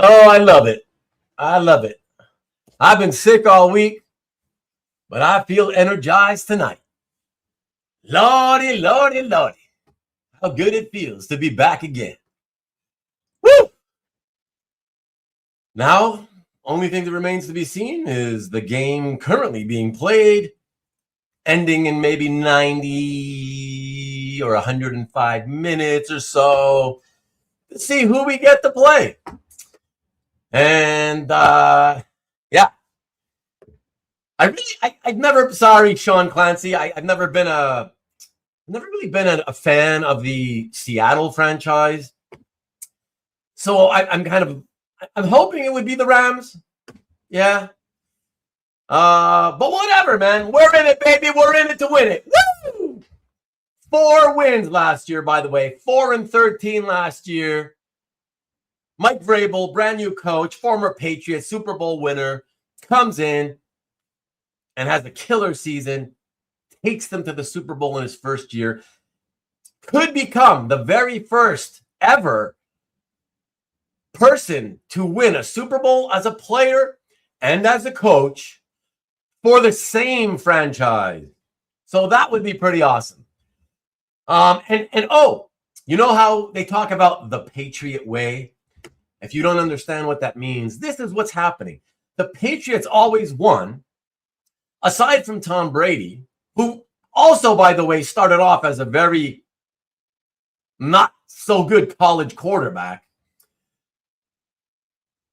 Oh, I love it. I love it. I've been sick all week, but I feel energized tonight. Lordy, lordy, lordy. How good it feels to be back again. Woo! Now, only thing that remains to be seen is the game currently being played, ending in maybe 90 or 105 minutes or so, to see who we get to play. And yeah, I've never, sorry, Sean Clancy, I've never really been a fan of the Seattle franchise. So I'm hoping it would be the Rams. Yeah. But whatever, man. We're in it, baby. We're in it to win it. Woo! 4 wins last year, by the way. 4-13 last year. Mike Vrabel, brand new coach, former Patriots, Super Bowl winner, comes in and has a killer season, takes them to the Super Bowl in his first year, could become the very first ever person to win a Super Bowl as a player and as a coach for the same franchise. So that would be pretty awesome. And oh, you know how they talk about the Patriot way? If you don't understand what that means, this is what's happening. The Patriots always won, aside from Tom Brady, who also, by the way, started off as a very not so good college quarterback.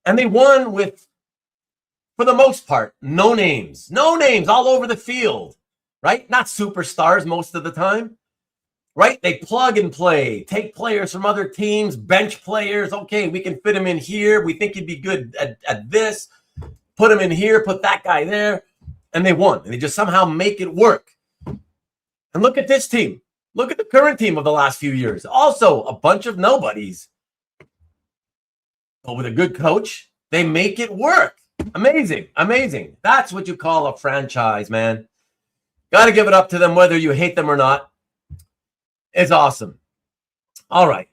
And they won with, for the most part, no names all over the field, right? Not superstars most of the time, right? They plug and play, take players from other teams, bench players. Okay, we can fit him in here. We think he'd be good at this. Put him in here, put that guy there. And they won. And they just somehow make it work. And look at this team. Look at the current team of the last few years. Also, a bunch of nobodies. But with a good coach, they make it work. Amazing. Amazing. That's what you call a franchise, man. Got to give it up to them whether you hate them or not. It's awesome. All right.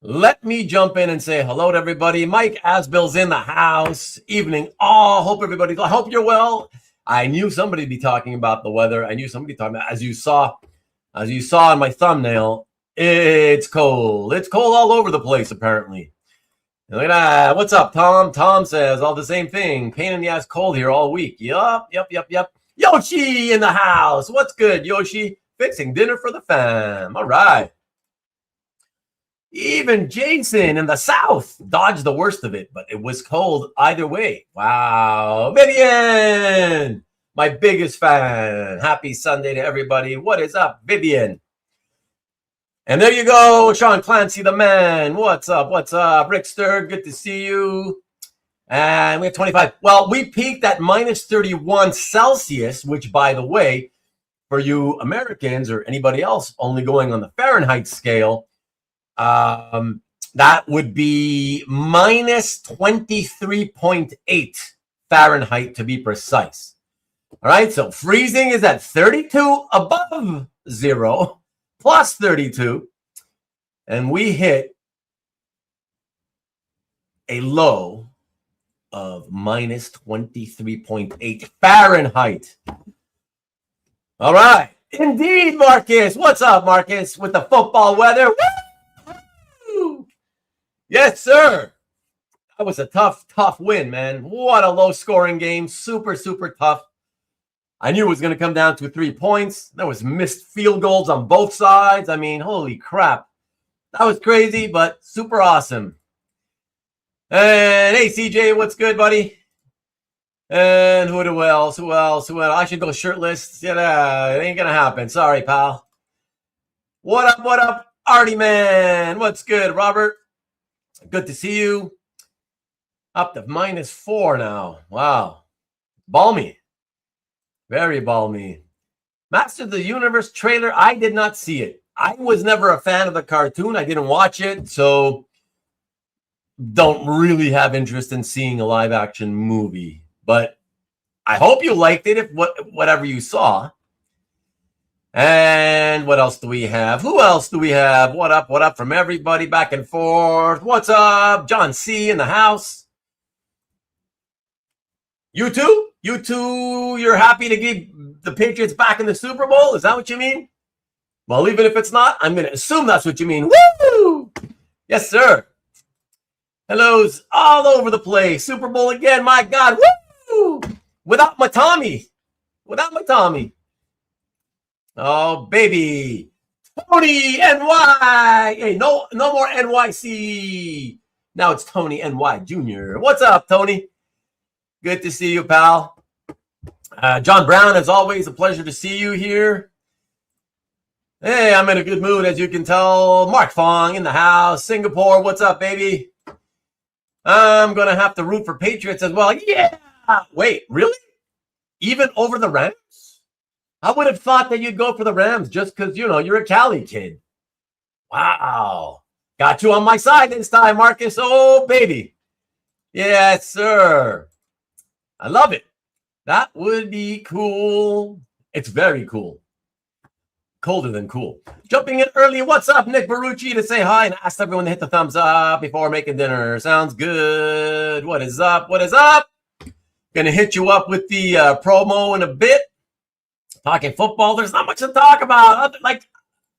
Let me jump in and say hello to everybody. Mike Asbill's in the house. Evening all. I hope you're well. I knew somebody would be talking about the weather. I knew somebody talking about, as you saw in my thumbnail, it's cold. It's cold all over the place, apparently. And look at that. What's up, Tom? Tom says all the same thing. Pain in the ass cold here all week. Yup. Yoshi in the house. What's good, Yoshi? Fixing dinner for the fam. All right. Even Jason in the south dodged the worst of it, but it was cold either way. Wow. Vivian, my biggest fan. Happy Sunday to everybody. What is up, Vivian? And there you go, Sean Clancy, the man. What's up? Rickster, good to see you. And we have 25. Well, we peaked at minus 31 Celsius, which, by the way, for you Americans or anybody else only going on the Fahrenheit scale, that would be minus 23.8 Fahrenheit to be precise. All right, so freezing is at 32 above zero, plus 32, and we hit a low of minus 23.8 Fahrenheit. All right. Indeed, Marcus. What's up, Marcus, with the football weather? Woo! Yes, sir. That was a tough win, man. What a low-scoring game. Super, super tough. I knew it was going to come down to 3 points. There was missed field goals on both sides. I mean, holy crap. That was crazy, but super awesome. And hey, CJ, what's good, buddy? And who else? I should go shirtless. Yeah, it ain't going to happen. Sorry, pal. What up, Artie, man? What's good, Robert? Good to see you. Up to minus 4 now. Wow. Balmy. Very balmy. Master of the Universe trailer, I did not see it. I was never a fan of the cartoon. I didn't watch it, so don't really have interest in seeing a live-action movie. But I hope you liked it, whatever you saw. And what else do we have? Who else do we have? What up from everybody back and forth? What's up? John C. in the house. You too? You too, you're happy to give the Patriots back in the Super Bowl? Is that what you mean? Well, even if it's not, I'm going to assume that's what you mean. Woo! Yes, sir. Hellos all over the place. Super Bowl again, my God. Woo! Without my Tommy. Without my Tommy. Oh, baby. Tony NY. Hey, no more NYC. Now it's Tony NY Jr. What's up, Tony? Good to see you, pal. John Brown, as always, a pleasure to see you here. Hey, I'm in a good mood, as you can tell. Mark Fong in the house. Singapore, what's up, baby? I'm going to have to root for Patriots as well. Yeah. Wait, really? Even over the Rams? I would have thought that you'd go for the Rams just because, you know, you're a Cali kid. Wow. Got you on my side this time, Marcus. Oh, baby. Yes, sir. I love it. That would be cool. It's very cool. Colder than cool. Jumping in early. What's up, Nick Barucci, to say hi and ask everyone to hit the thumbs up before making dinner. Sounds good. What is up? What is up? Gonna hit you up with the promo in a bit. Talking football. There's not much to talk about. Like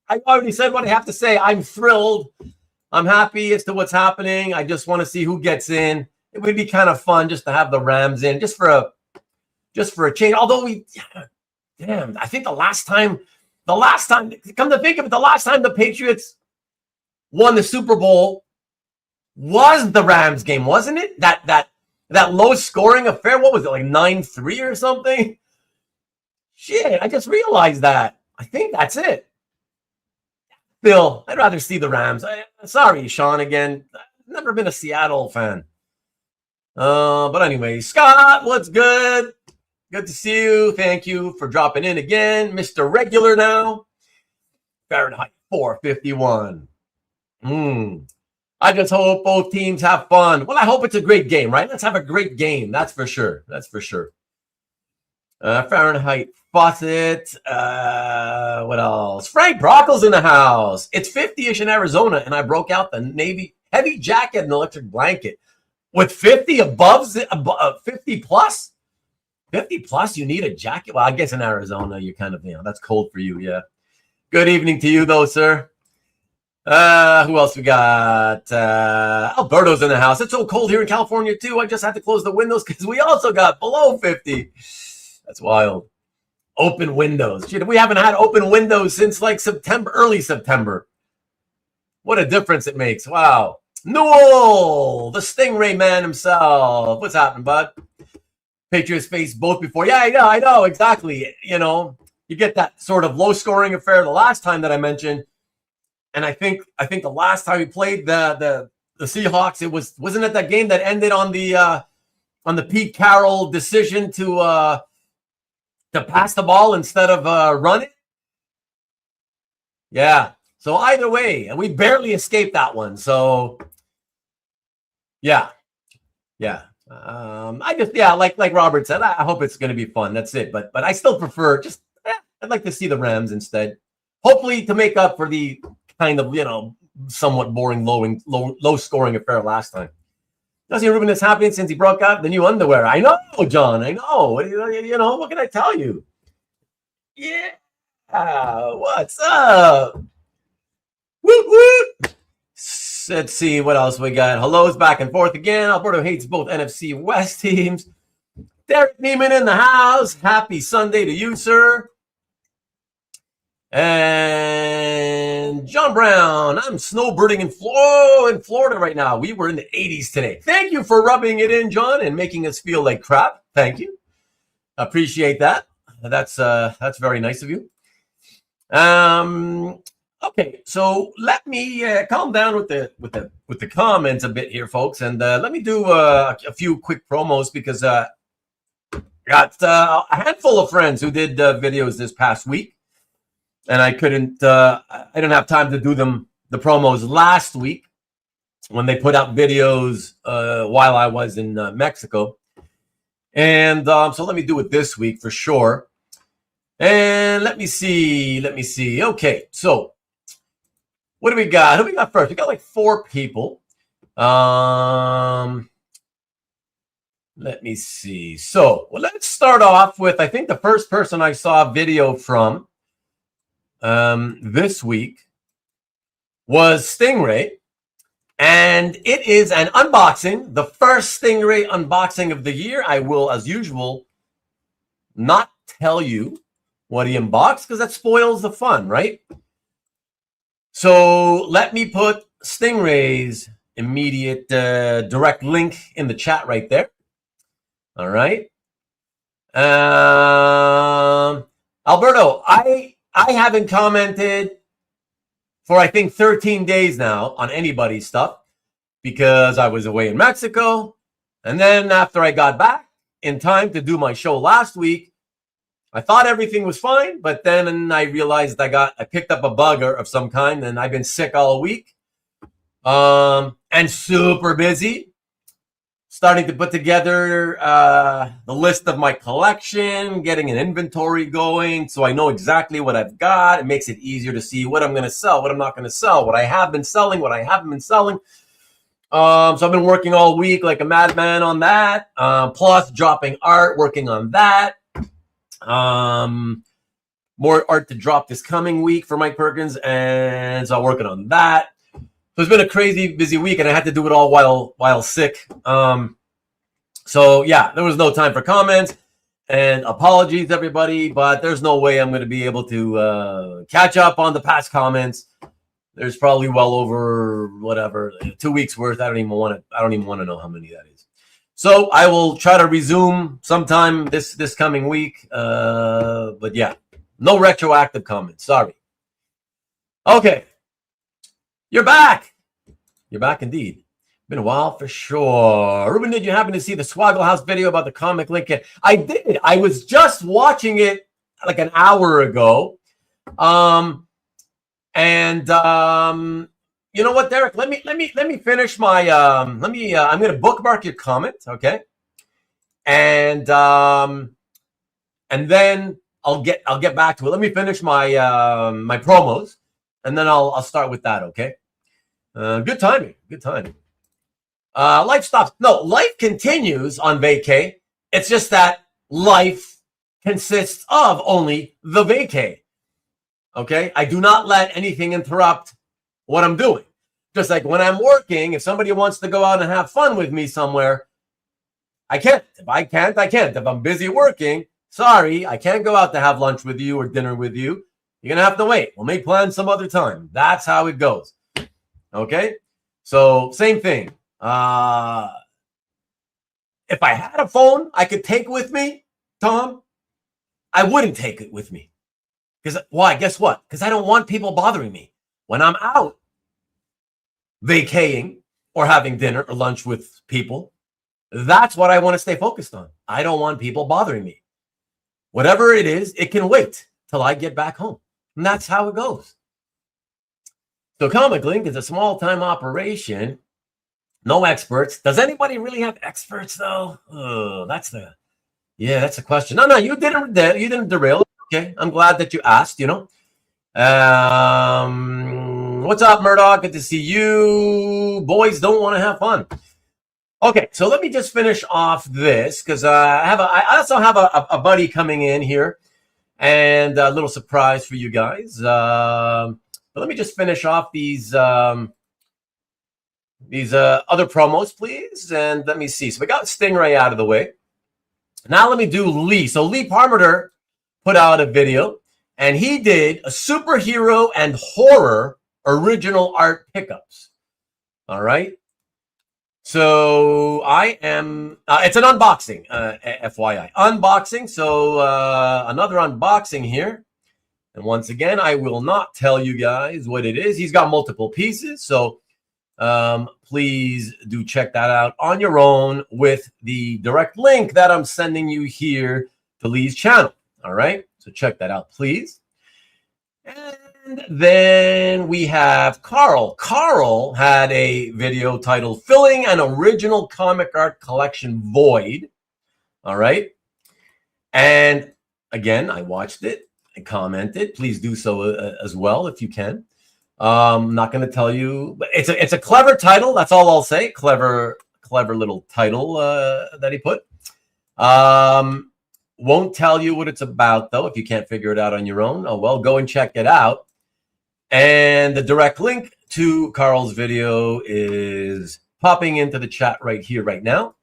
I already said what I have to say. I'm thrilled. I'm happy as to what's happening. I just want to see who gets in. It would be kind of fun just to have the Rams in, just for a change. Although I think the last time, come to think of it, the last time the Patriots won the Super Bowl was the Rams game, wasn't it? That low scoring affair. What was it, like 9-3 or something? Shit, I just realized that. I think that's it. Bill, I'd rather see the Rams. Sorry, Sean, again. I've never been a Seattle fan. But anyway, Scott, what's good? Good to see you. Thank you for dropping in again. Mr. Regular now. Fahrenheit 451. I just hope both teams have fun. Well, I hope it's a great game, right? Let's have a great game. That's for sure. That's for sure. Fahrenheit Faucet. What else? Frank Brockle's in the house. It's 50-ish in Arizona, and I broke out the Navy heavy jacket and electric blanket. With 50 above 50 plus? 50 plus, you need a jacket? Well, I guess in Arizona, you're kind of, that's cold for you, yeah. Good evening to you, though, sir. Who else we got? Alberto's in the house. It's so cold here in California, too. I just had to close the windows because we also got below 50. That's wild. Open windows. Shit, we haven't had open windows since like September, early September. What a difference it makes. Wow. Newell, the Stingray man himself. What's happening, bud? Patriots faced both before. Yeah, I know, exactly. You get that sort of low-scoring affair the last time that I mentioned, and I think the last time we played the Seahawks, wasn't it that game that ended on the Pete Carroll decision to pass the ball instead of run it? Yeah. So either way, and we barely escaped that one. So yeah. I just like Robert said, I hope it's going to be fun. That's it. But I still prefer I'd like to see the Rams instead. Hopefully to make up for the kind of somewhat boring low scoring affair last time. Does Ruben is happening since he broke out the new underwear? I know, John. I know. What can I tell you? Yeah. What's up? Woot woot. Let's see what else we got. Hello's back and forth again. Alberto hates both NFC West teams. Derek Neiman in the house. Happy Sunday to you, sir. And John Brown. I'm snowbirding in Florida right now. We were in the 80s today. Thank you for rubbing it in, John, and making us feel like crap. Thank you. Appreciate that. That's very nice of you. Okay, so let me calm down with the comments a bit here, folks, and let me do a few quick promos because got a handful of friends who did videos this past week, and I didn't have time to do the promos last week when they put out videos while I was in Mexico, and so let me do it this week for sure. And let me see. Okay, so what do we got? Who we got first? We got like 4 people. Let me see. So let's start off with, I think the first person I saw a video from this week was Stingray. And it is an unboxing, the first Stingray unboxing of the year. I will, as usual, not tell you what he unboxed because that spoils the fun, right? So let me put Stingray's immediate direct link in the chat right there. All right. Alberto, I haven't commented for I think 13 days now on anybody's stuff because I was away in Mexico. And then after I got back in time to do my show last week, I thought everything was fine, but then I realized I picked up a bug of some kind, and I've been sick all week. And super busy. Starting to put together the list of my collection, getting an inventory going so I know exactly what I've got. It makes it easier to see what I'm going to sell, what I'm not going to sell, what I have been selling, what I haven't been selling. So I've been working all week like a madman on that, plus dropping art, working on that. More art to drop this coming week for Mike Perkins, and so I'm working on that. So it's been a crazy busy week, and I had to do it all while sick. So yeah, there was no time for comments, and apologies everybody, but there's no way I'm going to be able to catch up on the past comments. There's probably well over whatever 2 weeks worth. I don't even want to know how many that is. So I will try to resume sometime this coming week. But yeah, no retroactive comments. Sorry. Okay. You're back. You're back indeed. Been a while for sure. Ruben, did you happen to see the Swaggle House video about the ComicLink? I did. I was just watching it like an hour ago. You know what, Derek? Let me finish my I'm gonna bookmark your comment, okay? And then I'll get back to it. Let me finish my my promos, and then I'll start with that, okay? Good timing. Life stops. No, life continues on vacay. It's just that life consists of only the vacay. Okay? I do not let anything interrupt what I'm doing. Just like when I'm working, if somebody wants to go out and have fun with me somewhere, I can't. If I can't, I can't. If I'm busy working, sorry, I can't go out to have lunch with you or dinner with you. You're going to have to wait. We'll make plans some other time. That's how it goes. Okay? So, same thing. If I had a phone I could take with me, Tom, I wouldn't take it with me. Because why? Guess what? Because I don't want people bothering me. When I'm out vacaying or having dinner or lunch with people, that's what I want to stay focused on. I don't want people bothering me. Whatever it is, it can wait till I get back home. And that's how it goes. So ComicLink is a small-time operation. No experts. Does anybody really have experts, though? Oh, that's the question. No, you didn't derail. Okay, I'm glad that you asked, you know. What's up, Murdoch? Good to see you. Boys don't want to have fun. Okay, so let me just finish off this because I also have a buddy coming in here and a little surprise for you guys. But let me just finish off these other promos, please. And let me see. So we got Stingray out of the way. Now let me do Lee. So Lee Parmenter put out a video, and he did a superhero and horror original art pickups. All right. So I am, it's an unboxing, FYI. Unboxing. So another unboxing here. And once again, I will not tell you guys what it is. He's got multiple pieces. So please do check that out on your own with the direct link that I'm sending you here to Lee's channel. All right. So check that out, please. And then we have Carl. Carl had a video titled Filling an Original Comic Art Collection Void. All right. And again, I watched it. commented. Please do so as well if you can. I'm not going to tell you, but it's a clever title. That's all I'll say. Clever little title that he put. Won't tell you what it's about, though, if you can't figure it out on your own. Oh, well, go and check it out. And the direct link to Carl's video is popping into the chat right here, right now.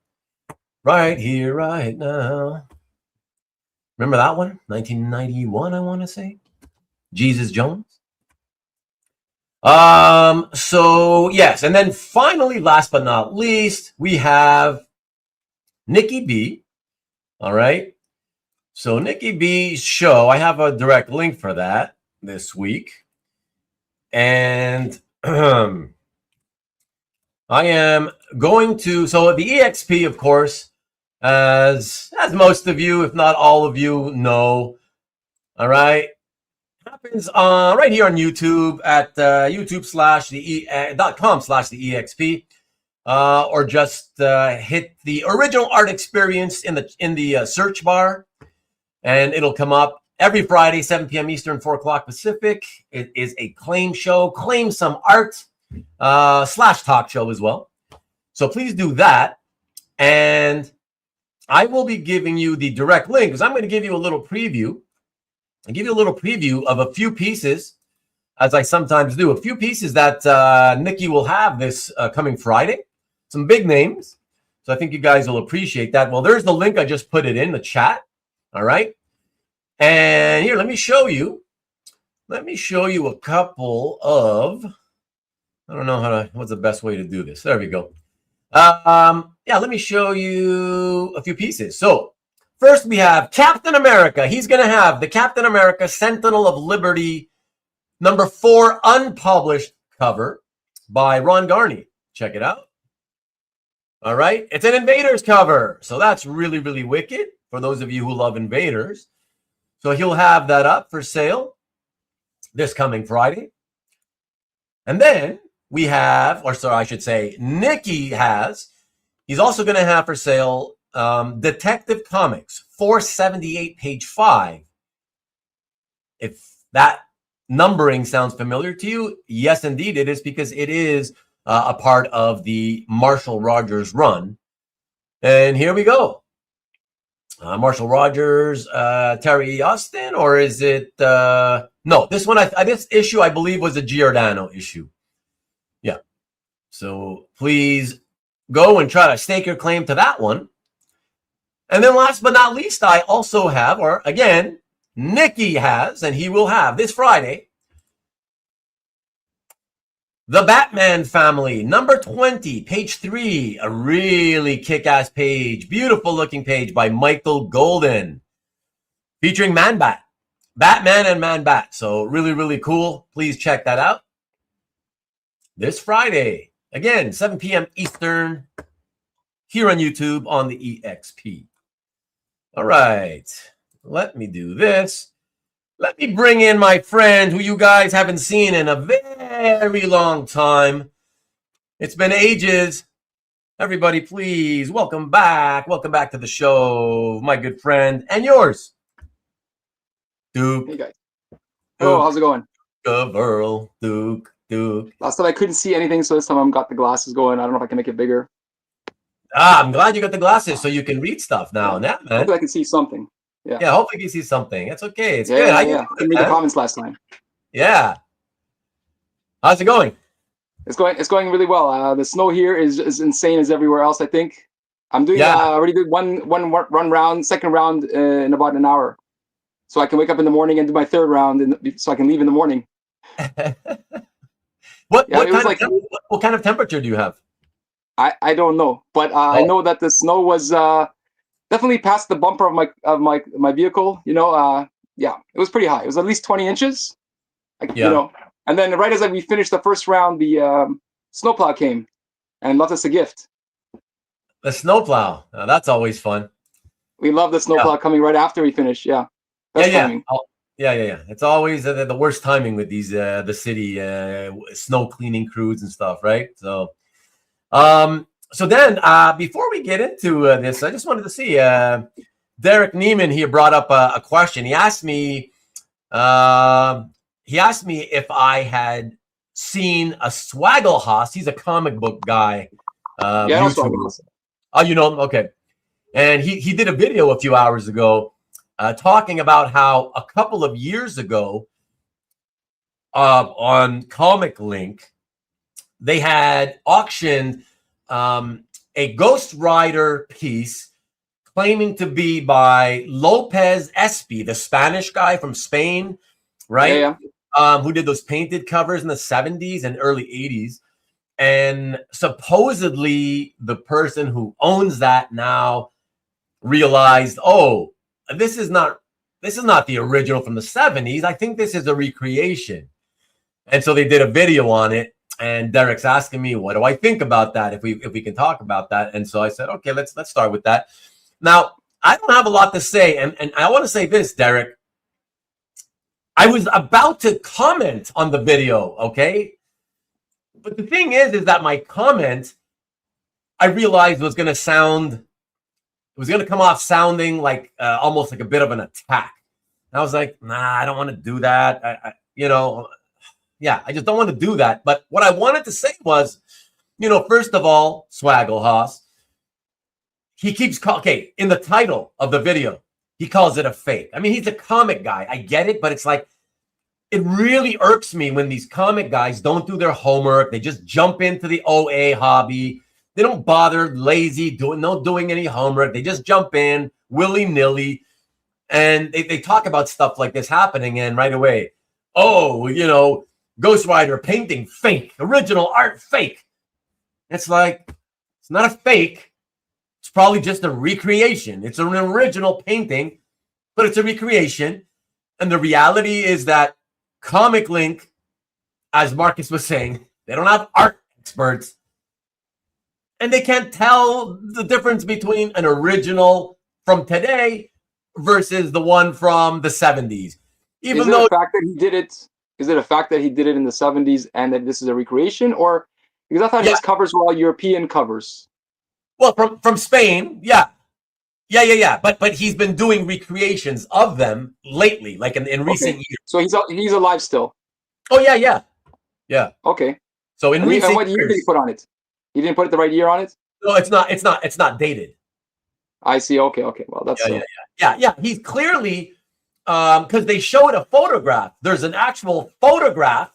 Right here, right now. Remember that one? 1991, I want to say. Jesus Jones. So, yes. And then finally, last but not least, we have Nikki B. All right. So Nikki B's show, I have a direct link for that this week. And I am going to, so the EXP, of course, as most of you, if not all of you, know, all right, happens right here on YouTube at youtube.com/the EXP, or just hit the original art experience in the search bar, and it'll come up every Friday, 7 p.m. Eastern, 4 o'clock Pacific. It is a claim show, claim some art / talk show as well. So please do that. And I will be giving you the direct link because I'm going to give you a little preview. I'll give you a little preview of a few pieces, as I sometimes do, a few pieces that Nikki will have this coming Friday. Some big names. So I think you guys will appreciate that. Well, there's the link. I just put it in the chat. All right. And here, let me show you a couple of, I don't know what's the best way to do this. There we go. Yeah, let me show you a few pieces. So first we have Captain America. He's going to have the Captain America Sentinel of Liberty #4 unpublished cover by Ron Garney. Check it out. All right. It's an Invaders cover. So that's really, really wicked for those of you who love Invaders. So he'll have that up for sale this coming Friday. And then we have, or sorry, I should say, Nikki has, he's also going to have for sale Detective Comics 478, page 5. If that numbering sounds familiar to you, yes, indeed it is, because it is a part of the Marshall Rogers run. And here we go. Marshall Rogers, Terry Austin, or is it? No, this one, this issue, I believe, was a Giordano issue. Yeah. So please go and try to stake your claim to that one. And then last but not least, I also have, or again, Nikki has, and he will have this Friday, The Batman Family, #20, page 3, a really kick-ass page, beautiful looking page by Michael Golden, featuring Man-Bat, Batman and Man-Bat. So really, really cool. Please check that out. This Friday, again, 7 p.m. Eastern, here on YouTube on the EXP. All right, let me do this. Let me bring in my friend who you guys haven't seen in a very long time. It's been ages. Everybody, please, welcome back. Welcome back to the show, my good friend and yours, Duke. Hey, guys. Oh, how's it going? Earl, Duke. Last time I couldn't see anything, so this time I've got the glasses going. I don't know if I can make it bigger. I'm glad you got the glasses so you can read stuff now. Yeah, man. Hopefully I can see something. Yeah, hopefully you see something. It's okay. It's good. Yeah. I didn't read the comments last time. Yeah. How's it going? It's going really well. The snow here is insane as everywhere else, I think. I'm doing already did one round, second round in about an hour. So I can wake up in the morning and do my third round so I can leave in the morning. What kind of temperature do you have? I don't know, but I know that the snow was definitely past the bumper of my vehicle. You know, it was pretty high. It was at least 20 inches. You know, and then right as we finished the first round, the snowplow came and left us a gift. The snowplow. That's always fun. We love the snowplow coming right after we finish. Yeah. Best timing. Yeah. It's always the worst timing with these the city snow cleaning crews and stuff, right? So, so then before we get into this, I just wanted to see Derek Neiman here brought up a question. He asked me, He asked me if I had seen a Swaggle. He's a comic book guy. Yeah, I know Swaggle. Oh, you know him? Okay. And he did a video a few hours ago talking about how a couple of years ago on ComicLink, they had auctioned a Ghost Rider piece claiming to be by Lopez Espy, the Spanish guy from Spain, right? Yeah. Who did those painted covers in the 70s and early 80s. And supposedly the person who owns that now realized, oh, this is not the original from the 70s. I think this is a recreation. And so they did a video on it. And Derek's asking me, what do I think about that? If we can talk about that. And so I said, okay, let's start with that. Now, I don't have a lot to say. And I want to say this, Derek. I was about to comment on the video, okay? But the thing is that my comment, I realized was going to come off sounding like almost like a bit of an attack. And I was like, nah, I don't want to do that. I just don't want to do that. But what I wanted to say was, first of all, Swaggle, he keeps in the title of the video, he calls it a fake. I mean, he's a comic guy. I get it, but it's like, it really irks me when these comic guys don't do their homework. They just jump into the OA hobby. They don't bother, lazy, doing any homework. They just jump in willy-nilly. And they talk about stuff like this happening, and right away, oh, Ghost Rider painting fake, original art fake. It's like, it's not a fake. It's probably just a recreation. It's an original painting, but it's a recreation. And the reality is that ComicLink, as Marcus was saying, they don't have art experts. And they can't tell the difference between an original from today versus the one from the 70s. Even though the fact that he did it, is it a fact that he did it in the 70s and that this is a recreation? Or because I thought his covers were all European covers. Well, from Spain, yeah. But he's been doing recreations of them lately, like in recent years. So he's alive still. Oh yeah. Okay. So in recent what year did he put on it? He didn't put the right year on it. No, it's not dated. I see. Okay. Well, that's yeah. He's clearly because they showed a photograph. There's an actual photograph,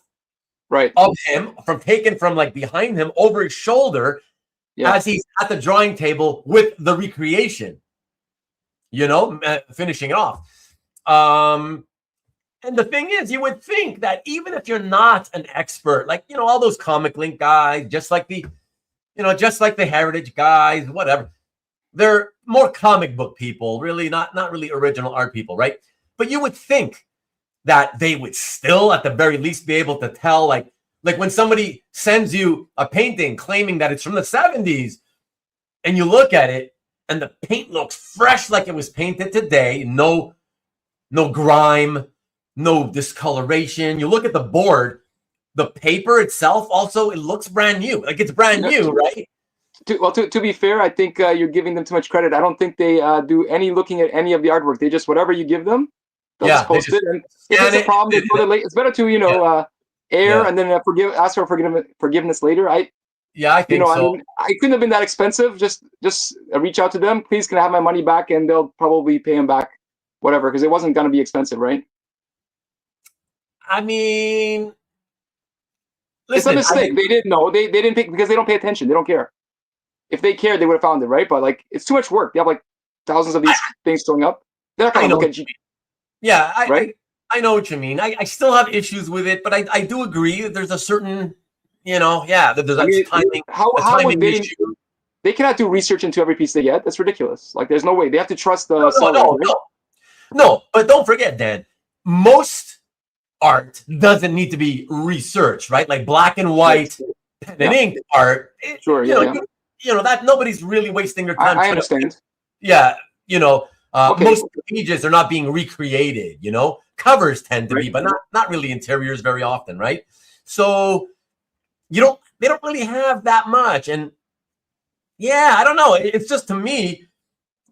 right, of him taken from like behind him over his shoulder, as he's at the drawing table with the recreation. Finishing it off. And the thing is, you would think that even if you're not an expert, like all those ComicLink guys, just like the Heritage guys, whatever, they're more comic book people, really not really original art people, right? But you would think that they would still, at the very least, be able to tell, like when somebody sends you a painting claiming that it's from the 70s, and you look at it, and the paint looks fresh, like it was painted today, no grime, no discoloration. You look at the board, the paper itself also, it looks brand new, like it's brand new, right? To be fair, I think you're giving them too much credit. I don't think they do any looking at any of the artwork. They just, whatever you give them, they'll just post it. And if it's a problem, they put it late. It's better to air and then ask for forgiveness later. I think so. I mean, I couldn't have been that expensive. Just reach out to them. Please, can I have my money back? And they'll probably pay him back, whatever, because it wasn't going to be expensive, right? I mean, listen, it's a mistake. They didn't know. They didn't pick because they don't pay attention. They don't care. If they cared, they would have found it, right? But like, it's too much work. They have like thousands of these things showing up. They're not going to look at you. Yeah, right. I know what you mean. I still have issues with it, but I do agree that there's a certain, there's a timing. How would they? Issue. They cannot do research into every piece they get. That's ridiculous. Like, there's no way. They have to trust the seller. No, but don't forget, Dan. Most art doesn't need to be researched, right? Like black and white pen and ink art. Sure. That nobody's really wasting their time. I understand. Most pages are not being recreated. Covers tend to be, but not really interiors very often, right? So they don't really have that much. And I don't know. It's just, to me,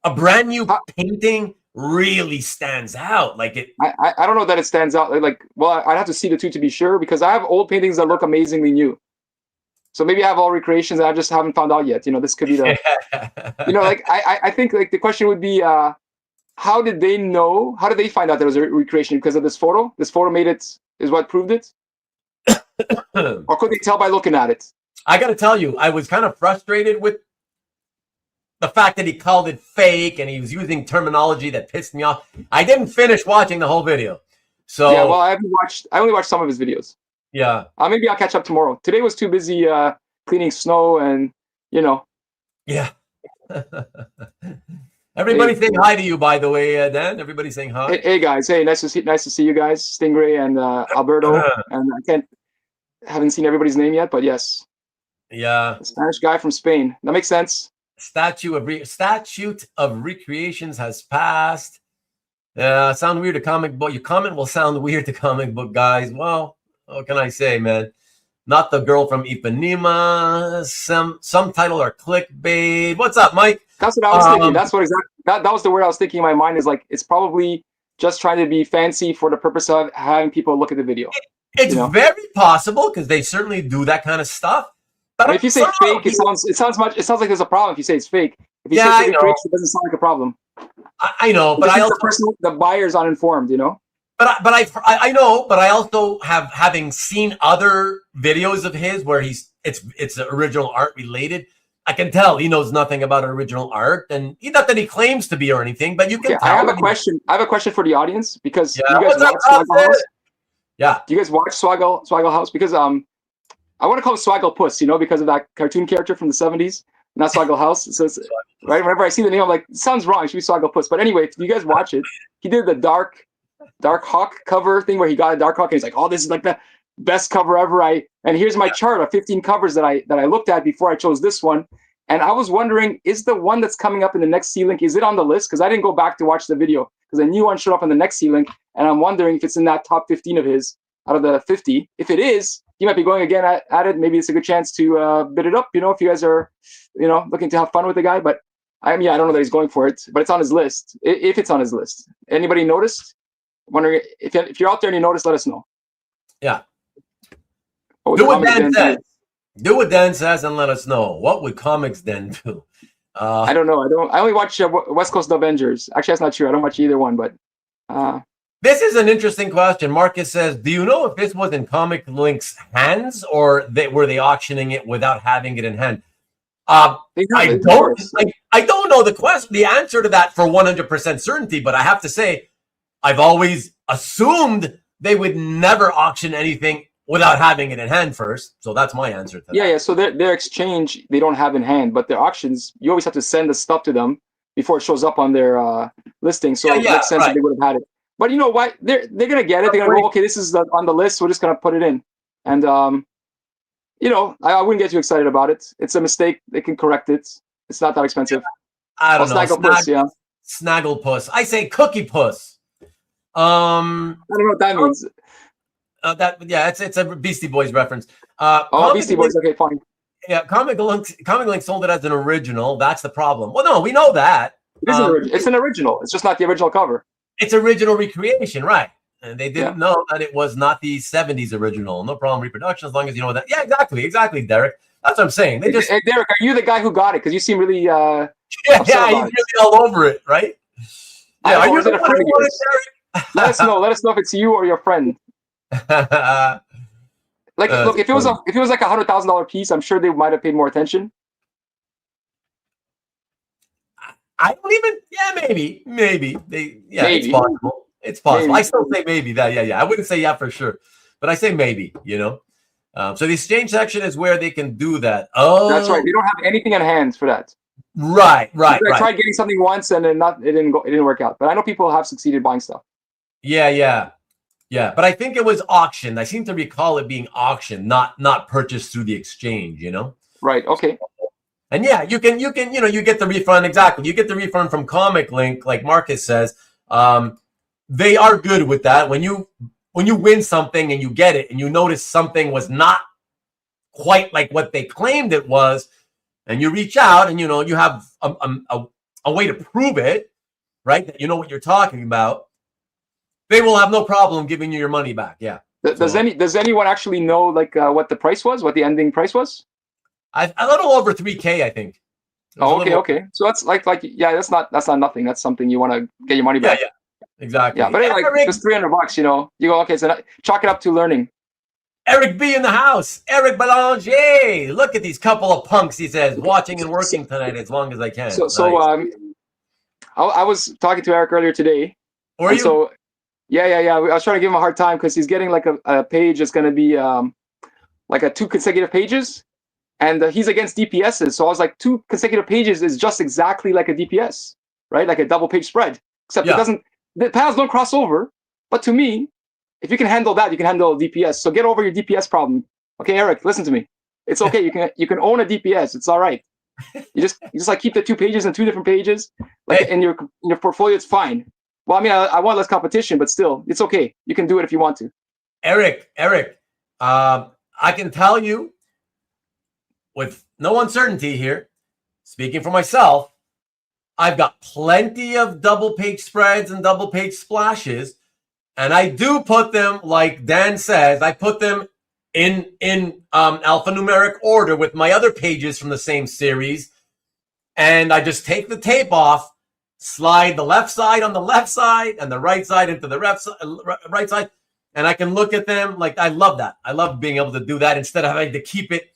a brand new painting really stands out. Like it. I don't know that it stands out. Like, well, I'd have to see the two to be sure, because I have old paintings that look amazingly new. So maybe I have all recreations and I just haven't found out yet. You know, this could be the, you know, like I think like the question would be, how did they know? How did they find out there was a recreation? Because of this photo? This photo made it, is what proved it? Or could they tell by looking at it? I got to tell you, I was kind of frustrated with the fact that he called it fake and he was using terminology that pissed me off. I didn't finish watching the whole video. So yeah, well, I only watched some of his videos. Yeah. Maybe I'll catch up tomorrow. Today was too busy cleaning snow and, you know. Yeah. Everybody saying hi to you, by the way, Dan. Everybody saying hi. Hey guys. Hey, nice to see you guys, Stingray and Alberto. And I haven't seen everybody's name yet, but yes. Yeah. The Spanish guy from Spain. That makes sense. Statute of Recreations has passed. Sound weird to comic book. Your comment will sound weird to comic book guys. Well, what can I say, man? Not the girl from Ipanema. Some title are clickbait. What's up, Mike? That's what I was thinking. That's what exactly that was the word I was thinking in my mind, is like it's probably just trying to be fancy for the purpose of having people look at the video. It's very possible, because they certainly do that kind of stuff. But I mean, if you say fake, it sounds like there's a problem if you say it's fake. If you say it's recreation, it doesn't sound like a problem. I know, but I also the buyer's uninformed, you know. But I know, but I also having seen other videos of his where it's original art related. I can tell he knows nothing about original art, and not that he claims to be or anything, but you can tell. I have a question. I have a question for the audience, because you guys watch Swaggle House. Yeah. Do you guys watch Swaggle House? Because I want to call it Swaggle Puss, you know, because of that cartoon character from the 70s, not Swaggle House. So it's, right, whenever I see the name, I'm like, it sounds wrong. It should be Swaggle Puss. But anyway, if you guys watch it, he did the Dark Hawk cover thing where he got a Dark Hawk and he's like, oh, this is like the best cover ever. And here's my chart of 15 covers that I looked at before I chose this one. And I was wondering, is the one that's coming up in the next C-Link, is it on the list? Because I didn't go back to watch the video, because I knew one showed up in the next C-Link, and I'm wondering if it's in that top 15 of his out of the 50. If it is, he might be going again at it. Maybe it's a good chance to bid it up, you know, if you guys are, you know, looking to have fun with the guy. But I don't know that he's going for it, but it's on his list. If it's on his list. Anybody noticed? Wondering if you're out there and you notice, let us know. Yeah. Do what Dan says. Do what Dan says and let us know. What would Comics Den do? I don't know. I only watch West Coast Avengers. Actually, that's not true. I don't watch either one, but this is an interesting question. Marcus says, do you know if this was in ComicLink's hands, or were they auctioning it without having it in hand? I don't know the answer to that for 100% certainty, but I have to say, I've always assumed they would never auction anything without having it in hand first. So that's my answer to that. Yeah. So their exchange, they don't have in hand, but their auctions, you always have to send the stuff to them before it shows up on their listing. So it makes sense that they would have had it. But you know what? They're gonna get it. They're gonna go, okay, this is on the list. We're just gonna put it in. And you know, I wouldn't get too excited about it. It's a mistake. They can correct it. It's not that expensive. I don't know. Snagglepuss, yeah. Snagglepuss. I say Cookie Puss. I don't know what that means. It's a Beastie Boys reference. Beastie Boys. Okay, fine. Yeah, ComicLink sold it as an original. That's the problem. Well, no, we know that. It's an original. It's just not the original cover. It's original recreation, right? And they didn't know that it was not the 70s original. No problem reproduction, as long as you know that. Yeah, exactly, Derek. That's what I'm saying. Hey, Derek, are you the guy who got it? Because you seem really he's really all over it, right? Yeah, are you the one who wanted it, Derek? Let us know. Let us know if it's you or your friend. Look, if it was like $100,000 piece, I'm sure they might have paid more attention. I don't even. Yeah, maybe. Maybe. It's possible. It's possible. Maybe. I still say maybe that. Yeah. I wouldn't say yeah for sure, but I say maybe. You know. So the exchange section is where they can do that. Oh, that's right. They don't have anything on hand for that. Right. I tried getting something once and then it didn't work out. But I know people have succeeded buying stuff. Yeah. But I think it was auctioned. I seem to recall it being auctioned, not purchased through the exchange. You know. Right. Okay. And yeah, you can you get the refund. Exactly. You get the refund from ComicLink, like Marcus says. They are good with that. When you win something and you get it and you notice something was not quite like what they claimed it was, and you reach out and you have a way to prove it, right? That you know what you're talking about. They will have no problem giving you your money back. Yeah. Does anyone actually know like what the price was? What the ending price was? A little over 3K, I think. Oh, okay. So that's like yeah, that's not nothing. That's something you want to get your money back. Yeah, exactly. Yeah, but like just $300, you know, you go, okay, so chalk it up to learning. Eric B in the house. Eric Belanger. Look at these couple of punks, he says, watching and working tonight as long as I can. Nice. I was talking to Eric earlier today. Were you? So yeah. I was trying to give him a hard time because he's getting like a page that's going to be like 2 consecutive pages. And he's against DPSs. So I was like, 2 consecutive pages is just exactly like a DPS, right? Like a double page spread. Except the panels don't cross over. But to me, if you can handle that, you can handle a DPS. So get over your DPS problem. Okay, Eric, listen to me. It's okay. You can own a DPS. It's all right. You just like keep the 2 pages in 2 different pages. Like in your portfolio, it's fine. Well, I mean, I want less competition, but still, it's okay. You can do it if you want to. Eric, I can tell you with no uncertainty here, speaking for myself, I've got plenty of double page spreads and double page splashes. And I do put them, like Dan says, I put them in alphanumeric order with my other pages from the same series. And I just take the tape off, slide the left side on the left side and the right side into the right side. And I can look at them. Like, I love that. I love being able to do that instead of having to keep it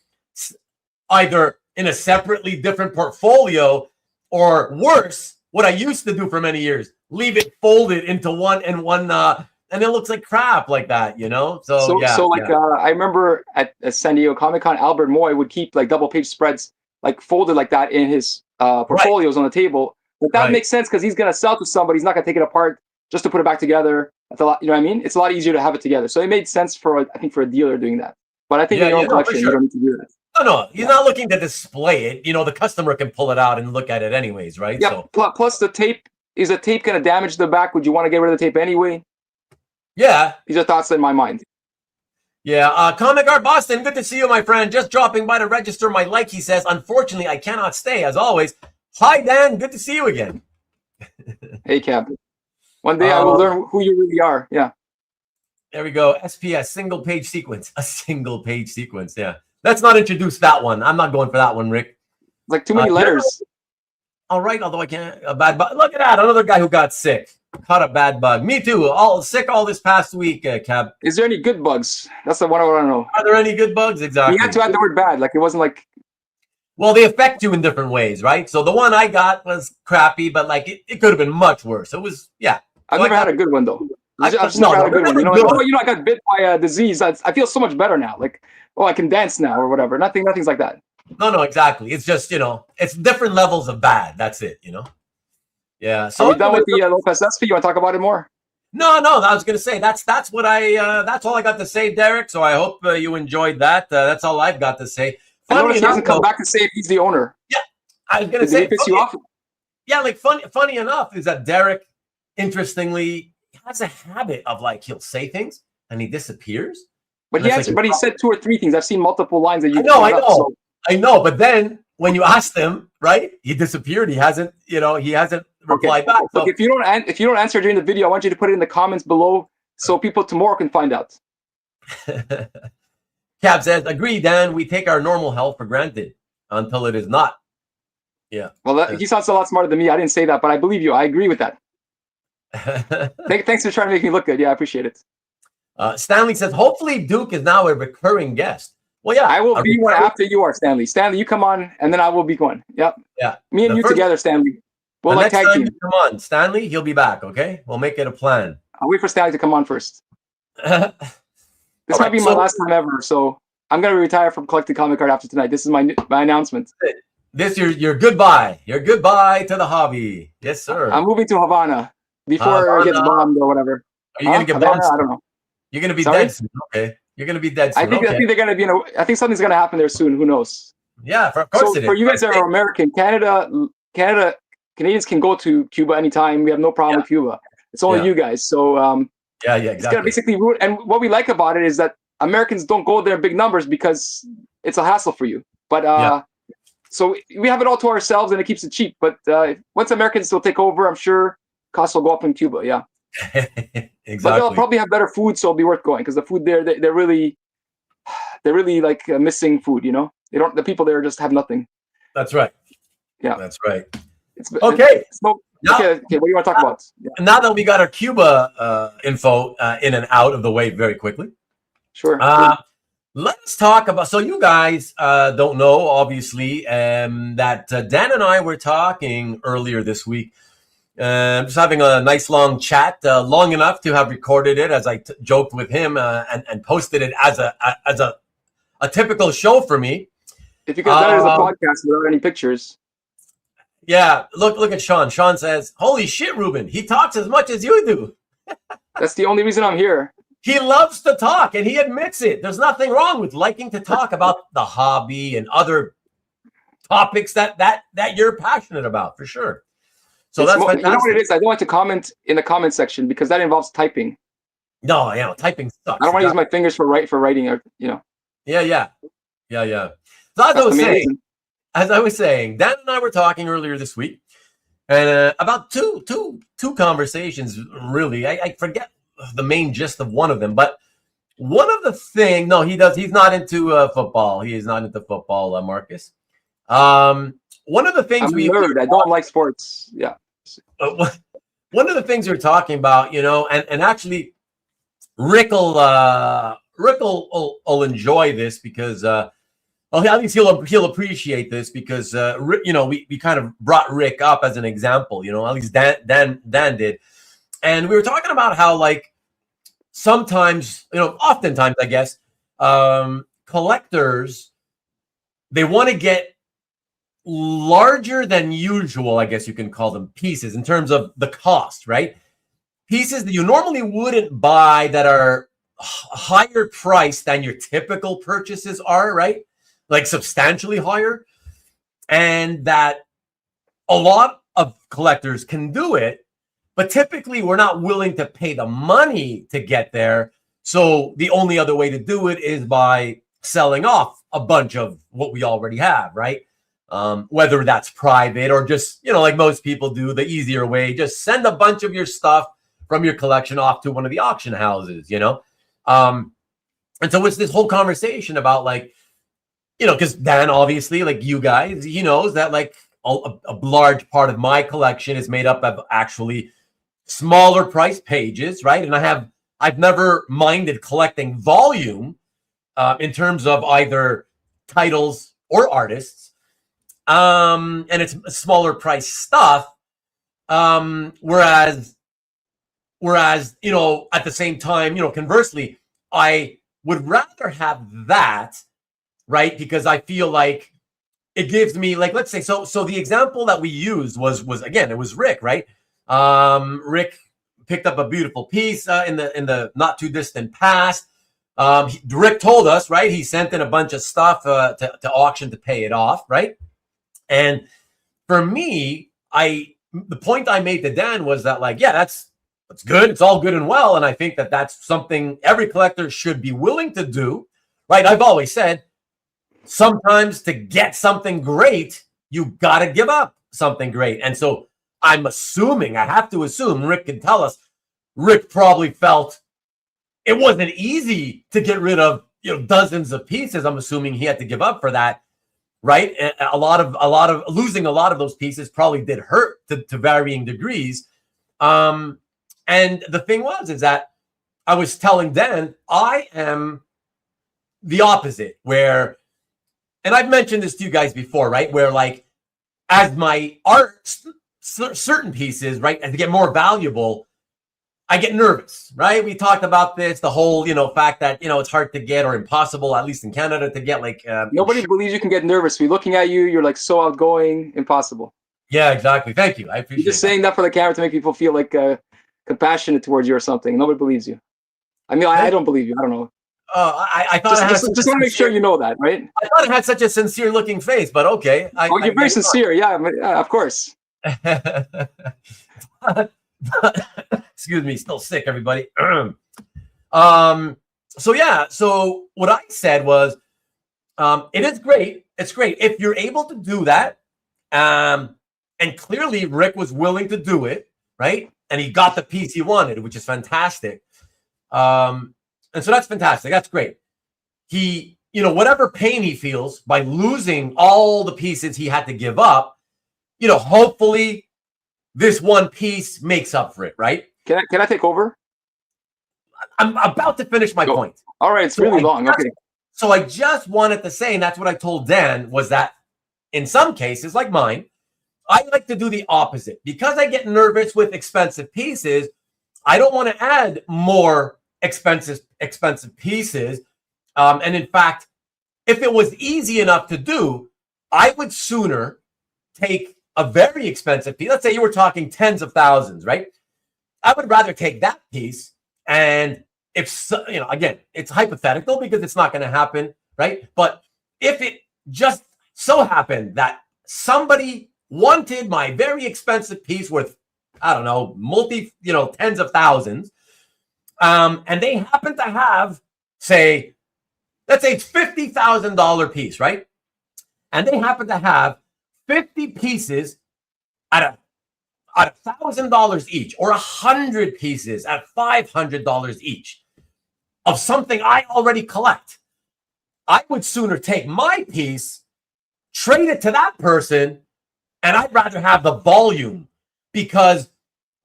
either in a separately different portfolio or worse, what I used to do for many years, leave it folded into one, and it looks like crap like that, you know? So I remember at San Diego Comic-Con, Albert Moy would keep like double page spreads like folded like that in his portfolios on the table. But that makes sense because he's going to sell to somebody. He's not going to take it apart just to put it back together. That's a lot, you know what I mean? It's a lot easier to have it together. So it made sense for a dealer doing that. But I think in your own collection, you don't need to do that. No, you're not looking to display it. You know, the customer can pull it out and look at it anyways, right? Yeah, so. Plus the tape, is the tape going to damage the back? Would you want to get rid of the tape anyway? Yeah. These are thoughts in my mind. Yeah, Comic Art Boston, good to see you, my friend. Just dropping by to register my like, he says. Unfortunately, I cannot stay, as always. Hi, Dan. Good to see you again. Hey, Cap. One day I will learn who you really are. Yeah. There we go. SPS, single page sequence. A single page sequence, yeah. Let's not introduce that one. I'm not going for that one, Rick. Like too many letters. All right, although I can't. A bad bug. Look at that. Another guy who got sick. Caught a bad bug. Me too. All sick all this past week, Cab. Is there any good bugs? That's the one I want to know. Are there any good bugs? Exactly. You had to add the word bad. Like it wasn't like. Well, they affect you in different ways, right? So the one I got was crappy, but like it could have been much worse. It was, yeah. I've never had a good one though. I've just never had a good one. You know, like, I got bit by a disease. I feel so much better now. Like, I can dance now or whatever. Nothing's like that. No, exactly. It's just, you know, it's different levels of bad. That's it, you know? Yeah. So are we done with the Lopez SP? You want to talk about it more? No. I was going to say that's what that's all I got to say, Derek. So I hope you enjoyed that. That's all I've got to say. I noticed he hasn't come back to say if he's the owner. Yeah, I was going to say. Did he piss you off? Yeah, like funny enough is that Derek, interestingly, has a habit of like he'll say things and he disappears. But he said 2 or 3 things. I've seen multiple lines that you. I know. But then when you asked him, right, he disappeared. He hasn't replied back. So. Look, if you don't answer during the video, I want you to put it in the comments below so people tomorrow can find out. Cab says, "Agree, Dan. We take our normal health for granted until it is not." Yeah. Well, he sounds a lot smarter than me. I didn't say that, but I believe you. I agree with that. Thanks for trying to make me look good. Yeah, I appreciate it. Stanley says, hopefully Duke is now a recurring guest. Well, yeah. I will be one after you are, Stanley. Stanley, you come on, and then I will be one. Yep. Yeah. Me and you together, Stanley. We'll like tag team. Come on, Stanley. He'll be back, okay? We'll make it a plan. I'll wait for Stanley to come on first. This might be my last time ever, so I'm going to retire from collecting comic art after tonight. This is my announcement. This your goodbye. Your goodbye to the hobby. Yes, sir. I'm moving to Havana before it gets bombed or whatever. Are you going to get bombed? I don't know. You're going to be dead soon. Okay. You're going to be dead soon. I think they're going to be I think something's going to happen there soon. Who knows? Yeah, of course it is. For you guys that are American, Canadians can go to Cuba anytime. We have no problem with Cuba. It's only you guys. So exactly. It's going to basically ruin. And what we like about it is that Americans don't go there in big numbers because it's a hassle for you. But so we have it all to ourselves and it keeps it cheap. But once Americans will take over, I'm sure costs will go up in Cuba. Yeah, Exactly. but they'll probably have better food, so it'll be worth going because the food there, they're really like missing food. You know, they don't. The people there just have nothing. That's right. Yeah, that's right. It's Okay. So, Now, okay. What do you want to talk about? Yeah. Now that we got our Cuba info in and out of the way very quickly, Sure. let's talk about. So you guys don't know, obviously, that Dan and I were talking earlier this week. Just having a nice long chat, long enough to have recorded it, as I joked with him and posted it as a typical show for me. If you could have done it as a podcast without any pictures. Yeah, look at Sean. Sean says, "Holy shit, Ruben! He talks as much as you do." That's the only reason I'm here. He loves to talk, and he admits it. There's nothing wrong with liking to talk about the hobby and other topics that you're passionate about, for sure. So that's fantastic. You know what it is? I don't like to comment in the comment section because that involves typing. No, typing sucks. I don't want to use my fingers for writing, or Yeah. So as I was saying, Dan and I were talking earlier this week, and about two conversations. Really, I forget the main gist of one of them, but one of the things. No, he's not into football. He is not into football, Marcus. One of the things I'm a nerd. I don't like sports. Yeah. One of the things we're talking about, and actually, Rick will enjoy this because, well, at least he'll appreciate this because, we kind of brought Rick up as an example, at least Dan did, and we were talking about how, like, sometimes, oftentimes, I guess, collectors, they want to get larger than usual, I guess you can call them, pieces in terms of the cost, right? Pieces that you normally wouldn't buy that are higher priced than your typical purchases are, right? Like substantially higher. And that a lot of collectors can do it, but typically we're not willing to pay the money to get there. So the only other way to do it is by selling off a bunch of what we already have, right? Whether that's private or just, like most people do, the easier way, just send a bunch of your stuff from your collection off to one of the auction houses, and so it's this whole conversation about, like, because Dan, obviously, like you guys, he knows that, like, a large part of my collection is made up of actually smaller price pages, right? And I've never minded collecting volume in terms of either titles or artists. And it's smaller price stuff. Whereas, at the same time, conversely, I would rather have that, right? Because I feel like it gives me, like, let's say, so the example that we used was again, it was Rick, right? Rick picked up a beautiful piece in the not too distant past. Rick told us, right? He sent in a bunch of stuff to auction to pay it off, right? And for me, the point I made to Dan was that, like, yeah, that's good. It's all good and well. And I think that that's something every collector should be willing to do, right? I've always said, sometimes to get something great, you got to give up something great. And so I have to assume, Rick can tell us, Rick probably felt it wasn't easy to get rid of, dozens of pieces. I'm assuming he had to give up for that. Right, a lot of losing a lot of those pieces probably did hurt to varying degrees. And the thing is that I was telling Dan, I am the opposite, where, and I've mentioned this to you guys before, right? Where, like, as my art, certain pieces, right, as they get more valuable, I get nervous, right? We talked about this, the whole, fact that, it's hard to get or impossible, at least in Canada, to get, like... Nobody believes you can get nervous. We're looking at you. You're, like, so outgoing, impossible. Yeah, exactly. Thank you. I appreciate it. You're just saying that for the camera to make people feel, like, compassionate towards you or something. Nobody believes you. I mean, I don't believe you. I don't know. I thought just want to make sure you know that, right? I thought I had such a sincere-looking face, but okay. You're very sincere. Yeah, of course. Excuse me, still sick, everybody. So what I said was, it is great. It's great if you're able to do that. And clearly Rick was willing to do it, right? and he got the piece he wanted, which is fantastic. And so that's fantastic. That's great. He, you know, whatever pain he feels by losing all the pieces he had to give up, you know, hopefully this one piece makes up for it, right? Can I take over? I'm about to finish my point. All right, it's really long. Okay. So I just wanted to say, and that's what I told Dan, was that in some cases, like mine, I like to do the opposite. Because I get nervous with expensive pieces, I don't want to add more expensive pieces. And in fact, if it was easy enough to do, I would sooner take a very expensive piece. Let's say you were talking tens of thousands, right? I would rather take that piece. And if, so, you know, again, it's hypothetical because it's not going to happen, right? But if it just so happened that somebody wanted my very expensive piece worth, I don't know, tens of thousands, and they happen to have, say, let's say it's $50,000 piece, right? And they happen to have 50 pieces at $1,000 each, or 100 pieces at $500 each of something I already collect. I would sooner take my piece, trade it to that person, and I'd rather have the volume, because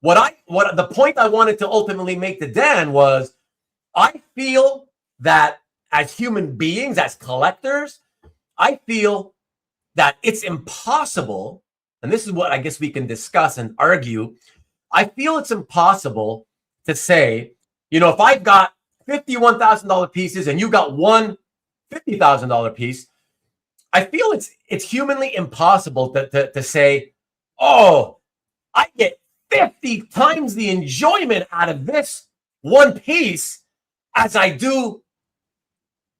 what the point I wanted to ultimately make to Dan was, I feel that as human beings, as collectors, I feel that it's impossible, and this is what I guess we can discuss and argue. I feel it's impossible to say, you know, if I've got $51,000 pieces and you got one $50,000 piece, I feel it's humanly impossible to say, oh, I get 50 times the enjoyment out of this one piece as I do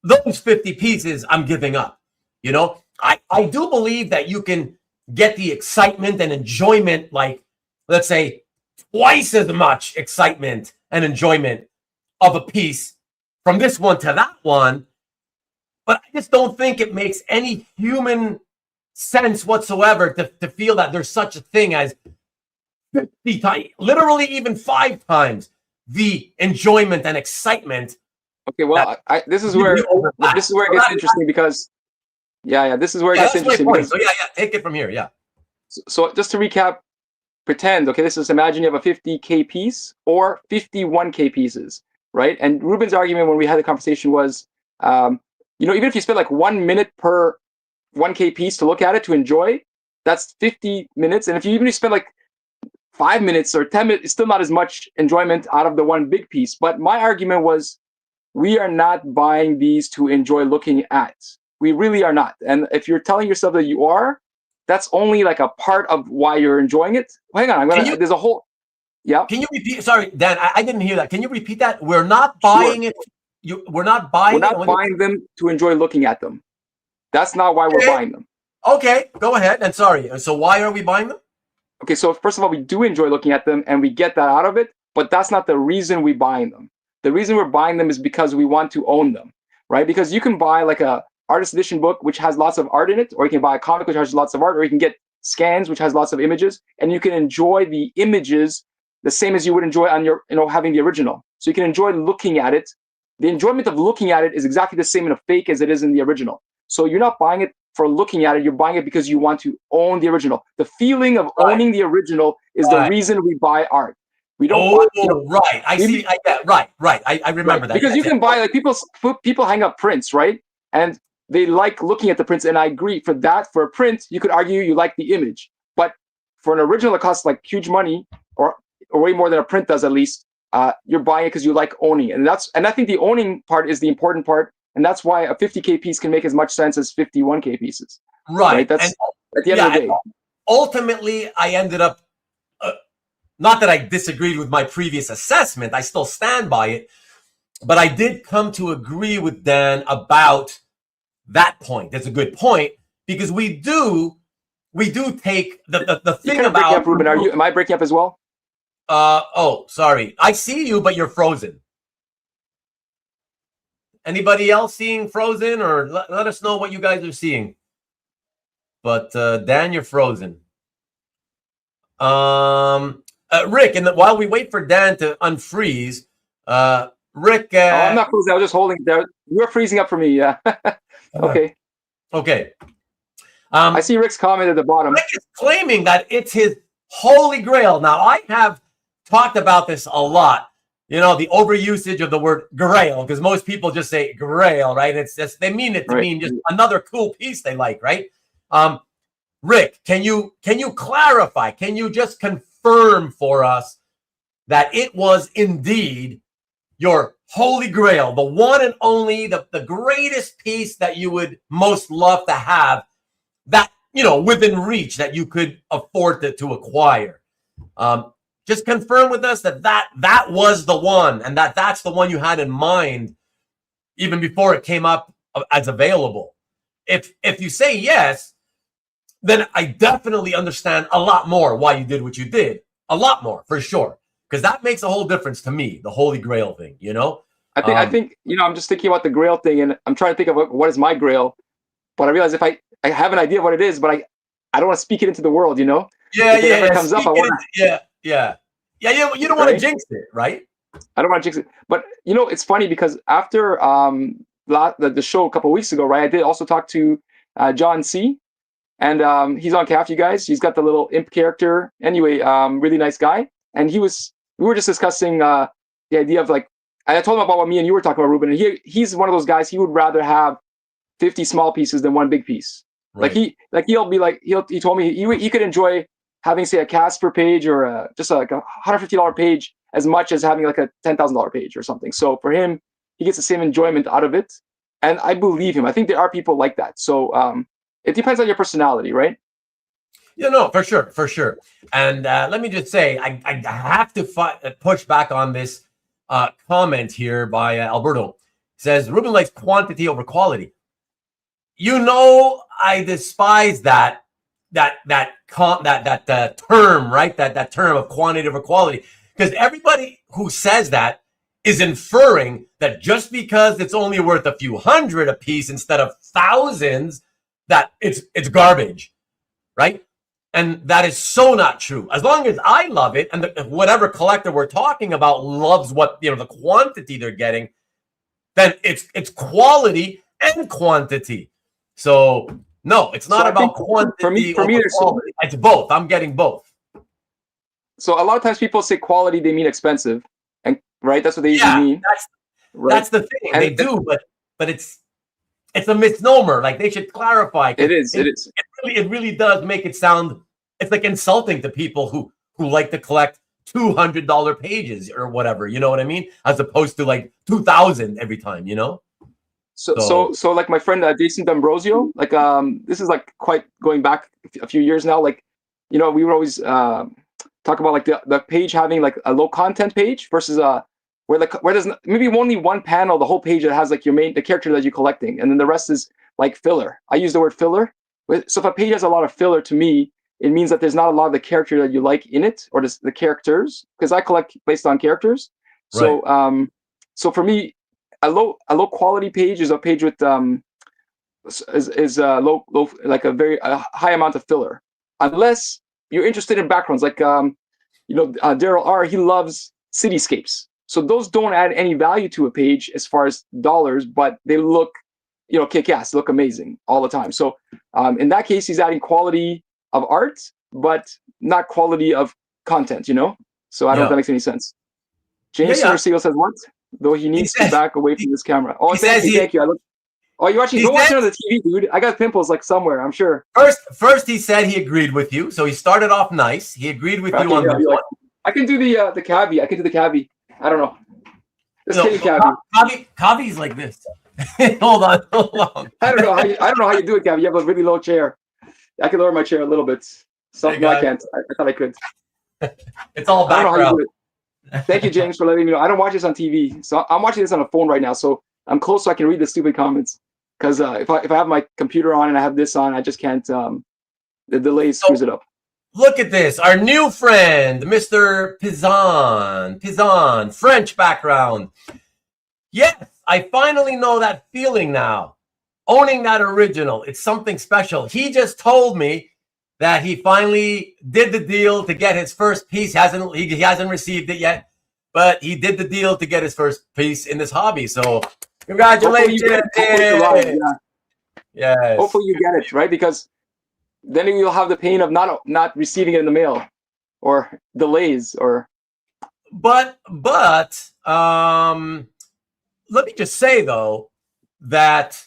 those 50 pieces I'm giving up. You know, I do believe that you can get the excitement and enjoyment, like, let's say, twice as much excitement and enjoyment of a piece from this one to that one. But I just don't think it makes any human sense whatsoever to feel that there's such a thing as 50 times, literally even 5 times the enjoyment and excitement. Okay, well, this is where it gets interesting, because this is where it gets interesting. So take it from here. Yeah. So just to recap, pretend, okay, imagine you have a 50K piece or 51K pieces, right? And Ruben's argument when we had the conversation was, you know, even if you spend like 1 minute per 1K piece to look at it, to enjoy, that's 50 minutes. And if you spend like 5 minutes or 10 minutes, it's still not as much enjoyment out of the one big piece. But my argument was, we are not buying these to enjoy looking at. We really are not. And if you're telling yourself that you are, that's only like a part of why you're enjoying it. Hang on, there's a whole, yeah. Can you repeat? Sorry, Dan, I didn't hear that. Can you repeat that? We're not buying it. We're not buying them to enjoy looking at them. That's not why we're buying them. Okay, go ahead. And sorry. So why are we buying them? Okay, so first of all, we do enjoy looking at them and we get that out of it, but that's not the reason we're buying them. The reason we're buying them is because we want to own them, right? Because you can buy like a artist edition book which has lots of art in it, or you can buy a comic which has lots of art, or you can get scans which has lots of images, and you can enjoy the images the same as you would enjoy on your, having the original. So you can enjoy looking at it. The enjoyment of looking at it is exactly the same in a fake as it is in the original. So you're not buying it for looking at it, you're buying it because you want to own the original. The feeling of owning the original is the reason we buy art. We don't right. I see. I get right. I remember that. Because you can buy, like, people hang up prints, right? And they like looking at the prints, and I agree. For a print, you could argue you like the image. But for an original that costs like huge money, or way more than a print does at least, you're buying it because you like owning it. And I think the owning part is the important part, and that's why a 50K piece can make as much sense as 51K pieces. Right. That's at the end of the day. Ultimately, I ended up, not that I disagreed with my previous assessment, I still stand by it, but I did come to agree with Dan about that point. That's a good point, because we do take the thing about up, Ruben. Am I breaking up as well? Oh, sorry. I see you, but you're frozen. Anybody else seeing frozen? Or let us know what you guys are seeing. But Dan, you're frozen. Rick, and while we wait for Dan to unfreeze, Rick. I'm not freezing. I was just holding it there. You're freezing up for me. Yeah. Okay. Okay. I see Rick's comment at the bottom. Rick is claiming that it's his holy grail. Now, I have talked about this a lot. You know, the overusage of the word grail, because most people just say grail, right? It's just, they mean it to mean just another cool piece they like, right? Rick, can you clarify? Can you just confirm for us that it was indeed your holy grail, the one and only, the greatest piece that you would most love to have, that, you know, within reach, that you could afford to acquire? Just confirm with us that was the one, and that's the one you had in mind even before it came up as available. If you say yes, then I definitely understand a lot more why you did what you did. A lot more, for sure. Because that makes a whole difference to me, the Holy Grail thing, you know? I think, you know, I'm just thinking about the Grail thing, and I'm trying to think of what is my Grail. But I realize if I have an idea of what it is, but I don't want to speak it into the world, you know? Yeah, if it ever comes up, I want to... Yeah, you don't want to jinx it, right? I don't want to jinx it. But, you know, it's funny because after the show a couple of weeks ago, right, I did also talk to John C., and he's on CAF, you guys. He's got the little imp character. Anyway, really nice guy. And we were just discussing the idea of, like, I told him about what me and you were talking about, Ruben. And he's one of those guys, he would rather have 50 small pieces than one big piece. Right. He told me he could enjoy having, say, a Casper page or just like a $150 page as much as having like a $10,000 page or something. So for him, he gets the same enjoyment out of it. And I believe him. I think there are people like that. So it depends on your personality, right? Yeah, no, for sure. And let me just say, I have to push back on this comment here by Alberto. It says, Ruben likes quantity over quality. You know, I despise that term, right? That term of quantity over quality, because everybody who says that is inferring that just because it's only worth a few hundred a piece instead of thousands, that it's garbage, right? And that is so not true. As long as I love it, and whatever collector we're talking about loves what, you know, the quantity they're getting, then it's quality and quantity. So no, it's not about quantity for me, quality. It's both. I'm getting both. So a lot of times people say quality, they mean expensive, and right, that's what they usually mean. That's the thing. And they do, but it's a misnomer. Like, they should clarify. It is. It really does make it sound, it's like insulting to people who like to collect $200 pages or whatever. You know what I mean? As opposed to like 2,000 every time. You know. So like my friend Jason D'Ambrosio, like this is like quite going back a few years now. Like, you know, we would always talk about like the page having like a low content page versus where there's maybe only one panel, the whole page that has like the character that you're collecting, and then the rest is like filler. I use the word filler. So if a page has a lot of filler, to me, it means that there's not a lot of the character that you like in it, or the characters, because I collect based on characters. So right. So for me, a low quality page is a page with low like a very high amount of filler, unless you're interested in backgrounds. Like you know, Daryl R, he loves cityscapes. So those don't add any value to a page as far as dollars, but they look, you know, kick-ass, look amazing all the time. So in that case, he's adding quality of art, but not quality of content, you know? So I don't know if that makes any sense. James Siegel says, what? Though he needs to back away from this camera. Oh, thank you. Oh, you're watching? Go watch it on the TV, dude. I got pimples like somewhere, I'm sure. First he said he agreed with you. So he started off nice. He agreed with you on this one. I can do the cavi. I can do the cavi. I don't know. Cavi's like this. Hold on. I don't know how you do it, Cavi. You have a really low chair. I can lower my chair a little bit. Something I can't. I thought I could. It's all background. I don't know how you do it. Thank you, James, for letting me know. I don't watch this on TV, so I'm watching this on a phone right now. So I'm close, so I can read the stupid comments. Because if I have my computer on and I have this on, I just can't. The delay screws it up. Look at this. Our new friend, Mr. Pizan, French background. Yes, I finally know that feeling now. Owning that original. It's something special. He just told me that he finally did the deal to get his first piece. He hasn't received it yet, but he did the deal to get his first piece in this hobby. So congratulations. Yes. Hopefully you get it, right? Because then you'll have the pain of not receiving it in the mail or delays or. But let me just say though that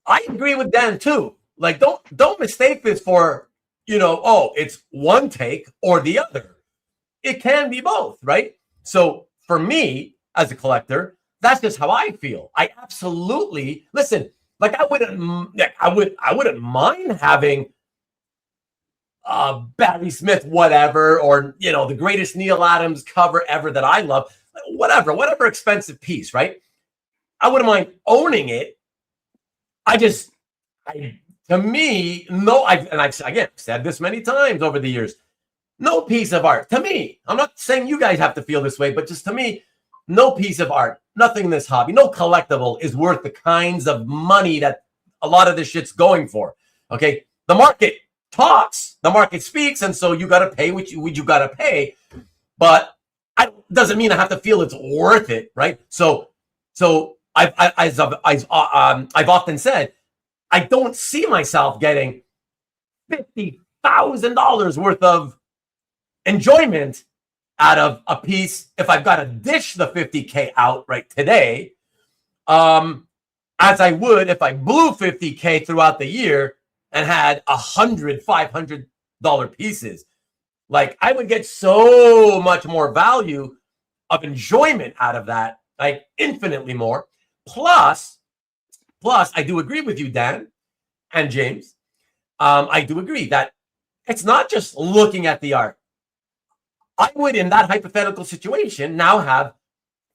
I agree with Dan too. Like don't mistake this for, oh, it's one take or the other. It can be both, right? So for me as a collector, that's just how I feel. I absolutely listen. Like I wouldn't mind having Barry Smith, whatever, or the greatest Neil Adams cover ever that I love, whatever expensive piece, right? I wouldn't mind owning it. To me, no, I've again said this many times over the years. No piece of art, to me, I'm not saying you guys have to feel this way, but just to me, no piece of art, nothing in this hobby, no collectible is worth the kinds of money that a lot of this shit's going for. Okay, the market talks, the market speaks, and so you got to pay what you got to pay. But doesn't mean I have to feel it's worth it, right? So I've often said I don't see myself getting $50,000 worth of enjoyment out of a piece if I've got to dish the $50K out right today, as I would if I blew $50K throughout the year and had $100, $500 pieces. Like I would get so much more value of enjoyment out of that, like infinitely more. Plus, I do agree with you, Dan and James. I do agree that it's not just looking at the art. I would, in that hypothetical situation, now have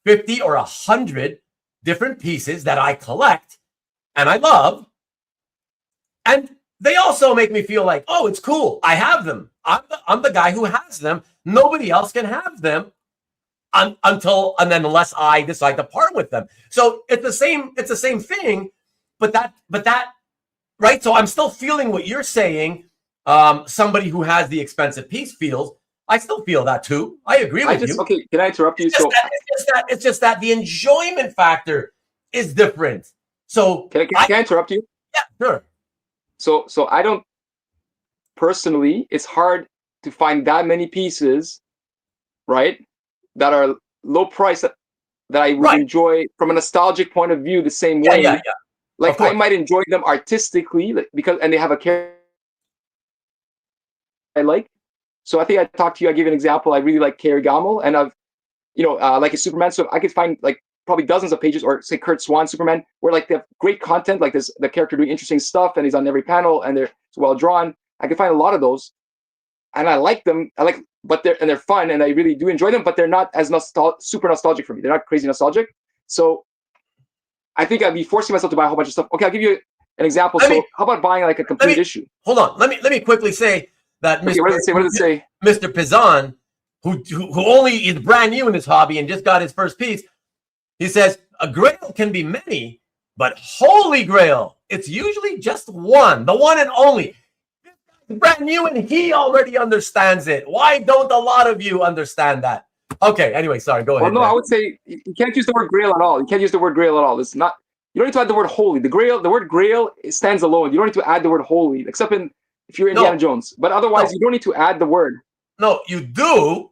50 or 100 different pieces that I collect and I love. And they also make me feel like, oh, it's cool. I have them. I'm the guy who has them. Nobody else can have them unless I decide to part with them. So it's the same thing, but that, right? So I'm still feeling what you're saying. Somebody who has the expensive piece feels. I still feel that too. I agree with you. Okay, can I interrupt you? It's just that the enjoyment factor is different. So can I interrupt you? Yeah, sure. So I don't personally. It's hard to find that many pieces, right, that are low price that I would enjoy from a nostalgic point of view the same way. Yeah. Like I might enjoy them artistically, and they have a character I like. So I think I talked to you. I gave an example. I really like Kerry Gamble, and I've, like a Superman. So I could find like probably dozens of pages, or say Kurt Swan Superman, where like they have great content, like there's the character doing interesting stuff, and he's on every panel, and they're well drawn. I could find a lot of those, and I like them. But they're fun, and I really do enjoy them. But they're not as super nostalgic for me. They're not crazy nostalgic. So I think I'd be forcing myself to buy a whole bunch of stuff. Okay, I'll give you an example. How about buying like a complete issue? Hold on. Let me quickly say that Mr. What does it say? Mr. Pizan, who only is brand new in this hobby and just got his first piece, he says a Grail can be many, but Holy Grail, it's usually just one, the one and only. Brand new, and he already understands it. Why don't a lot of you understand that? Okay, anyway, sorry, go ahead. Well, no, I would say you can't use the word Grail at all. You can't use the word Grail at all. It's not. You don't need to add the word holy. The word Grail stands alone. You don't need to add the word holy, except if you're Indiana Jones. But otherwise, you don't need to add the word. No, you do,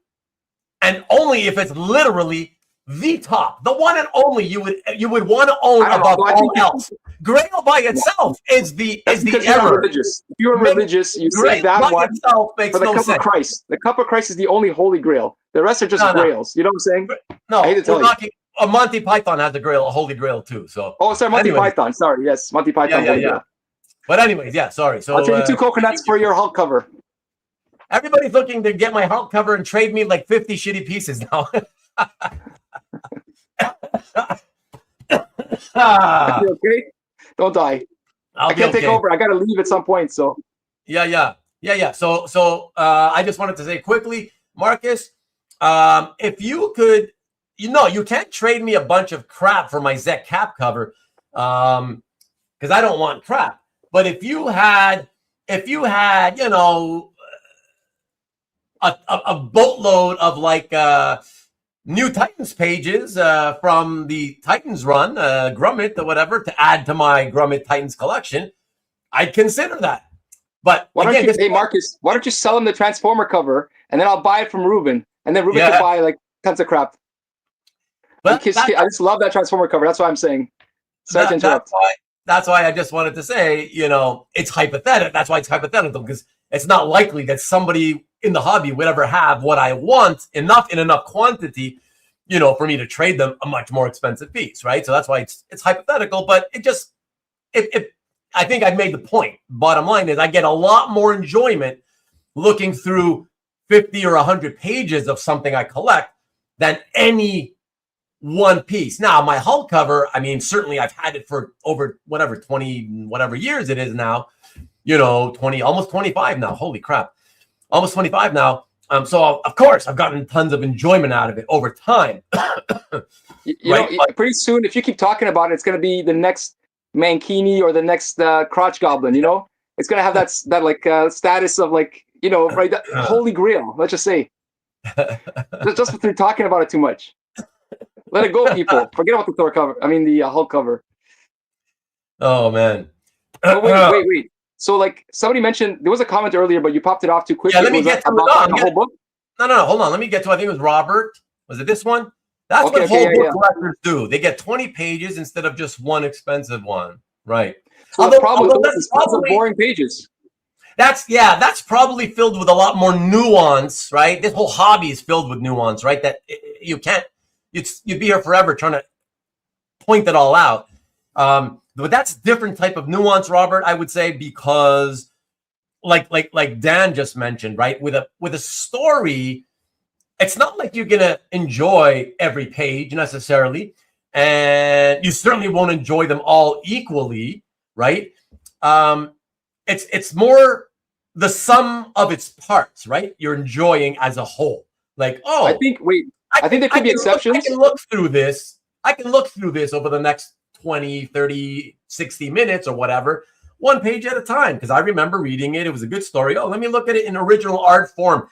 and only if it's literally the top, the one and only you would want to own above all else. Grail by itself is the error. Religious. If you're religious, you say that one makes for the no Cup sense. of Christ. The Cup of Christ is the only holy Grail. The rest are just Grails. You know what I'm saying? No, I hate to tell you. Monty Python has a Grail, a Holy Grail too. So sorry, Monty Python. Sorry, yes, Monty Python. Yeah. But anyways, sorry. So I'll trade you 2 coconuts for your Hulk cover. Everybody's looking to get my Hulk cover and trade me like 50 shitty pieces now. You okay? Don't die. I can't take over. I got to leave at some point. So yeah. So I just wanted to say quickly, Marcus, if you could, you can't trade me a bunch of crap for my Zek Cap cover, because I don't want crap. But if you had if you had, you know, a boatload of like new Titans pages from the Titans run, Grummett or whatever, to add to my Grummett Titans collection, I'd consider that. But why again, don't you, hey Marcus, why don't you sell him the Transformer cover, and then I'll buy it from Ruben, and then Ruben can buy like tons of crap. But I just love that Transformer cover. That's what I'm saying. Sorry to interrupt. That's why I just wanted to say, you know, it's hypothetical. That's why it's hypothetical, because it's not likely that somebody in the hobby would ever have what I want in enough quantity, you know, for me to trade them a much more expensive piece, right? So that's why it's hypothetical. But I think I've made the point. Bottom line is, I get a lot more enjoyment looking through 50 or 100 pages of something I collect than any one piece. Now, my Hulk cover, I mean, certainly I've had it for over 20 whatever years it is now, you know, almost 25 now. Holy crap. Almost 25 now. So of course I've gotten tons of enjoyment out of it over time. you know, pretty soon, if you keep talking about it, it's going to be the next Mankini or the next Crotch Goblin, you know? It's going to have that like status of like, you know, right, that Holy Grail, let's just say. just through talking about it too much. Let it go, people. Forget about the Thor cover. I mean, the Hulk cover. Oh, man. But wait. So, like, somebody mentioned, there was a comment earlier, but you popped it off too quickly. Yeah, let me get to the whole book. No, hold on. Let me get to, I think it was Robert. Was it this one? That's what whole book collectors do. They get 20 pages instead of just one expensive one. Right. So the problem is probably boring pages. That's probably filled with a lot more nuance, right? This whole hobby is filled with nuance, right? That you can't, you'd be here forever trying to point it all out. But that's a different type of nuance, Robert, I would say, because like Dan just mentioned, right? With a story, it's not like you're gonna enjoy every page necessarily, and you certainly won't enjoy them all equally, right? It's more the sum of its parts, right? You're enjoying as a whole. Like, oh, I think there could be exceptions. I can look through this over the next 20, 30, 60 minutes or whatever, one page at a time, because I remember reading it. It was a good story. Oh, let me look at it in original art form.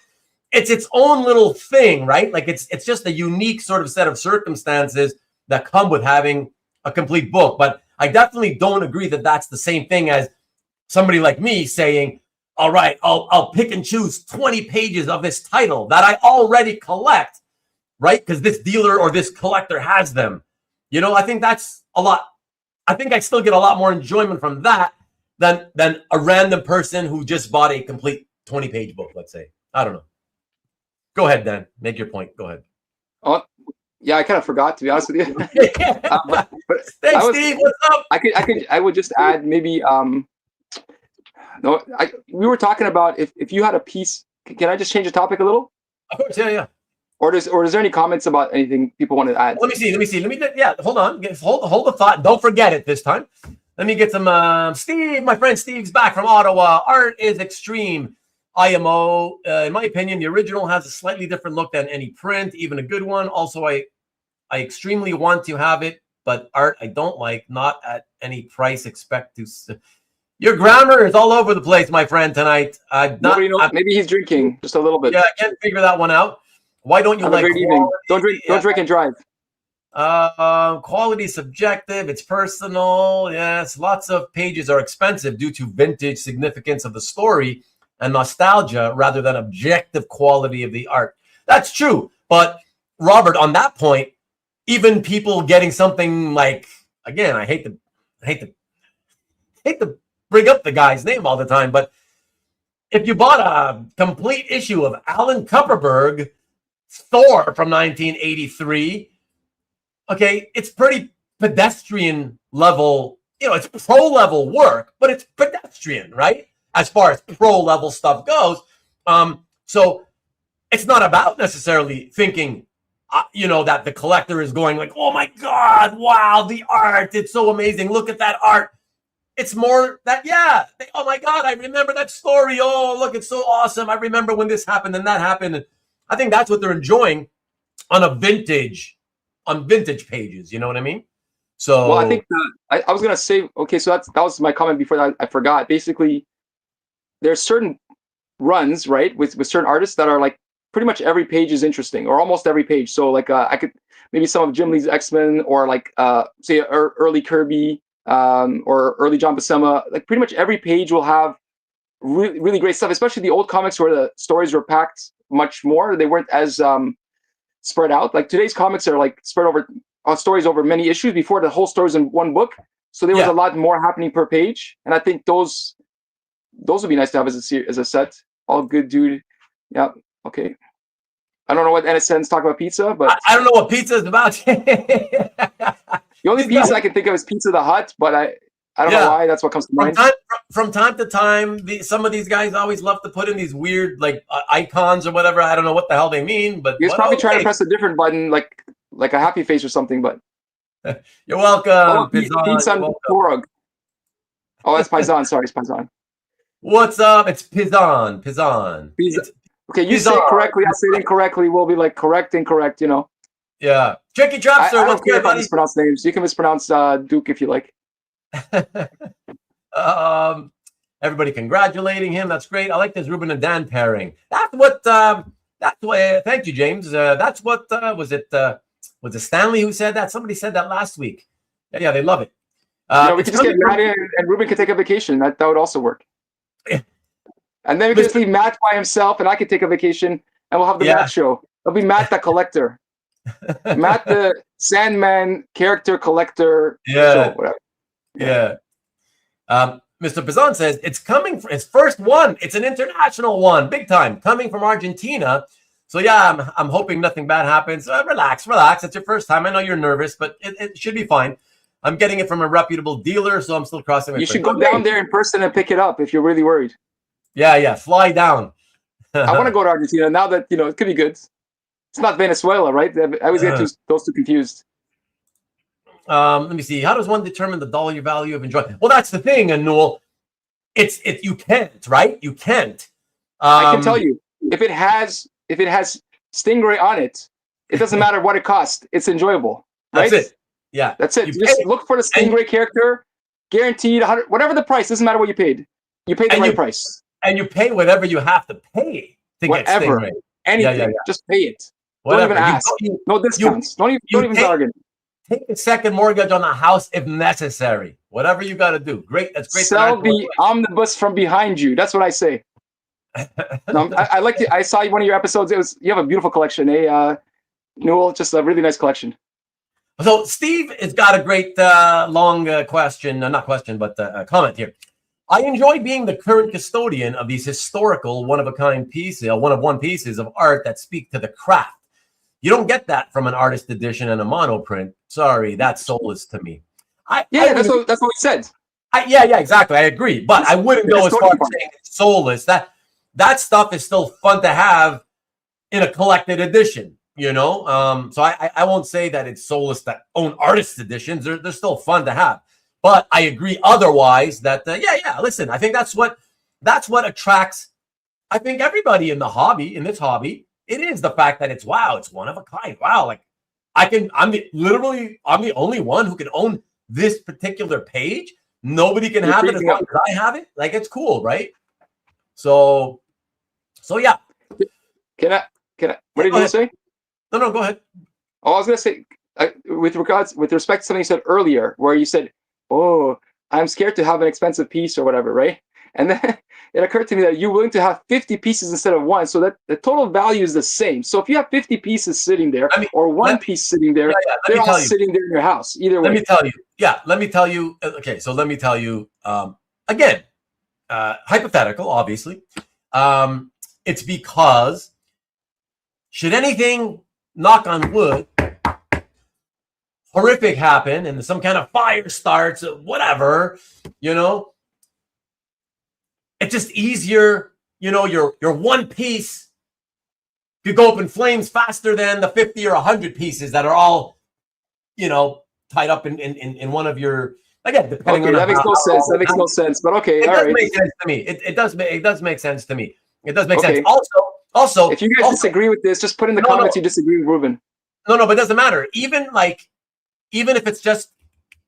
It's its own little thing, right? Like it's just a unique sort of set of circumstances that come with having a complete book. But I definitely don't agree that that's the same thing as somebody like me saying, all right, I'll pick and choose 20 pages of this title that I already collect, right? Because this dealer or this collector has them. You know, I think that's a lot. I think I still get a lot more enjoyment from that than a random person who just bought a complete 20-page book, let's say. I don't know. Go ahead, Dan. Make your point. Go ahead. Oh, yeah, I kind of forgot, to be honest with you. Thanks, Steve. What's up? I would just add maybe we were talking about if you had a piece. Can I just change the topic a little? Of course, yeah. Or is there any comments about anything people want to add? Let me see. Hold on. Hold the thought. Don't forget it this time. Let me get some. Steve, my friend Steve's back from Ottawa. Art is extreme. IMO. In my opinion, the original has a slightly different look than any print, even a good one. Also, I extremely want to have it, but art I don't like. Not at any price. Expect to. Your grammar is all over the place, my friend. Tonight, maybe he's drinking just a little bit. Yeah, I can't figure that one out. Why don't you like quality? Don't drink and drive. Quality subjective. It's personal. Yes, lots of pages are expensive due to vintage significance of the story and nostalgia rather than objective quality of the art. That's true. But Robert, on that point, even people getting something like, again, I hate to bring up the guy's name all the time, but if you bought a complete issue of Alan Kupperberg, Thor from 1983, okay, it's pretty pedestrian level, you know, it's pro level work, but it's pedestrian, right? As far as pro level stuff goes. So it's not about necessarily thinking, you know, that the collector is going like, oh my God, wow, the art, it's so amazing. Look at that art. It's more that, oh my God, I remember that story. Oh, look, it's so awesome. I remember when this happened and that happened. And I think that's what they're enjoying on vintage pages. You know what I mean? So, well, I think I was gonna say, okay, so that was my comment before that. I forgot. Basically, there's certain runs, right, with certain artists that are like pretty much every page is interesting, or almost every page. So like I could maybe some of Jim Lee's X-Men, or like say early Kirby, or early John Buscema. Like pretty much every page will have really, really great stuff, especially the old comics where the stories were packed much more. They weren't as spread out. Like today's comics are like spread over stories over many issues. Before, the whole story's in one book, so there was a lot more happening per page. And I think those would be nice to have as a set. All good, dude. Yeah. Okay. I don't know what NSN's talking about pizza, but I don't know what pizza is about. The only pizza I can think of is Pizza the Hut, but I don't know why. That's what comes to mind. From time to time, some of these guys always love to put in these weird like icons or whatever. I don't know what the hell they mean, but he's probably trying to press a different button, like a happy face or something. But you're welcome. Pizan. Oh, that's Paisan. Sorry, it's Paisan. What's up? It's Pizan. Okay, you say it correctly. I say it incorrectly. We'll be like correct, incorrect. You know. Yeah. Tricky Dropster. I don't care if I mispronounce names. You can mispronounce Duke if you like. Everybody congratulating him. That's great. I like this Ruben and Dan pairing. That's what. Thank you, James. That's what was it? Was it Stanley who said that? Somebody said that last week. Yeah, they love it. We could just get Matt in, and Ruben could take a vacation. That would also work. And then we could just leave Matt by himself, and I could take a vacation, and we'll have the Matt show. It'll be Matt DaCollector. Matt the Sandman character collector. Show, whatever. Yeah. Mr. Pizan says it's coming for his first one. It's an international one, big time, coming from Argentina. So yeah, I'm hoping nothing bad happens. Relax. It's your first time. I know you're nervous, but it should be fine. I'm getting it from a reputable dealer, so I'm still crossing my fingers. You should go down there in person and pick it up if you're really worried. Yeah, fly down. I want to go to Argentina now that it could be good. It's not Venezuela, right? I always get those two confused. Let me see. How does one determine the dollar value of enjoyment? Well, that's the thing, Anul. It's you can't, right? You can't. I can tell you, if it has Stingray on it, it doesn't matter what it costs. It's enjoyable, right? That's it. Yeah, that's it. You just look for the Stingray character, guaranteed 100. Whatever the price, doesn't matter what you paid. You paid the right price, and you pay whatever you have to pay to get Stingray. Anything, yeah. Just pay it. Whatever. Don't even ask. No discounts. Don't even bargain. Take a second mortgage on the house if necessary. Whatever you got to do. Great. That's great. Sell the omnibus from behind you. That's what I say. No, I like it. I saw one of your episodes. You have a beautiful collection. Newell, just a really nice collection. So Steve has got a great long question. Not question, but comment here. I enjoy being the current custodian of these historical one-of-a-kind pieces, one-of-one pieces of art that speak to the craft. You don't get that from an artist edition and a monoprint. Sorry, that's soulless to me. That's what we said. Yeah, exactly. I agree, but I wouldn't go as far as saying it's soulless. That stuff is still fun to have in a collected edition, So I won't say that it's soulless that own artist editions. They're still fun to have. But I agree otherwise that, listen, I think that's what attracts, I think, everybody in this hobby. It is the fact that it's one of a kind. Wow. Like I'm the only one who can own this particular page. Nobody can have it as long as I have it. Like, it's cool, right? So yeah. Can I, what did you want to say? No, go ahead. Oh, I was going to say, with respect to something you said earlier, where you said, oh, I'm scared to have an expensive piece or whatever, right? And then it occurred to me that you're willing to have 50 pieces instead of one, so that the total value is the same. So if you have 50 pieces sitting there, or one piece sitting there, they're all sitting there in your house. Either way. Let me tell you. Yeah, let me tell you. Okay, so let me tell you, again, hypothetical, obviously. It's because should anything, knock on wood, horrific happen and some kind of fire starts, whatever, it's just easier, your one piece could go up in flames faster than the 50 or 100 pieces that are all, tied up in one of your, again, depending on that makes no sense. That makes no sense. But okay, all right. It does make sense to me. It does make sense to me. It does make sense. Also, if you guys disagree with this, just put in the comments you disagree with Ruben. No, but it doesn't matter. Even if it's just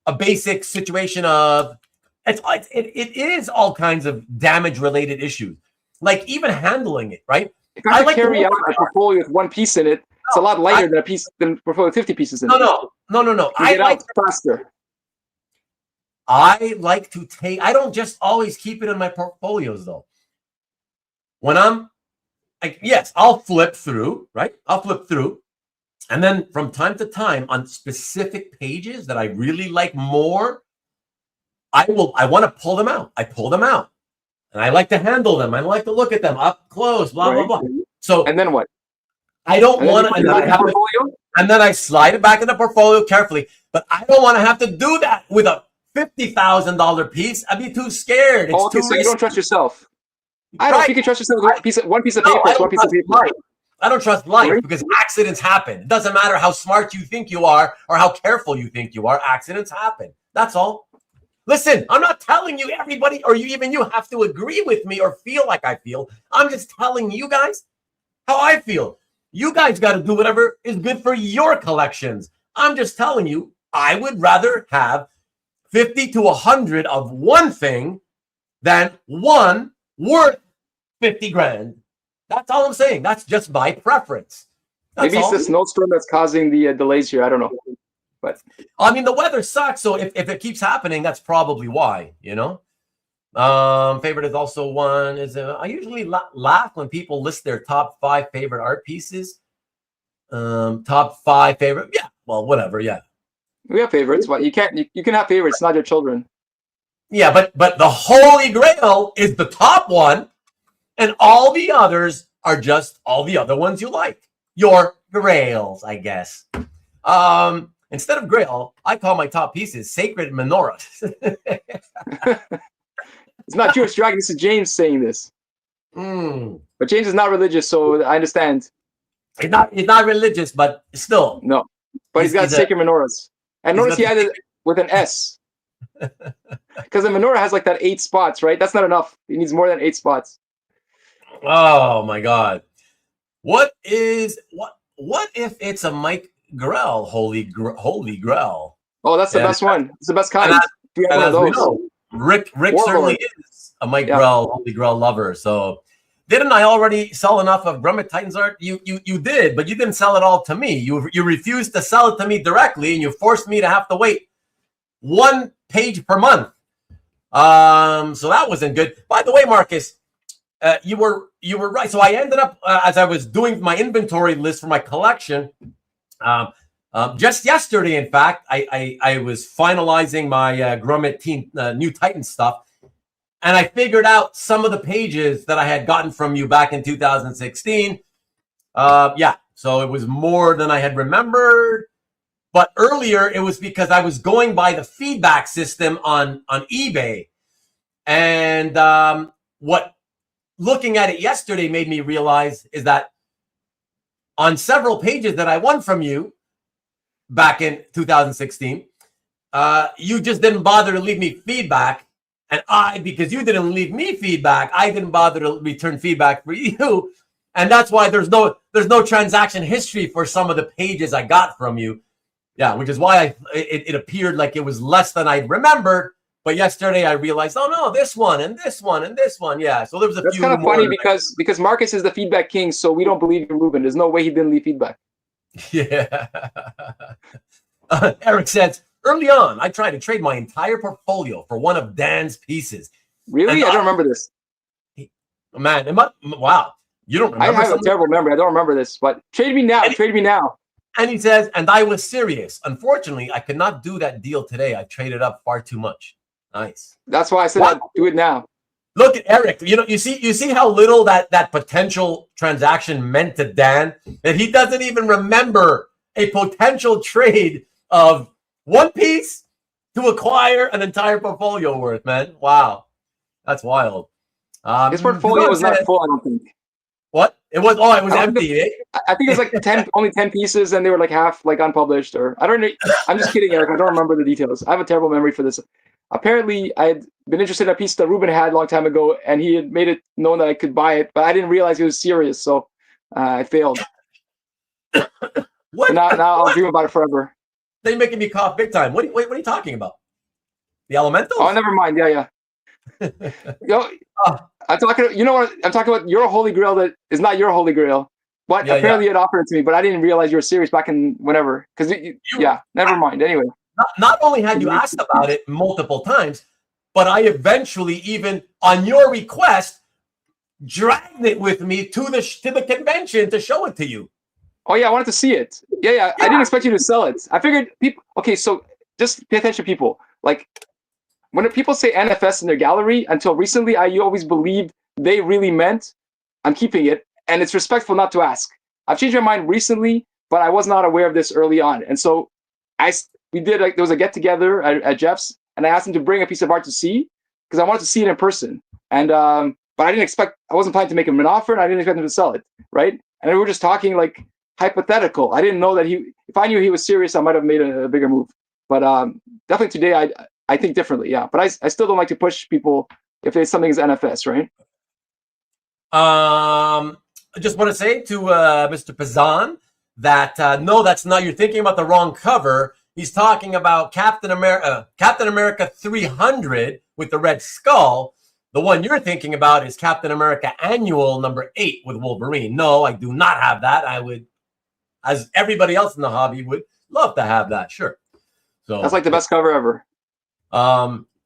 a basic situation of It is all kinds of damage-related issues, like even handling it, right? If I like carry out a portfolio with one piece in it, it's a lot lighter than a portfolio with 50 pieces in it. No. You get out faster. I like to take. I don't just always keep it in my portfolios though. When I'm, yes, I'll flip through, right? I'll flip through, and then from time to time on specific pages that I really like more, I want to pull them out. I pull them out, and I like to handle them. I like to look at them up close. Blah blah blah. So and then what? I don't want to. And then I slide it back in the portfolio carefully. But I don't want to have to do that with a $50,000 piece. I'd be too scared. It's too risky. You don't trust yourself. I don't think you can trust yourself with one piece of paper. It's one piece of paper. I don't trust life because accidents happen. It doesn't matter how smart you think you are or how careful you think you are. Accidents happen. That's all. Listen, I'm not telling you everybody or you have to agree with me or feel like I feel. I'm just telling you guys how I feel. You guys got to do whatever is good for your collections. I'm just telling you, I would rather have 50 to 100 of one thing than one worth 50 grand. That's all I'm saying. That's just my preference. Maybe it's the snowstorm that's causing the delays here. I don't know. But I mean, the weather sucks. So if it keeps happening, that's probably why, you know. Favorite is also one is I usually laugh when people list their top 5 favorite art pieces. Top 5 favorite. Yeah. Well, whatever. Yeah. We have favorites, but you can have favorites, not your children. Yeah, but the Holy Grail is the top one, and all the others are just all the other ones you like. Your Grails, I guess. Instead of Grail, I call my top pieces Sacred Menorah. It's not Jewish Dragon. This is James saying this. But James is not religious, so I understand. He's not religious, but still. No. But he's got Sacred Menorahs. And notice he added with an S. Because the menorah has like that 8 spots, right? That's not enough. He needs more than 8 spots. Oh my God. What if it's a Mike Grail Holy Grail? Oh, that's the best one. It's the best kind. As we know, Rick certainly is a Mike Grail Holy Grail lover. So didn't I already sell enough of Grummet Titans art? You did, but you didn't sell it all to me. You refused to sell it to me directly, and you forced me to have to wait 1 page per month. So that wasn't good. By the way, Marcus, you were right. So I ended up as I was doing my inventory list for my collection. Just yesterday, in fact, I was finalizing my Grummet New Titan stuff, and I figured out some of the pages that I had gotten from you back in 2016. So it was more than I had remembered. But earlier, it was because I was going by the feedback system on eBay. And what looking at it yesterday made me realize is that on several pages that I won from you back in 2016, you just didn't bother to leave me feedback. And because you didn't leave me feedback, I didn't bother to return feedback for you. And that's why there's no transaction history for some of the pages I got from you. Yeah, which is why it appeared like it was less than I remembered. But yesterday I realized, oh no, this one and this one and this one. Yeah, so there was a few. That's kind of funny because Marcus is the feedback king, so we don't believe in Ruben. There's no way he didn't leave feedback. Yeah. Eric says, early on, I tried to trade my entire portfolio for one of Dan's pieces. Really? I don't remember this. Man, wow. You don't remember? I have a terrible memory. I don't remember this, but trade me now. Trade me now. And he says, and I was serious. Unfortunately, I could not do that deal today. I traded up far too much. Nice. That's why I said I'd do it now. Look at Eric. You see how little that potential transaction meant to Dan, that he doesn't even remember a potential trade of one piece to acquire an entire portfolio worth, man. Wow. That's wild. His portfolio was not full, I don't think. What? It was empty. I think it was like only 10 pieces, and they were like half like unpublished, or I don't know. I'm just kidding, Eric. I don't remember the details. I have a terrible memory for this. Apparently, I had been interested in a piece that Ruben had a long time ago, and he had made it known that I could buy it, but I didn't realize he was serious, so I failed. What? Now I'll dream about it forever. They're making me cough big time. What are you talking about? The elementals? Oh, never mind. Yeah. Yo, I'm talking. You know what? I'm talking about your Holy Grail that is not your Holy Grail. But apparently it offered it to me, but I didn't realize you were serious back in whenever. Because never mind. Anyway, not only had you asked about it multiple times, but I eventually, even on your request, dragged it with me to the convention to show it to you. Oh yeah, I wanted to see it. Yeah. I didn't expect you to sell it. I figured people. Okay, so just pay attention, people. Like when people say NFS in their gallery, until recently, I always believed they really meant I'm keeping it. And it's respectful not to ask. I've changed my mind recently, but I was not aware of this early on. And so we did there was a get together at Jeff's, and I asked him to bring a piece of art to see because I wanted to see it in person. And but I wasn't planning to make him an offer, and I didn't expect him to sell it, right? And we were just talking like hypothetical. I didn't know that if I knew he was serious, I might have made a bigger move. But definitely today, I think differently. Yeah, but I still don't like to push people if something is NFS, right? I just want to say to Mr. Pazan that no, that's not. You're thinking about the wrong cover. He's talking about Captain America 300 with the red skull. The one you're thinking about is Captain America Annual #8 with Wolverine. No, I do not have that. I would, as everybody else in the hobby would, love to have that. Sure. So that's like the best cover ever.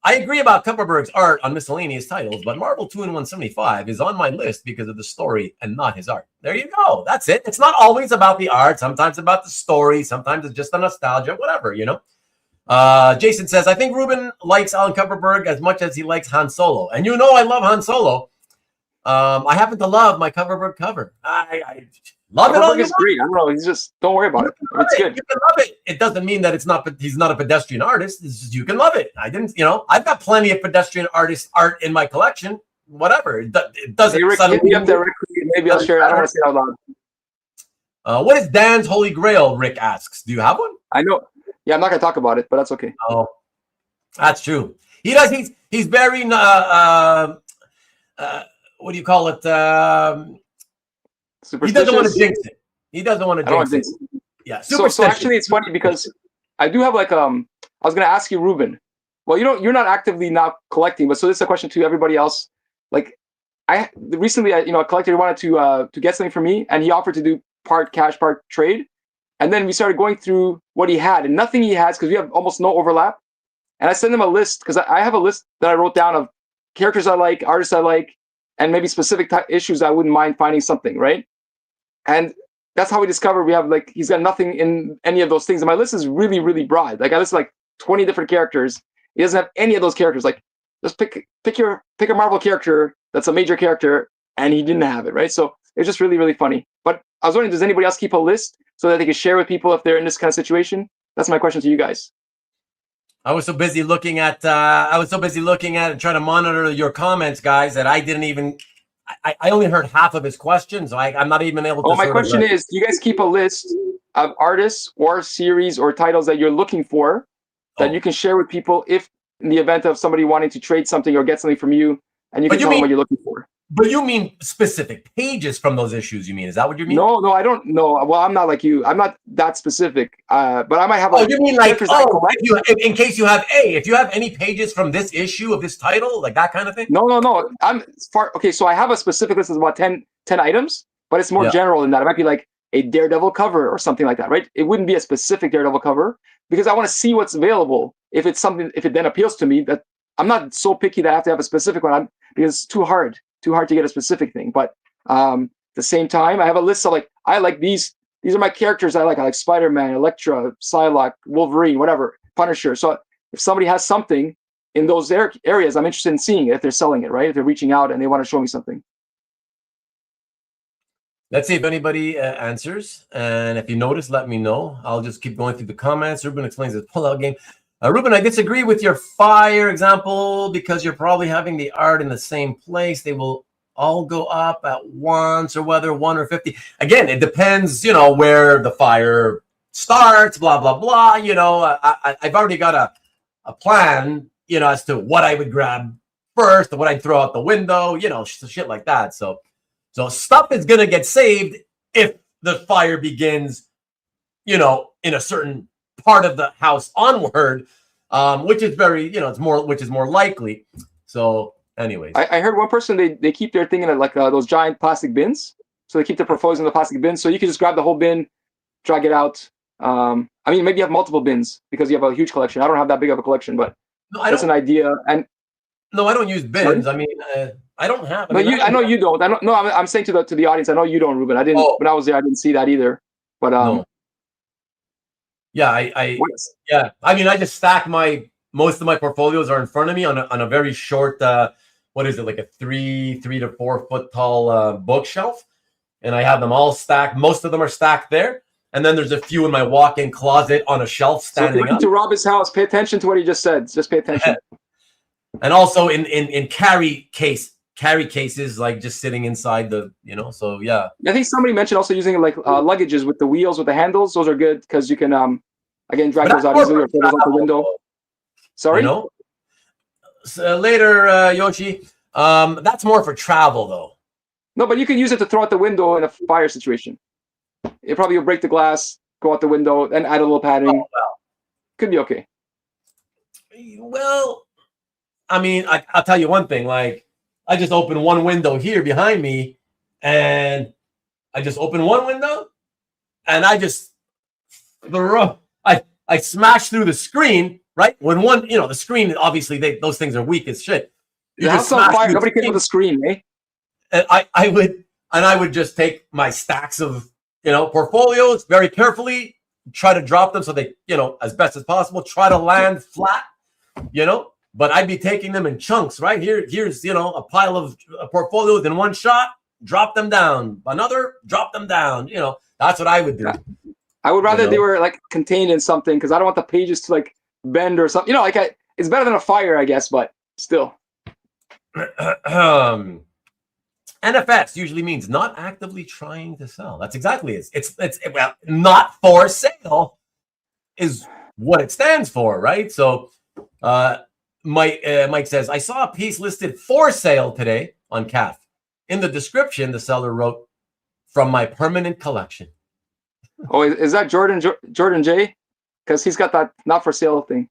I agree about Kupperberg's art on miscellaneous titles, but Marvel 2-in-175 is on my list because of the story and not his art. There you go. That's it. It's not always about the art. Sometimes about the story. Sometimes it's just the nostalgia, whatever, you know. Jason says, I think Ruben likes Alan Kupperberg as much as he likes Han Solo. And you know I love Han Solo. I happen to love my Kupperberg cover. I love it. Kupperberg is great. I don't know. He's just, don't worry about it. It's good. You can love it. It doesn't mean that he's not a pedestrian artist. It's just, you can love it. I've got plenty of pedestrian artist art in my collection. Whatever. It doesn't. Hey, Rick, hit me up directly. Maybe I'll share it. I don't want to say it out loud. What is Dan's Holy Grail? Rick asks. Do you have one? I know. Yeah, I'm not going to talk about it, but that's okay. Oh, that's true. He does. He's very, what do you call it? He doesn't want to jinx it. He doesn't want to jinx it. Yeah. So actually, it's funny because I do have I was going to ask you, Ruben. Well, you're not actively now collecting, but so this is a question to everybody else. Like, recently, a collector wanted to get something from me, and he offered to do part cash, part trade. And then we started going through what he had, and nothing he has because we have almost no overlap. And I sent him a list because I have a list that I wrote down of characters I like, artists I like, and maybe specific issues I wouldn't mind finding something, right? And that's how we discovered he's got nothing in any of those things. And my list is really, really broad. Like I listed 20 different characters. He doesn't have any of those characters. Like just pick a Marvel character that's a major character, and he didn't have it, right? So it's just really, really funny. But I was wondering, does anybody else keep a list so that they can share with people if they're in this kind of situation? That's my question to you guys. I was so busy looking at and trying to monitor your comments, guys, that I didn't even. I only heard half of his question, so I'm not even able to. Oh, my question is: do you guys keep a list of artists or series or titles that you're looking for that you can share with people if, in the event of somebody wanting to trade something or get something from you, and you can tell them what you're looking for? But you mean specific pages from those issues? You mean, is that what you mean? No, I don't know. Well, I'm not like you. I'm not that specific. But I might have. You mean in case you have if you have any pages from this issue of this title, like that kind of thing? No. I'm far. Okay, so I have a specific list of about 10 items, but it's more general than that. It might be like a Daredevil cover or something like that, right? It wouldn't be a specific Daredevil cover because I want to see what's available. If it then appeals to me, that I'm not so picky that I have to have a specific one. Because it's too hard to get a specific thing. But at the same time, I have a list of I like these are my characters I like Spider-Man, Elektra, Psylocke, Wolverine, whatever, Punisher. So if somebody has something in those areas, I'm interested in seeing it if they're selling it, right? If they're reaching out and they want to show me something. Let's see if anybody answers. And if you notice, let me know. I'll just keep going through the comments. Ruben explains his pullout game. Ruben, I disagree with your fire example because you're probably having the art in the same place. They will all go up at once, or whether 1 or 50. Again, it depends, where the fire starts, blah, blah, blah. I've already got a plan, as to what I would grab first, what I'd throw out the window, shit like that. So stuff is going to get saved if the fire begins, in a certain part of the house onward. which is very, which is more likely. So, anyways, I heard one person they keep their thing in like those giant plastic bins. So they keep their portfolios in the plastic bins. So you can just grab the whole bin, drag it out. I mean, maybe you have multiple bins because you have a huge collection. I don't have that big of a collection, but that's an idea. And no, I don't use bins. Sorry? I mean, I don't have. I know you don't. No, I'm saying to the audience. I know you don't, Ruben. I didn't when I was there. I didn't see that either. But no. Yeah, yeah. I mean, I just stack most of my portfolios are in front of me on a very short. What is it, like a 3 to 4 foot tall bookshelf, and I have them all stacked. Most of them are stacked there, and then there's a few in my walk-in closet on a shelf standing up. To rob his house, pay attention to what he just said. Just pay attention. And also in carry cases, like just sitting inside the, so yeah. I think somebody mentioned also using like luggages with the wheels, with the handles. Those are good because you can again drag those out easily or put those out the window. Sorry. So later, Yoshi. That's more for travel, though. No, but you can use it to throw out the window in a fire situation. It probably will break the glass, go out the window, and add a little padding. Oh, well. Could be okay. Well, I mean, I'll tell you one thing. Like, I just opened one window here behind me, and I just opened one window, and I just I smashed through the screen. Right when the screen, obviously those things are weak as shit. You just on fire. Nobody can with the screen, eh? And I would just take my stacks of portfolios very carefully, try to drop them so they as best as possible, try to land flat, But I'd be taking them in chunks. Right here's a pile of portfolios in one shot, drop them down. Another, drop them down. That's what I would do. I would rather they were like contained in something because I don't want the pages to like bend or something. It's better than a fire, I guess, but still. NFS usually means not actively trying to sell. That's exactly it. It's well, not for sale is what it stands for, right? So Mike says, I saw a piece listed for sale today on CAF. In the description, the seller wrote, from my permanent collection. Oh, is that Jordan J? Because he's got that not for sale thing.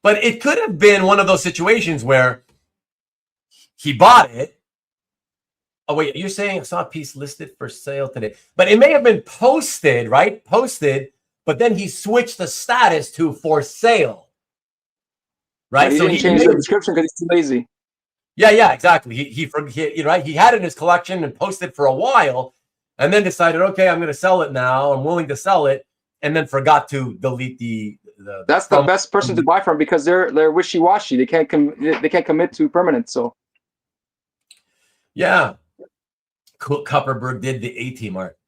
But it could have been one of those situations where he bought it. Oh, wait, you're saying I saw a piece listed for sale today. But it may have been posted, right? Posted, but then he switched the status to for sale. Right? Yeah, he didn't change the description because he's too lazy. Yeah, exactly. He right? He had it in his collection and posted for a while and then decided, okay, I'm going to sell it now. I'm willing to sell it. And then forgot to delete the that's the best person to buy from because they're wishy-washy. They can't commit to permanent. So yeah, cool. Copperberg did the A-Team art.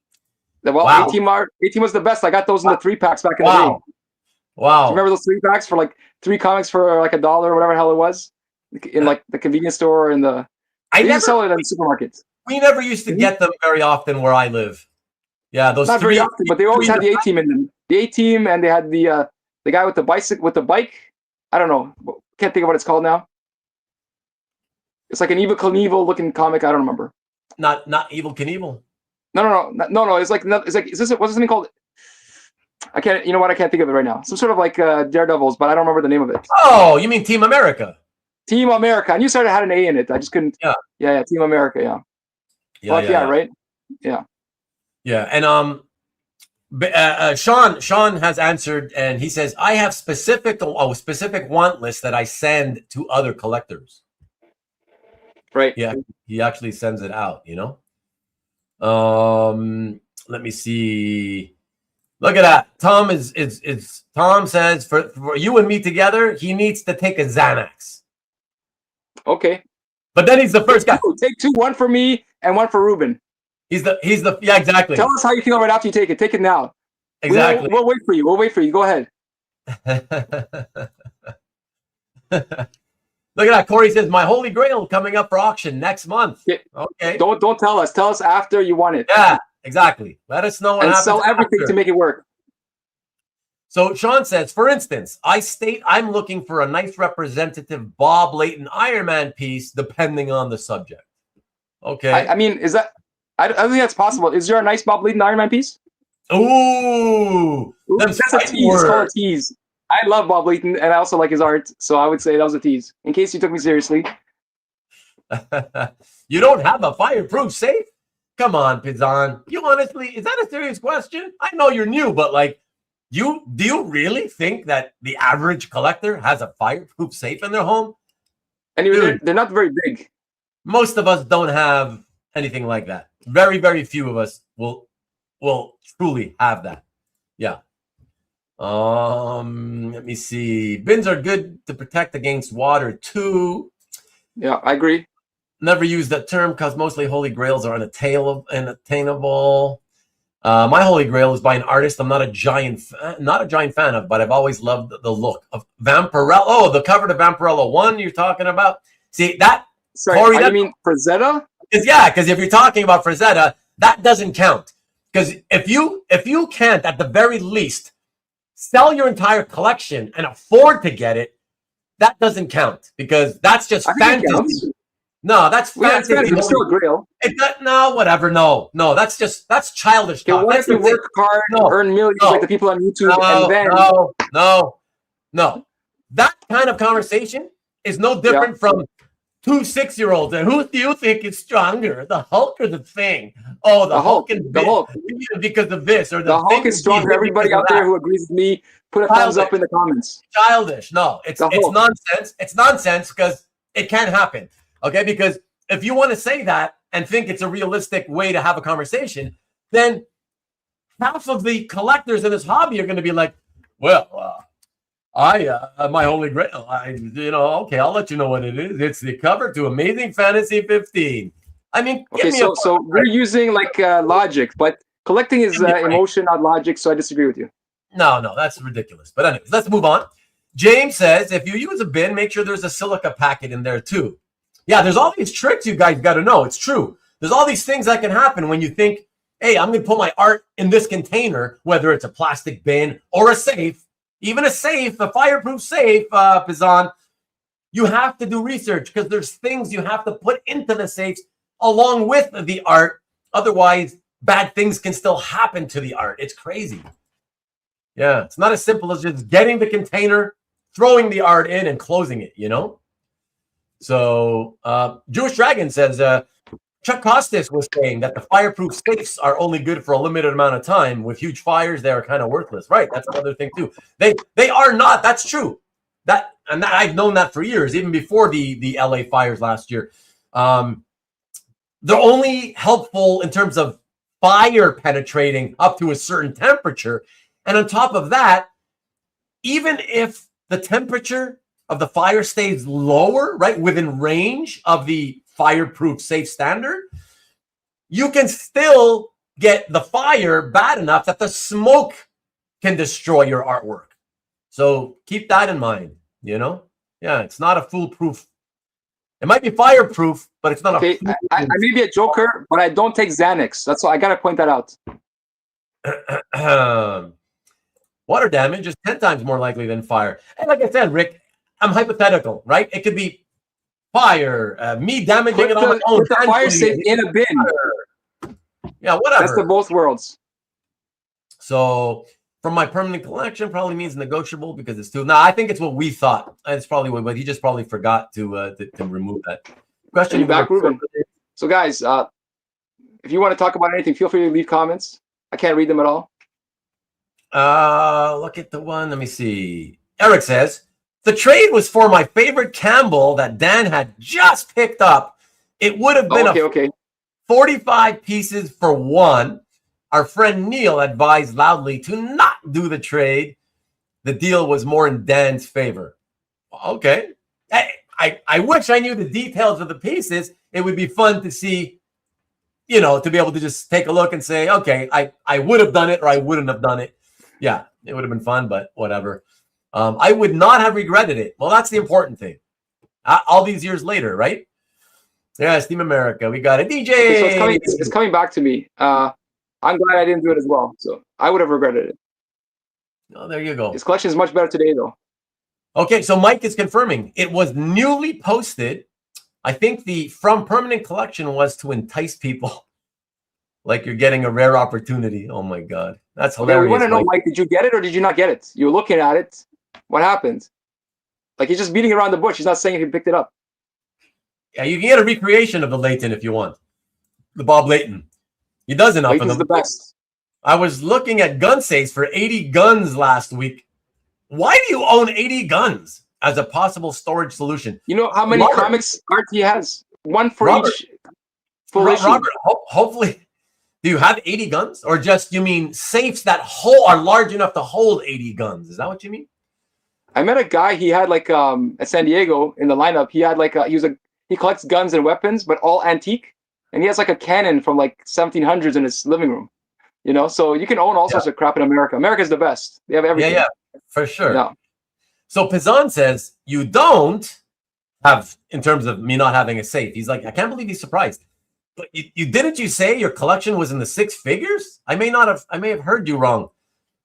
Well, wow. A-Team was the best. I got those in the 3-packs back in the day. Wow. Remember those 3-packs for like 3 comics for like $1 or whatever the hell it was in like the convenience store and the. They never sell it in the supermarkets. We never used to get them very often where I live. Yeah, those not very often, but they always had the A-Team in them. The A-Team, and they had the guy with the bike. I don't know. Can't think of what it's called now. It's like an Evel Knievel looking comic. I don't remember. Not Evel Knievel. No. It's like what's this thing called? I can't. You know what? I can't think of it right now. Some sort of like Daredevils, but I don't remember the name of it. Oh, you mean Team America? Team America. I knew it had an A in it. I just couldn't. Yeah. Team America. Yeah. Right. Yeah. Yeah, and Sean has answered, and he says, I have specific want list that I send to other collectors. Right. Yeah, he actually sends it out, Let me see. Look at that. Tom Tom says for you and me together, he needs to take a Xanax. Okay. But then he's the first guy. Take 2, 1 for me and 1 for Ruben. He's the yeah, exactly. Tell us how you feel right after you take it. Take it now. Exactly. We'll wait for you. Go ahead. Look at that. Corey says my Holy Grail coming up for auction next month. Yeah. Okay. Don't tell us. Tell us after you want it. Yeah, exactly. Let us know what happens. And sell everything to make it work. So Sean says, for instance, I state I'm looking for a nice representative Bob Layton Iron Man piece, depending on the subject. Okay. I mean, is that? I don't think that's possible. Is there a nice Bob Layton Iron Man piece? Ooh, that's a tease. It's called a tease. I love Bob Layton, and I also like his art. So I would say that was a tease. In case you took me seriously. You don't have a fireproof safe? Come on, Pizan. You honestly, is that a serious question? I know you're new, but like, do you really think that the average collector has a fireproof safe in their home? Anyway, they're not very big. Most of us don't have anything like that. Very, very few of us will truly have that. Yeah. Let me see. Bins are good to protect against water too. Yeah, I agree. Never use that term because mostly holy grails are unattainable. My holy grail is by an artist I'm not a giant fan of, but I've always loved the look of Vampirello. Oh, the cover to Vampirello 1 you're talking about. See that? Sorry, Corey, I mean Frazetta? Because if you're talking about Frazetta, that doesn't count. Because if you can't at the very least sell your entire collection and afford to get it, that doesn't count because that's just fantasy. No, that's fantasy. It's still a grail. No, whatever. No, that's childish talk. What if you work hard, earn millions like the people on YouTube, and then no. That kind of conversation is no different from 2 6-year-olds. And who do you think is stronger, the Hulk or the Thing? Oh, the Hulk and the Hulk because of this or the Hulk is stronger. Everybody out there who agrees with me, put a thumbs up in the comments. Childish. No, it's nonsense. It's nonsense because it can't happen. Okay, because if you want to say that and think it's a realistic way to have a conversation, then half of the collectors in this hobby are going to be like, well, my holy grail, okay, I'll let you know what it is. It's the cover to Amazing Fantasy 15. I mean, okay, so we're using like logic, but collecting is emotion, not logic, so I disagree with you. No, that's ridiculous. But anyways, let's move on. James says, if you use a bin, make sure there's a silica packet in there too. Yeah, there's all these tricks you guys got to know. It's true. There's all these things that can happen when you think, hey, I'm going to put my art in this container, whether it's a plastic bin or a safe, even a safe, a fireproof safe, Pizan. You have to do research because there's things you have to put into the safes along with the art. Otherwise, bad things can still happen to the art. It's crazy. Yeah, it's not as simple as just getting the container, throwing the art in, and closing it, So Jewish Dragon says, Chuck Costas was saying that the fireproof safes are only good for a limited amount of time. With huge fires, they are kind of worthless. Right, that's another thing too. They are not. That's true. I've known that for years, even before the LA fires last year. They're only helpful in terms of fire penetrating up to a certain temperature. And on top of that, even if the temperature of the fire stays lower, right, within range of the fireproof safe standard, you can still get the fire bad enough that the smoke can destroy your artwork. So keep that in mind, Yeah, it's not a foolproof. It might be fireproof, but it's not I may be a joker, but I don't take Xanax. That's all. I got to point that out. Water damage is 10 times more likely than fire. And like I said, Rick, I'm hypothetical, right? It could be fire, me damaging it on my own. Put the fire safe in a bin. Yeah, whatever. That's the both worlds. So from my permanent collection probably means negotiable because it's too. No, I think it's what we thought. It's probably what, but he just probably forgot to remove that. Question back, Ruben. So guys, if you want to talk about anything, feel free to leave comments. I can't read them at all. Look at the one. Let me see. Eric says, the trade was for my favorite Campbell that Dan had just picked up. It would have been 45 pieces for one. Our friend Neil advised loudly to not do the trade. The deal was more in Dan's favor. Okay. I wish I knew the details of the pieces. It would be fun to see, to be able to just take a look and say, okay, I would have done it or I wouldn't have done it. Yeah, it would have been fun, but whatever. I would not have regretted it. Well, that's the important thing. All these years later, right? Yeah, Steam America. We got a DJ. Okay, so it's coming back to me. I'm glad I didn't do it as well. So I would have regretted it. Oh, there you go. His collection is much better today, though. Okay, so Mike is confirming. It was newly posted. I think the from permanent collection was to entice people. Like you're getting a rare opportunity. Oh, my God. That's hilarious. Okay, we want to know, Mike, did you get it or did you not get it? You were looking at it. What happened? Like, he's just beating around the bush. He's not saying if he picked it up. Yeah, you can get a recreation of the Layton if you want. The Bob Layton. He does enough Layton's of them. the best. I was looking at gun safes for 80 guns last week. Why do you own 80 guns as a possible storage solution? You know how many comics art he has? One for each full issue. Robert, hopefully, do you have 80 guns? Or just, you mean safes that are large enough to hold 80 guns? Is that what you mean? I met a guy, he had like at San Diego in the lineup, he had like he collects guns and weapons, but all antique. And he has like a cannon from like 1700s in his living room. You know, so you can own all sorts of crap in America. America's the best. They have everything. Yeah, for sure. Yeah. So Pizan says you don't have, in terms of me not having a safe. He's like, I can't believe he's surprised. But you say your collection was in the 6 figures? I may have heard you wrong.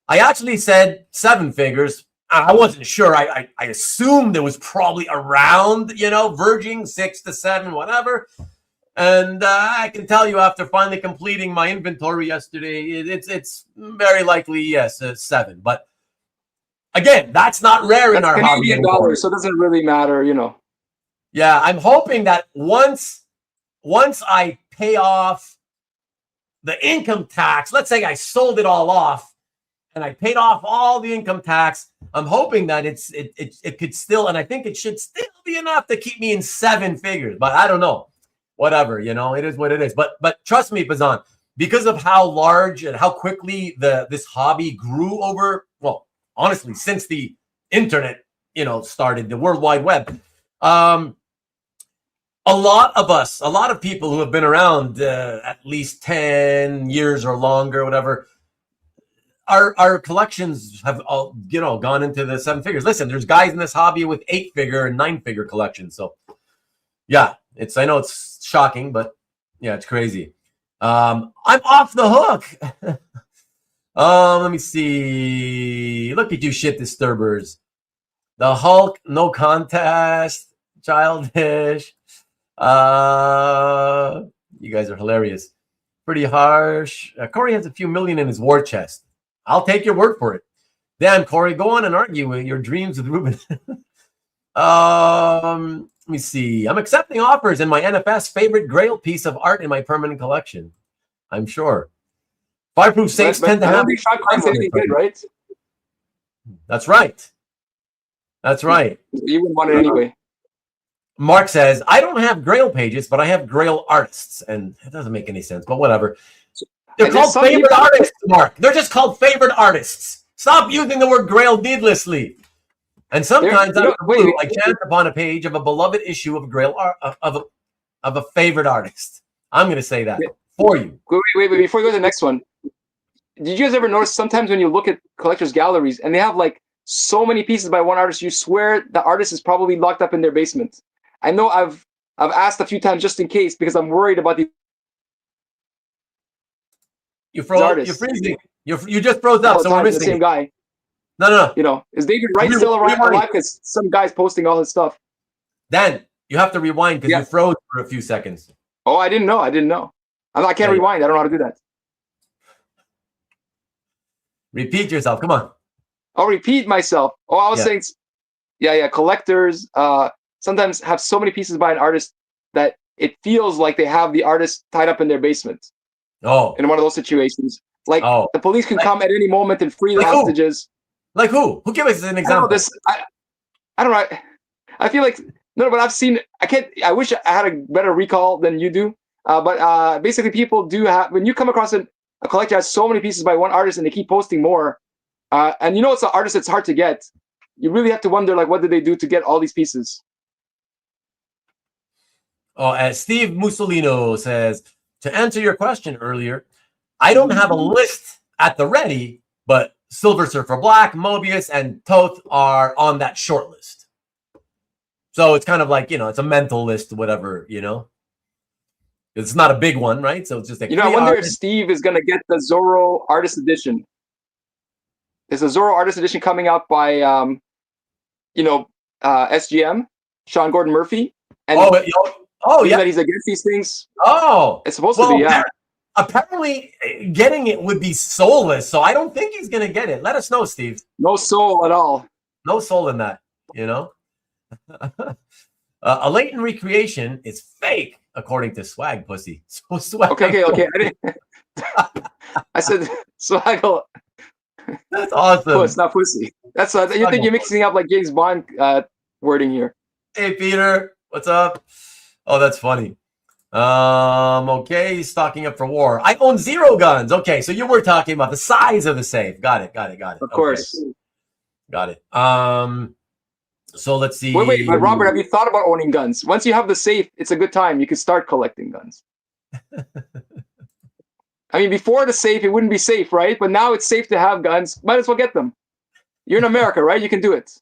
I actually said 7 figures. I wasn't sure. I assumed it was probably around, verging 6 to 7, whatever. And I can tell you, after finally completing my inventory yesterday, it's very likely, yes, 7. But again, that's not rare in our Canadian hobby dollars, so it doesn't really matter, Yeah, I'm hoping that once I pay off the income tax, let's say I sold it all off and I paid off all the income tax, I'm hoping that it could still, and I think it should still be enough to keep me in 7 figures. But I don't know. Whatever, it is what it is. But trust me, Pizan, because of how large and how quickly this hobby grew over, well, honestly, since the internet, started, the World Wide Web, a lot of people who have been around at least 10 years or longer, whatever, our collections have all, gone into the 7 figures. Listen, there's guys in this hobby with 8-figure and 9-figure collections. So yeah, I know it's shocking, but yeah, it's crazy. I'm off the hook. Let me see. Look at you, shit disturbers. The Hulk, no contest. Childish. You guys are hilarious. Pretty harsh. Corey has a few million in his war chest. I'll take your word for it. Damn, Corey, go on and argue with your dreams with Ruben. Let me see. I'm accepting offers in my NFS favorite Grail piece of art in my permanent collection. I'm sure. Fireproof safes tend to have. Anything good, right? That's right. That's right. You wouldn't want it anyway. Mark says, I don't have Grail pages, but I have Grail artists. And it doesn't make any sense, but whatever. They're called favorite artists, Mark. They're just called favorite artists. Stop using the word Grail needlessly. And sometimes I chance upon a page of a beloved issue of Grail of a favorite artist. I'm going to say that for you. Wait, before you go to the next one, did you guys ever notice sometimes when you look at collectors' galleries and they have like so many pieces by one artist, you swear the artist is probably locked up in their basement? I know I've asked a few times just in case because I'm worried about the. You froze. You're freezing. You just froze up. So we're missing the same guy. No. Is David Wright still alive? Because some guy's posting all his stuff. Dan, you have to rewind because you froze for a few seconds. Oh, I didn't know. I can't rewind. I don't know how to do that. Repeat yourself. Come on. I'll repeat myself. Oh, I was saying, collectors sometimes have so many pieces by an artist that it feels like they have the artist tied up in their basement. Oh. In one of those situations. Like the police can come at any moment and free the hostages. Like who? Who give us an example? I don't know. I feel like no, but I've seen. I wish I had a better recall than you do. But basically, people do have. When you come across a collector has so many pieces by one artist and they keep posting more, and it's an artist that's hard to get. You really have to wonder, like, what did they do to get all these pieces? Oh, Steve Musolino says, to answer your question earlier, I don't have a list at the ready, but Silver Surfer Black, Mobius, and Toth are on that short list. So it's kind of like, it's a mental list, whatever, It's not a big one, right? So it's just like, I wonder if Steve is going to get the Zorro Artist Edition. There's a Zorro Artist Edition coming out by, SGM, Sean Gordon Murphy. And that he's against these things. Oh, it's supposed to be, yeah. Apparently, getting it would be soulless, so I don't think he's going to get it. Let us know, Steve. No soul at all. No soul in that, you know. A latent recreation is fake, according to Swag Pussy. So Swag. Okay. I didn't. I said swaggle. That's awesome. Puss, not pussy. That's you think you're mixing up like James Bond wording here. Hey Peter, what's up? Oh, that's funny. Okay, stocking up for war. I own 0 guns. Okay, so you were talking about the size of the safe. Got it. Of course. Okay. Got it. So let's see. Wait, but Robert, have you thought about owning guns? Once you have the safe, it's a good time. You can start collecting guns. I mean, before the safe, it wouldn't be safe, right? But now it's safe to have guns. Might as well get them. You're in America, right? You can do it.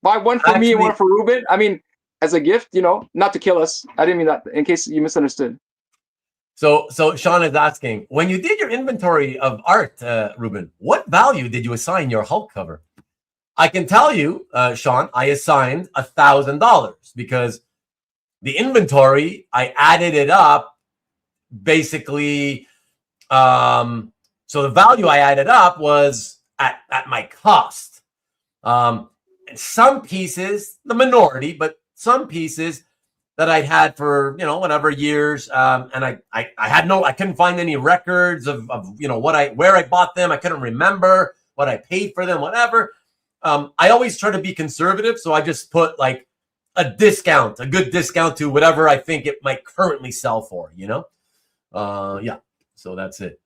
Buy one for me and one for Ruben. I mean, as a gift, you know, not to kill us. I didn't mean that, in case you misunderstood. So Sean is asking, when you did your inventory of art, Ruben, what value did you assign your Hulk cover? I can tell you, Sean, I assigned $1,000 because the inventory, I added it up. Basically, so the value I added up was at my cost. And some pieces, the minority, but some pieces that I had for, you know, whatever years, and I couldn't find any records of you know where I bought them. I couldn't remember what I paid for them, whatever. I always try to be conservative, so I just put like a good discount to whatever I think it might currently sell for, you know. Yeah, so that's it.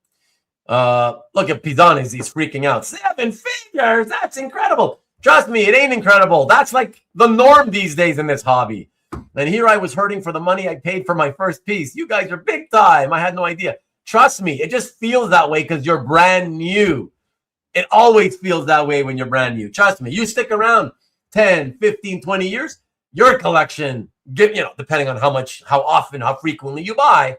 Look at Pizanes, he's freaking out. 7 figures, that's incredible. Trust me, it ain't incredible. That's like the norm these days in this hobby. And here I was hurting for the money I paid for my first piece. You guys are big time. I had no idea. Trust me, it just feels that way because you're brand new. It always feels that way when you're brand new. Trust me, you stick around 10, 15, 20 years, your collection, you know, depending on how often, how frequently you buy,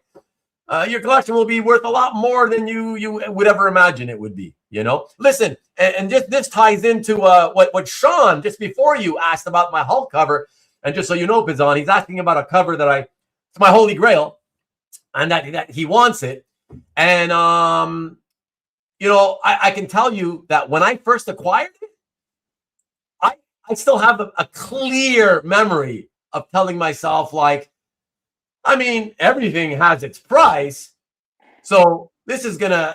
your collection will be worth a lot more than you would ever imagine it would be, you know? Listen, and just this ties into what Sean, just before you, asked about my Hulk cover. And just so you know, Pizan, he's asking about a cover that it's my Holy Grail, and that he wants it. And, you know, I can tell you that when I first acquired it, I still have a clear memory of telling myself, like, I mean, everything has its price. So this is gonna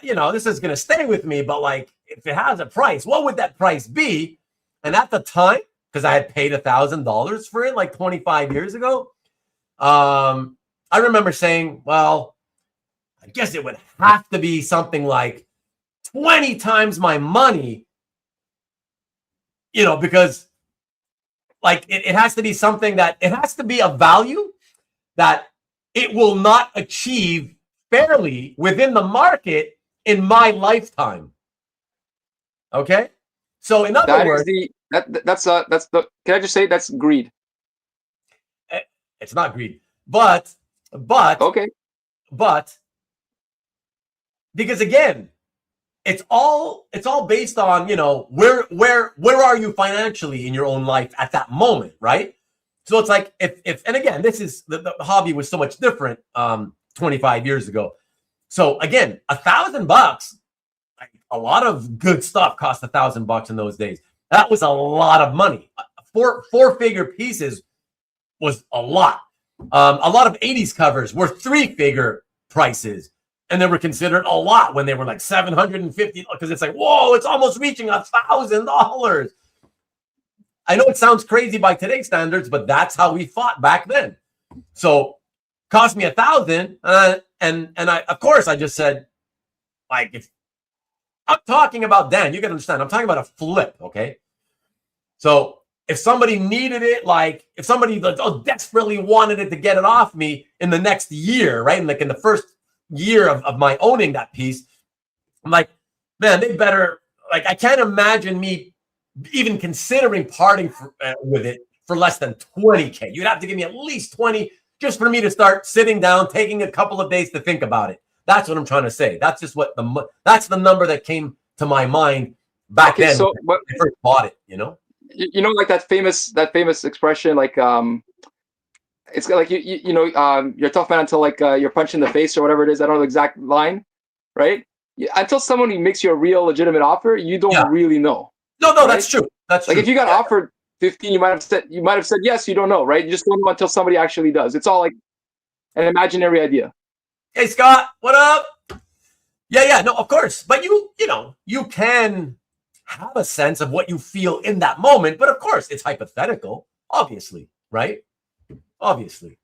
stay with me. But like, if it has a price, what would that price be? And at the time, because I had paid $1,000 for it like 25 years ago, I remember saying, well, I guess it would have to be something like 20 times my money, you know, because like it has to be something that it has to be a value that it will not achieve fairly within the market in my lifetime. Okay, so in other words, that's the. Can I just say that's greed? It's not greed, but okay, but because again, it's all based on, you know, where are you financially in your own life at that moment, right? So it's like if and again, this is the hobby was so much different 25 years ago. So again, $1,000, like, a lot of good stuff cost $1,000 in those days. That was a lot of money. Four-figure pieces was a lot. A lot of 80s covers were 3-figure prices, and they were considered a lot when they were like $750, because it's like, whoa, it's almost reaching $1,000. I know it sounds crazy by today's standards, but that's how we fought back then. So cost me $1,000, and I, of course, I just said, like, if I'm talking about Dan, you can understand, I'm talking about a flip, okay? So if somebody needed it, like if somebody desperately wanted it to get it off me in the next year, right? And like in the first year of my owning that piece, I'm like, man, they better, like, I can't imagine me even considering parting with it for less than 20K. You'd have to give me at least 20 just for me to start sitting down, taking a couple of days to think about it. That's what I'm trying to say. That's just what that's the number that came to my mind back then so, when I first bought it, you know? You know, like that famous expression, like it's like you know you're a tough man until like you're punched in the face or whatever it is. I don't know the exact line, right? Until someone makes you a real legitimate offer, you don't really know. No, right? that's true. That's like true. if you got offered 15, you might have said yes. You don't know, right? You just don't know until somebody actually does. It's all like an imaginary idea. Hey, Scott, what up? Yeah, no, of course. But you know, you can have a sense of what you feel in that moment. But of course, it's hypothetical, obviously, right? Obviously.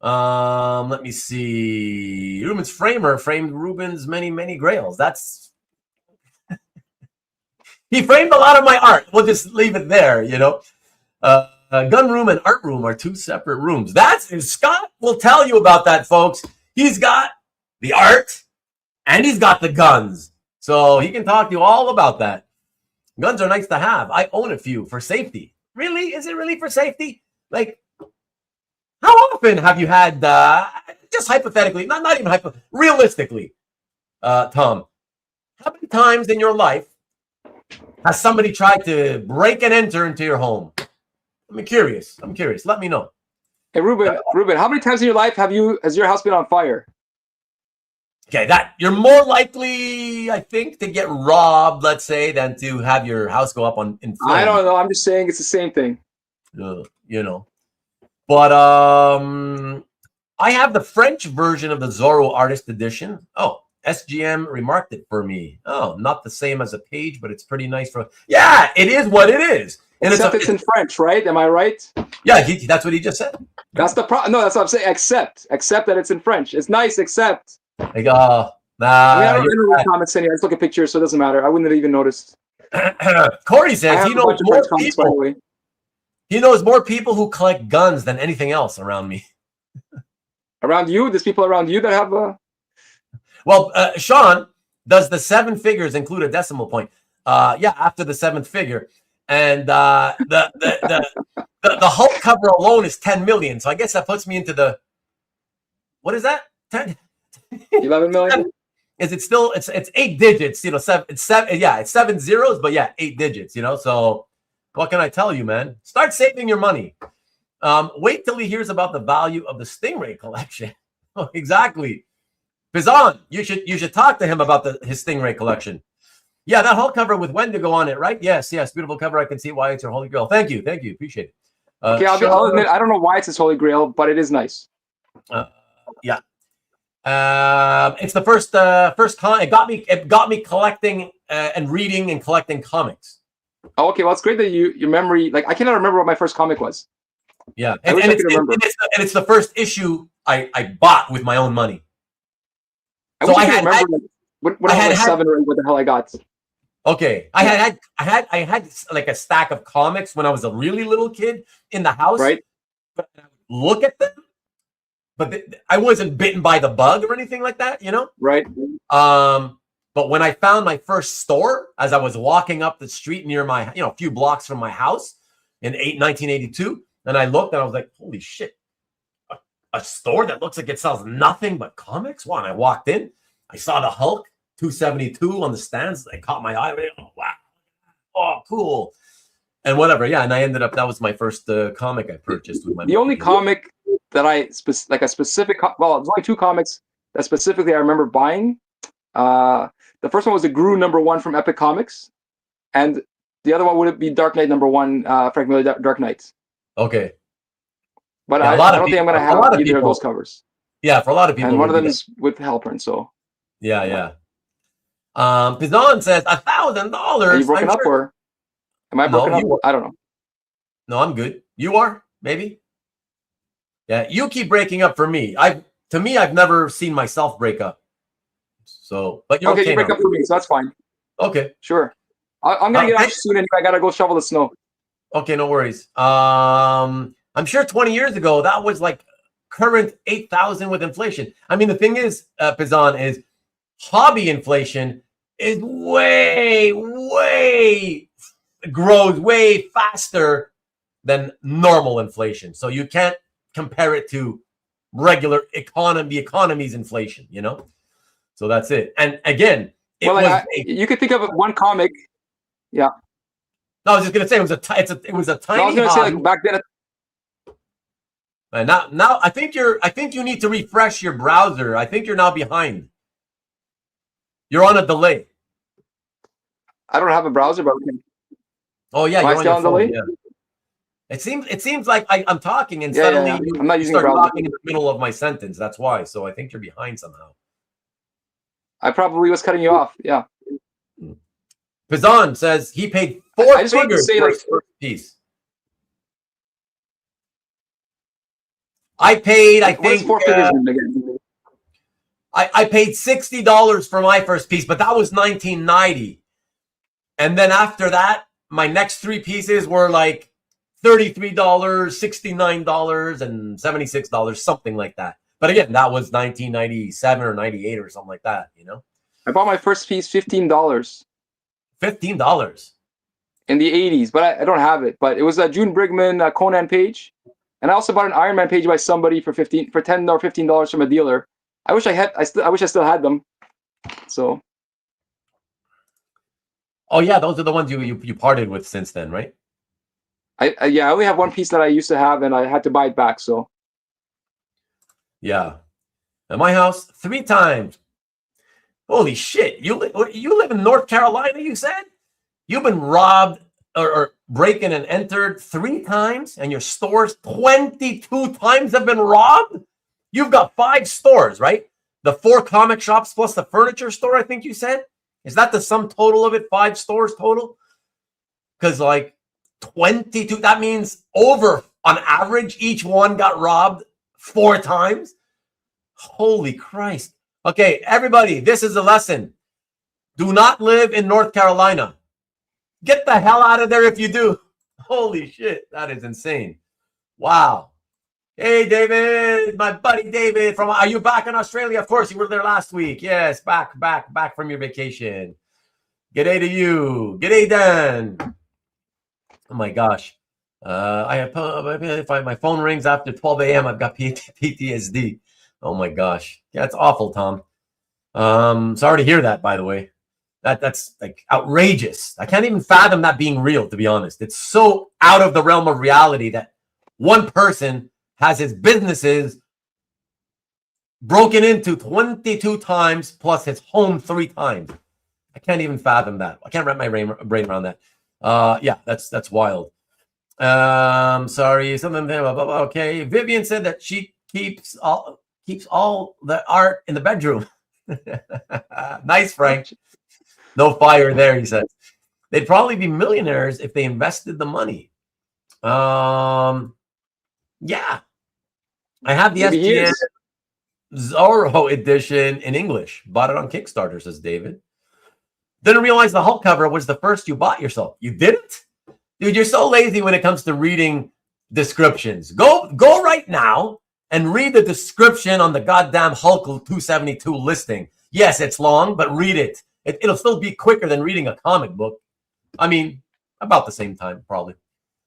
Let me see. Ruben's framer framed Ruben's many grails. That's he framed a lot of my art. We'll just leave it there, you know. Gun room and art room are two separate rooms. Scott will tell you about that, folks. He's got the art and he's got the guns. So he can talk to you all about that. Guns are nice to have. I own a few for safety. Really? Is it really for safety? Like, how often have you had, just hypothetically, not even realistically, Tom, how many times in your life has somebody tried to break and enter into your home? I'm curious. Let me know. Hey, Ruben, how many times in your life has your house been on fire? Okay, that you're more likely, I think, to get robbed, let's say, than to have your house go up in flames. I don't know. I'm just saying it's the same thing. You know. But I have the French version of the Zorro Artist Edition. Oh, SGM remarked it for me. Oh, not the same as a page, but it's pretty nice. Yeah, it is what it is. And except it's in French, right? Am I right? Yeah, that's what he just said. That's the problem. No, that's what I'm saying. Accept that it's in French. It's nice, except. Like, I mean, I don't read comments anyway. I just look at pictures, so it doesn't matter. I wouldn't have even noticed. Corey says he knows more people. By the way. He knows more people who collect guns than anything else around me. Around you? There's people around you that have a... Well, Sean, does the 7 figures include a decimal point? Yeah, after the 7th figure. And the Hulk cover alone is 10 million. So I guess that puts me into the... What is that? 10? 11 million? Is it still... It's 8 digits, you know, it's 7 zeros, but yeah, 8 digits, you know, so... What can I tell you, man? Start saving your money. Wait till he hears about the value of the Stingray collection. Exactly. Pizan, you should talk to him about his Stingray collection. Yeah, that whole cover with Wendigo on it, right? Yes, beautiful cover. I can see why it's your holy grail. Thank you, appreciate it. Okay, I'll admit I don't know why it's his holy grail, but it is nice. Yeah. It's the first it got me collecting and reading and collecting comics. Oh, okay. Well, it's great that your memory, like, I cannot remember what my first comic was. Yeah, and it's the first issue I bought with my own money. I had when I was like 7 or 8, what the hell I got. Okay, I had like a stack of comics when I was a really little kid in the house. Right. But I would look at them, but I wasn't bitten by the bug or anything like that, you know. Right. But when I found my first store, as I was walking up the street near my, you know, a few blocks from my house in 1982, and I looked and I was like, holy shit, a store that looks like it sells nothing but comics? Wow. And I walked in, I saw the Hulk 272 on the stands. It caught my eye. Oh, wow. Oh, cool. And whatever. Yeah. And I ended up, that was my first comic I purchased with my The only comic that there's only 2 comics that specifically I remember buying. The first one was the Gru #1 from Epic Comics, and the other one would be Dark Knight #1, Frank Miller Dark Knight. Okay. But yeah, I don't think I'm going to have either of those covers. Yeah, for a lot of people. And one of them is with Halpern, so. Yeah. Pizan says $1,000. Are you broken up or? Am I broken up? I don't know. No, I'm good. You are? Maybe? Yeah, you keep breaking up for me. I've never seen myself break up. So, but you're okay. You break up for me, so that's fine. Okay, sure. I'm gonna get out soon, and I gotta go shovel the snow. Okay, no worries. I'm sure 20 years ago that was like current 8,000 with inflation. I mean, the thing is, Pizan, is hobby inflation is grows way faster than normal inflation. So you can't compare it to regular economy's inflation, you know. So that's it. And again, you could think of one comic. Yeah. No, I was just gonna say it was a tiny. No, I was gonna say like back then. And now I think you need to refresh your browser. I think you're now behind. You're on a delay. I don't have a browser, but Oh yeah, Am you're I on still your on phone. delay? Yeah. It seems like I'm talking and Yeah, suddenly yeah. you I'm not using a start browser. talking in the middle of my sentence. That's why. So I think you're behind somehow. I probably was cutting you off. Yeah. Pizan says he paid I four just wanted to figures say, for like, his first piece. I paid, I what does think, 4 figures mean again? I paid $60 for my first piece, but that was 1990. And then after that, my next three pieces were like $33, $69, and $76, something like that. But again, that was 1997 or 98 or something like that, you know? I bought my first piece $15 $15. in the 80s, but I don't have it. But it was a June Brigman Conan page. And I also bought an Iron Man page by somebody for $10 or $15 from a dealer. I wish I still had them. So. Oh yeah, those are the ones you parted with since then, right? I only have one piece that I used to have, and I had to buy it back. So. Yeah. At my house, 3 times. Holy shit! You live in North Carolina? You said you've been robbed or breaking and entered 3 times, and your stores 22 times have been robbed. You've got 5 stores, right? The 4 comic shops plus the furniture store. I think you said. Is that the sum total of it? 5 stores total? Because like 22, that means over on average, each one got robbed 4 times. Holy Christ. Okay, everybody, this is a lesson. Do not live in North Carolina. Get the hell out of there if you do. Holy shit, that is insane. Wow. Hey, David, my buddy David. Are you back in Australia? Of course, you were there last week. Yes, back from your vacation. G'day to you. G'day, Dan. Oh my gosh. If my phone rings after 12 a.m., I've got PTSD. Oh my gosh. Yeah, it's awful, Tom. Sorry to hear that, by the way. That's like outrageous. I can't even fathom that being real, to be honest. It's so out of the realm of reality that one person has his businesses broken into 22 times plus his home 3 times. I can't even fathom that. I can't wrap my brain around that. Yeah, that's wild. Sorry, something. Okay, Vivian said that she keeps all the art in the bedroom. Nice, Frank. No fire there, he says. They'd probably be millionaires if they invested the money. Yeah. I have the SGN Zorro edition in English. Bought it on Kickstarter, says David. Didn't realize the Hulk cover was the first you bought yourself. You didn't? Dude, you're so lazy when it comes to reading descriptions. Go right now and read the description on the goddamn Hulk 272 listing. Yes, it's long, but read it. It'll still be quicker than reading a comic book. I mean, about the same time, probably.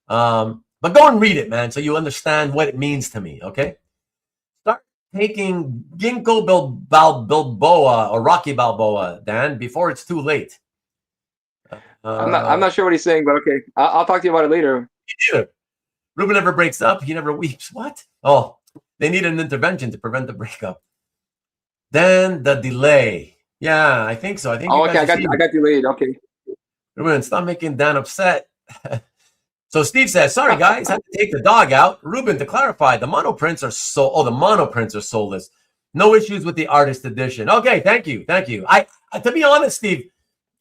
But go and read it, man, so you understand what it means to me, okay? Start taking Ginkgo Balboa or Rocky Balboa, Dan, before it's too late. I'm not sure what he's saying, but okay. I'll talk to you about it later. Either. Ruben never breaks up. He never weeps. What? Oh, they need an intervention to prevent the breakup. Then the delay. Yeah, I think so. I think. Oh, okay. I got delayed. Okay. Ruben, stop making Dan upset. So Steve says, sorry, guys. Had to take the dog out. Ruben, to clarify, the monoprints are sold. Oh, the monoprints are soulless. No issues with the artist edition. Okay, thank you. Thank you. To be honest, Steve,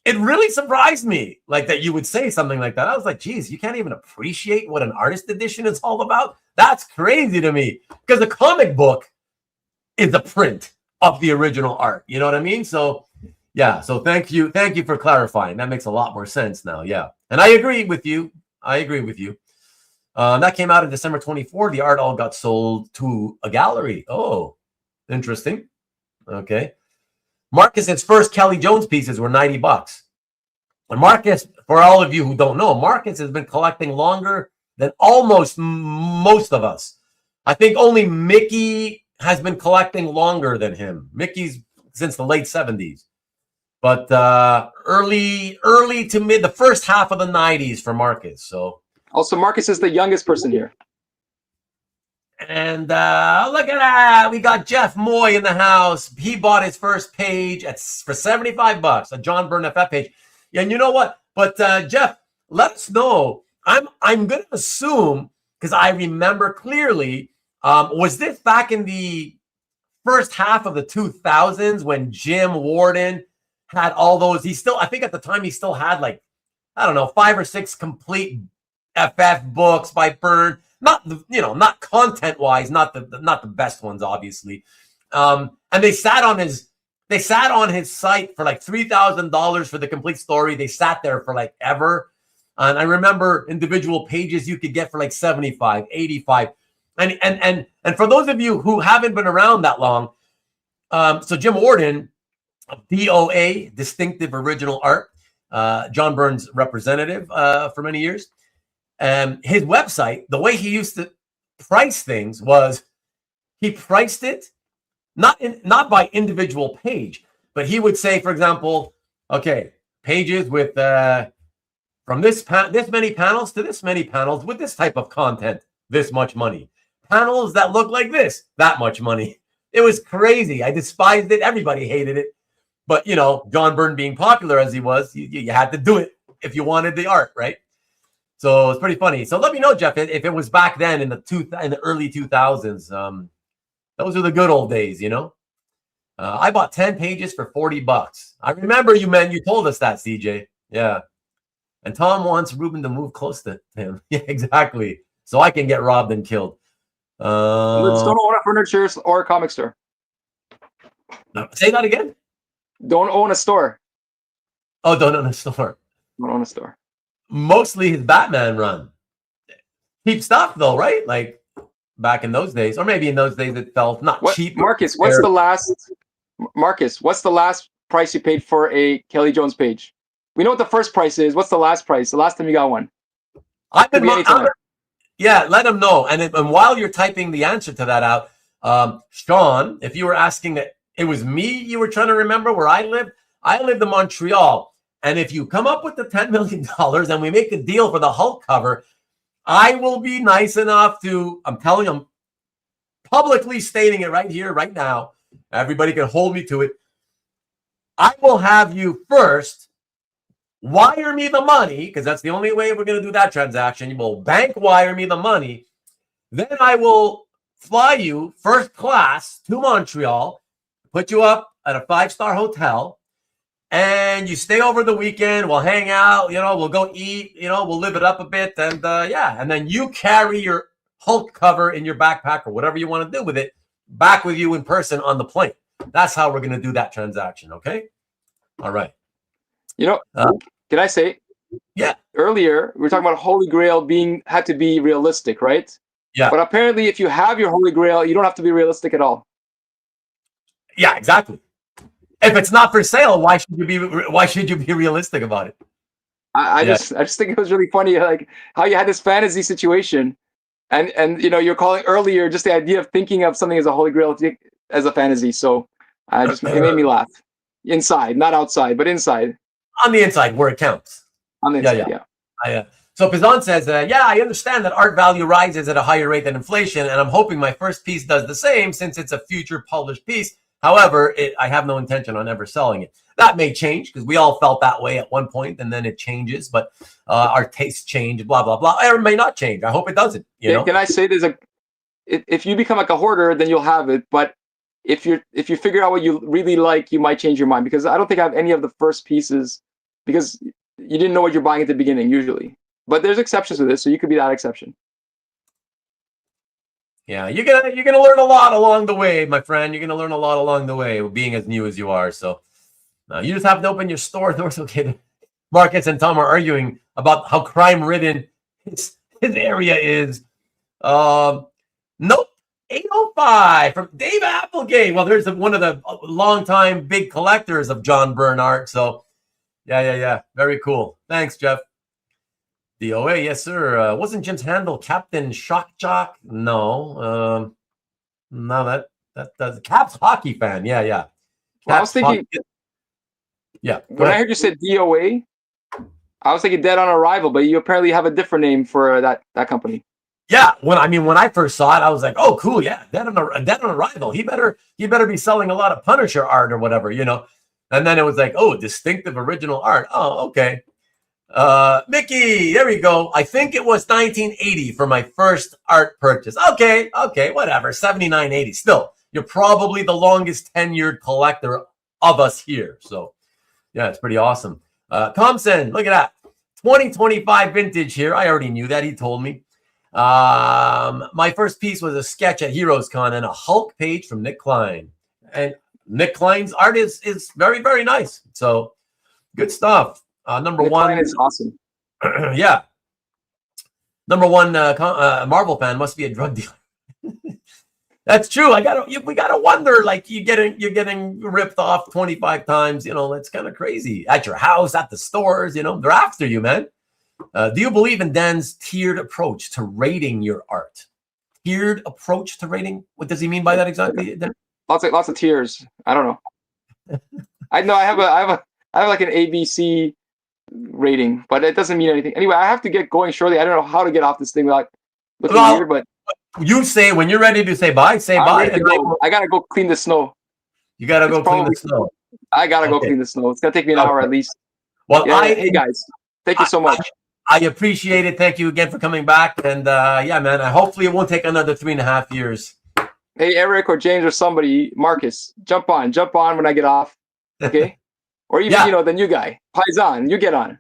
it really surprised me like that you would say something like that. I was like, geez, you can't even appreciate what an artist edition is all about? That's crazy to me because the comic book is a print of the original art. You know what I mean? So, yeah. So thank you. Thank you for clarifying. That makes a lot more sense now. Yeah. And I agree with you. That came out in December 24. The art all got sold to a gallery. Oh, interesting. Okay. Marcus's first Kelly Jones pieces were $90. And Marcus, for all of you who don't know, Marcus has been collecting longer than almost most of us. I think only Mickey has been collecting longer than him. Mickey's since the late 70s. But early to mid, the first half of the 90s for Marcus. So also, Marcus is the youngest person here. And look at that. We got Jeff Moy in the house. He bought his first page for $75, a John Byrne FF page. And you know what? But Jeff, let us know. I'm gonna assume, because I remember clearly, was this back in the first half of the 2000s when Jim Warden had all those? I think at the time he still had like, I don't know, 5 or 6 complete FF books by Byrne. Not not content wise, not the best ones, obviously. And they sat on his site for like $3,000 for the complete story. They sat there for like ever. And I remember individual pages you could get for like 75, 85. And for those of you who haven't been around that long, so Jim Warden, DOA, Distinctive Original Art, John Byrne's representative for many years. His website, the way he used to price things was he priced it not by individual page, but he would say, for example, okay, pages with from this many panels to this many panels with this type of content, this much money. Panels that look like this, that much money. It was crazy. I despised it. Everybody hated it. But, John Byrne being popular as he was, you had to do it if you wanted the art, right? So it's pretty funny. So let me know, Jeff, if it was back then in the early 2000s. Those are the good old days, I bought 10 pages for $40. I remember you told us that, CJ. Yeah. And Tom wants Ruben to move close to him. Yeah, exactly. So I can get robbed and killed. Don't own a furniture or a comic store. Say that again. Don't own a store. Oh, don't own a store. Don't own a store. Mostly his Batman run. Cheap stuff though, right? Like back in those days, or maybe in those days it felt not cheap. Marcus, what's the last price you paid for a Kelly Jones page? We know what the first price is. What's the last price? The last time you got one? Yeah, let him know. And while you're typing the answer to that out, Sean, if you were asking that it was me you were trying to remember where I lived in Montreal. And if you come up with the $10 million and we make a deal for the Hulk cover, I will be nice enough to, I'm telling them, publicly stating it right here, right now. Everybody can hold me to it. I will have you first wire me the money, because that's the only way we're going to do that transaction. You will bank wire me the money. Then I will fly you first class to Montreal, put you up at a 5-star hotel, and you stay over the weekend. We'll hang out, we'll go eat, we'll live it up a bit. And and then you carry your Hulk cover in your backpack or whatever you want to do with it back with you in person on the plane. That's how we're going to do that transaction. Okay. All right. Can I say? Yeah. Earlier, we were talking about Holy Grail had to be realistic, right? Yeah. But apparently, if you have your Holy Grail, you don't have to be realistic at all. Yeah, exactly. If it's not for sale, why should you be realistic about it? I just think it was really funny, like how you had this fantasy situation, and you're calling earlier just the idea of thinking of something as a Holy Grail as a fantasy. So it made me laugh. Inside, not outside, but inside. On the inside, where it counts. On the inside, yeah. So Pizan says, I understand that art value rises at a higher rate than inflation, and I'm hoping my first piece does the same since it's a future published piece. However, I have no intention on ever selling it. That may change because we all felt that way at one point, and then it changes. But our tastes change, blah blah blah. Or it may not change. I hope it doesn't. Can I say if you become like a hoarder, then you'll have it. But if you figure out what you really like, you might change your mind. Because I don't think I have any of the first pieces because you didn't know what you're buying at the beginning usually. But there's exceptions to this, so you could be that exception. Yeah, you're gonna learn a lot along the way, my friend. You're gonna learn a lot along the way, being as new as you are. So you just have to open your store doors. Okay, Marcus and Tom are arguing about how crime-ridden his area is. Nope, 805 from Dave Applegate. Well, there's one of the longtime big collectors of John Byrne art. So yeah, very cool. Thanks, Jeff. DOA, yes, sir. Wasn't Jim's handle Captain Shock Jock? No. No, that does. Cap's hockey fan. Yeah. Well, I was thinking. Yeah. When I heard you said DOA, I was thinking Dead on Arrival, but you apparently have a different name for that company. Yeah. When I first saw it, I was like, oh, cool. Yeah, Dead on Arrival. He better be selling a lot of Punisher art or whatever, And then it was like, oh, distinctive original art. Oh, okay. Mickey, there we go. I think it was 1980 for my first art purchase. Okay, whatever. 79.80. Still, you're probably the longest tenured collector of us here. So, yeah, it's pretty awesome. Thompson, look at that. 2025 vintage here. I already knew that. He told me. My first piece was a sketch at Heroes Con and a Hulk page from Nick Klein. And Nick Klein's art is very, very nice. So, good stuff. Number Nick one Klein is awesome. Yeah. Number one Marvel fan must be a drug dealer. That's true. We gotta wonder, like you're getting ripped off 25 times. That's kind of crazy. At your house, at the stores, they're after you, man. Do you believe in Dan's tiered approach to rating your art? Tiered approach to rating? What does he mean by that exactly? Lots of tiers. I don't know. I know I have like an ABC rating, but it doesn't mean anything. Anyway, I have to get going shortly. I don't know how to get off this thing without looking weird, but you say when you're ready to say bye, say bye. I gotta go clean the snow. You gotta go clean the snow. I gotta go clean the snow. It's gonna take me an hour at least. Well, hey guys, thank you so much. I appreciate it. Thank you again for coming back. And yeah, man, hopefully it won't take another 3.5 years. Hey, Eric or James or somebody, Marcus, jump on when I get off. Okay. Or even, the new guy, Paisan, you get on.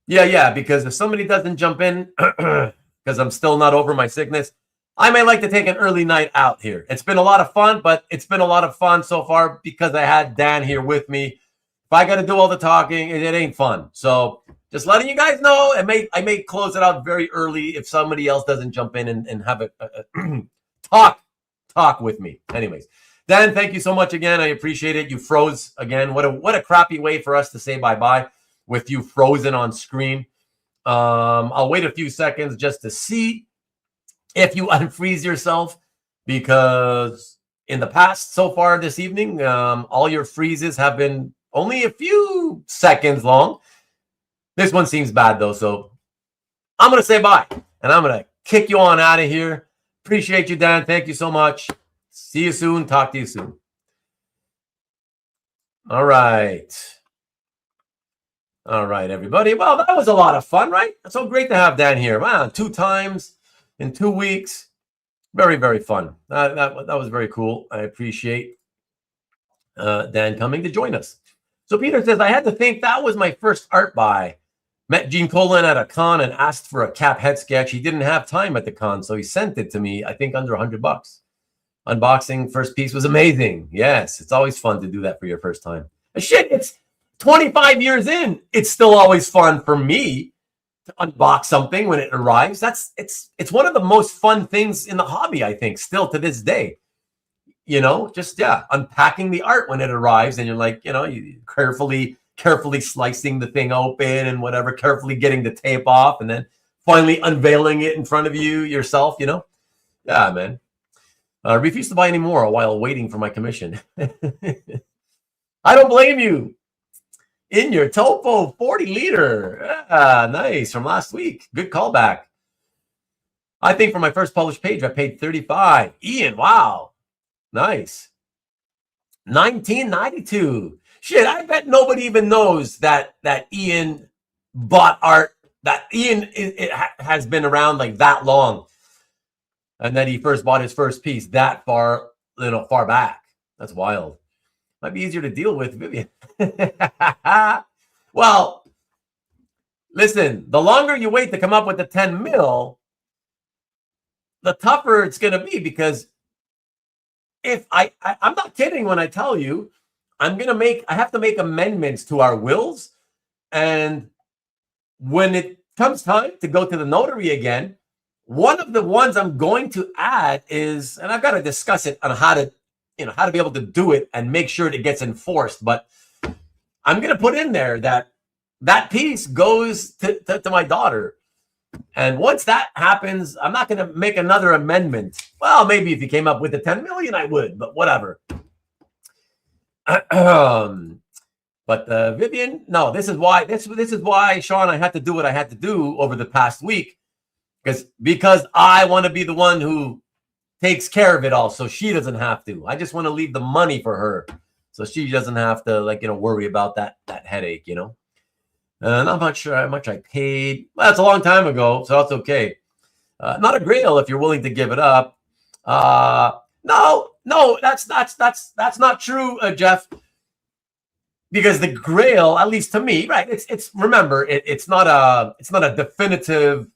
Yeah, because if somebody doesn't jump in, because I'm still not over my sickness, I may like to take an early night out here. It's been a lot of fun, but it's been a lot of fun so far because I had Dan here with me. If I got to do all the talking, it ain't fun. So just letting you guys know, I may close it out very early if somebody else doesn't jump in and have a talk with me. Anyways. Dan, thank you so much again. I appreciate it. You froze again. What a crappy way for us to say bye-bye with you frozen on screen. I'll wait a few seconds just to see if you unfreeze yourself, because in the past, so far this evening, all your freezes have been only a few seconds long. This one seems bad, though, so I'm going to say bye, and I'm going to kick you on out of here. Appreciate you, Dan. Thank you so much. See you soon. Talk to you soon. All right. All right, everybody. Well, that was a lot of fun, right? It's so great to have Dan here. Wow, 2 times in 2 weeks. Very, very fun. That was very cool. I appreciate Dan coming to join us. So Peter says, I had to think that was my first art buy. Met Gene Colan at a con and asked for a Cap head sketch. He didn't have time at the con, so he sent it to me, I think under $100. Unboxing first piece was amazing. Yes, it's always fun to do that for your first time. Shit, it's 25 years in. It's still always fun for me to unbox something when it arrives. It's one of the most fun things in the hobby, I think, still to this day. Just unpacking the art when it arrives, and you're like, you carefully slicing the thing open and whatever, carefully getting the tape off, and then finally unveiling it in front of you yourself. Yeah, man. Refuse to buy any more while waiting for my commission. I don't blame you. In your Topo 40 liter. Nice. From last week. Good callback. I think for my first published page, I paid $35. Ian, wow. Nice. 1992. Shit, I bet nobody even knows that Ian bought art, that Ian has been around like that long. And that he first bought his first piece that far back. That's wild. Might be easier to deal with, Vivian. Well, listen, the longer you wait to come up with the 10 mil, the tougher it's going to be, because if I'm not kidding when I tell you, I have to make amendments to our wills. And when it comes time to go to the notary again, one of the ones I'm going to add is, and I've got to discuss it on how to be able to do it and make sure it gets enforced. But I'm going to put in there that piece goes to my daughter. And once that happens, I'm not going to make another amendment. Well, maybe if you came up with the 10 million, I would, but whatever. But Vivian, no, this is why, Sean, I had to do what I had to do over the past week. Because I want to be the one who takes care of it all, so she doesn't have to. I just want to leave the money for her, so she doesn't have to worry about that headache. And I'm not sure how much I paid. Well, that's a long time ago, so that's okay. Not a Grail if you're willing to give it up. No, that's not true, Jeff. Because the Grail, at least to me, right? It's remember, it's not a definitive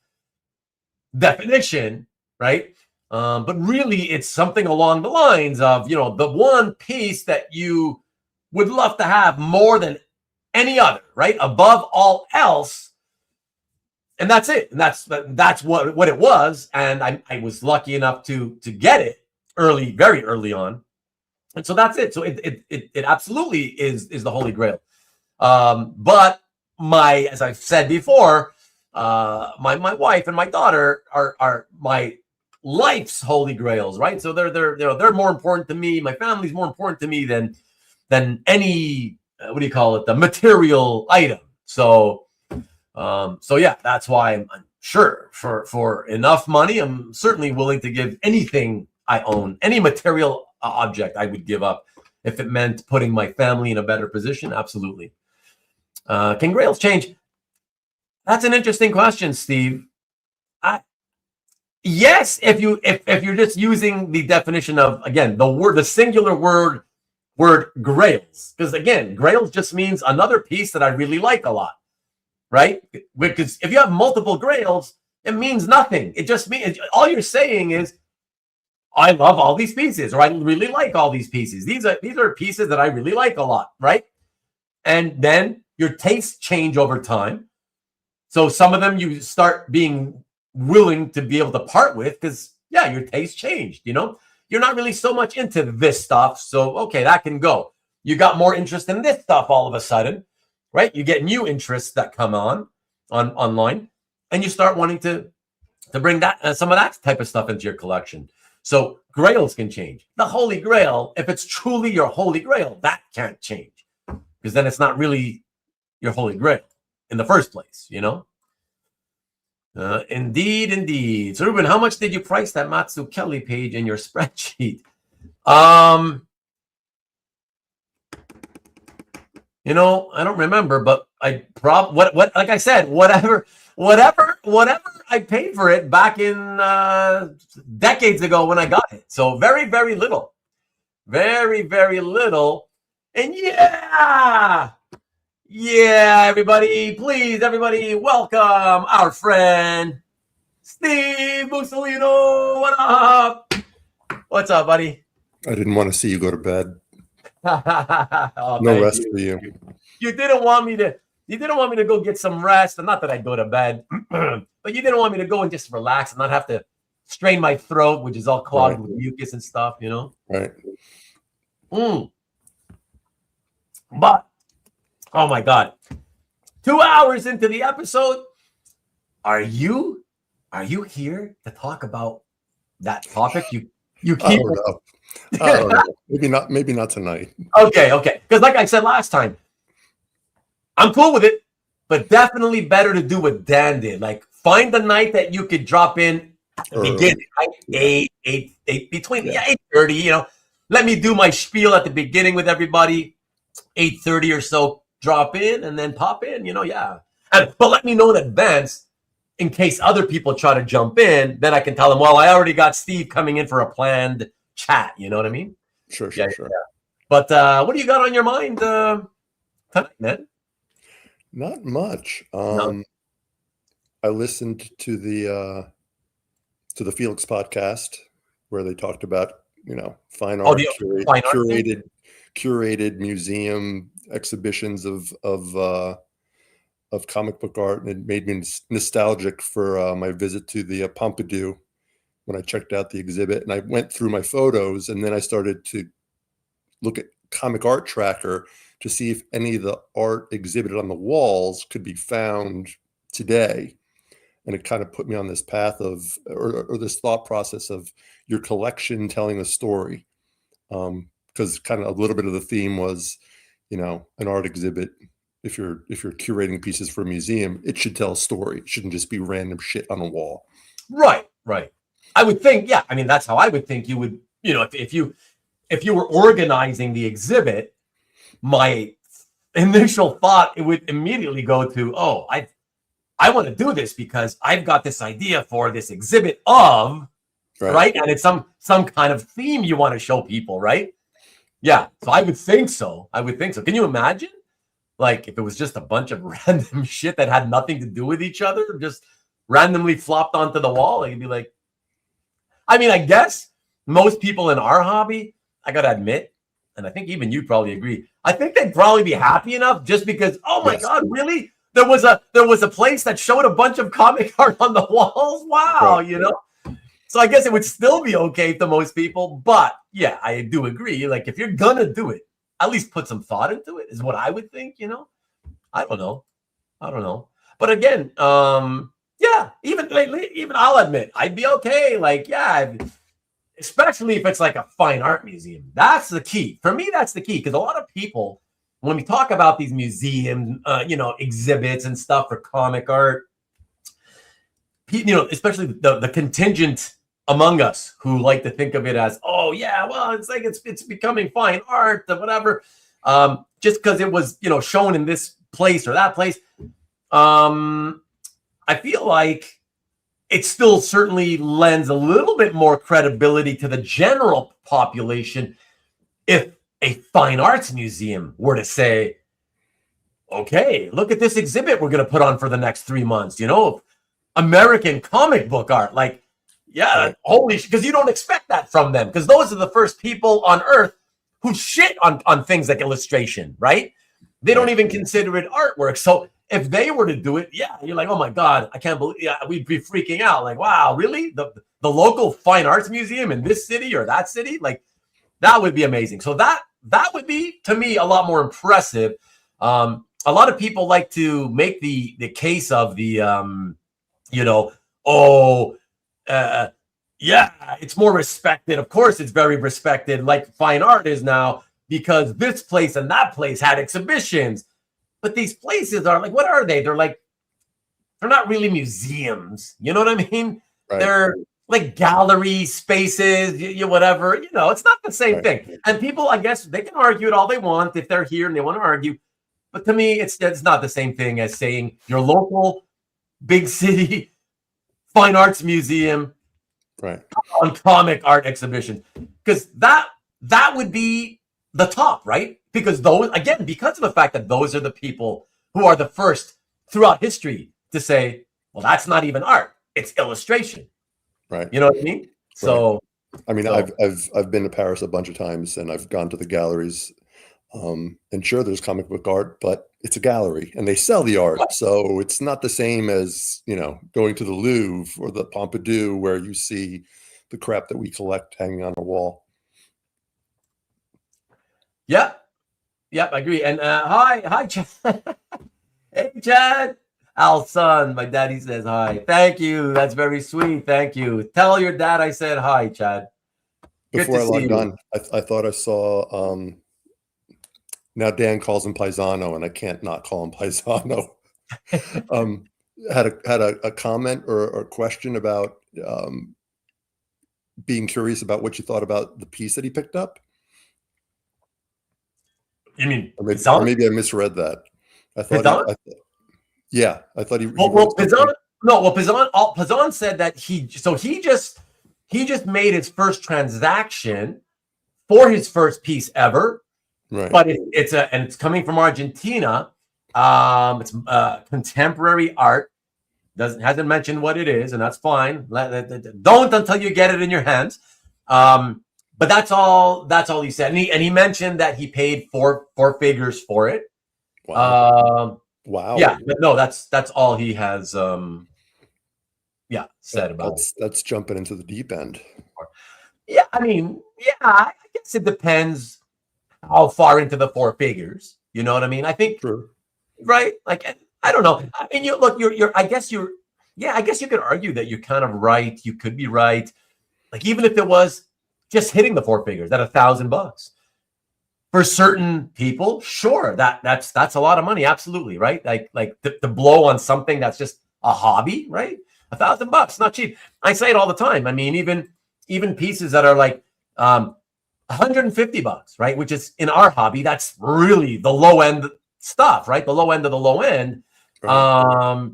definition, right? But really, it's something along the lines of, the one piece that you would love to have more than any other, right? Above all else. And that's it. And that's what it was. And I was lucky enough to get it early, very early on. And so that's it. So it absolutely is the Holy Grail. But as I've said before, my wife and my daughter are my life's Holy Grails, right? So they're more important to me. My family's more important to me than any the material item. So yeah, that's why I'm sure for enough money, I'm certainly willing to give anything I own, any material object I would give up if it meant putting my family in a better position. Absolutely. Can Grails change? That's an interesting question, Steve. Yes, if you're just using the definition of, again, the singular word Grails, because again, Grails just means another piece that I really like a lot, right? Because if you have multiple Grails, it means nothing. It just means all you're saying is, I love all these pieces, or I really like all these pieces. These are pieces that I really like a lot, right? And then your tastes change over time. So some of them you start being willing to be able to part with because, yeah, your taste changed, You're not really so much into this stuff. So, okay, that can go. You got more interest in this stuff all of a sudden, right? You get new interests that come online, and you start wanting to bring that some of that type of stuff into your collection. So Grails can change. The Holy Grail, if it's truly your Holy Grail, that can't change because then it's not really your Holy Grail in the first place, Indeed. So Ruben, how much did you price that Matsu Kelly page in your spreadsheet? I don't remember, but like I said, whatever I paid for it back in decades ago when I got it. So very, very little. Very, very little. And yeah, everybody, please, everybody, welcome our friend, Steve Musolino. What up? What's up, buddy? I didn't want to see you go to bed. Oh, no rest for you. You didn't want me to go get some rest, and not that I go to bed, but you didn't want me to go and just relax and not have to strain my throat, which is all clogged with mucus and stuff, Right. But oh my God, 2 hours into the episode, are you here to talk about that topic? You keep. I don't know. Maybe not tonight. Okay. Because like I said last time, I'm cool with it, but definitely better to do what Dan did. Like find the night that you could drop in at the beginning, right? 8 between 8:30. Let me do my spiel at the beginning with everybody. 8:30 or so, drop in and then pop in. But let me know in advance in case other people try to jump in. Then I can tell them, well, I already got Steve coming in for a planned chat. You know what I mean? Sure. Yeah. But what do you got on your mind tonight, man? Not much. No. I listened to the Felix podcast where they talked about fine art, curated museum exhibitions of comic book art, and it made me nostalgic for my visit to the Pompidou when I checked out the exhibit. And I went through my photos, and then I started to look at Comic Art Tracker to see if any of the art exhibited on the walls could be found today. And it kind of put me on this path of, or this thought process of your collection telling a story. Because kind of a little bit of the theme was, an art exhibit, if you're curating pieces for a museum, it should tell a story. It shouldn't just be random shit on a wall. Right. I would think, yeah. I mean, that's how I would think you would, if you were organizing the exhibit, my initial thought, it would immediately go to, oh, I want to do this because I've got this idea for this exhibit of, right? And it's some kind of theme you want to show people, right? Yeah. So I would think so. Can you imagine? Like if it was just a bunch of random shit that had nothing to do with each other, just randomly flopped onto the wall, you'd be like, I mean, I guess most people in our hobby, I got to admit, and I think even you probably agree, I think they'd probably be happy enough just because, oh my God, really? There was a place that showed a bunch of comic art on the walls. Wow, you know? So I guess it would still be okay to most people. But yeah, I do agree. Like if you're going to do it, at least put some thought into it is what I would think, you know? I don't know. But again, yeah, even I'll admit, I'd be okay. Like, yeah, especially if it's like a fine art museum. That's the key. For me, that's the key. Because a lot of people, when we talk about these museum, exhibits and stuff for comic art, especially the contingent among us who like to think of it as, oh yeah, well, it's like it's becoming fine art or whatever, just because it was shown in this place or that place. I feel like it still certainly lends a little bit more credibility to the general population if a fine arts museum were to say, okay, look at this exhibit we're going to put on for the next 3 months, American comic book art. Like, yeah, holy shit, because you don't expect that from them, because those are the first people on earth who shit on things like illustration, right? They don't even consider it artwork. So if they were to do it, yeah, you're like, oh my God, I can't believe, we'd be freaking out. Like, wow, really? The local fine arts museum in this city or that city? Like, that would be amazing. So that would be, to me, a lot more impressive. A lot of people like to make the case of the, yeah, it's more respected. Of course, it's very respected, like fine art is now, because this place and that place had exhibitions. But these places are like, what are they? They're not really museums. You know what I mean? Right. They're like gallery spaces, whatever. It's not the same thing. And people, I guess, they can argue it all they want if they're here and they want to argue. But to me, it's not the same thing as saying your local big city fine arts museum on comic art exhibition. Because that would be the top, right? Because because of the fact that those are the people who are the first throughout history to say, well, that's not even art, it's illustration. Right. You know what I mean? Right. So I mean, I've been to Paris a bunch of times and I've gone to the galleries. And sure, there's comic book art, but it's a gallery and they sell the art. So it's not the same as, going to the Louvre or the Pompidou where you see the crap that we collect hanging on a wall. Yeah. Yep, I agree. And hi, Chad. Hey, Chad. Al's son, my daddy says hi. Thank you. That's very sweet. Thank you. Tell your dad I said hi, Chad. Before I logged on, I thought I saw, now Dan calls him Paisano, and I can't not call him Paisano. Had a comment or a question about being curious about what you thought about the piece that he picked up. You mean or maybe I misread that. I thought I thought he Pizan said that he just made his first transaction for his first piece ever. Right. But it's coming from Argentina. It's contemporary art. Hasn't mentioned what it is, and that's fine. Don't until you get it in your hands. But that's all he said. And he mentioned that he paid four figures for it. Wow. Wow. Yeah, but no, that's all he has said about it. That's jumping into the deep end. Yeah, I mean, I guess it depends how far into the four figures. You know what I mean? I think right? Like, I don't know. I mean, I guess you could argue that you're kind of right. You could be right. Like, even if it was just hitting the four figures at $1,000 for certain people, sure, that's a lot of money. Absolutely. Right. Like the blow on something that's just a hobby, right? $1,000, not cheap. I say it all the time. I mean, even pieces that are like, $150, right? Which is in our hobby, that's really the low end stuff, right? The low end of the low end. Right.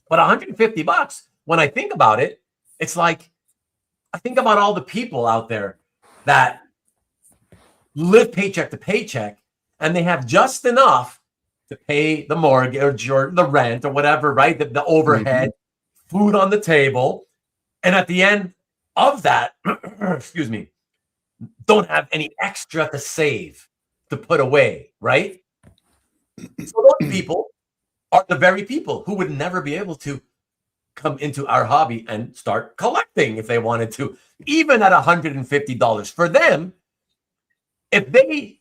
But $150, when I think about it, it's like, I think about all the people out there that live paycheck to paycheck, and they have just enough to pay the mortgage or the rent or whatever, right? The overhead, food on the table. And at the end of that, excuse me, don't have any extra to save, to put away, right? So those people are the very people who would never be able to come into our hobby and start collecting if they wanted to, even at $150. For them, if they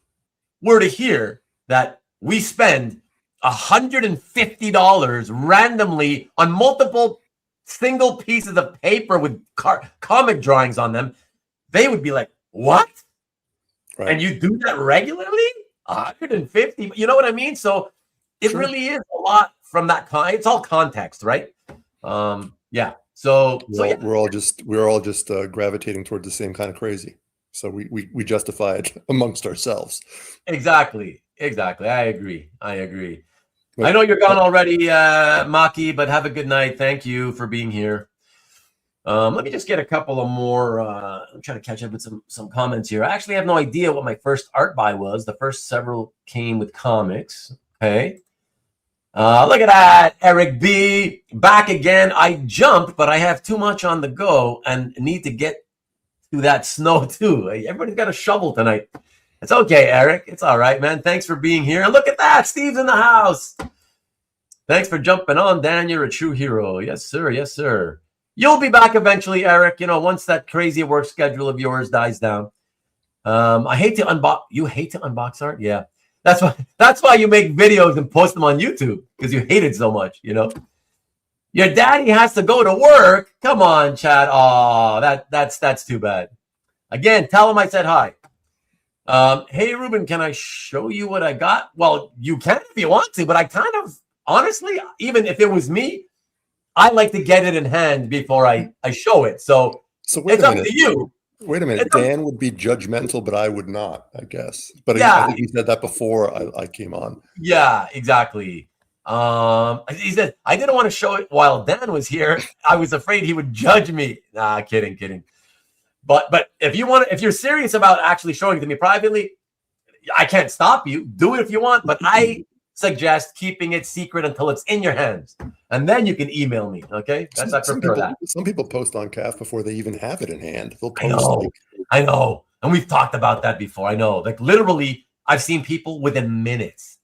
were to hear that we spend $150 randomly on multiple single pieces of paper with comic drawings on them, they would be like, what? Right. And you do that regularly? 150? You know what I mean? So it really is a lot from that. It's all context, right? Yeah. So we're all just gravitating towards the same kind of crazy. So we justify it amongst ourselves. Exactly. I agree. I know you're gone already, Maki, but have a good night. Thank you for being here. Let me just get a couple of more. I'm trying to catch up with some comments here. I actually have no idea what my first art buy was. The first several came with comics. Okay. Look at that, Eric B. Back again. I jumped, but I have too much on the go and need to get to that snow too. Everybody's got a shovel tonight. It's okay, Eric. It's all right, man. Thanks for being here. And look at that. Steve's in the house. Thanks for jumping on, Dan. You're a true hero. Yes, sir. Yes, sir. You'll be back eventually, Eric. You know, once that crazy work schedule of yours dies down. I hate to unbox. You hate to unbox art? Yeah. That's why you make videos and post them on YouTube, because you hate it so much, you know. Your daddy has to go to work. Come on, Chad. Oh, that's too bad. Again, tell him I said hi. Hey, Ruben, can I show you what I got? Well, you can if you want to, but I kind of, honestly, even if it was me, I like to get it in hand before I show it. So it's up to you. Wait a minute. Dan would be judgmental, but I would not, I guess. But yeah. I think he said that before I came on. Yeah, exactly. He said, I didn't want to show it while Dan was here. I was afraid he would judge me. Nah, kidding. But if you're serious about actually showing it to me privately, I can't stop you. Do it if you want, but I suggest keeping it secret until it's in your hands, and then you can email me. Okay, I prefer that. Some people post on CAF before they even have it in hand. They'll post. I know, and we've talked about that before. I know, like literally, I've seen people within minutes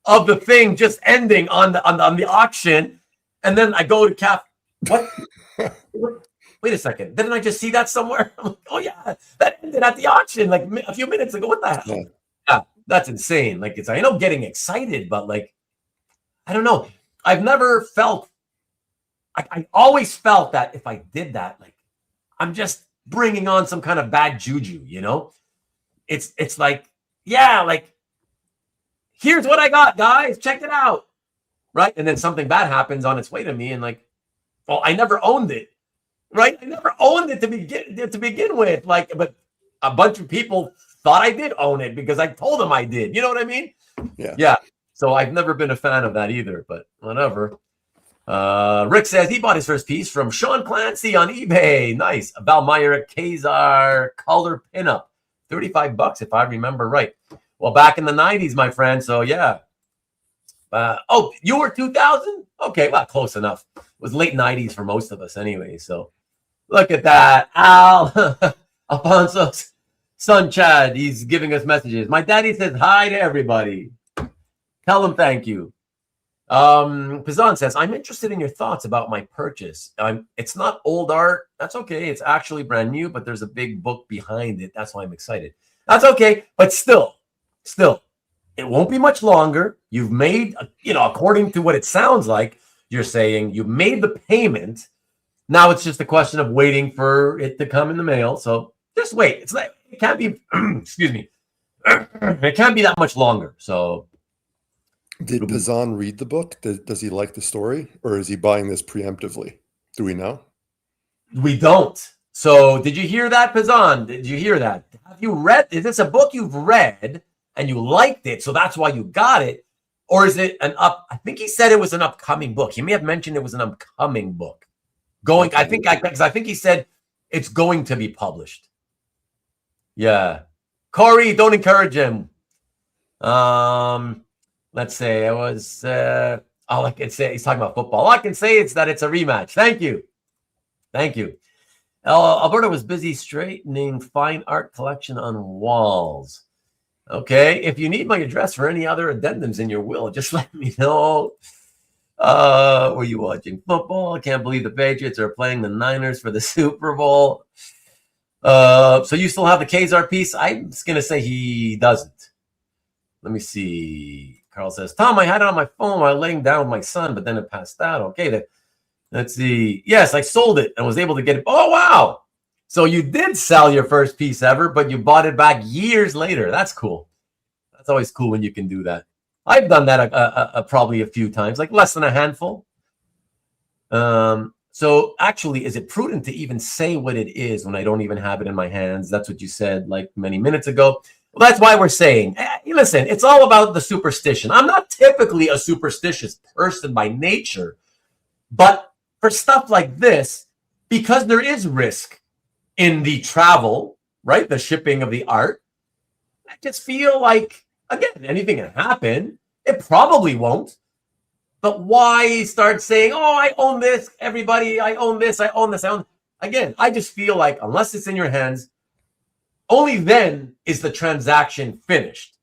of the thing just ending on the auction, and then I go to CAF. What? Wait a second. Didn't I just see that somewhere? I'm like, oh yeah, that ended at the auction like a few minutes ago. What the hell? Yeah, that's insane. Like I know getting excited, but like, I don't know. I've never felt. I always felt that if I did that, like, I'm just bringing on some kind of bad juju. You know, it's like, yeah, like, here's what I got, guys. Check it out, right? And then something bad happens on its way to me, and like, well, I never owned it. Right? I never owned it to begin with. Like, but a bunch of people thought I did own it because I told them I did. You know what I mean? Yeah. So I've never been a fan of that either, but whatever. Rick says he bought his first piece from Sean Clancy on eBay. Nice. Valmyra Kazar color pinup. $35 if I remember right. Well, back in the 90s, my friend. So yeah. Oh, you were 2000? Okay, well, close enough. It was late 90s for most of us anyway. So look at that. Al Alfonso's son, Chad, he's giving us messages. My daddy says hi to everybody. Tell him thank you. Pizan says, I'm interested in your thoughts about my purchase. It's not old art. That's okay. It's actually brand new, but there's a big book behind it. That's why I'm excited. That's okay. But still, it won't be much longer. You've made, according to what it sounds like, you're saying you made the payment. Now it's just a question of waiting for it to come in the mail. So just wait. It's like, it can't be, excuse me. It can't be that much longer. So did Pizan read the book? Does he like the story, or is he buying this preemptively? Do we know? We don't. So did you hear that, Pizan? Did you hear that? Have you read? Is this a book you've read and you liked it, so that's why you got it? Or is it I think he said it was an upcoming book. He may have mentioned it was an upcoming book. I think he said it's going to be published. Yeah. Corey, don't encourage him. Let's say all I can say, he's talking about football. All I can say is that it's a rematch. Thank you. Alberta was busy straightening fine art collection on walls. Okay. If you need my address for any other addendums in your will, just let me know. Were you watching football? I can't believe the Patriots are playing the Niners for the Super Bowl. So you still have the Kazar piece? I'm just going to say he doesn't. Let me see. Carl says, Tom, I had it on my phone while laying down with my son, but then it passed out. Okay, let's see. Yes, I sold it and was able to get it. Oh, wow. So you did sell your first piece ever, but you bought it back years later. That's cool. That's always cool when you can do that. I've done that probably a few times, like less than a handful. So actually, is it prudent to even say what it is when I don't even have it in my hands? That's what you said like many minutes ago. Well, that's why we're saying, listen, it's all about the superstition. I'm not typically a superstitious person by nature, but for stuff like this, because there is risk in the travel, right? The shipping of the art, I just feel like, again, anything can happen. It probably won't. But why start saying, oh, I own this, everybody, I own this, I own this, I own. Again, I just feel like unless it's in your hands, only then is the transaction finished.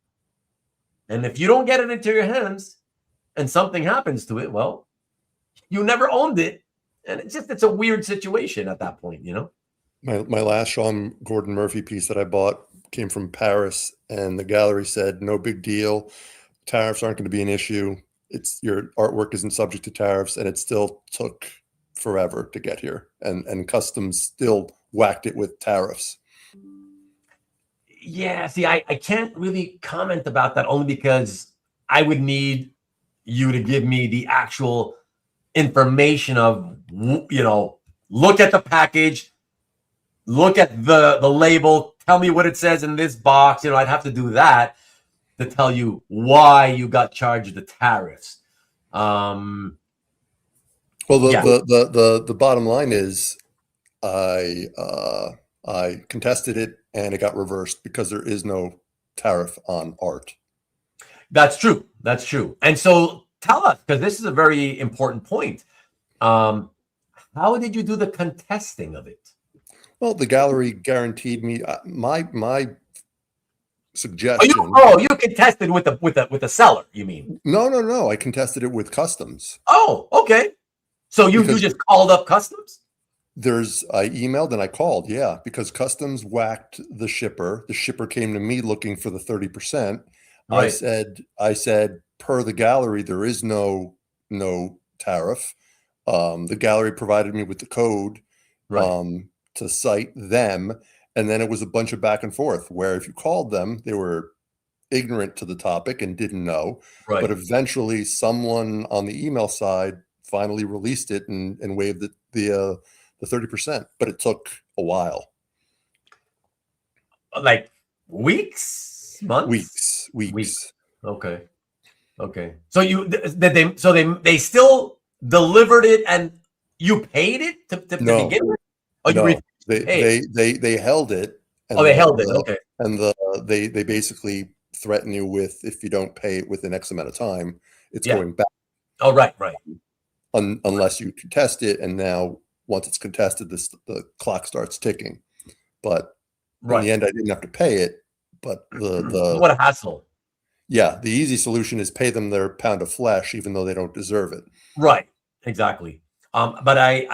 And if you don't get it into your hands and something happens to it, well, you never owned it. And it's a weird situation at that point, you know? My last Sean Gordon Murphy piece that I bought came from Paris, and the gallery said, no big deal. Tariffs aren't going to be an issue. Your artwork isn't subject to tariffs, and it still took forever to get here. And customs still whacked it with tariffs. Yeah, see, I can't really comment about that only because I would need you to give me the actual information of, you know, look at the package, look at the label, tell me what it says in this box. You know, I'd have to do that to tell you why you got charged the tariffs. Well, the bottom line is I contested it and it got reversed because there is no tariff on art. That's true. That's true. And so tell us, because this is a very important point. How did you do the contesting of it? Well, the gallery guaranteed me my suggestion. You contested with the seller, you mean? No. I contested it with customs. Oh, okay. So you just called up customs? I emailed and I called, yeah, because customs whacked the shipper. The shipper came to me looking for the 30%. Right. I said, per the gallery, there is no tariff. The gallery provided me with the code to cite them. And then it was a bunch of back and forth where if you called them, they were ignorant to the topic and didn't know. Right. But eventually someone on the email side finally released it and waived the 30%, but it took a while. Like weeks, months? Weeks. Okay. So they still delivered it and you paid it to begin with? Oh, no. They held it. And they held it. Okay. And they basically threaten you with, if you don't pay it within X amount of time, it's going back. Oh, right. Unless you contest it, and now once it's contested, the clock starts ticking. But in the end, I didn't have to pay it. But what a hassle. Yeah, the easy solution is pay them their pound of flesh, even though they don't deserve it. Right. Exactly. But I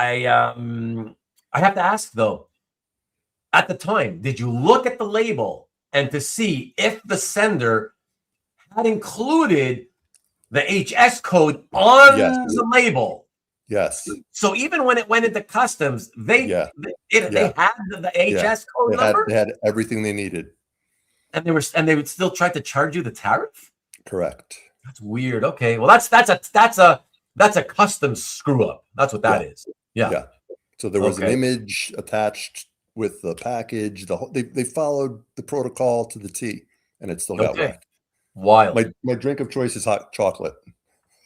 have to ask though. At the time, did you look at the label and to see if the sender had included the HS code on the label? Yes. So even when it went into customs, they had the HS code number. They had everything they needed, and they would still try to charge you the tariff. Correct. That's weird. Okay, well that's a customs screw up. That's what that is. Yeah. So there was an image attached with the package. They followed the protocol to the T, and it still got whacked. Wild. My drink of choice is hot chocolate.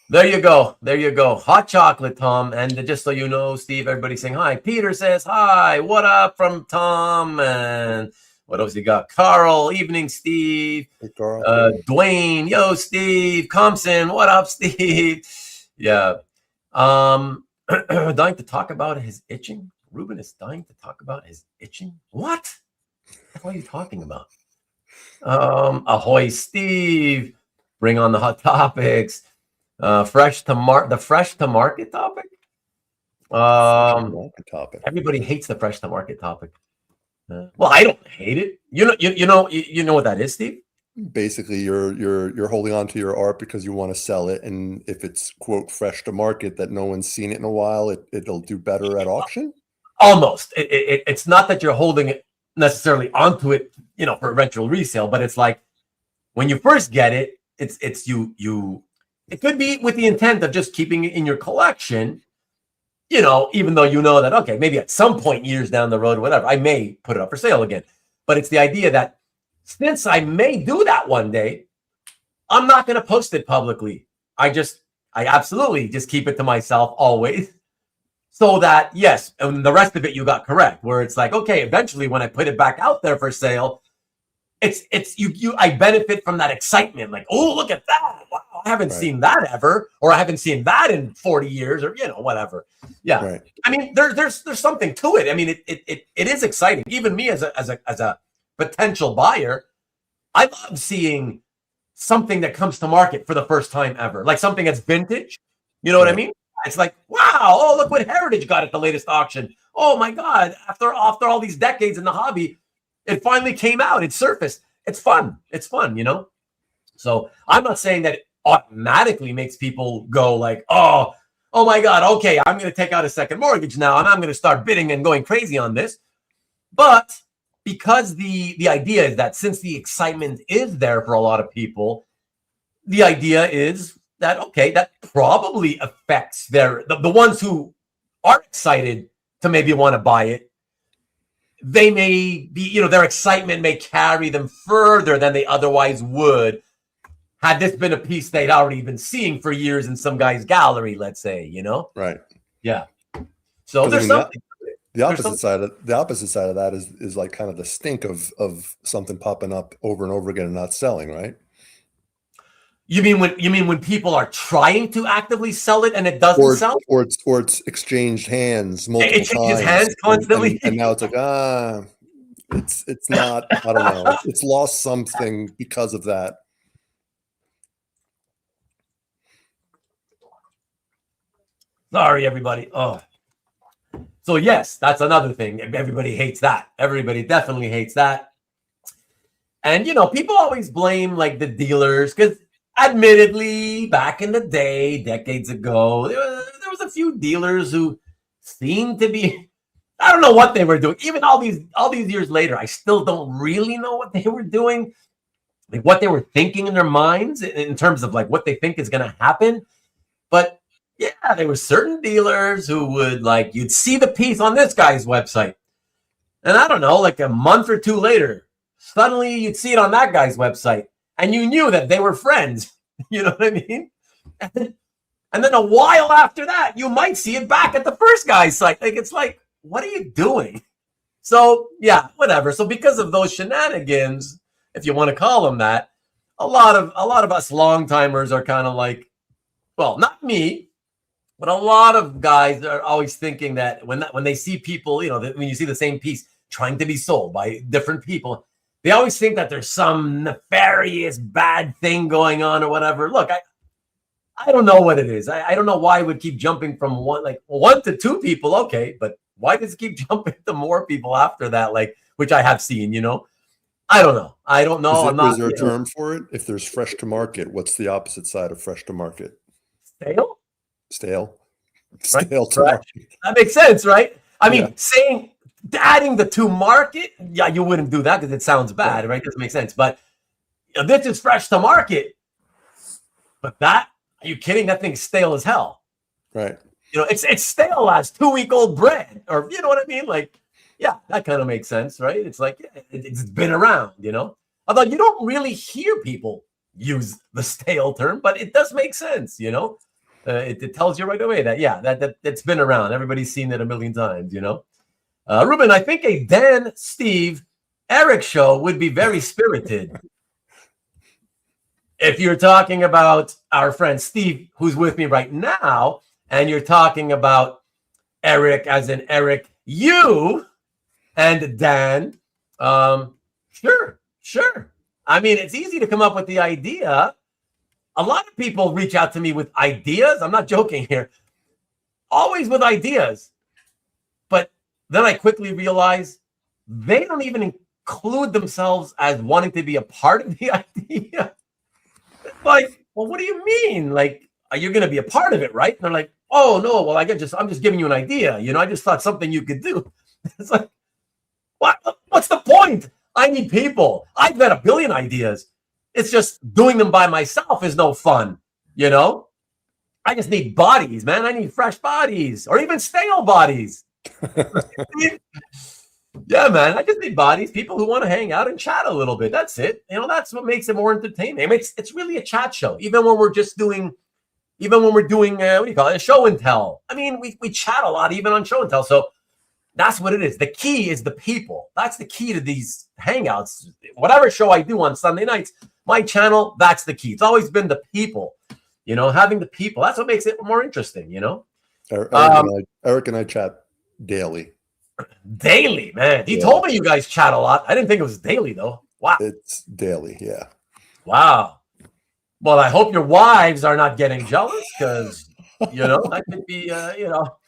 There you go. There you go. Hot chocolate, Tom. And just so you know, Steve, everybody's saying hi. Peter says hi. What up from Tom? And what else you got? Carl. Evening, Steve. Hey, Carl. Dwayne. Yo, Steve. Compson. What up, Steve? Yeah. Dying to talk about his itching. Ruben is dying to talk about his itching. What? What are you talking about? Ahoy, Steve. Bring on the hot topics. The fresh to market topic. Everybody hates the fresh to market topic. Well, I don't hate it. You know what that is, Steve? Basically, you're holding on to your art because you want to sell it, and if it's quote fresh to market that no one's seen it in a while, it'll do better at auction. Almost. It's not that you're holding it necessarily onto it, for eventual resale, but it's like when you first get it, it's you. It could be with the intent of just keeping it in your collection, even though you know that, okay, maybe at some point years down the road, whatever, I may put it up for sale again. But it's the idea that since I may do that one day, I'm not going to post it publicly. I absolutely just keep it to myself always. So that, yes, and the rest of it you got correct, where it's like, okay, eventually when I put it back out there for sale, I benefit from that excitement. Like, oh, look at that. Wow, I haven't seen that ever, or I haven't seen that in 40 years, or whatever. Yeah. Right. I mean, there's something to it. I mean, it is exciting. Even me as a potential buyer, I love seeing something that comes to market for the first time ever, like something that's vintage. You know what I mean? It's like, wow, oh, look what Heritage got at the latest auction. Oh my God, after all these decades in the hobby, it finally came out. It surfaced. It's fun. It's fun, So I'm not saying that it automatically makes people go like, oh my God, okay, I'm going to take out a second mortgage now, and I'm going to start bidding and going crazy on this. But because the idea is that since the excitement is there for a lot of people, the idea is that, okay, that probably affects the ones who are excited to maybe want to buy it. They may be, their excitement may carry them further than they otherwise would had this been a piece they'd already been seeing for years in some guy's gallery, let's say, Right. Yeah. So there's something. The opposite side of that is like kind of the stink of something popping up over and over again and not selling, right? You mean when people are trying to actively sell it and it doesn't sell? Or it's exchanged hands multiple times. It changes hands constantly. And now it's like, it's not, I don't know. It's lost something because of that. Sorry, everybody. Oh. So yes, that's another thing. Everybody hates that. Everybody definitely hates that. And people always blame like the dealers, because admittedly, back in the day, decades ago, there was a few dealers who seemed to be, I don't know what they were doing. Even all these years later, I still don't really know what they were doing, like what they were thinking in their minds in terms of like what they think is going to happen. But yeah, there were certain dealers who would like, you'd see the piece on this guy's website, and I don't know, like a month or two later, suddenly you'd see it on that guy's website. And you knew that they were friends. You know what I mean? And then a while after that, you might see it back at the first guy's site. Like, it's like, what are you doing? So, yeah, whatever. So because of those shenanigans, if you want to call them that, a lot of us long timers are kind of like, well, not me, but a lot of guys are always thinking that when they see people, when you see the same piece trying to be sold by different people, they always think that there's some nefarious bad thing going on or whatever. Look, I don't know what it is. I don't know why it would keep jumping from one to two people. Okay, but why does it keep jumping to more people after that? Like, which I have seen, I don't know. I don't know. Is there a term for it? If there's fresh to market, what's the opposite side of fresh to market? Stale? Stale. Right? Stale to market. That makes sense, right? I mean, adding the to market, yeah, you wouldn't do that because it sounds bad, right? Doesn't make sense. But this is fresh to market. But are you kidding? That thing's stale as hell. Right. It's stale as 2-week-old bread, or you know what I mean? Like, yeah, that kind of makes sense, right? It's like it's been around, Although you don't really hear people use the stale term, but it does make sense, you know. It tells you right away that that's been around. Everybody's seen it a million times, you know. Ruben, I think a Dan, Steve, Eric show would be very spirited. If you're talking about our friend Steve, who's with me right now, and you're talking about Eric as in Eric, you and Dan, sure. I mean, it's easy to come up with the idea. A lot of people reach out to me with ideas. I'm not joking here. Always with ideas. But then I quickly realize they don't even include themselves as wanting to be a part of the idea. Like, well, what do you mean? Like, are you going to be a part of it, right? And they're like, oh, no, well, I'm just giving you an idea. You know, I just thought something you could do. It's like, what's the point? I need people. I've got a billion ideas. It's just doing them by myself is no fun, you know? I just need bodies, man. I need fresh bodies or even stale bodies. Yeah, man. I just need bodies, people who want to hang out and chat a little bit. That's it. You know, that's what makes it more entertaining. I mean, it's really a chat show. Even when we're doing, what do you call it? A show and tell. I mean, we chat a lot, even on show and tell. So that's what it is. The key is the people. That's the key to these hangouts. Whatever show I do on Sunday nights, my channel, that's the key. It's always been the people, you know, having the people. That's what makes it more interesting, you know? Eric and I chat daily. Daily, man. He told me you guys chat a lot. I didn't think it was daily, though. Wow. It's daily, yeah. Wow. Well, I hope your wives are not getting jealous because, you know, that could be, well,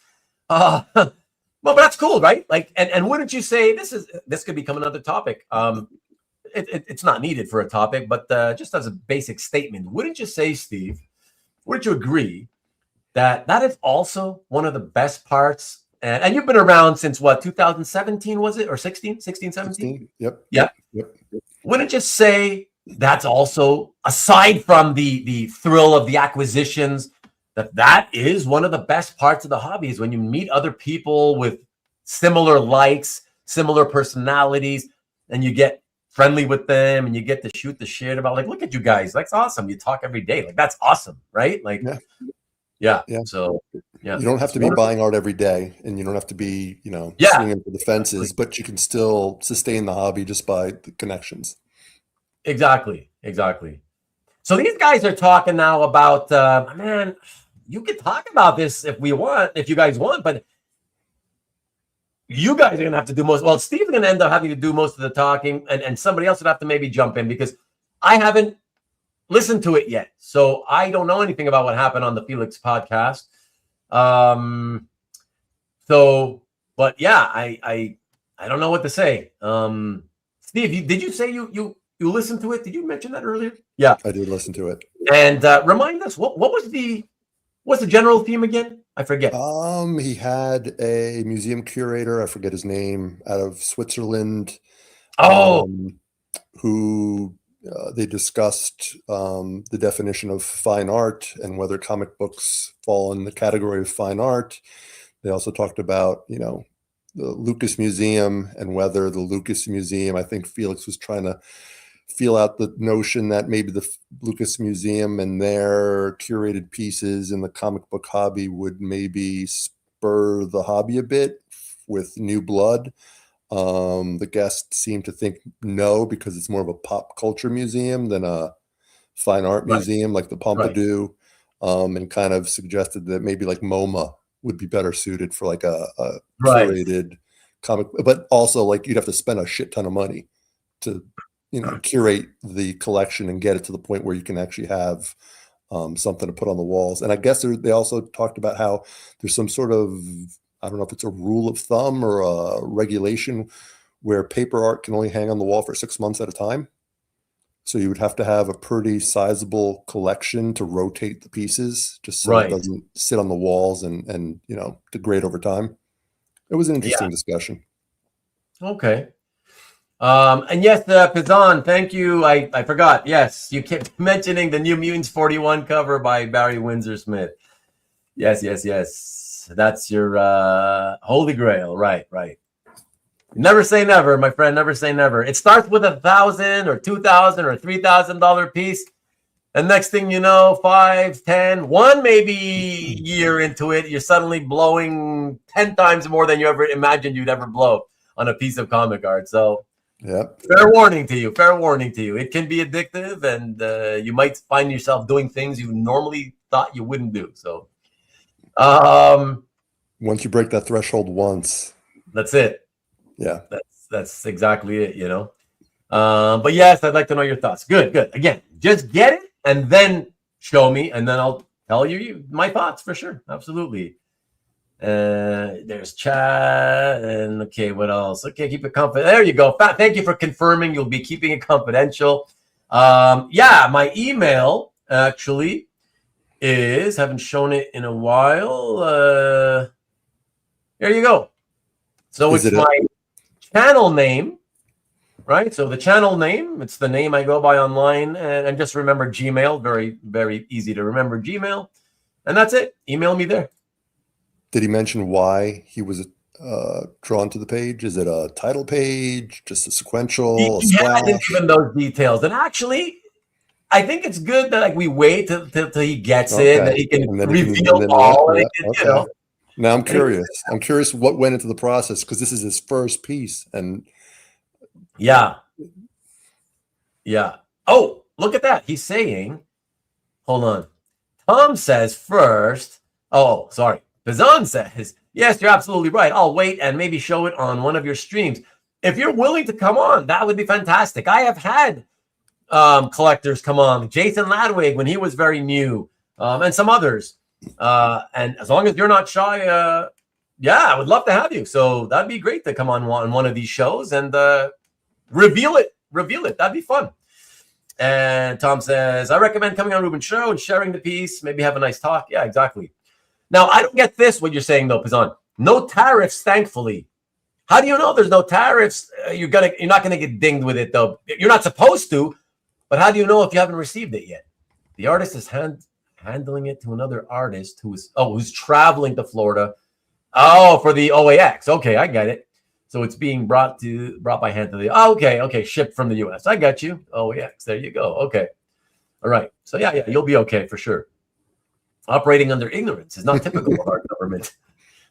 but that's cool, right? Like, and wouldn't you say this could become another topic? It's not needed for a topic, but just as a basic statement, wouldn't you say, Steve, wouldn't you agree that is also one of the best parts? And you've been around since what, 2017, was it? Or 16, 17? Yep. Wouldn't you say that's also, aside from the thrill of the acquisitions, that is one of the best parts of the hobby is when you meet other people with similar likes, similar personalities, and you get friendly with them and you get to shoot the shit about, like, look at you guys. That's awesome. You talk every day. Like, that's awesome, right? Like, yeah. So, yeah. You don't have to be buying art every day and you don't have to be, swinging for the fences, but you can still sustain the hobby just by the connections. Exactly. So these guys are talking now about, man, you could talk about this if you guys want, but you guys are going to have to do most. Well, Steve's going to end up having to do most of the talking, and somebody else would have to maybe jump in because I haven't listened to it yet. So I don't know anything about what happened on the Felix podcast. But yeah, I don't know what to say. Steve, did you say you listened to it? Did you mention that earlier? Yeah, I did listen to it. And remind us, what's the general theme again? I forget. He had a museum curator, I forget his name, out of Switzerland. Who they discussed the definition of fine art and whether comic books fall in the category of fine art. They also talked about, the Lucas Museum and whether the Lucas Museum, I think Felix was trying to feel out the notion that maybe the Lucas Museum and their curated pieces in the comic book hobby would maybe spur the hobby a bit with new blood. The guests seem to think no, because it's more of a pop culture museum than a fine art museum like the Pompidou, and kind of suggested that maybe like MoMA would be better suited for like a curated comic, but also like you'd have to spend a shit ton of money to curate the collection and get it to the point where you can actually have something to put on the walls. And I guess they also talked about how there's some sort of, I don't know if it's a rule of thumb or a regulation where paper art can only hang on the wall for 6 months at a time. So you would have to have a pretty sizable collection to rotate the pieces just so it doesn't sit on the walls and degrade over time. It was an interesting discussion. Okay. And yes, Pizan, thank you. I forgot. Yes, you kept mentioning the New Mutants 41 cover by Barry Windsor Smith. Yes. That's your holy grail. Right. Never say never, my friend. Never say never. It starts with $1,000 or $2,000 or $3,000 piece. And next thing you know, 5, 10, 1 maybe year into it, you're suddenly blowing 10 times more than you ever imagined you'd ever blow on a piece of comic art. So Yeah. fair warning to you. Fair warning to you. It can be addictive, and you might find yourself doing things you normally thought you wouldn't do. So once you break that threshold once, that's it. Yeah. That's exactly it, you know. But yes, I'd like to know your thoughts. Good. Again, just get it and then show me, and then I'll tell you my thoughts for sure. Absolutely. There's chat, and okay, what else? Okay, keep it confidential. There you go. Thank you for confirming you'll be keeping it confidential. Yeah, my email actually is, haven't shown it in a while. There you go. So it's my channel name. Right, so the channel name, it's the name I go by online, and just remember Gmail, very, very easy to remember Gmail, and that's it. Email me there. Did he mention why he was drawn to the page? Is it a title page, just a sequential, a splash? Hadn't given those details, and actually, I think it's good that like we wait till he gets it, that he can reveal all. Yeah, you know. Now I'm curious. I'm curious what went into the process, because this is his first piece, and. Yeah. Oh, look at that. He's saying, hold on. Tom says first. Oh, sorry. Bazan says, yes, you're absolutely right. I'll wait and maybe show it on one of your streams. If you're willing to come on, that would be fantastic. I have had collectors come on. Jason Ladwig, when he was very new, and some others. And as long as you're not shy, yeah, I would love to have you. So that'd be great to come on one of these shows and reveal it. That'd be fun. And Tom says, I recommend coming on Ruben's show and sharing the piece. Maybe have a nice talk. Yeah, exactly. Now, I don't get this, what you're saying, though, Pizan. No tariffs, thankfully. How do you know there's no tariffs? You're not going to get dinged with it, though. You're not supposed to. But how do you know if you haven't received it yet? The artist is handling it to another artist who's traveling to Florida. Oh, for the OAX. Okay, I get it. So it's being brought by hand to the. Oh, okay, shipped from the U.S. I got you. OAX. There you go. Okay, all right. So yeah, you'll be okay for sure. Operating under ignorance is not typical of our government.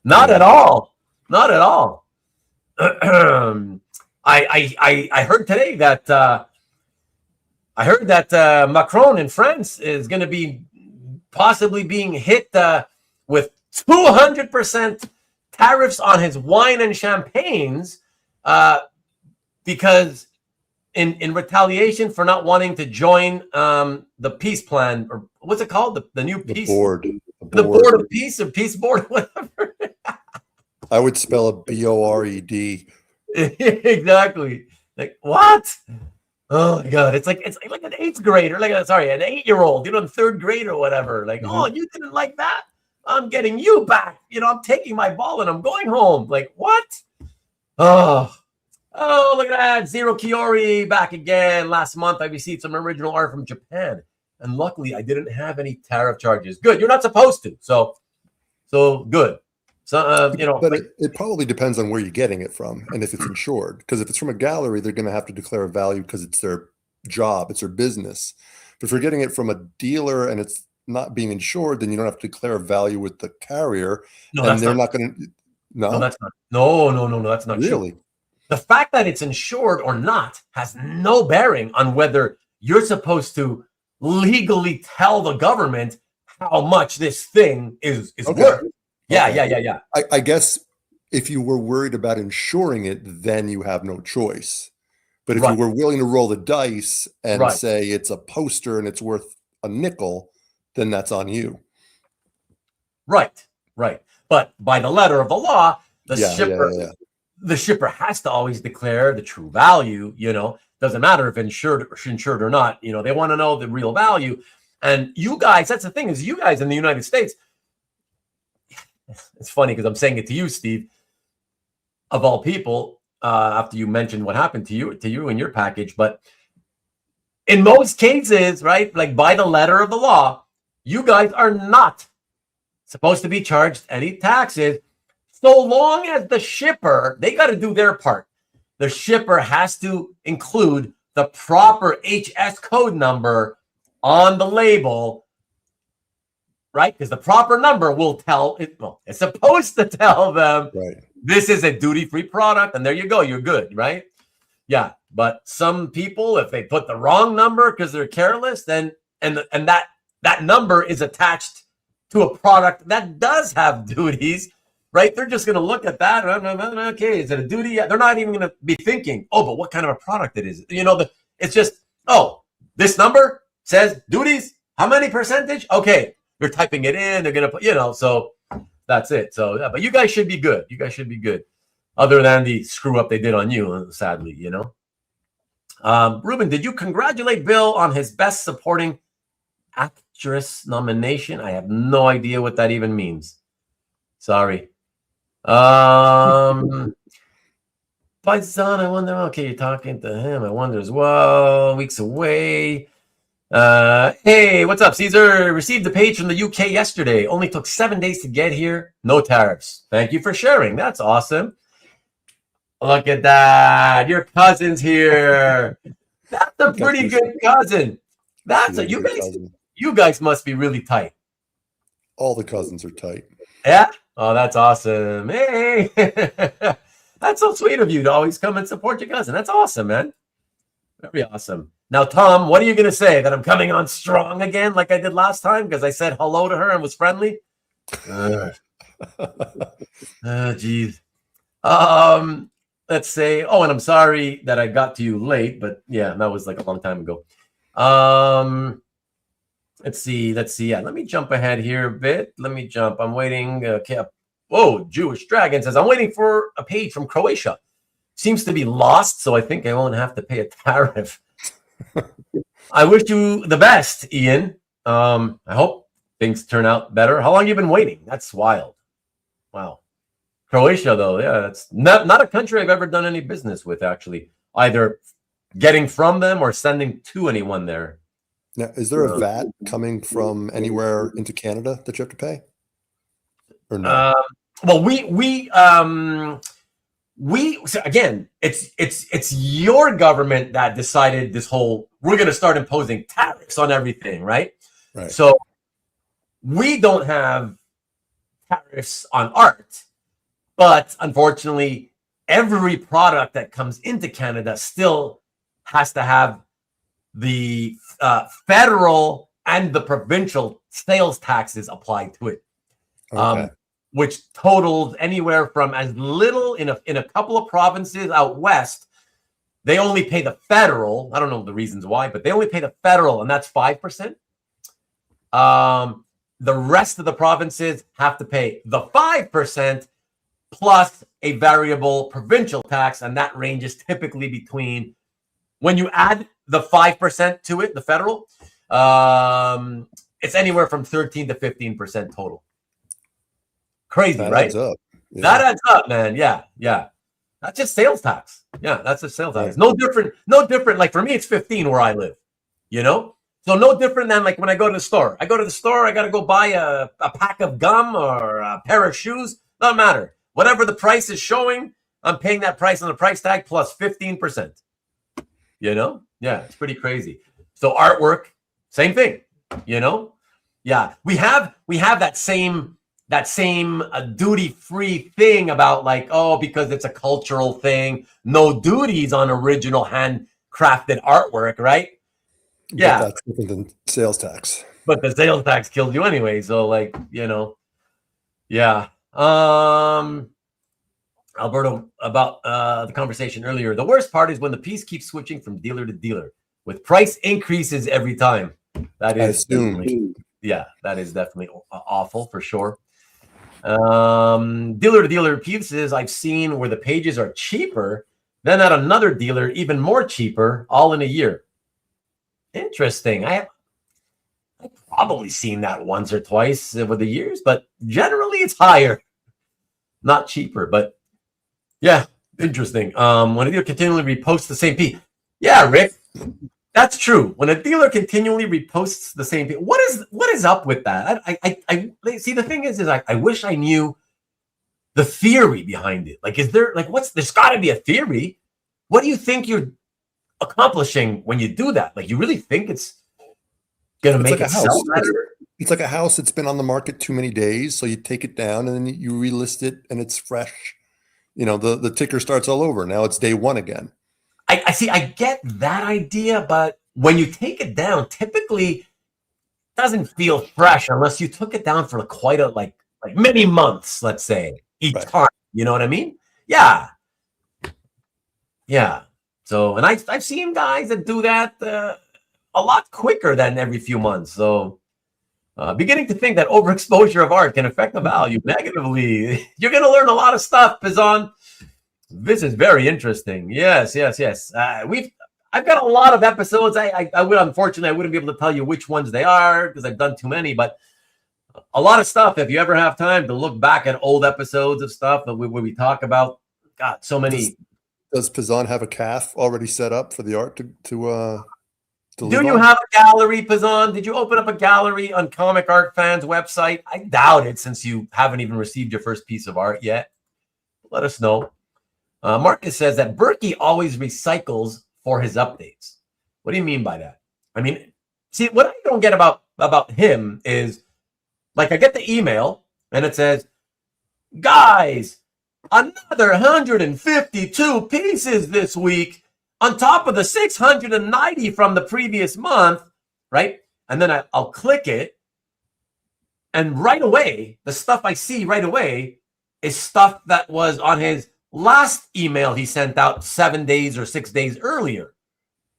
Not at all. Not at all. I heard today that Macron in France is going to be possibly being hit with 200% tariffs on his wine and champagnes because in retaliation for not wanting to join the peace plan, or what's it called? The new peace board. The board of peace, or peace board, whatever. I would spell it BORED. Exactly. Like what? Oh my God! It's like an 8th grader, an 8-year-old, in 3rd grade or whatever. Like, oh, you didn't like that? I'm getting you back. I'm taking my ball and I'm going home. Like what? Oh, look at that. Zero Kiori back again. Last month I received some original art from Japan, and luckily I didn't have any tariff charges. Good. You're not supposed to. So good. So but it probably depends on where you're getting it from and if it's insured. Because if it's from a gallery, they're going to have to declare a value because it's their job, it's their business. But if you're getting it from a dealer and it's not being insured, then you don't have to declare a value with the carrier. No, and they're not going to. No, that's not. No, that's not really true. The fact that it's insured or not has no bearing on whether you're supposed to legally tell the government how much this thing is worth. Yeah. I guess if you were worried about insuring it, then you have no choice. But if you were willing to roll the dice and say it's a poster and it's worth a nickel, then that's on you. Right. But by the letter of the law, the shipper has to always declare the true value. Doesn't matter if insured or not. They want to know the real value. And you guys, that's the thing, is you guys in the United States. It's funny because I'm saying it to you, Steve, of all people, after you mentioned what happened to you and your package. But in most cases, right, like by the letter of the law, you guys are not supposed to be charged any taxes so long as the shipper, they got to do their part. The shipper has to include the proper HS code number on the label, right? Because the proper number will tell it. Well, it's supposed to tell them this is a duty-free product, and there you go, you're good, right? Yeah, but some people, if they put the wrong number because they're careless, then and that number is attached to a product that does have duties, right? They're just going to look at that. Okay, is it a duty? They're not even going to be thinking, oh, but what kind of a product it is? You know, it's just, oh, this number says duties. How many percentage? Okay, you're typing it in. They're going to put, you know, so that's it. So, yeah, but you guys should be good. You guys should be good. Other than the screw up they did on you, sadly, you know. Ruben, did you congratulate Bill on his Best Supporting Actress nomination? I have no idea what that even means. Sorry. Paisan, I wonder. Okay, you're talking to him. I wonder as well. Weeks away. Hey, what's up, Caesar? Received the page from the UK yesterday. Only took 7 days to get here. No tariffs. Thank you for sharing. That's awesome. Look at that. Your cousin's here. That's a pretty good cousin. That's a you guys must be really tight. All the cousins are tight. Yeah? Oh, that's awesome. Hey. That's so sweet of you to always come and support your cousin. That's awesome, man. Very awesome. Now, Tom, what are you going to say? That I'm coming on strong again like I did last time because I said hello to her and was friendly? Geez. Let's say, oh, and I'm sorry that I got to you late, but yeah, that was like a long time ago. Let's see. Yeah, let me jump ahead here a bit. Let me jump. I'm waiting. Okay. Whoa, Jewish Dragon says, I'm waiting for a page from Croatia. Seems to be lost, so I think I won't have to pay a tariff. I wish you the best, Ian. I hope things turn out better. How long have you been waiting? That's wild. Wow. Croatia, though, yeah, that's not a country I've ever done any business with, actually. Either getting from them or sending to anyone there. Now, is there a VAT coming from anywhere into Canada that you have to pay? Or no? Well, so again, it's your government that decided this whole, we're going to start imposing tariffs on everything, right? Right. So we don't have tariffs on art, but unfortunately, every product that comes into Canada still has to have the federal and the provincial sales taxes applied to it. Okay. Which totaled anywhere from as little in a couple of provinces out west. They only pay the federal. I don't know the reasons why, but they only pay the federal, and that's 5%. The rest of the provinces have to pay the 5% plus a variable provincial tax, and that ranges typically between, when you add the 5% to it, the federal, it's anywhere from 13 to 15% total. Crazy, that right? Adds up. Yeah. That adds up, man. Yeah. That's just sales tax. Yeah, that's just sales tax. Right. No different. Like for me, it's 15 where I live, you know? So no different than like when I go to the store. I got to go buy a pack of gum or a pair of shoes. Doesn't matter. Whatever the price is showing, I'm paying that price on the price tag plus 15%. You know? Yeah, it's pretty crazy. So artwork, same thing, you know? Yeah, we have that same duty-free thing about like, oh, because it's a cultural thing, no duties on original handcrafted artwork, right? Yeah. But that's different than sales tax. But the sales tax killed you anyway. So like, you know, yeah. Alberto, about the conversation earlier. The worst part is when the piece keeps switching from dealer to dealer with price increases every time. That is that is definitely awful for sure. Dealer to dealer pieces I've seen where the pages are cheaper than at another dealer, even more cheaper, all in a year. Interesting. I've probably seen that once or twice over the years, but generally it's higher, not cheaper. But yeah, interesting. When a dealer continually reposts the same piece. Yeah, Rick, that's true. When a dealer continually reposts the same piece, what is up with that? I see. The thing is I wish I knew the theory behind it. Like, is there like there's got to be a theory. What do you think you're accomplishing when you do that? Like, you really think it's gonna It's make like it a house. sell better? It's like a house that's been on the market too many days, so you take it down and then you relist it, and it's fresh. You know, the ticker starts all over. Now it's day one again. I see. I get that idea, but when you take it down, typically it doesn't feel fresh unless you took it down for quite a like many months, let's say, each Right. time. You know what I mean? Yeah, yeah. So, and I've seen guys that do that a lot quicker than every few months. So, beginning to think that overexposure of art can affect the value negatively. You're going to learn a lot of stuff, Pizon. This is very interesting. Yes. I've got a lot of episodes. I would, unfortunately, I wouldn't be able to tell you which ones they are because I've done too many, but a lot of stuff. If you ever have time to look back at old episodes of stuff where we talk about, God, so many. Does Pizon have a calf already set up for the art to Do you have a gallery, Pizon? Did you open up a gallery on Comic Art Fans website? I doubt it, since you haven't even received your first piece of art yet. Let us know. Marcus says that Berkey always recycles for his updates. What do you mean by that? I mean, see, what I don't get about him is, like, I get the email and it says, guys, another 152 pieces this week on top of the 690 from the previous month, right? And then I'll click it, and right away, the stuff I see right away is stuff that was on his last email he sent out 7 days or 6 days earlier,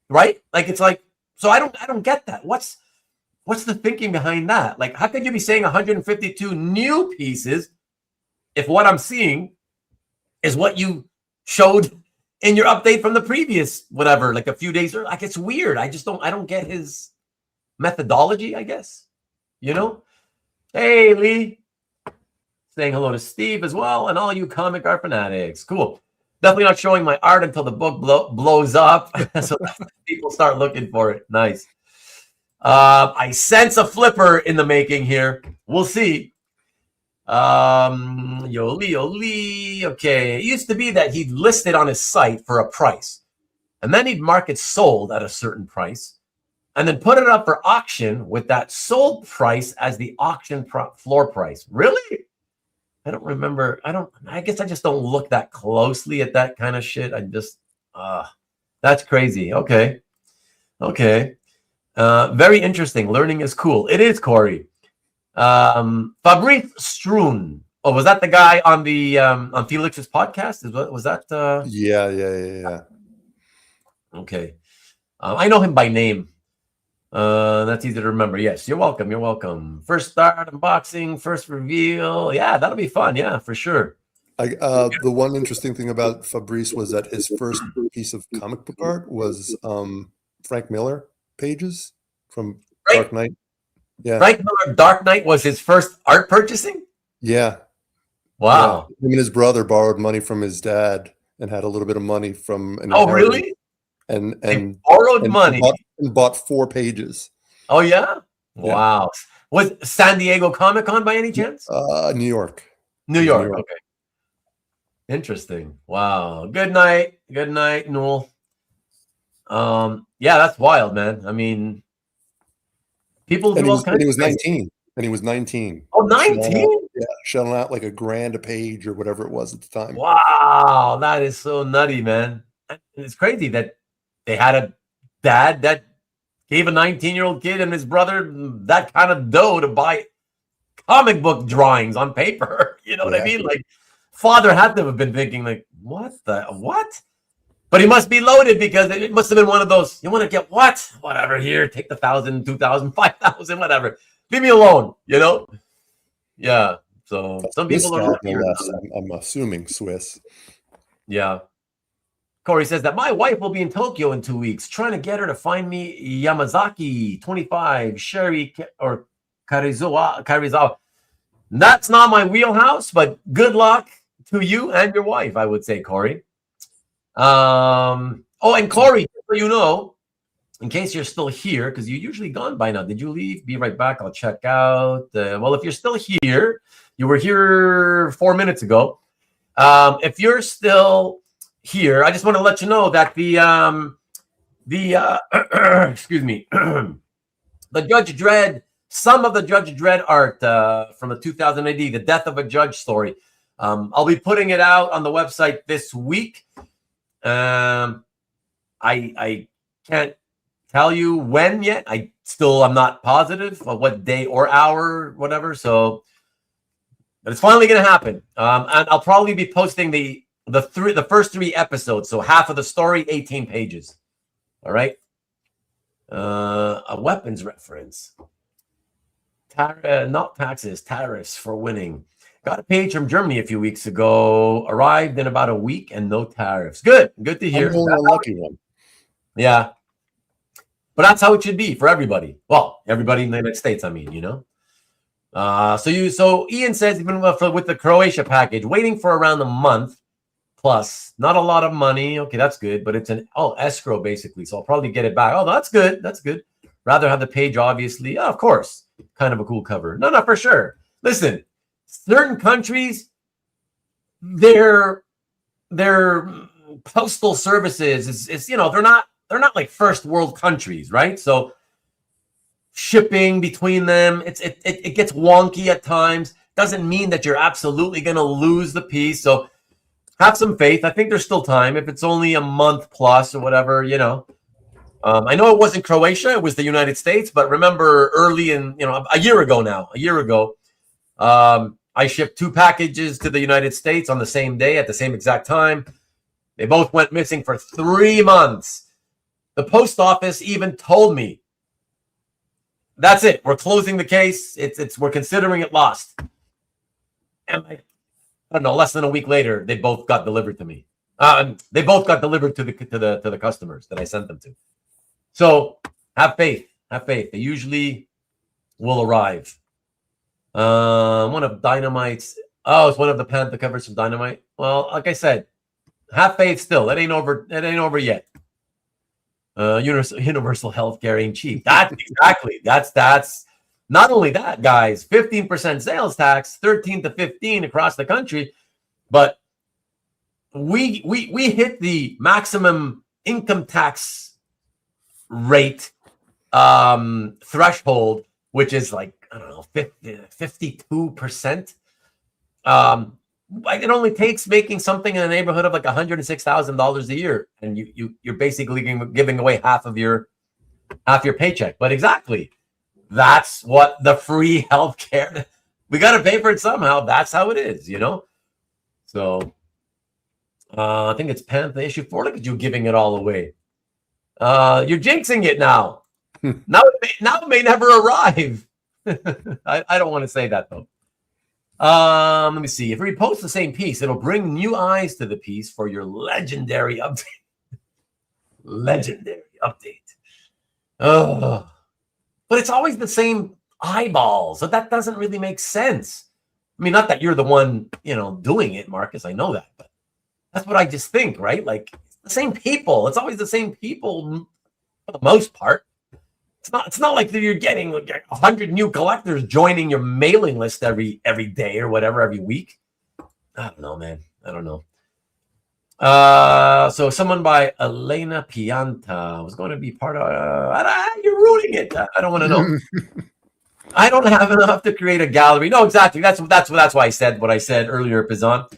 right? Like, it's like, so I don't get that. What's the thinking behind that? Like, how could you be saying 152 new pieces if what I'm seeing is what you showed in your update from the previous whatever, like a few days earlier? Like, it's weird. I don't get his methodology, I guess. You know? Hey, Lee. Saying hello to Steve as well, and all you comic art fanatics. Cool. Definitely not showing my art until the book blows up, so people start looking for it. Nice. I sense a flipper in the making here. We'll see. Yoli. Okay. It used to be that he'd list it on his site for a price, and then he'd mark it sold at a certain price, and then put it up for auction with that sold price as the auction floor price. Really? I don't remember. I guess I just don't look that closely at that kind of shit. I just, that's crazy. Okay. Very interesting. Learning is cool. It is, Corey. Fabrice Stroon. Oh, was that the guy on the on Felix's podcast? Was that? Yeah. Okay. I know him by name. That's easy to remember. Yes, you're welcome. First start, unboxing, first reveal. Yeah, that'll be fun. Yeah, for sure. The one interesting thing about Fabrice was that his first piece of comic book art was Frank Miller pages from Dark Knight. Yeah, Frank Miller Dark Knight was his first art purchasing. Yeah. Wow. Yeah. Him and his brother borrowed money from his dad and had a little bit of money from an Oh, really? And borrowed money and bought 4 pages. Oh yeah? Yeah. Wow. Was San Diego Comic-Con by any chance? New York. New York. Okay. Interesting. Wow. Good night, Newell. Yeah, that's wild, man. I mean, people do all kinds. And he was 19. And he was 19. Oh, 19? Yeah, shelling out like $1,000 a page or whatever it was at the time. Wow, that is so nutty, man. It's crazy that they had a dad that gave a 19-year-old kid and his brother that kind of dough to buy comic book drawings on paper. You know what I mean? Like, father had to have been thinking, like, what? But he must be loaded, because it must have been one of those, you want to get what? Whatever, here, take the 1,000, 2,000, 5,000, whatever. Leave me alone, you know? Yeah. So some people are I'm assuming Swiss. Yeah. Corey says that my wife will be in Tokyo in 2 weeks, trying to get her to find me Yamazaki 25 Sherry or Karizawa. That's not my wheelhouse, but good luck to you and your wife, I would say, Corey. Oh, and Corey, so you know, in case you're still here, because you're usually gone by now. Did you leave? Be right back. I'll check out. Well, if you're still here, you were here 4 minutes ago. If you're still here, I just want to let you know that the excuse me, the the Judge Dredd, some of the Judge Dredd art from the 2000 AD, the Death of a Judge story. I'll be putting it out on the website this week. I can't tell you when yet. I'm not positive of what day or hour, whatever. So, but it's finally going to happen. And I'll probably be posting the first 3 episodes. So half of the story, 18 pages. All right. A weapons reference. Not taxes, tariffs for winning. Got a page from Germany a few weeks ago. Arrived in about a week and no tariffs. Good to hear. I'm the only lucky one. Yeah. But that's how it should be for everybody. Well, everybody in the United States, I mean, you know. So Ian says even with the Croatia package, waiting for around a month plus. Not a lot of money. Okay, that's good. But it's an escrow basically. So I'll probably get it back. Oh, that's good. That's good. Rather have the page, obviously. Oh, of course. Kind of a cool cover. No, for sure. Listen, certain countries, their postal services is they're not like first world countries, right? So shipping between them, it gets wonky at times. Doesn't mean that you're absolutely going to lose the piece. So have some faith. I think there's still time. If it's only a month plus or whatever, I know it wasn't Croatia, it was the United States, but remember early in, a year ago, I shipped 2 packages to the United States on the same day at the same exact time. They both went missing for 3 months. The post office even told me, that's it. We're closing the case. We're considering it lost. And I don't know, less than a week later, they both got delivered to me. They both got delivered to the customers that I sent them to. So have faith. They usually will arrive. One of Dynamite's. Oh, it's one of the Panther covers from Dynamite. Well, like I said, have faith still. It ain't over yet. Universal health care ain't cheap. That's exactly. That's not only that, guys. 15% sales tax, 13 to 15 across the country, but we hit the maximum income tax rate threshold, which is like, I don't know, 52%. It only takes making something in the neighborhood of like $106,000 a year, and you're basically giving away half your paycheck. But exactly, that's what the free healthcare. We got to pay for it somehow. That's how it is, So I think it's Panther issue 4. Look at you giving it all away. You're jinxing it now. Now it may never arrive. I don't want to say that though. Let me see. If we repost the same piece, it'll bring new eyes to the piece for your legendary update. Legendary update. Oh, but it's always the same eyeballs, so that doesn't really make sense. I mean, not that you're the one, doing it, Marcus. I know that, but that's what I just think, right? Like the same people. It's always the same people for the most part. It's not like you're getting like 100 new collectors joining your mailing list every day or whatever, every week. I don't know, man. I don't know. So someone by Elena Pianta was going to be part of. You're ruining it. I don't want to know. I don't have enough to create a gallery. No, exactly. That's why I said what I said earlier, Pizan.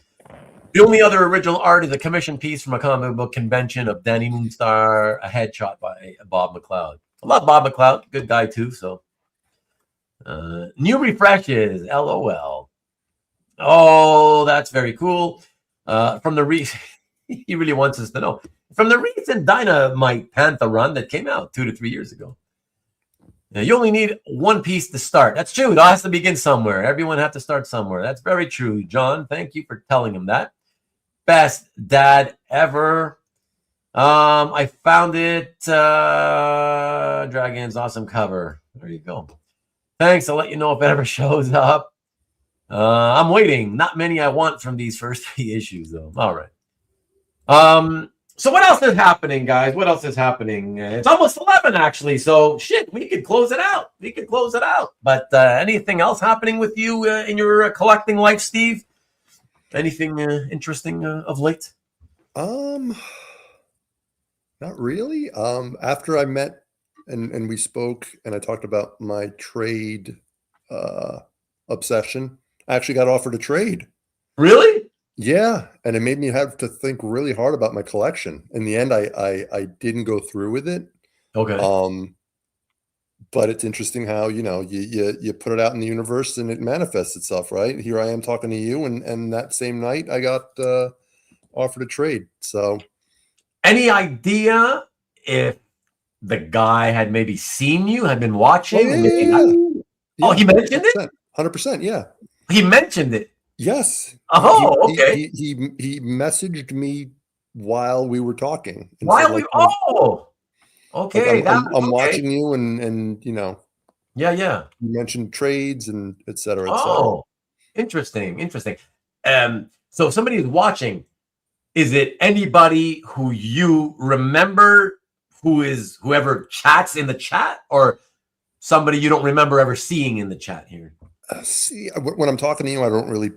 The only other original art is a commission piece from a comic book convention of Danny Moonstar, a headshot by Bob McLeod. I love Bob McLeod, good guy too. So, new refreshes, LOL. Oh, that's very cool. From the he really wants us to know from the recent Dynamite Panther run that came out 2 to 3 years ago. Now, you only need one piece to start. That's true. It has to begin somewhere. Everyone has to start somewhere. That's very true, John. Thank you for telling him that. Best dad ever. I found it. Dragon's awesome cover. There you go. Thanks. I'll let you know if it ever shows up. I'm waiting. Not many I want from these first 3 issues, though. All right. So what else is happening, guys? What else is happening? It's almost 11, actually. So shit, we could close it out. But anything else happening with you in your collecting life, Steve? Anything interesting of late? Not really. After I met and we spoke, and I talked about my trade obsession. I actually got offered a trade. Really? Yeah, and it made me have to think really hard about my collection. In the end, I didn't go through with it. Okay. But it's interesting how, you know, you put it out in the universe and it manifests itself, right? Here I am talking to you, and that same night I got offered a trade. So, any idea if the guy had maybe seen you, had been watching? yeah, He mentioned 100%, it? 100%, yeah. He mentioned it. Yes. Oh, okay. He messaged me while we were talking. And While said, like, okay. like I'm watching you, and you know, yeah. you mentioned trades and et cetera, et cetera. Oh, interesting. So if somebody is watching, is it anybody who you remember, whoever chats in the chat, or somebody you don't remember ever seeing in the chat here? See, when I'm talking to you, I don't really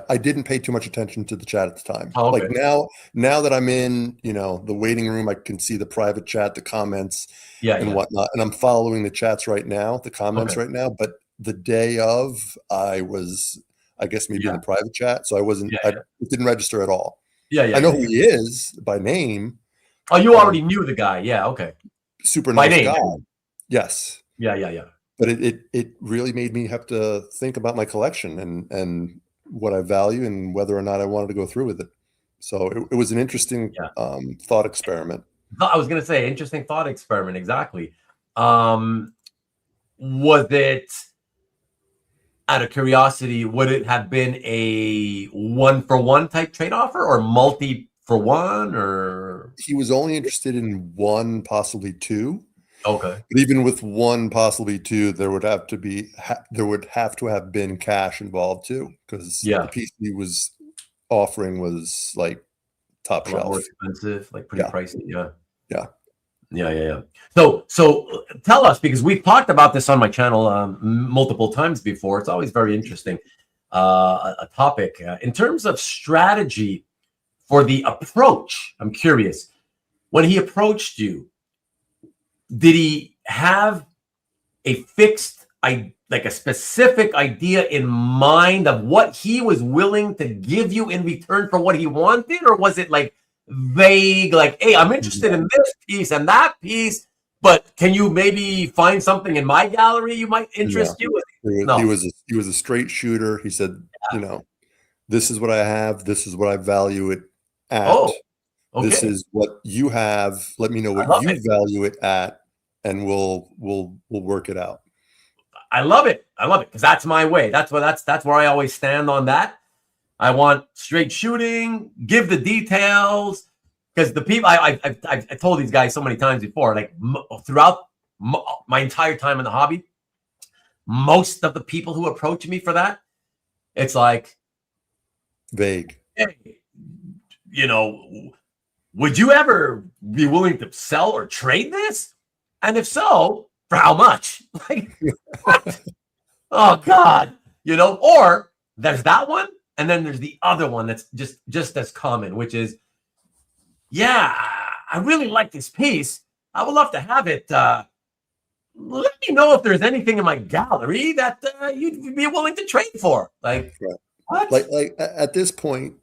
I didn't pay too much attention to the chat at the time. Oh, okay. Like now that I'm in, you know, the waiting room, I can see the private chat, the comments, and whatnot. And I'm following the chats right now, the comments right now. But the day of, I was, I guess, maybe in the private chat, so I wasn't. It didn't register at all. I know who he is by name. Oh, you already knew the guy. Yeah. Okay. Super nice guy. Yes. Yeah. But it really made me have to think about my collection and what I value and whether or not I wanted to go through with it. So it was an interesting thought experiment. I was going to say interesting thought experiment. Exactly. Was it, out of curiosity, would it have been a 1-for-1 type trade offer or multi-for-1, or? He was only interested in one, possibly two. Okay. But even with one, possibly two, there would have to have been cash involved too, because the piece he was offering was like top shelf, more expensive, like pretty pricey. Yeah. So tell us, because we've talked about this on my channel multiple times before. It's always very interesting, a topic in terms of strategy for the approach. I'm curious, when he approached you, did he have a fixed, like a specific idea in mind of what he was willing to give you in return for what he wanted? Or was it like vague, like, hey, I'm interested in this piece and that piece, but can you maybe find something in my gallery you might interest you? No. He was a straight shooter. He said, you know, this is what I have. This is what I value it at. Okay. This is what you have. Let me know what you value it at, and we'll work it out. I love it because that's my way. That's where I always stand on that. I want straight shooting. Give the details, because the people I've told these guys so many times before. Like throughout my entire time in the hobby, most of the people who approach me for that, it's like vague. Hey, you know, would you ever be willing to sell or trade this? And if so, for how much? Like, what? Oh God, you know. Or there's that one, and then there's the other one that's just as common, which is, yeah, I really like this piece. I would love to have it. Let me know if there's anything in my gallery that you'd be willing to trade for. Like, what? Like at this point,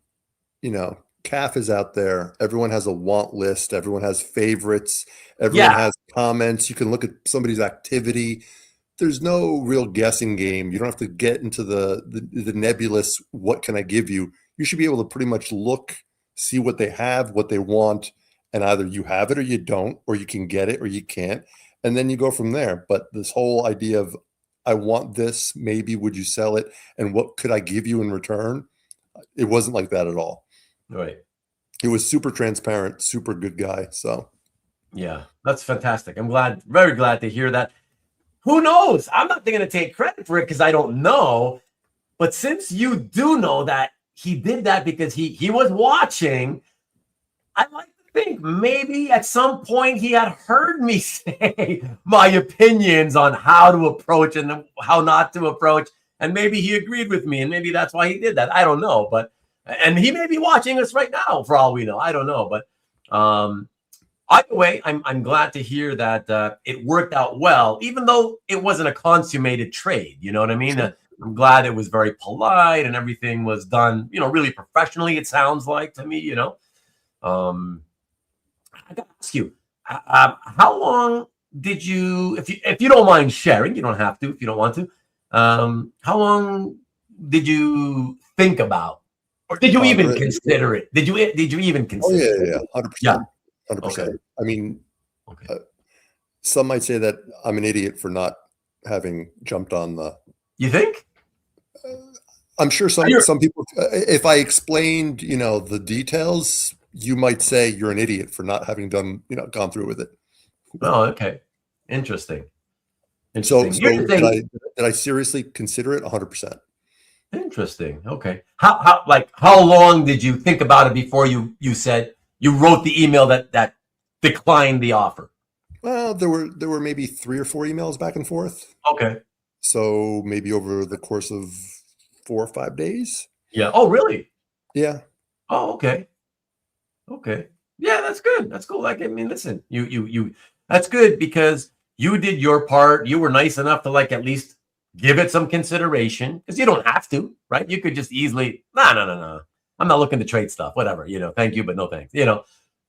you know, CAF is out there. Everyone has a want list. Everyone has favorites. Everyone has comments. You can look at somebody's activity. There's no real guessing game. You don't have to get into the nebulous, what can I give you? You should be able to pretty much look, see what they have, what they want, and either you have it or you don't, or you can get it or you can't. And then you go from there. But this whole idea of, I want this, maybe would you sell it? And what could I give you in return? It wasn't like that at all. Right. He was super transparent, super good guy. So yeah, that's fantastic. I'm very glad to hear that. Who knows? I'm not going to take credit for it because I don't know. But since you do know that he did that because he was watching, I like to think maybe at some point he had heard me say my opinions on how to approach and how not to approach. And maybe he agreed with me, and maybe that's why he did that. I don't know. But and he may be watching us right now for all we know. I don't know. But either way, I'm glad to hear that it worked out well, even though it wasn't a consummated trade. You know what I mean? I'm glad it was very polite and everything was done, really professionally. It sounds like to me, I got to ask you, how long did you, if you don't mind sharing, you don't have to if you don't want to. How long did you think about, or did you even consider it? Did you even consider? Oh yeah, 100%. 100%. Okay. I mean, Okay. some might say that I'm an idiot for not having jumped on the. You think? I'm sure some people, if I explained, the details, you might say you're an idiot for not having done, gone through with it. Oh, okay. Interesting. So did I seriously consider it? 100%. Interesting. Okay. How long did you think about it before you said you wrote the email that declined the offer? Well, there were maybe 3 or 4 emails back and forth. Okay. So maybe over the course of 4 or 5 days. Yeah. Oh, really? Yeah. Oh, okay. Okay. Yeah, that's good. That's cool. Like, I mean, listen, you that's good because you did your part. You were nice enough to at least give it some consideration, because you don't have to, right? You could just easily, no. I'm not looking to trade stuff, whatever, thank you, but no thanks,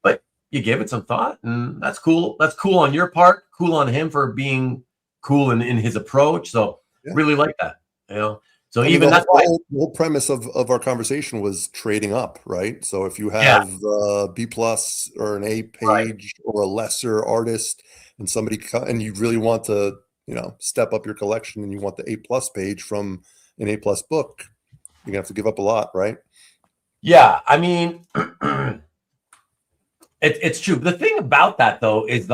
but you give it some thought, and that's cool. That's cool on your part, cool on him for being cool in his approach. So really like that, So I mean, even that's why the whole premise of our conversation was trading up, right? So if you have B+ or an A page or a lesser artist, and and you really want to, step up your collection, and you want the A+ page from an A+ book, you're gonna have to give up a lot, right? Yeah, I mean, it's true. The thing about that though is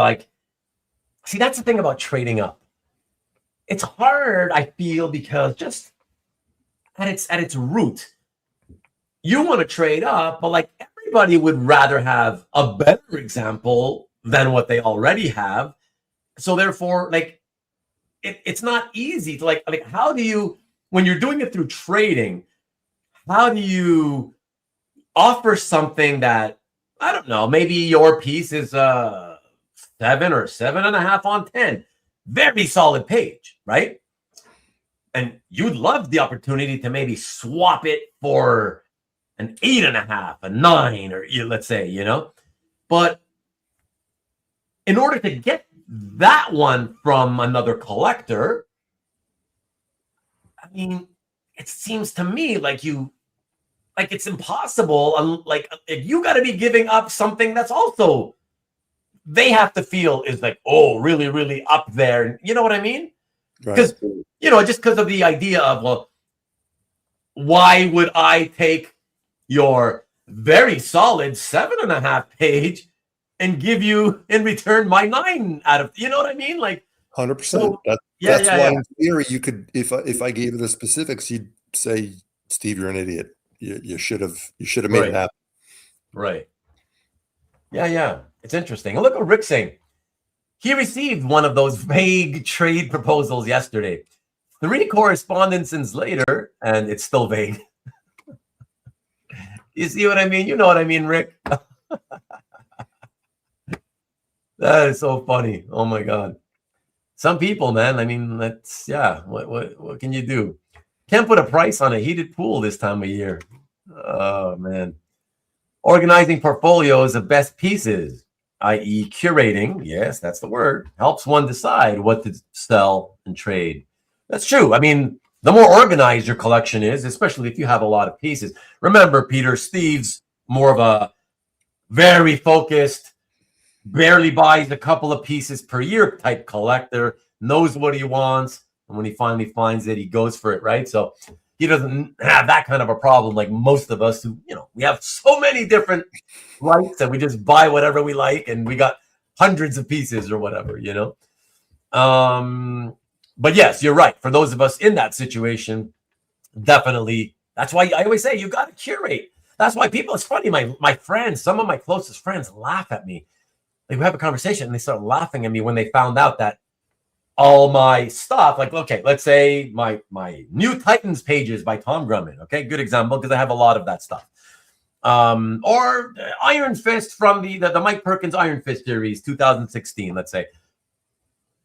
see, that's the thing about trading up. It's hard, I feel, because just at its root, you want to trade up, but everybody would rather have a better example than what they already have. So therefore, it's not easy to how do you, when you're doing it through trading, how do you offer something that, I don't know, maybe your piece is 7 or 7.5 on 10, very solid page, right? And you'd love the opportunity to maybe swap it for an 8.5, a 9, or let's say, but in order to get that one from another collector, I mean, it seems to me it's impossible. If you got to be giving up something that's also, they have to feel is really, really up there. You know what I mean? Because, just because of the idea of, well, why would I take your very solid 7.5 page and give you in return my 9 out of, you know what I mean? 100%. So, that's why in theory you could, if I gave you the specifics, you'd say, Steve, you're an idiot. You should have made it happen. Right. Yeah. It's interesting. And look what Rick's saying. He received one of those vague trade proposals yesterday. 3 correspondences later, and it's still vague. You see what I mean? You know what I mean, Rick? That is so funny. Oh my God. Some people, man. I mean, what can you do? Can't put a price on a heated pool this time of year. Oh man. Organizing portfolios of best pieces, i.e. curating, yes, that's the word, helps one decide what to sell and trade. That's true. I mean, the more organized your collection is, especially if you have a lot of pieces. Remember, Peter, Steve's more of a very focused, barely buys a couple of pieces per year type collector, knows what he wants, and when he finally finds it, he goes for it, right? So he doesn't have that kind of a problem like most of us who, we have so many different likes that we just buy whatever we like, and we got hundreds of pieces or whatever, But yes, you're right. For those of us in that situation, definitely. That's why I always say you got to curate. That's why people, it's funny, my friends, some of my closest friends laugh at me. We have a conversation and they start laughing at me when they found out that all my stuff, okay, let's say my New Titans pages by Tom Grumman, okay, good example, because I have a lot of that stuff. or Iron Fist from the Mike Perkins Iron Fist series, 2016, let's say.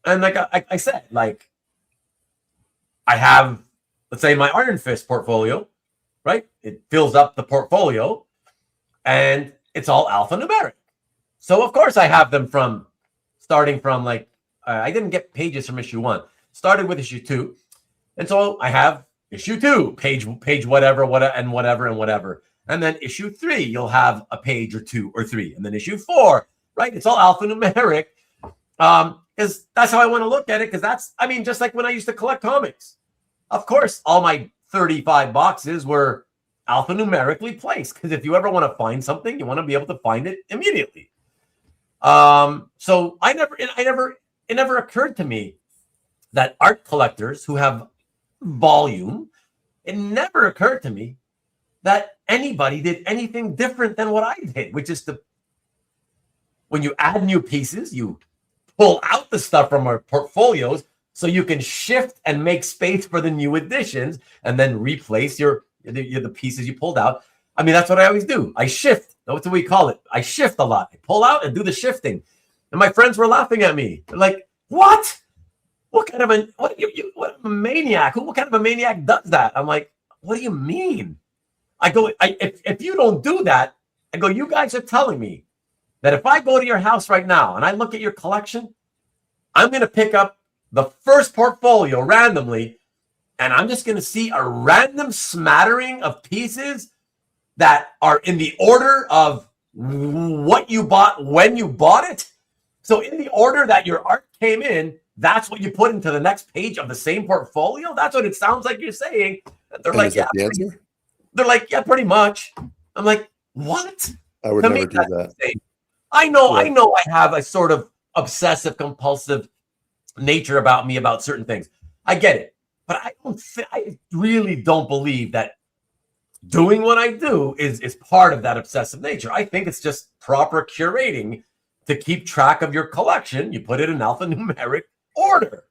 And like I said, like I have, let's say, my Iron Fist portfolio, right? It fills up the portfolio, and it's all alphanumeric. So of course I have them starting from like I didn't get pages from issue 1. Started with issue 2, and so I have issue 2, page whatever, and then issue 3 you'll have a page or 2 or 3, and then issue 4, right? It's all alphanumeric. Because that's how I want to look at it. Because that's, I mean, just like when I used to collect comics. Of course, all my 35 boxes were alphanumerically placed. Because if you ever want to find something, you want to be able to find it immediately. So it never occurred to me that art collectors who have volume, it never occurred to me that anybody did anything different than what I did, which is when you add new pieces, you pull out the stuff from our portfolios so you can shift and make space for the new additions, and then replace the pieces you pulled out. I mean, that's what I always do. I shift. That's what we call it. I shift a lot. I pull out and do the shifting. And my friends were laughing at me. They're like, "What? What kind of a maniac? What kind of a maniac does that?" I'm like, "What do you mean?" I go, if you don't do that, I go, you guys are telling me that if I go to your house right now and I look at your collection, I'm going to pick up the first portfolio randomly, and I'm just going to see a random smattering of pieces that are in the order of what you bought when you bought it. So in the order that your art came in, that's what you put into the next page of the same portfolio. That's what it sounds like you're saying. They're And like, is that the answer? They're like, yeah, pretty much. I'm like, what? I would never do that. Insane. I know Yeah. I have a sort of obsessive compulsive nature about me about certain things. I get it. But I really don't believe that doing what I do is part of that obsessive nature. I think it's just proper curating to keep track of your collection. You put it in alphanumeric order.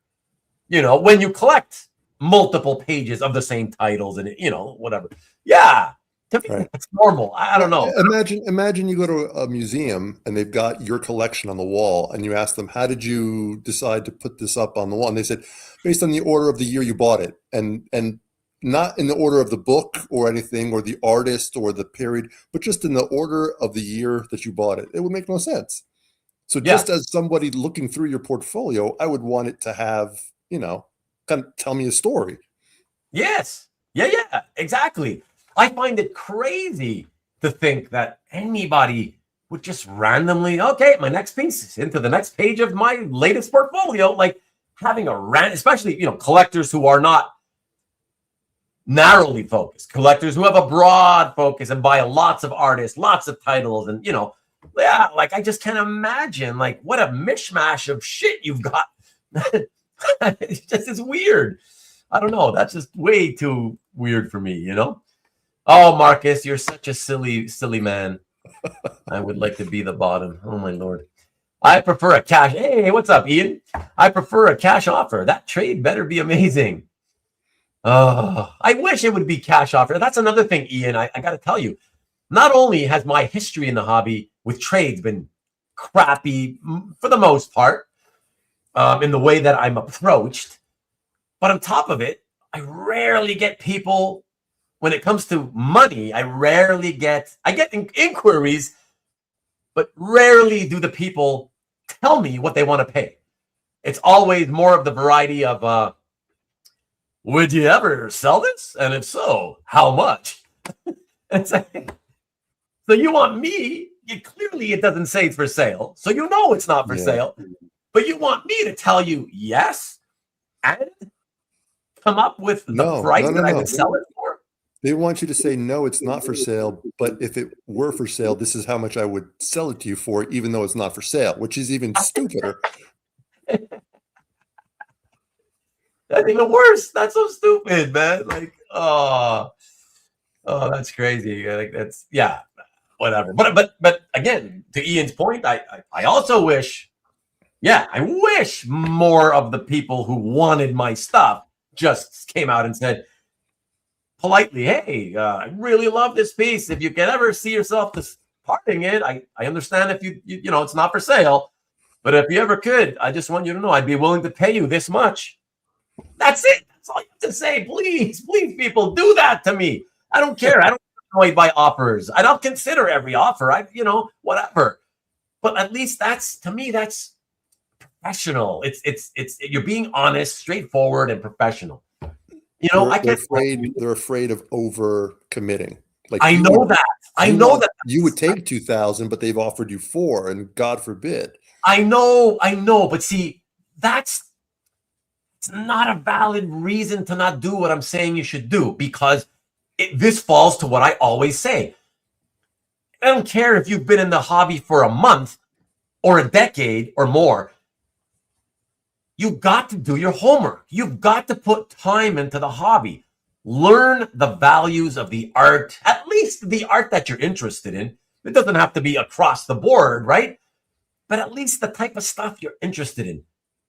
You know, when you collect multiple pages of the same titles and, you know, whatever. Yeah. To me, Right. that's normal. I don't know. Imagine you go to a museum and they've got your collection on the wall, and you ask them, how did you decide to put this up on the wall? And they said, based on the order of the year you bought it, and not in the order of the book or anything, or the artist or the period, but just in the order of the year that you bought it. It would make no sense. So just as somebody looking through your portfolio, I would want it to have, you know, kind of tell me a story. Yes. Yeah, exactly. I find it crazy to think that anybody would just randomly, okay, my next piece is into the next page of my latest portfolio, like having especially, you know, collectors who are not narrowly focused, collectors who have a broad focus and buy lots of artists, lots of titles, and, you know, yeah, like I just can't imagine like what a mishmash of shit you've got. It's weird. I don't know. That's just way too weird for me, you know? Oh, Marcus, you're such a silly man. I would like to be the bottom. Oh, my Lord. I prefer a cash. Hey, what's up, Ian? I prefer a cash offer. That trade better be amazing. Oh, I wish it would be cash offer. That's another thing, Ian. I got to tell you, not only has my history in the hobby with trades been crappy for the most part, in the way that I'm approached, but on top of it, I rarely get people, when it comes to money, I get inquiries, but rarely do the people tell me what they want to pay. It's always more of the variety of, would you ever sell this? And if so, how much? It's like, so you want me, clearly it doesn't say it's for sale, so you know it's not for sale, but you want me to tell you yes and come up with the price that I would sell it for? They want you to say, no, it's not for sale, but if it were for sale, this is how much I would sell it to you for, even though it's not for sale, which is even stupider. That's even worse. That's so stupid, man. Like, oh, that's crazy. Like, that's, yeah, whatever. But again, to Ian's point, I also wish, I wish more of the people who wanted my stuff just came out and said, politely, hey, I really love this piece. If you can ever see yourself parting it, I understand if you know, it's not for sale. But if you ever could, I just want you to know I'd be willing to pay you this much. That's it. That's all you have to say. Please, please, people, do that to me. I don't care. I don't get annoyed by offers. I don't consider every offer. You know, whatever. But at least to me, that's professional. It's you're being honest, straightforward, and professional. You know, they're afraid of over committing. Like I know that. I know that you would take 2,000, but they've offered you 4, and God forbid. I know, but see, it's not a valid reason to not do what I'm saying you should do, because this falls to what I always say. I don't care if you've been in the hobby for a month or a decade or more. You've got to do your homework. You've got to put time into the hobby. Learn the values of the art, at least the art that you're interested in. It doesn't have to be across the board, right? But at least the type of stuff you're interested in.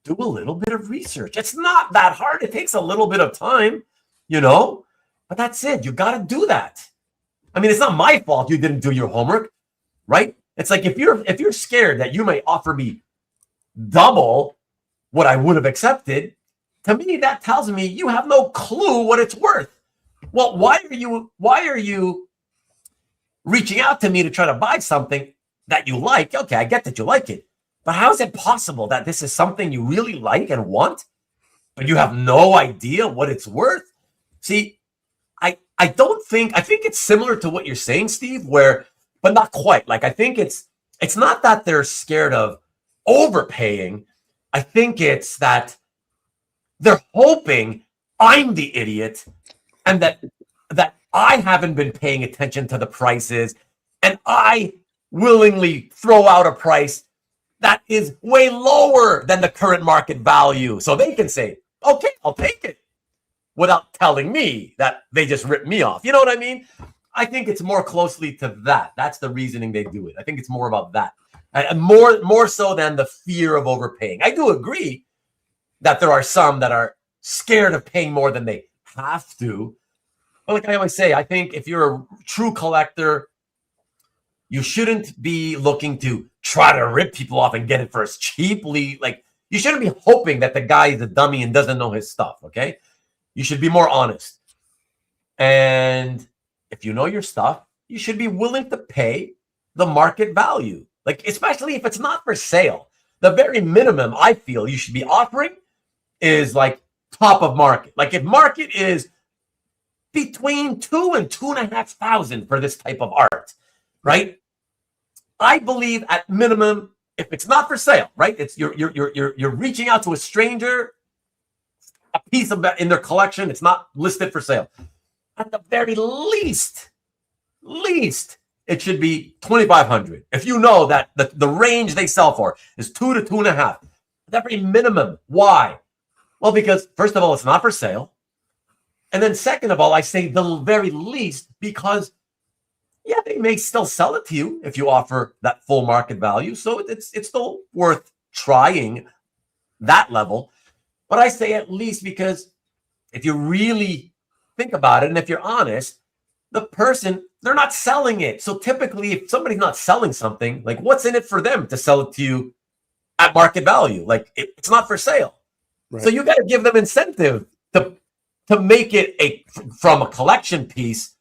Do a little bit of research. It's not that hard. It takes a little bit of time, you know, but that's it. You got to do that. I mean, it's not my fault you didn't do your homework, right? It's like if you're scared that you may offer me double what I would have accepted, to me, that tells me you have no clue what it's worth. Well, why are you reaching out to me to try to buy something that you like? Okay, I get that you like it, but how is it possible that this is something you really like and want, but you have no idea what it's worth? See, I think it's similar to what you're saying, Steve, but not quite. Like, I think it's not that they're scared of overpaying. I think it's that they're hoping I'm the idiot and that I haven't been paying attention to the prices, and I willingly throw out a price that is way lower than the current market value. So they can say, okay, I'll take it, without telling me that they just ripped me off. You know what I mean? I think it's more closely to that. That's the reasoning they do it. I think it's more about that. And more so than the fear of overpaying. I do agree that there are some that are scared of paying more than they have to. But like I always say, I think if you're a true collector, you shouldn't be looking to try to rip people off and get it for as cheaply. Like, you shouldn't be hoping that the guy is a dummy and doesn't know his stuff, okay? You should be more honest. And if you know your stuff, you should be willing to pay the market value. Like, especially if it's not for sale. The very minimum I feel you should be offering is like top of market. Like, if market is between 2,000 and 2,500 for this type of art, right? I believe at minimum, if it's not for sale, right? It's you're reaching out to a stranger, a piece of that in their collection. It's not listed for sale. At the very least, it should be 2,500. If you know that the range they sell for is 2 to 2.5, the very minimum. Why? Well, because first of all, it's not for sale. And then second of all, I say the very least because, yeah, they may still sell it to you if you offer that full market value. So it's still worth trying that level. But I say at least because if you really think about it and if you're honest, the person, they're not selling it. So typically, if somebody's not selling something, like, what's in it for them to sell it to you at market value? Like, it's not for sale. Right. So you got to give them incentive to make it from a collection piece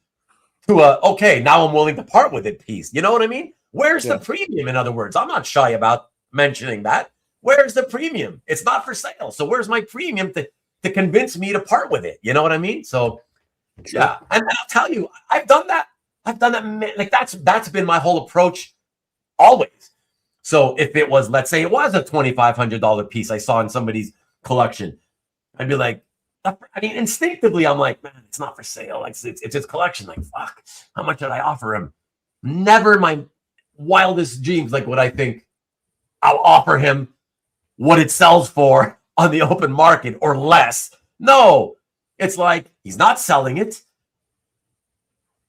to okay, now I'm willing to part with it piece. You know what I mean? Where's the premium, in other words? I'm not shy about mentioning that. Where's the premium? It's not for sale. So where's my premium to convince me to part with it? You know what I mean? So, yeah. And I'll tell you, I've done that. Like, that's been my whole approach always. So if it was, let's say it was a $2,500 piece I saw in somebody's collection, I'd be like, I mean, instinctively, I'm like, man, it's not for sale. Like, it's his collection. Like, fuck, how much did I offer him? Never in my wildest dreams, like, would I think I'll offer him what it sells for on the open market or less. No, it's like, he's not selling it.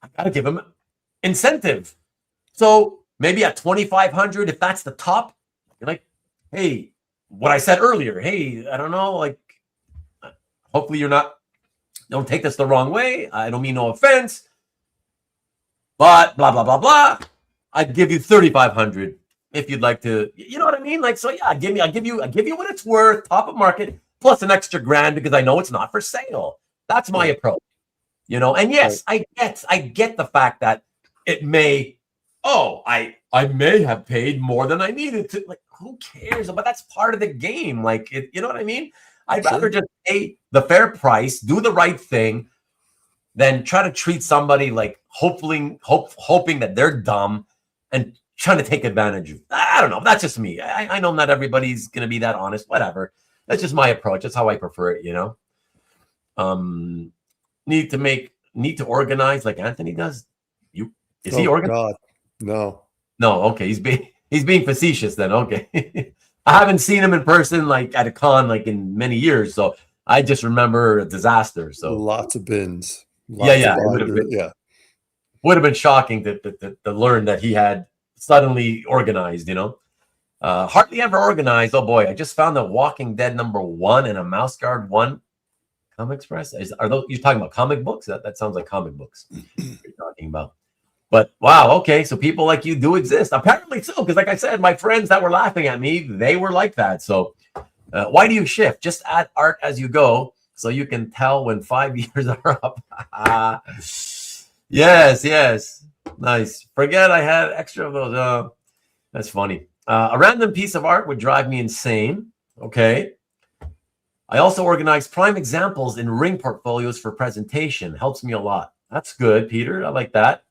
I got to give him incentive. So maybe at 2,500, if that's the top, you're like, hey, what I said earlier, hey, I don't know, like, hopefully you're not Don't take this the wrong way. I don't mean no offense, but blah blah blah blah. I'd give you 3,500 if you'd like to. You know what I mean? Like, so yeah, I'll give you what it's worth, top of market, plus an extra grand because I know it's not for sale. That's my approach. You know, and yes, I get the fact that it may, I may have paid more than I needed to. Like, who cares? But that's part of the game. Like, you know what I mean? I'd rather just pay the fair price, do the right thing, than try to treat somebody like hoping that they're dumb and trying to take advantage of. I don't know. That's just me. I know not everybody's gonna be that honest. Whatever. That's just my approach. That's how I prefer it. You know. Need to organize like Anthony does. Is he organized? God, no. Okay, he's being facetious then. Okay. I haven't seen him in person like at a con like in many years, so I just remember a disaster. So lots of bins. Would have been shocking to learn that he had suddenly organized. You know, hardly ever organized. Oh boy, I just found the Walking Dead #1 and a Mouse Guard 1 Comic Express. Are those you're talking about comic books? That sounds like comic books you're talking about. But wow, okay, so people like you do exist. Apparently so, because like I said, my friends that were laughing at me, they were like that. So why do you shift? Just add art as you go so you can tell when 5 years are up. Yes. Nice. Forget I had extra of those. That's funny. A random piece of art would drive me insane. Okay. I also organize prime examples in ring portfolios for presentation. Helps me a lot. That's good, Peter. I like that.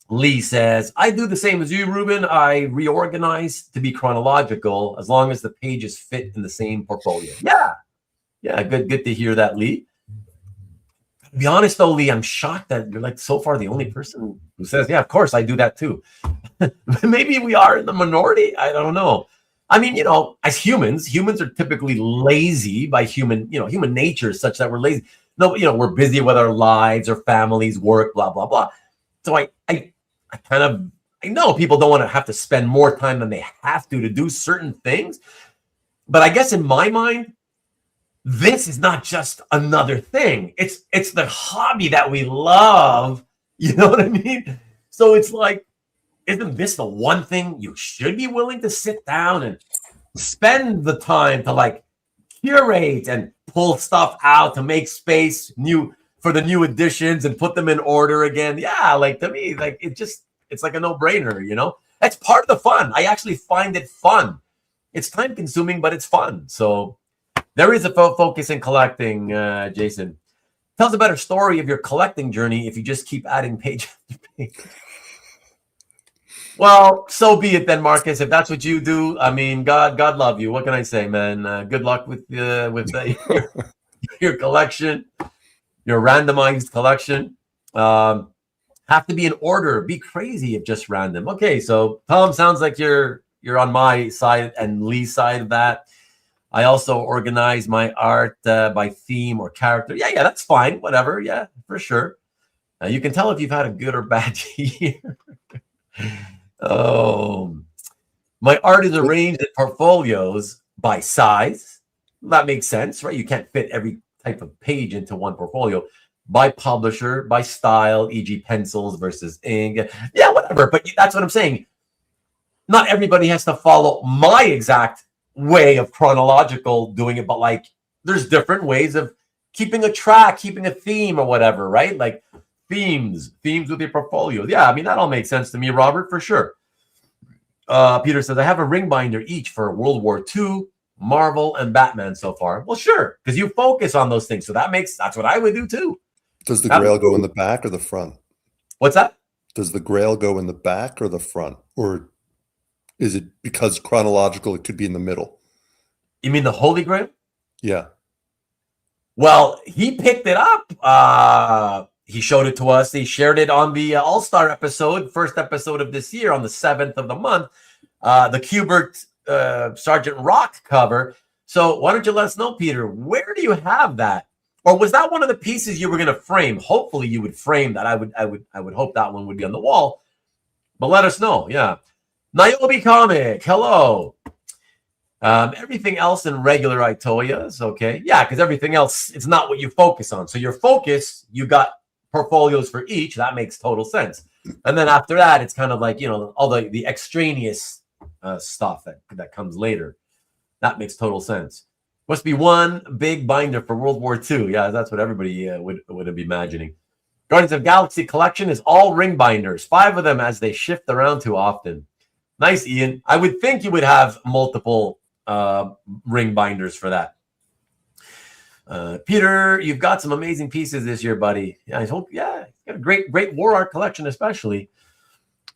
Lee says, I do the same as you, Ruben. I reorganize to be chronological as long as the pages fit in the same portfolio. Yeah, good to hear that, Lee. To be honest, though, Lee, I'm shocked that you're like so far the only person who says, yeah, of course, I do that too. Maybe we are in the minority. I don't know. I mean, you know, as humans are typically lazy by human nature is such that we're lazy. No, you know, we're busy with our lives, our families, work, blah, blah, blah. So I know people don't want to have to spend more time than they have to do certain things. But I guess in my mind, this is not just another thing. It's the hobby that we love. You know what I mean? So it's like, isn't this the one thing you should be willing to sit down and spend the time to like curate and pull stuff out to make space for the new editions and put them in order again? Yeah, like to me, like it's like a no-brainer, you know? That's part of the fun. I actually find it fun. It's time consuming, but it's fun. So there is a focus in collecting, Jason. Tell us a better story of your collecting journey if you just keep adding page after page. Well, so be it then, Marcus. If that's what you do, I mean, God love you. What can I say, man? Good luck with your collection, your randomized collection. Have to be in order. Be crazy if just random. Okay, so Tom, sounds like you're on my side and Lee's side of that. I also organize my art by theme or character. Yeah, that's fine. Whatever. Yeah, for sure. You can tell if you've had a good or bad year. Oh, my art is arranged in portfolios by size. That makes sense, right? You can't fit every type of page into one portfolio. By publisher, by style, e.g. pencils versus ink. Yeah, whatever. But that's what I'm saying. Not everybody has to follow my exact way of chronological doing it, but like there's different ways of keeping a track, keeping a theme or whatever, right? Like themes with your portfolio. Yeah, I mean, that all makes sense to me, Robert, for sure. Peter says, I have a ring binder each for World War II, Marvel, and Batman so far. Well, sure, because you focus on those things. So that's what I would do too. Does the Grail go in the back or the front? What's that? Does the Grail go in the back or the front? Or is it because chronological, it could be in the middle? You mean the Holy Grail? Yeah. Well, he picked it up. He showed it to us. He shared it on the All-Star episode, first episode of this year on the 7th of the month, the Kubert Sergeant Rock cover. So why don't you let us know, Peter, where do you have that? Or was that one of the pieces you were going to frame? Hopefully you would frame that. I would hope that one would be on the wall. But let us know. Yeah. Niobe Comic. Hello. Everything else in regular Itoyas, okay. Yeah, because everything else, it's not what you focus on. So your focus, you got portfolios for each. That makes total sense. And then after that, it's kind of like, you know, all the extraneous stuff that comes later. That makes total sense. Must be one big binder for World War II. Yeah, that's what everybody would be imagining. Guardians of Galaxy collection is all ring binders. 5 of them as they shift around too often. Nice, Ian. I would think you would have multiple ring binders for that. Peter, you've got some amazing pieces this year, buddy. Yeah, I hope. Yeah, got a great war art collection, especially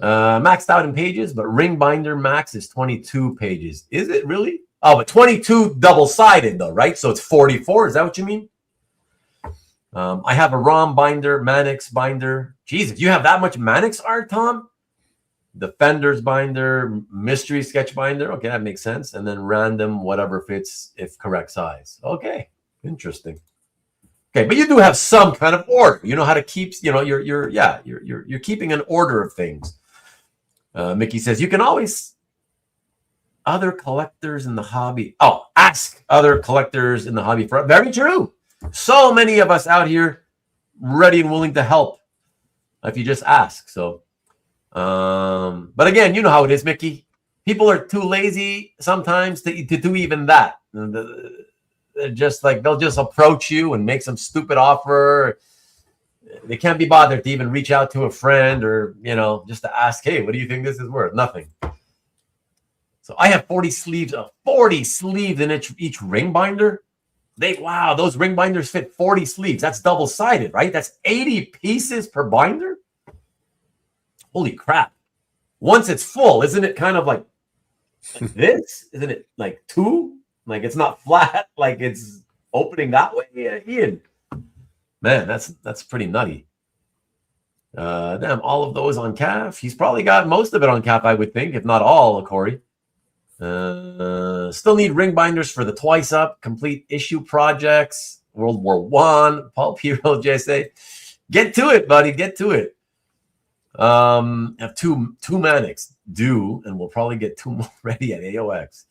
maxed out in pages, but ring binder max is 22 pages. Is it really? Oh, but 22 double-sided though, right? So it's 44. Is that what you mean? I have a ROM binder, Mannix binder. Jesus, you have that much Mannix art, Tom? Defenders binder, mystery sketch binder. Okay, that makes sense. And then random, whatever fits, if correct size. Okay, interesting. Okay, but you do have some kind of order. You know how to keep. You know, you're keeping an order of things. Mickey says you can always. Other collectors in the hobby. Oh, ask other collectors in the hobby for. Very true. So many of us out here ready and willing to help if you just ask. So, but again, you know how it is, Mickey. People are too lazy sometimes to do even that. They're just like, they'll just approach you and make some stupid offer. They can't be bothered to even reach out to a friend or, you know, just to ask, hey, what do you think this is worth? Nothing. So I have 40 sleeves in each ring binder. Wow, those ring binders fit 40 sleeves. That's double-sided, right? That's 80 pieces per binder. Holy crap. Once it's full, isn't it kind of like this? Isn't it like 2? Like it's not flat, like it's opening that way? Yeah, Ian. Man, that's pretty nutty. Damn, all of those on CAF. He's probably got most of it on CAF, I would think, if not all, Corey. Still need ring binders for the Twice Up complete issue projects. World War I. Paul Piro, JSA. Get to it, buddy. Get to it. Have two Mannix due, and we'll probably get 2 more ready at AOX.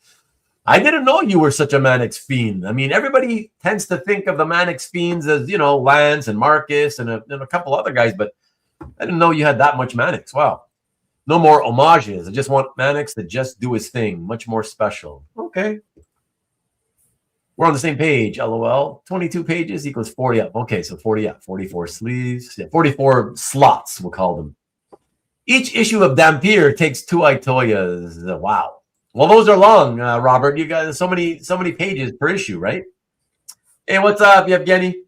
I didn't know you were such a Mannix fiend. I mean, everybody tends to think of the Mannix fiends as, you know, Lance and Marcus and a couple other guys, but I didn't know you had that much Mannix. Wow. No more homages. I just want Mannix to just do his thing. Much more special. Okay. We're on the same page, LOL. 22 pages equals 40 up. Okay, so 40 up. 44 sleeves. Yeah, 44 slots, we'll call them. Each issue of Dampier takes 2 Itoyas. Wow. Well, those are long, Robert. You got so many pages per issue, right? Hey, what's up, Yevgeny?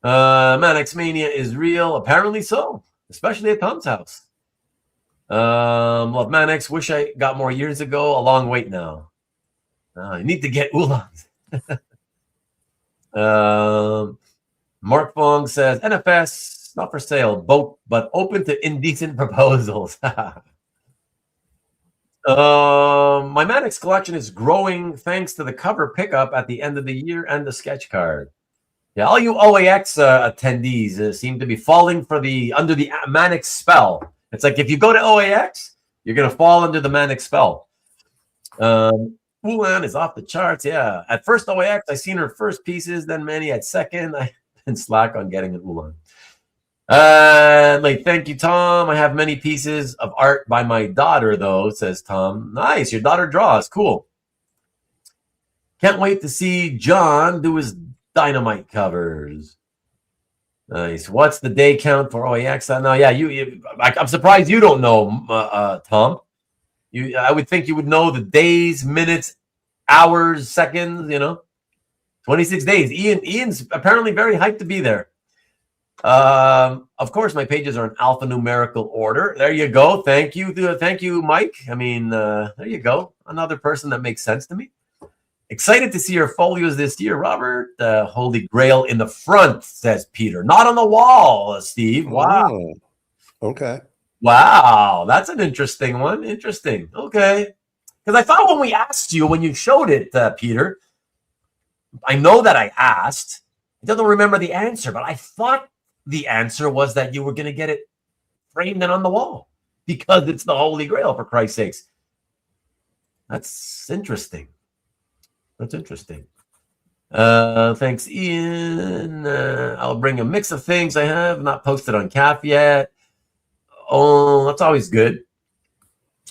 Mannix Mania is real. Apparently so, especially at Tom's house. Love Mannix. Wish I got more years ago. A long wait now. I need to get Oolongs. Mark Fong says, NFS, not for sale, but open to indecent proposals. My Mannix collection is growing thanks to the cover pickup at the end of the year and the sketch card. Yeah, all you OAX attendees seem to be falling under the Mannix spell. It's like if you go to OAX, you're going to fall under the Mannix spell. Ulan is off the charts. Yeah. At first OAX, I seen her first pieces, then Manny at second. I've been slack on getting an Ulan. Thank you, Tom. I have many pieces of art by my daughter, though, says Tom. Nice. Your daughter draws. Cool. Can't wait to see John do his Dynamite covers. Nice. What's the day count for OAX? No, yeah, I'm surprised you don't know, Tom. I would think you would know the days, minutes, hours, seconds, 26 days. Ian's apparently very hyped to be there. Of course, my pages are in alphanumerical order. There you go. Thank you. Thank you, Mike. I mean, there you go. Another person that makes sense to me. Excited to see your folios this year, Robert. Holy Grail in the front, says Peter. Not on the wall, Steve. Wow. Oh, okay. Wow. That's an interesting one. Interesting. Okay. Because I thought when we asked you, when you showed it, Peter, I know that I asked. I don't remember the answer, but I thought the answer was that you were going to get it framed and on the wall because it's the Holy Grail, for Christ's sakes. That's interesting. That's interesting. Thanks, Ian. I'll bring a mix of things I have not posted on CAF yet. Oh, that's always good.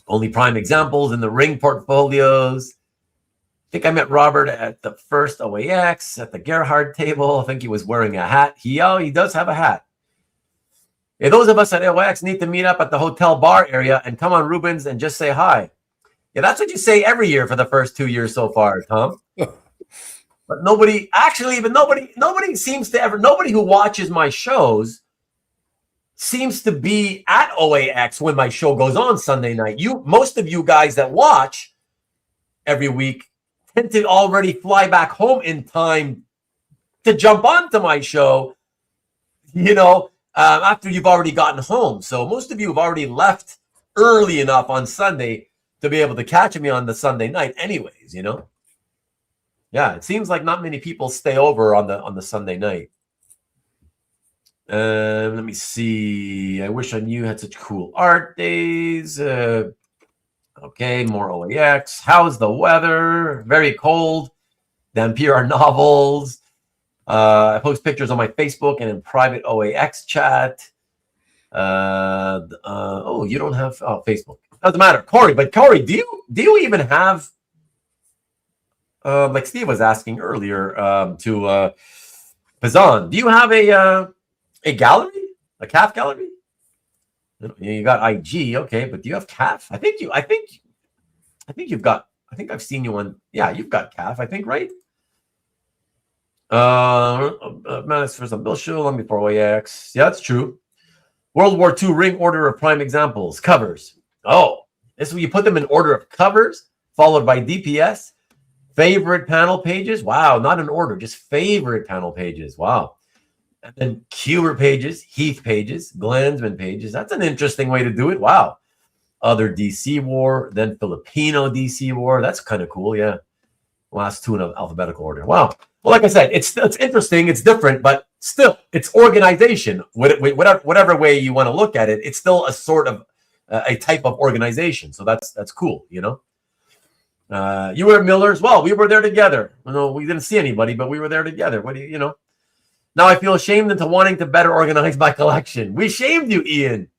Only prime examples in the ring portfolios. I think I met Robert at the first OAX at the Gerhard table. I think he was wearing a hat. He does have a hat. Yeah, those of us at OAX need to meet up at the hotel bar area and come on Rubens and just say hi. Yeah, that's what you say every year for the first 2 years so far, Tom. But nobody seems to ever, nobody who watches my shows seems to be at OAX when my show goes on Sunday night. Most of you guys that watch every week tend to already fly back home in time to jump onto my show, after you've already gotten home. So most of you have already left early enough on Sunday to be able to catch me on the Sunday night anyways, Yeah, it seems like not many people stay over on the Sunday night. Let me see. I wish I knew you had such cool art days. Okay, more OAX. How's the weather? Very cold. Dampier novels. I post pictures on my Facebook and in private OAX chat. You don't have Facebook. Doesn't matter, Corey. But Corey, do you even have? Like Steve was asking earlier to Pazan, do you have a gallery, a CAF gallery? You got IG, okay, but do you have CAF? I think you've got. I think I've seen you on. Yeah, you've got CAF. I think, right? Manus for some Bill Show. Let me for OAX. Yeah, that's true. World War II ring order of prime examples. Covers. Oh, this is where you put them in order of covers, followed by DPS. Favorite panel pages. Wow, not in order, just favorite panel pages. Wow. And then Keeler pages, Heath pages, Glansman pages. That's an interesting way to do it. Wow. Other DC war, then Filipino DC war. That's kind of cool. Yeah. Last two in alphabetical order. Wow. Well, like I said, it's interesting. It's different, but still, it's organization. Whatever way you want to look at it, it's still a sort of a type of organization. So that's cool, You were at Miller's. Well, we were there together. We didn't see anybody, but we were there together. What do you know? Now I feel ashamed into wanting to better organize my collection. We shamed you, Ian.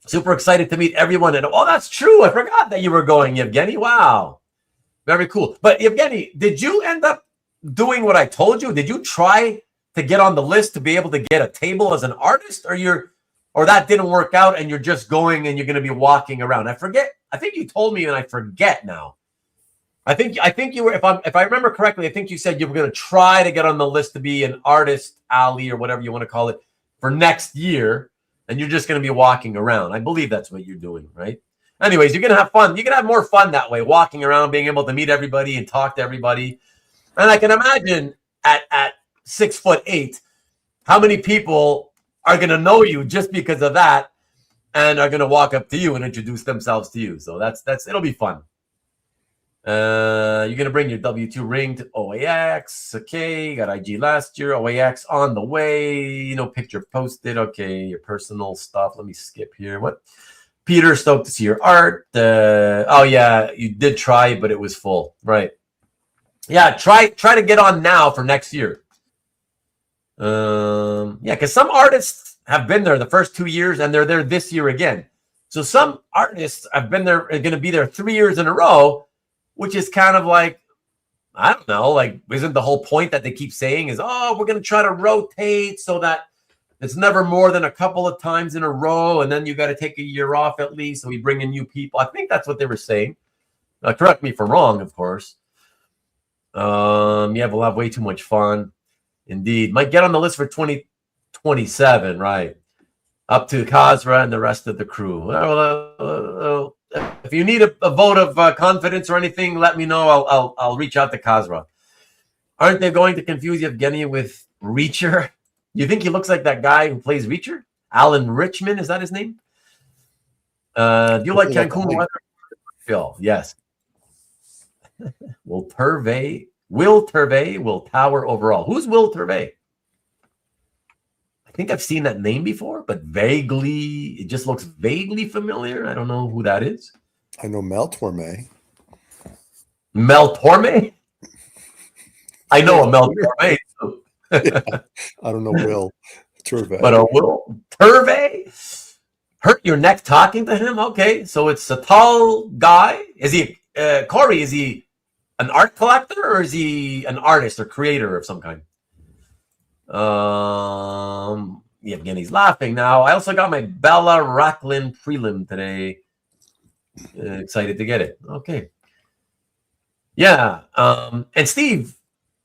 Super excited to meet everyone. And that's true. I forgot that you were going, Yevgeny. Wow. Very cool. But Yevgeny, did you end up doing what I told you? Did you try to get on the list to be able to get a table as an artist, or that didn't work out and you're just going and you're going to be walking around? I forget. I think you told me and I forget now. I think you were, if I remember correctly, I think you said you were going to try to get on the list to be an artist alley or whatever you want to call it for next year, and you're just going to be walking around. I believe that's what you're doing, right? Anyways, you're going to have fun. You can have more fun that way, walking around, being able to meet everybody and talk to everybody. And I can imagine at 6'8", how many people are going to know you just because of that and are going to walk up to you and introduce themselves to you. So it'll be fun. You're going to bring your W2 ring to OAX. Okay, you got IG last year. OAX on the way. Picture posted. Okay, your personal stuff. Let me skip here. What? Peter, stoked to see your art. Oh, yeah, you did try, but it was full. Right. Yeah, try to get on now for next year. Yeah, because some artists have been there the first 2 years, and they're there this year again. So some artists have been there, are going to be there 3 years in a row, which is kind of like, I don't know, like, isn't the whole point that they keep saying is, we're going to try to rotate so that it's never more than a couple of times in a row, and then you got to take a year off at least, so we bring in new people. I think that's what they were saying. Correct me if I'm wrong, of course. Yeah, we'll have way too much fun. Indeed. Might get on the list for 2027, right? Up to Kazra and the rest of the crew. Well, if you need a vote of confidence or anything, let me know. I'll reach out to Kazra. Aren't they going to confuse Yevgeny with Reacher? You think he looks like that guy who plays Reacher? Alan Richmond, is that his name? Do you like Cancun weather? Phil, yes. Will Turvey will tower overall. Who's Will Turvey? I think I've seen that name before, but it just looks vaguely familiar. I don't know who that is. I know Mel Torme. Mel Torme? I know a Mel Torme. So. Yeah. I don't know Will Turve. But a Will Turve? Hurt your neck talking to him? Okay, so it's a tall guy. Is he, Corey, is he an art collector or is he an artist or creator of some kind? Yevgeny's laughing now. I also got my Bella Racklin prelim today. Excited to get it. Okay. Yeah. And Steve,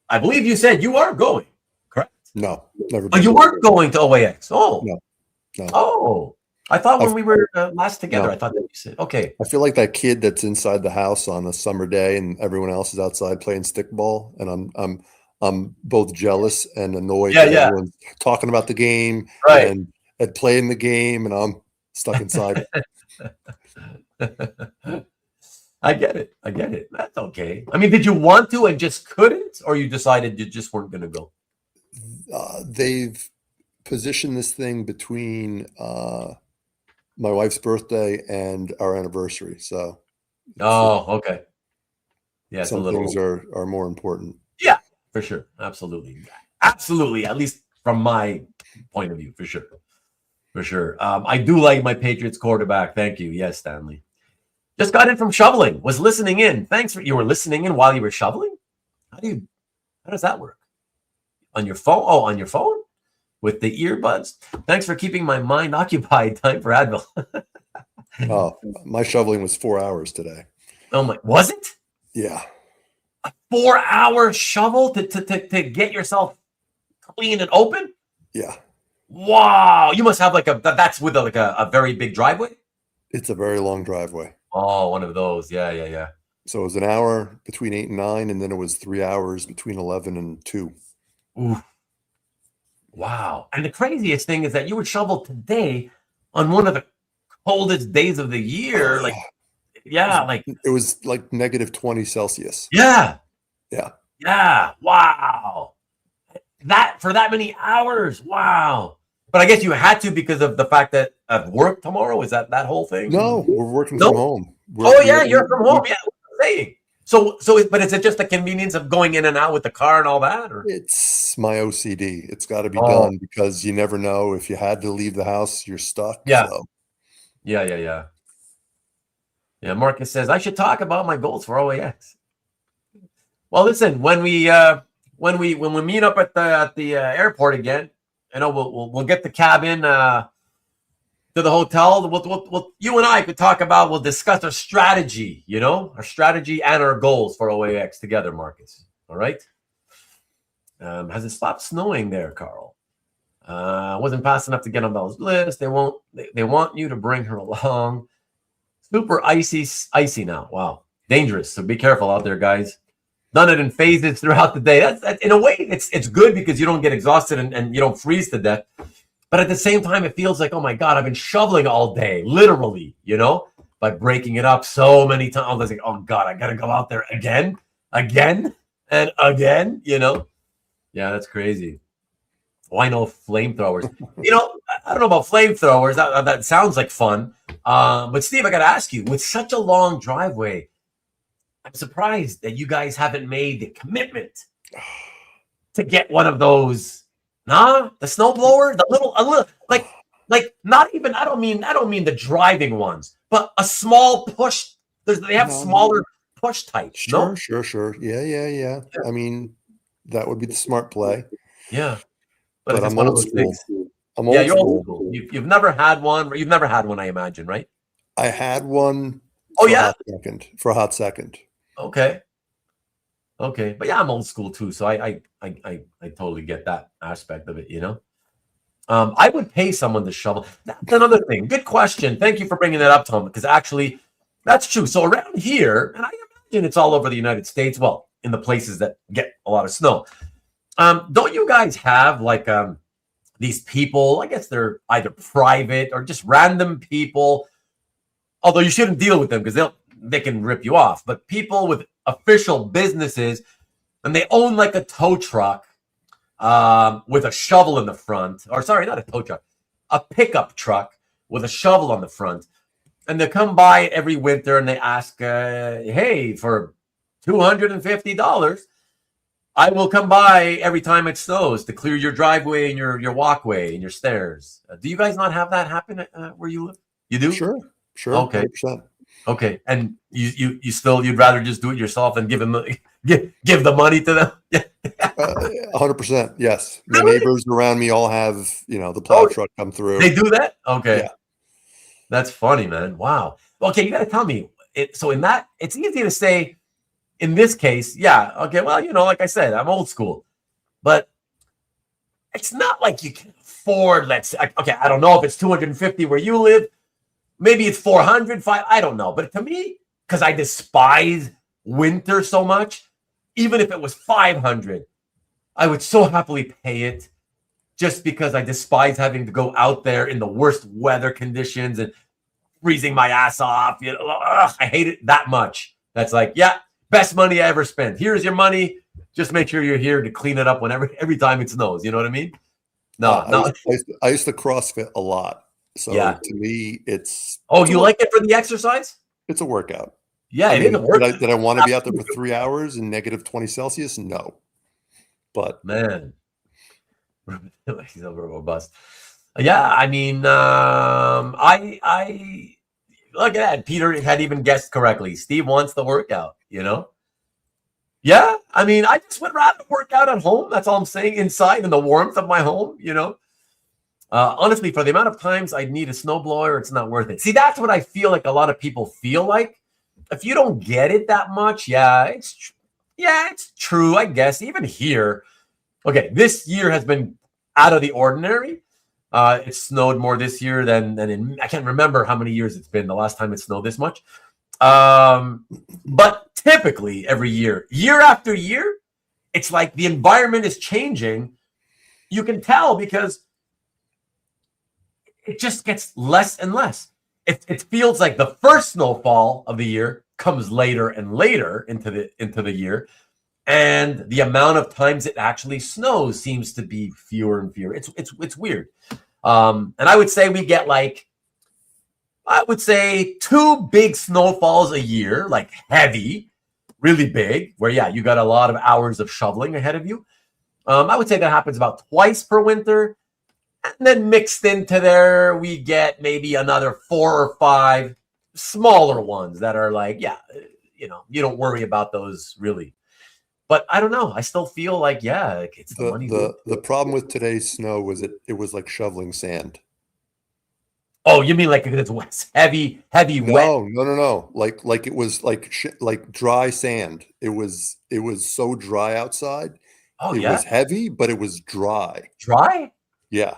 I believe you said you are going, correct? No, never. Oh, you weren't going to OAX. Oh. No. Oh. I thought when we were last together, No. I thought that you said, okay. I feel like that kid that's inside the house on a summer day and everyone else is outside playing stickball, and I'm both jealous and annoyed that everyone's talking about the game and playing the game, and I'm stuck inside. I get it. That's okay. I mean, did you want to and just couldn't, or you decided you just weren't going to go? They've positioned this thing between my wife's birthday and our anniversary, so okay. Yeah, some things are more important. Yeah, for sure. Absolutely. At least from my point of view, for sure. I do like my Patriots quarterback. Thank you. Yes, Stanley. Just got in from shoveling. Was listening in. Thanks for you were listening in while you were shoveling. How does that work? On your phone? Oh, on your phone with the earbuds. Thanks for keeping my mind occupied. Time for Advil. Oh, my shoveling was 4 hours today. Oh my! Was it? Yeah. A 4-hour shovel to get yourself clean and open? Yeah. Wow. You must have that's with a very big driveway? It's a very long driveway. Oh, one of those. Yeah. So it was an hour between 8 and 9, and then it was 3 hours between 11 and 2. Ooh. Wow. And the craziest thing is that you would shovel today on one of the coldest days of the year. It was like negative 20 Celsius. Yeah. Yeah. Wow. That for that many hours. Wow. But I guess you had to because of the fact that of work tomorrow. Is that whole thing? No, we're working from home. You're from home. Yeah. What I'm saying. But is it just the convenience of going in and out with the car and all that? Or? It's my OCD. It's got to be done because you never know if you had to leave the house, you're stuck. Yeah. So. Yeah. Yeah. Marcus says I should talk about my goals for OAX. Well, listen, when we meet up at the airport again, we'll get the cab in to the hotel. We'll you and I could talk about. We'll discuss our strategy. Our strategy and our goals for OAX together, Marcus. All right. Has it stopped snowing there, Carl? Wasn't fast enough to get on Bella's list. They want you to bring her along. Super icy now. Wow, dangerous. So be careful out there, guys. Done it in phases throughout the day. That's in a way, it's good because you don't get exhausted and you don't freeze to death. But at the same time, it feels like, oh my God, I've been shoveling all day, literally, by breaking it up so many times. I was like, oh God, I got to go out there again. Yeah, that's crazy. Why no flamethrowers? I don't know about flamethrowers. That sounds like fun. But Steve, I got to ask you, with such a long driveway, I'm surprised that you guys haven't made the commitment to get one of those. The snowblower, a little, like not even. I don't mean the driving ones, but a small push. They have smaller push types. Sure. Yeah. I mean, that would be the smart play. Yeah, but I'm old school. You're old school. You've never had one. You've never had one, I imagine, right? I had one. For a hot second. Okay. But yeah, I'm old school too, so I totally get that aspect of it. I would pay someone to shovel. That's another thing. Good question. Thank you for bringing that up, Tom, because actually, that's true. So around here, and I imagine it's all over the United States. Well, in the places that get a lot of snow. Don't you guys have these people? I guess they're either private or just random people. Although you shouldn't deal with them because they can rip you off. But people with official businesses, and they own like a tow truck with a shovel in the front. Or sorry, not a tow truck, a pickup truck with a shovel on the front. and they come by every winter and they ask, hey, for $250, I will come by every time it snows to clear your driveway and your walkway and your stairs. Do you guys not have that happen where you live? You do? Sure. Okay. 100%. Okay. And you still, you'd rather just do it yourself and give them give the money to them? 100%. Yes. My Really? neighbors around me all have, the plow truck come through. They do that? Okay. Yeah. That's funny, man. Wow. Okay, you got to tell me. So in that, it's easy to say, in this case, yeah, okay, well, like I said, I'm old school. But it's not like you can afford, let's say, okay, I don't know if it's 250 where you live. Maybe it's 400, I don't know. But to me, because I despise winter so much, even if it was 500, I would so happily pay it just because I despise having to go out there in the worst weather conditions and freezing my ass off. I hate it that much. That's like, yeah, best money I ever spent. Here's your money. Just make sure you're here to clean it up every time it snows. You know what I mean? No. I used to CrossFit a lot. So Yeah. to me, it's... Oh, you like it for the exercise? It's a workout. Yeah, it is a workout. Did I want to be out there for 3 hours in negative 20 Celsius? No. But... Man. He's over robust. Yeah, I mean, I look at that. Peter had even guessed correctly. Steve wants the workout, Yeah, I mean, I just would rather work out at home. That's all I'm saying. Inside in the warmth of my home, Honestly, for the amount of times I'd need a snowblower, it's not worth it. See, that's what I feel like a lot of people feel like. If you don't get it that much, it's true, I guess. Even here, okay, this year has been out of the ordinary. It snowed more this year than in, I can't remember how many years it's been the last time it snowed this much. But typically every year after year, it's like the environment is changing. You can tell because it just gets less and less. It feels like the first snowfall of the year comes later and later into the year. And the amount of times it actually snows seems to be fewer and fewer. It's weird. And I would say we get I would say 2 big snowfalls a year, like heavy, really big, where you got a lot of hours of shoveling ahead of you. I would say that happens about twice per winter. And then mixed into there, we get maybe another 4 or 5 smaller ones that are like, you don't worry about those really. But I don't know. I still feel like, it's the money. The problem with today's snow was it was like shoveling sand. Oh, you mean like it's heavy, wet? No. Like it was like dry sand. It was so dry outside. Oh, it was heavy, but it was dry. Dry? Yeah.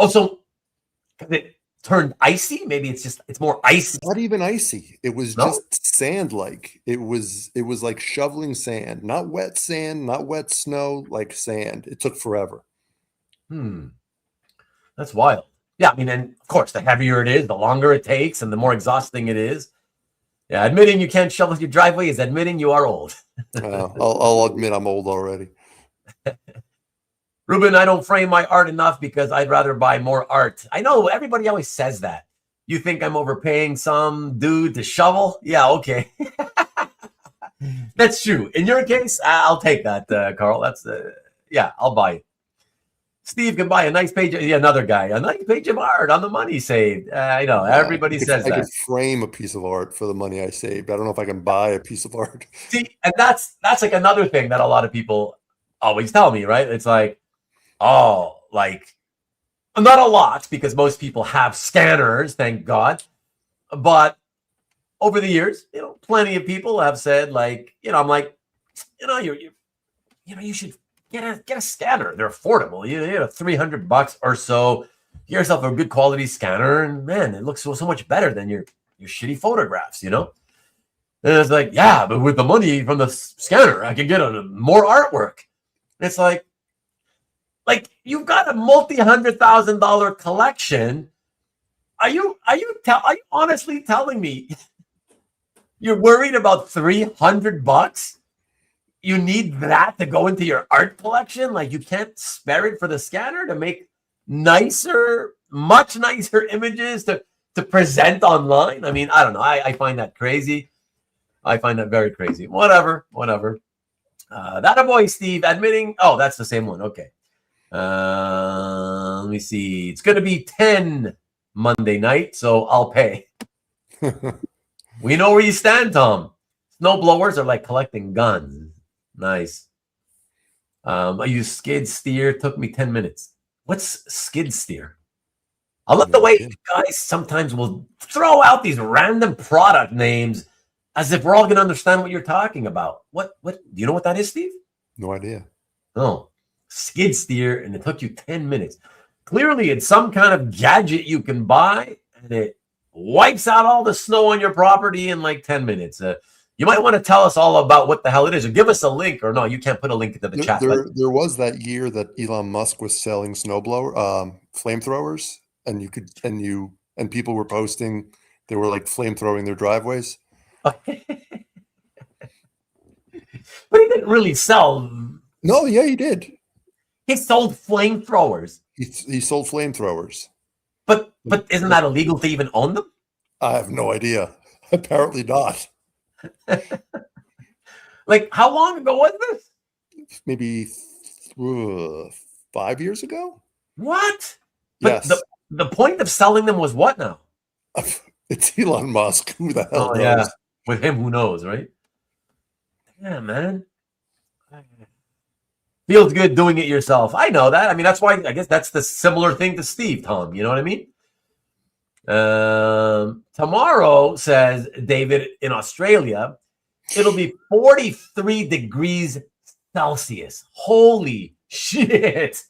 Oh, so it turned icy? Maybe it's more icy. Not even icy. It was just sand-like. It was like shoveling sand, not wet sand, not wet snow, like sand. It took forever. That's wild. Yeah, I mean, and of course, the heavier it is, the longer it takes, and the more exhausting it is. Yeah, admitting you can't shovel your driveway is admitting you are old. I'll admit I'm old already. Ruben, I don't frame my art enough because I'd rather buy more art. I know everybody always says that. You think I'm overpaying some dude to shovel? Yeah, okay. That's true. In your case, I'll take that, Carl. That's I'll buy it. Steve can buy a nice page. Another guy, a nice page of art on the money saved. I know everybody says that. I could frame a piece of art for the money I saved. I don't know if I can buy a piece of art. See, and that's like another thing that a lot of people always tell me, right? It's like, oh, like not a lot because most people have scanners, thank God. But over the years, plenty of people have said, like, I'm like, you should get a scanner. They're affordable. You know, $300 or so. Get yourself a good quality scanner, and man, it looks so much better than your shitty photographs. And it's like, yeah, but with the money from the scanner, I can get more artwork. And it's like you've got a multi-$100,000 collection. Are you honestly telling me you're worried about $300? You need that to go into your art collection? Like you can't spare it for the scanner to make much nicer images to to present online. I mean, I don't know. I find that crazy. I find that very crazy. Whatever. That a boy, Steve, admitting. Oh, that's the same one. Okay. Let me see. It's going to be 10 Monday night, so I'll pay. We know where you stand, Tom. Snow blowers are like collecting guns. Nice. I use skid steer. Took me 10 minutes. What's skid steer? I love the way guys sometimes will throw out these random product names as if we're all going to understand what you're talking about. What? Do you know what that is, Steve? No idea. No. Skid steer, and it took you 10 minutes. Clearly, it's some kind of gadget you can buy, and it wipes out all the snow on your property in like 10 minutes. You might want to tell us all about what the hell it is, or give us a link. Or no, you can't put a link into the chat. There was that year that Elon Musk was selling flamethrowers, and you could and people were posting they were like flamethrowing their driveways. But he didn't really sell. No, yeah, he did. He sold flamethrowers. He sold flamethrowers. But isn't that illegal to even own them? I have no idea. Apparently not. Like, how long ago was this? Maybe 5 years ago. What? But Yes. The point of selling them was what now? It's Elon Musk. Who the hell knows? Yeah. With him, who knows, right? Yeah, man. Feels good doing it yourself. I know that. I mean, that's why I guess that's the similar thing to Steve, Tom. You know what I mean? Tomorrow, says David, in Australia, it'll be 43 degrees Celsius. Holy shit.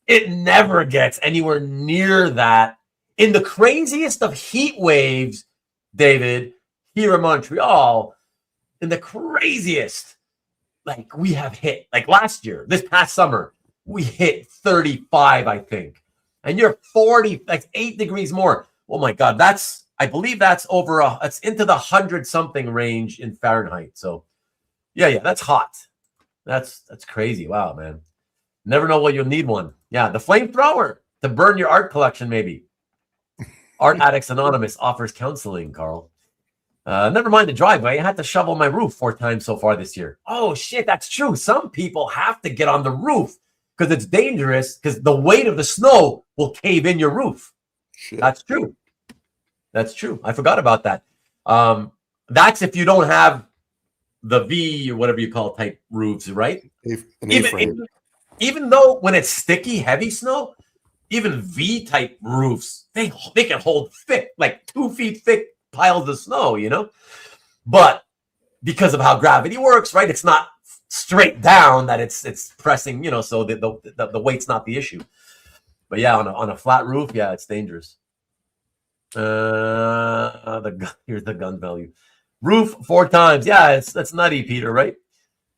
It never gets anywhere near that. In the craziest of heat waves, David, here in Montreal, in the craziest, like we have hit, like last year, this past summer, we hit 35, I think. And you're 40, that's 8 degrees more. Oh my God, I believe that's it's into the 100-something range in Fahrenheit. So yeah, that's hot. That's crazy. Wow, man. Never know when you'll need one. Yeah, the flamethrower to burn your art collection, maybe. Art Addicts Anonymous offers counseling, Carl. Never mind the driveway. I had to shovel my roof 4 times so far this year. Oh, shit, that's true. Some people have to get on the roof because it's dangerous because the weight of the snow will cave in your roof. Shit. That's true. That's true. I forgot about that. That's if you don't have the V or whatever you call type roofs, right? Even though when it's sticky, heavy snow, even V type roofs, they can hold thick, like 2 feet thick piles of snow, you know? But because of how gravity works, right? It's not straight down that it's pressing, you know, so the weight's not the issue. But yeah, on a flat roof, yeah, it's dangerous. Here's the gun value. Roof 4 times. Yeah, that's nutty, Peter, right?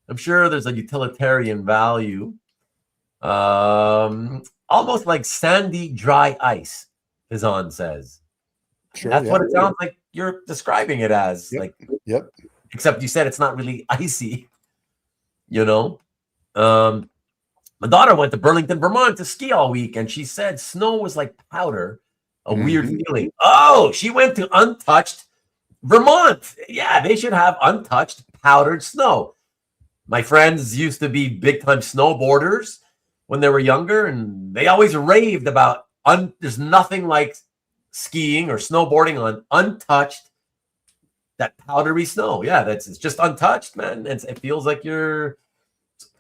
I'm sure there's a utilitarian value. Almost like sandy, dry ice, Izan says. Sure, that's what it sounds like you're describing it as. Yep. Except you said it's not really icy, you know? My daughter went to Burlington, Vermont to ski all week, and she said snow was like powder, a weird feeling. Oh, she went to untouched Vermont. Yeah, they should have untouched powdered snow. My friends used to be big-time snowboarders when they were younger, and they always raved about there's nothing like skiing or snowboarding on untouched, that powdery snow. Yeah, it's just untouched, man. It feels like you're,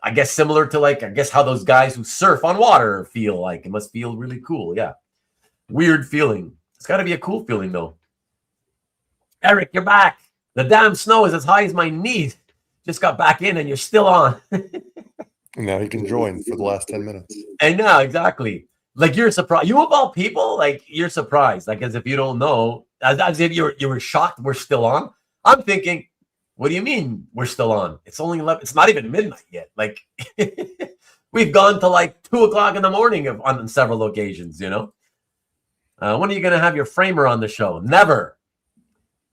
I guess, similar to how those guys who surf on water feel like. It must feel really cool. Yeah. Weird feeling. It's got to be a cool feeling, though. Eric, you're back. The damn snow is as high as my knees. Just got back in and you're still on. Now you can join for the last 10 minutes. I know, exactly. Like you're surprised. You of all people, like you're surprised. Like as if you don't know. As if you were shocked we're still on. I'm thinking, what do you mean we're still on? It's only 11. It's not even midnight yet. Like we've gone to like 2 o'clock in the morning on several occasions, you know? When are you going to have your framer on the show? Never.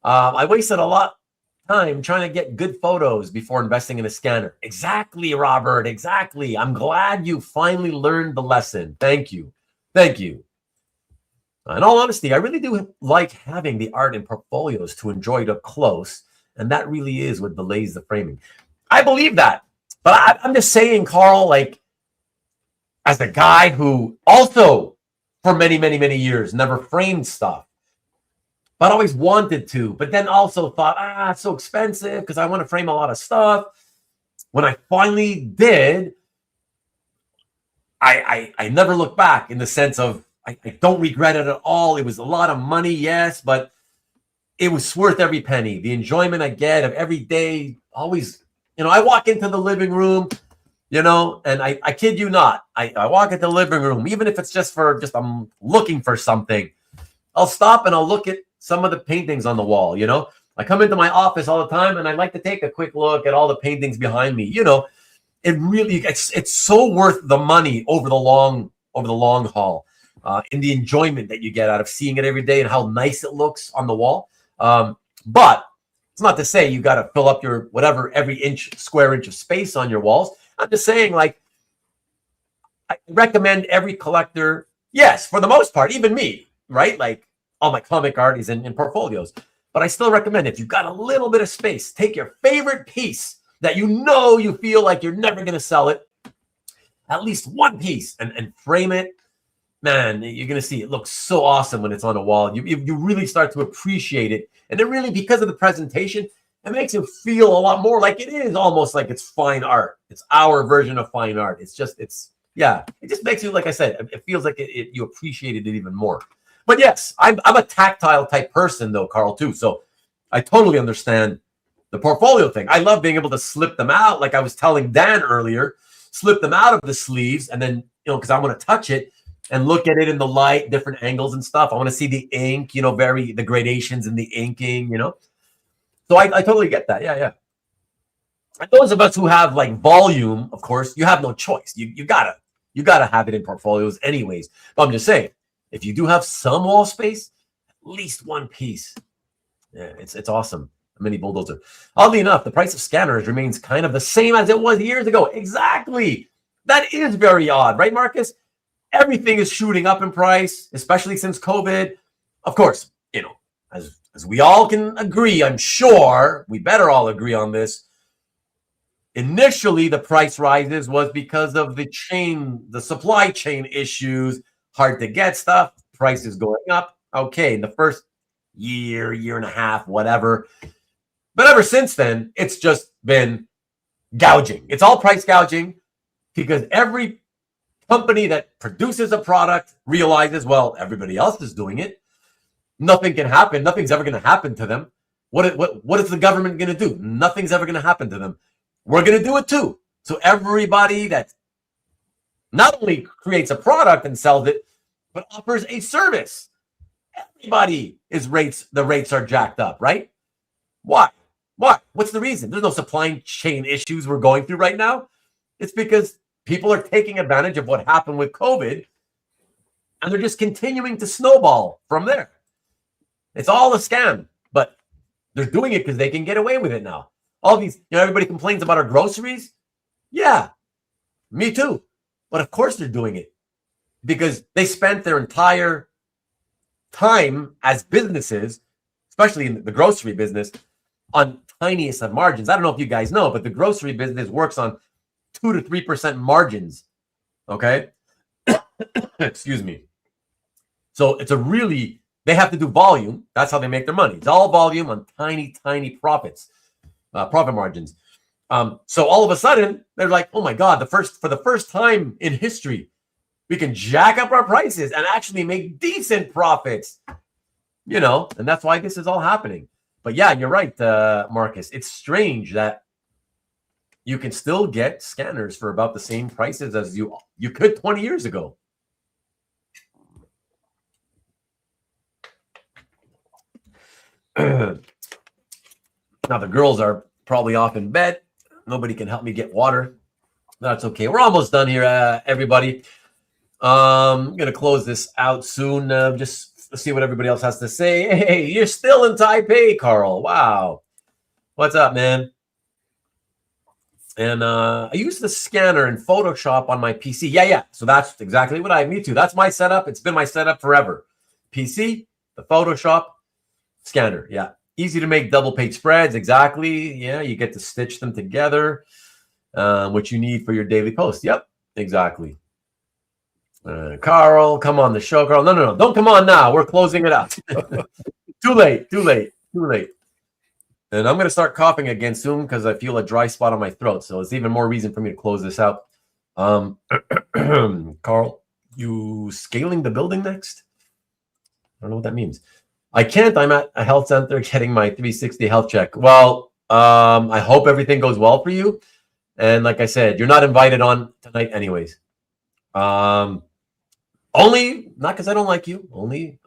I wasted a lot of time trying to get good photos before investing in a scanner. Exactly, Robert. Exactly. I'm glad you finally learned the lesson. Thank you. Thank you. In all honesty, I really do like having the art in portfolios to enjoy it up close, and that really is what delays the framing. I believe that, but I'm just saying, Carl, like, as a guy who also, for many, many, many years, never framed stuff, but always wanted to, but then also thought, it's so expensive because I want to frame a lot of stuff. When I finally did, I never look back in the sense of, I don't regret it at all. It was a lot of money, yes, but it was worth every penny. The enjoyment I get of every day, always, I walk into the living room, and I kid you not, I walk into the living room, even if it's just I'm looking for something, I'll stop and I'll look at some of the paintings on the wall, I come into my office all the time and I like to take a quick look at all the paintings behind me, it really, it's so worth the money over the long haul, in the enjoyment that you get out of seeing it every day and how nice it looks on the wall. But it's not to say you got to fill up your whatever every square inch of space on your walls. I'm just saying, like, I recommend every collector, yes, for the most part, even me, right? Like, all my comic art is in portfolios. But I still recommend, if you've got a little bit of space, take your favorite piece that you feel like you're never going to sell it, at least one piece, and frame it. Man, you're going to see it looks so awesome when it's on a wall. You really start to appreciate it. And then really, because of the presentation, it makes you feel a lot more like it is almost like it's fine art. It's our version of fine art. It just makes you, like I said, it feels like you appreciated it even more. But yes, I'm a tactile type person though, Carl, too. So I totally understand the portfolio thing. I love being able to slip them out. Like I was telling Dan earlier, slip them out of the sleeves. And then, because I want to touch it and look at it in the light, different angles and stuff. I want to see the ink, the gradations in the inking, So I totally get that. Yeah. And those of us who have like volume, of course, you have no choice. You gotta have it in portfolios anyways. But I'm just saying, if you do have some wall space, at least one piece. Yeah, it's awesome. A mini bulldozer. Oddly enough, the price of scanners remains kind of the same as it was years ago. Exactly. That is very odd, right, Marcus? Everything is shooting up in price, especially since COVID. Of course, as we all can agree, I'm sure we better all agree on this. Initially, the price rises was because of the supply chain issues, hard to get stuff, prices going up. Okay, in the first year and a half, whatever. But ever since then, it's just been gouging. It's all price gouging because every company that produces a product realizes, well, everybody else is doing it. Nothing can happen. Nothing's ever going to happen to them. What is the government going to do? Nothing's ever going to happen to them. We're going to do it too. So everybody that not only creates a product and sells it, but offers a service. Everybody the rates are jacked up, right? Why? What's the reason? There's no supply chain issues we're going through right now. It's because people are taking advantage of what happened with COVID, and they're just continuing to snowball from there. It's all a scam, but they're doing it because they can get away with it now. All these, everybody complains about our groceries. Yeah, me too. But of course they're doing it because they spent their entire time as businesses, especially in the grocery business, on tiniest of margins. I don't know if you guys know, but the grocery business works on 2 to 3% margins. Okay. Excuse me. So they have to do volume. That's how they make their money. It's all volume on tiny, tiny profit margins. So all of a sudden they're like, oh my God, for the first time in history, we can jack up our prices and actually make decent profits, and that's why this is all happening. But yeah, you're right, Marcus. It's strange that you can still get scanners for about the same prices as you could 20 years ago. Now the girls are probably off in bed. Nobody can help me get water. That's okay. We're almost done here, everybody. I'm going to close this out soon. Just see what everybody else has to say. Hey, you're still in Taipei, Carl. Wow. What's up, man? And I use the scanner and Photoshop on my PC. Yeah. So that's exactly what me too. That's my setup. It's been my setup forever. PC, the Photoshop scanner. Yeah. Easy to make double page spreads. Exactly. Yeah. You get to stitch them together, what you need for your daily post. Yep. Exactly. Carl, come on the show, Carl. No. Don't come on now. We're closing it out. Too late. And I'm going to start coughing again soon because I feel a dry spot on my throat. So it's even more reason for me to close this out. Carl, you scaling the building next? I don't know what that means. I can't. I'm at a health center getting my 360 health check. Well, I hope everything goes well for you. And like I said, you're not invited on tonight anyways. Only, not because I don't like you. Only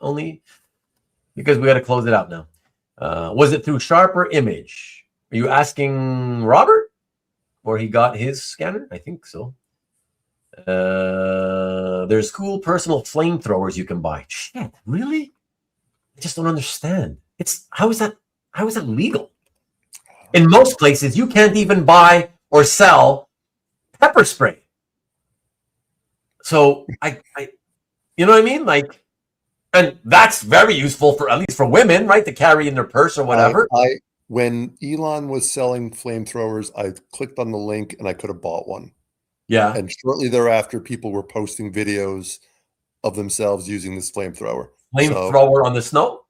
because we got to close it out now. Was it through Sharp or Image? Are you asking Robert where he got his scanner? I think so. There's cool personal flamethrowers you can buy. Shit, really? I just don't understand. How is that legal? In most places, you can't even buy or sell pepper spray. So you know what I mean? Like, and that's very useful for, at least for women, right? To carry in their purse or whatever. When Elon was selling flamethrowers, I clicked on the link and I could have bought one. Yeah. And shortly thereafter, people were posting videos of themselves using this flamethrower. Flamethrower on the snow?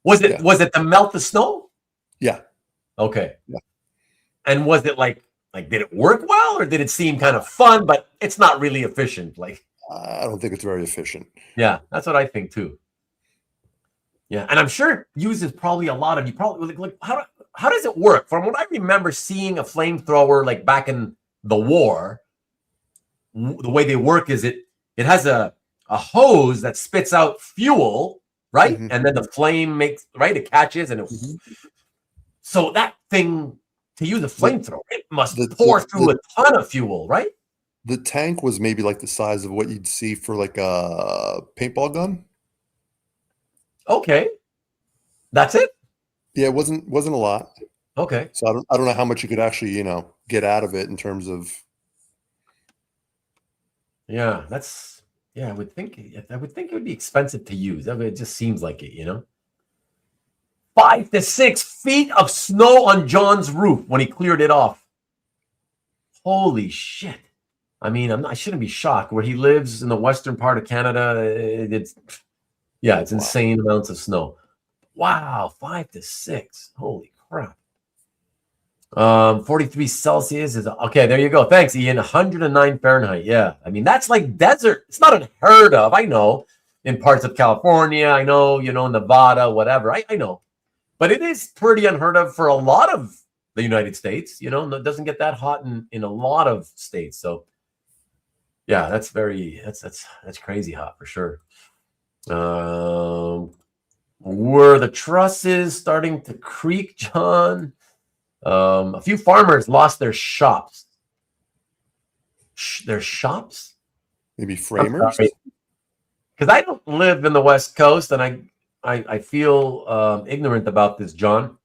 Was it to melt the snow? Yeah. Okay. Yeah. And was it like did it work well, or did it seem kind of fun, but it's not really efficient? Like, I don't think it's very efficient. Yeah, that's what I think too. Yeah, and I'm sure it uses probably a lot of you. Probably like how does it work? From what I remember seeing a flamethrower like back in the war, the way they work is it has a hose that spits out fuel, right? Mm-hmm. And then the flame makes it catches and it. Mm-hmm. So that thing, to use a flamethrower, it must pour through a ton of fuel, right? The tank was maybe like the size of what you'd see for like a paintball gun. Okay, that's it. Yeah, it wasn't a lot. Okay, so I don't know how much you could actually get out of it in terms of. Yeah, I would think it would be expensive to use. I mean, it just seems like it, 5 to 6 feet of snow on John's roof when he cleared it off. Holy shit! I mean, I shouldn't be shocked. Where he lives in the western part of Canada, it's insane amounts of snow. Wow, 5 to 6. Holy crap. 43 Celsius is okay. There you go. Thanks, Ian. 109 Fahrenheit. Yeah, I mean that's like desert. It's not unheard of. I know in parts of California. I know Nevada, whatever. I know, but it is pretty unheard of for a lot of the United States. It doesn't get that hot in a lot of states. So yeah, that's crazy hot for sure. Were the trusses starting to creak, John? A few farmers lost their shops. Their shops? Maybe framers? Because I don't live in the West Coast, and I feel ignorant about this, John.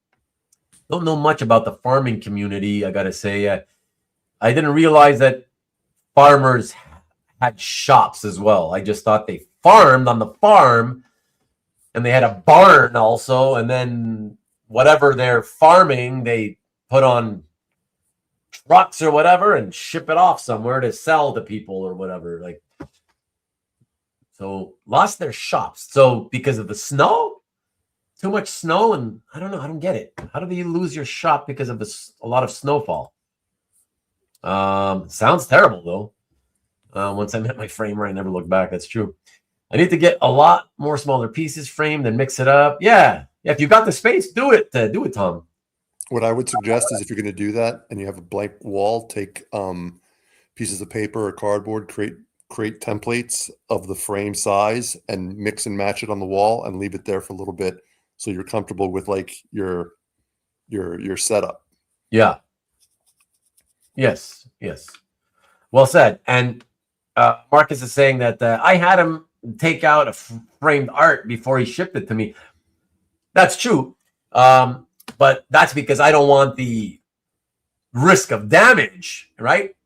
Don't know much about the farming community, I gotta say. I didn't realize that farmers had shops as well. I just thought they farmed on the farm, and they had a barn also, and then whatever they're farming, they put on trucks or whatever and ship it off somewhere to sell to people or whatever. So lost their shops. So because of the snow, too much snow, and I don't know. I don't get it. How do you lose your shop because of a lot of snowfall? Sounds terrible though. Once I met my framer, I never looked back. That's true. I need to get a lot more smaller pieces framed and mix it up. Yeah. If you got the space, do it. Do it, Tom. What I would suggest is if you're going to do that and you have a blank wall, take pieces of paper or cardboard, create templates of the frame size and mix and match it on the wall and leave it there for a little bit so you're comfortable with like your setup. Yeah. Yes. Well said. And Marcus is saying that I had him take out a framed art before he shipped it to me. That's true. But that's because I don't want the risk of damage, right?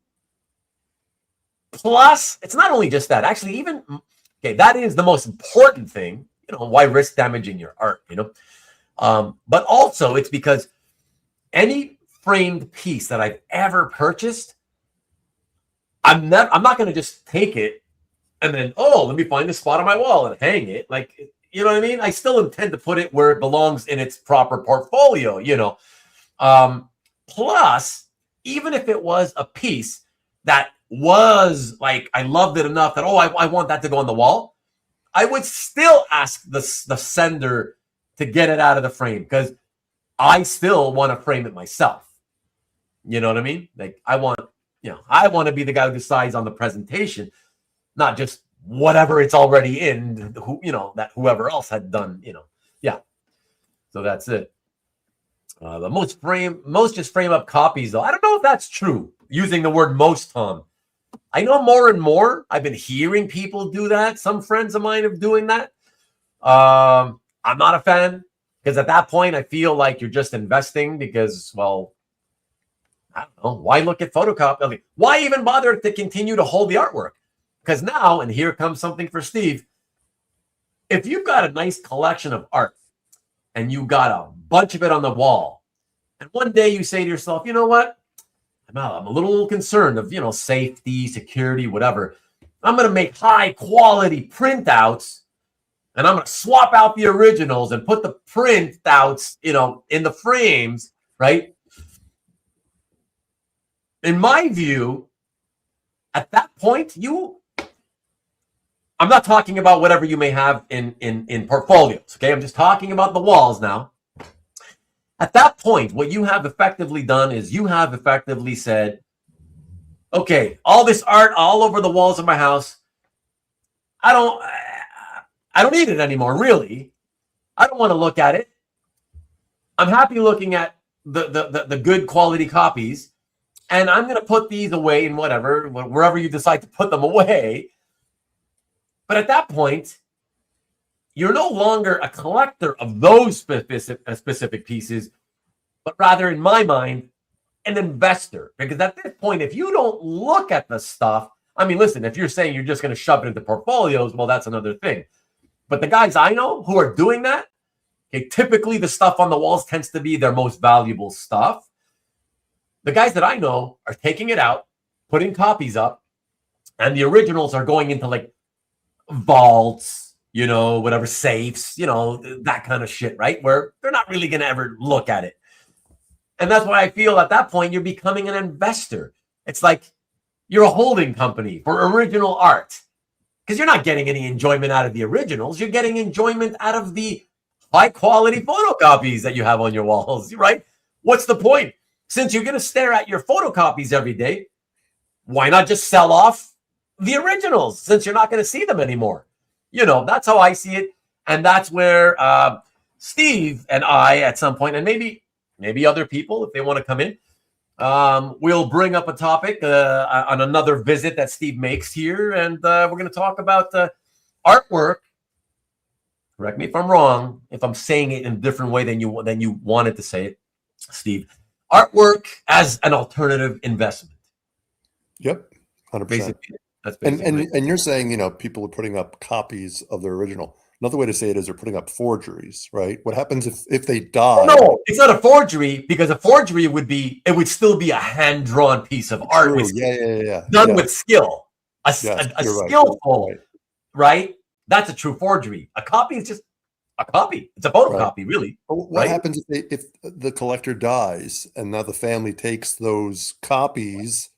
Plus, it's not only just that. Actually, that is the most important thing. why risk damaging your art, But also it's because any framed piece that I've ever purchased, I'm not going to just take it and then, let me find a spot on my wall and hang it. Like, you know what I mean? I still intend to put it where it belongs in its proper portfolio, Plus, even if it was a piece that was like, I loved it enough that, I want that to go on the wall, I would still ask the sender to get it out of the frame because I still want to frame it myself. You know what I mean? Like I want to be the guy who decides on the presentation, not just whatever it's already in, that whoever else had done, Yeah. So that's it. The most just frame up copies, though. I don't know if that's true, using the word most, Tom. I know more and more. I've been hearing people do that. Some friends of mine are doing that. I'm not a fan because at that point, I feel like you're just investing because, well, I don't know. Why look at photocopy? Why even bother to continue to hold the artwork? Because now, and here comes something for Steve, if you've got a nice collection of art and you got a bunch of it on the wall, and one day you say to yourself, you know what? I'm a little concerned of, safety, security, whatever. I'm going to make high quality printouts and I'm going to swap out the originals and put the printouts, in the frames, right? In my view, at that point, I'm not talking about whatever you may have in portfolios, okay? I'm just talking about the walls now. At that point, what you have effectively done is you have effectively said, okay, all this art all over the walls of my house, I don't need it anymore, really. I don't want to look at it. I'm happy looking at the good quality copies, and I'm going to put these away in wherever you decide to put them away. But at that point, you're no longer a collector of those specific pieces, but rather, in my mind, an investor. Because at this point, if you don't look at the stuff, I mean, listen, if you're saying you're just going to shove it into portfolios, well, that's another thing. But the guys I know who are doing that, okay, typically the stuff on the walls tends to be their most valuable stuff. The guys that I know are taking it out, putting copies up, and the originals are going into like vaults, whatever, safes, that kind of shit, right? Where they're not really going to ever look at it. And that's why I feel at that point, you're becoming an investor. It's like you're a holding company for original art because you're not getting any enjoyment out of the originals. You're getting enjoyment out of the high quality photocopies that you have on your walls, right? What's the point? Since you're going to stare at your photocopies every day, why not just sell off the originals since you're not going to see them anymore? That's how I see it. And that's where Steve and I at some point, and maybe other people, if they want to come in, we'll bring up a topic on another visit that Steve makes here. And we're going to talk about artwork. Correct me if I'm wrong, if I'm saying it in a different way than you wanted to say it, Steve. Artwork as an alternative investment. Yep, 100%. Basically, that's basically and you're saying, people are putting up copies of their original. Another way to say it is they're putting up forgeries, right? What happens if they die? No, it's not a forgery because a forgery would still be a hand-drawn piece of art. True. Yeah. Done with skill. A you're skillful, right? That's a true forgery. A copy is just a copy. It's a photocopy, really. What happens if the collector dies and now the family takes those copies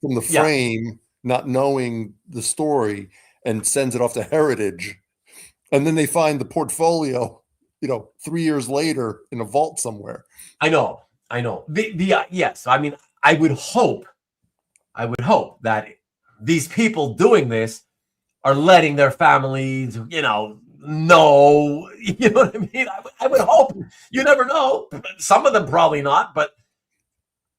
from the frame, not knowing the story, and sends it off to Heritage, and then they find the portfolio, 3 years later in a vault somewhere? I know. Yes. I mean, I would hope that these people doing this are letting their families, know, you know what I mean? I would hope. You never know. Some of them probably not, but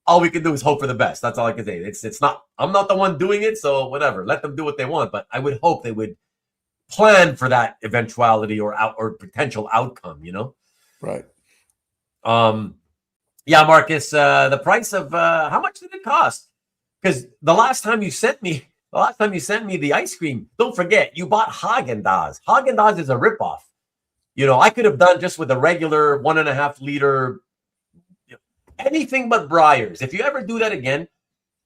all we can do is hope for the best. That's all I can say. It's not, I'm not the one doing it, so whatever. Let them do what they want. But I would hope they would plan for that eventuality or potential outcome, Right. Yeah, Marcus, the price of how much did it cost? Because the last time you sent me the ice cream, don't forget, you bought Haagen-Dazs. Haagen-Dazs is a ripoff. You know, I could have done just with a regular 1.5 liter, anything but Breyers. If you ever do that again,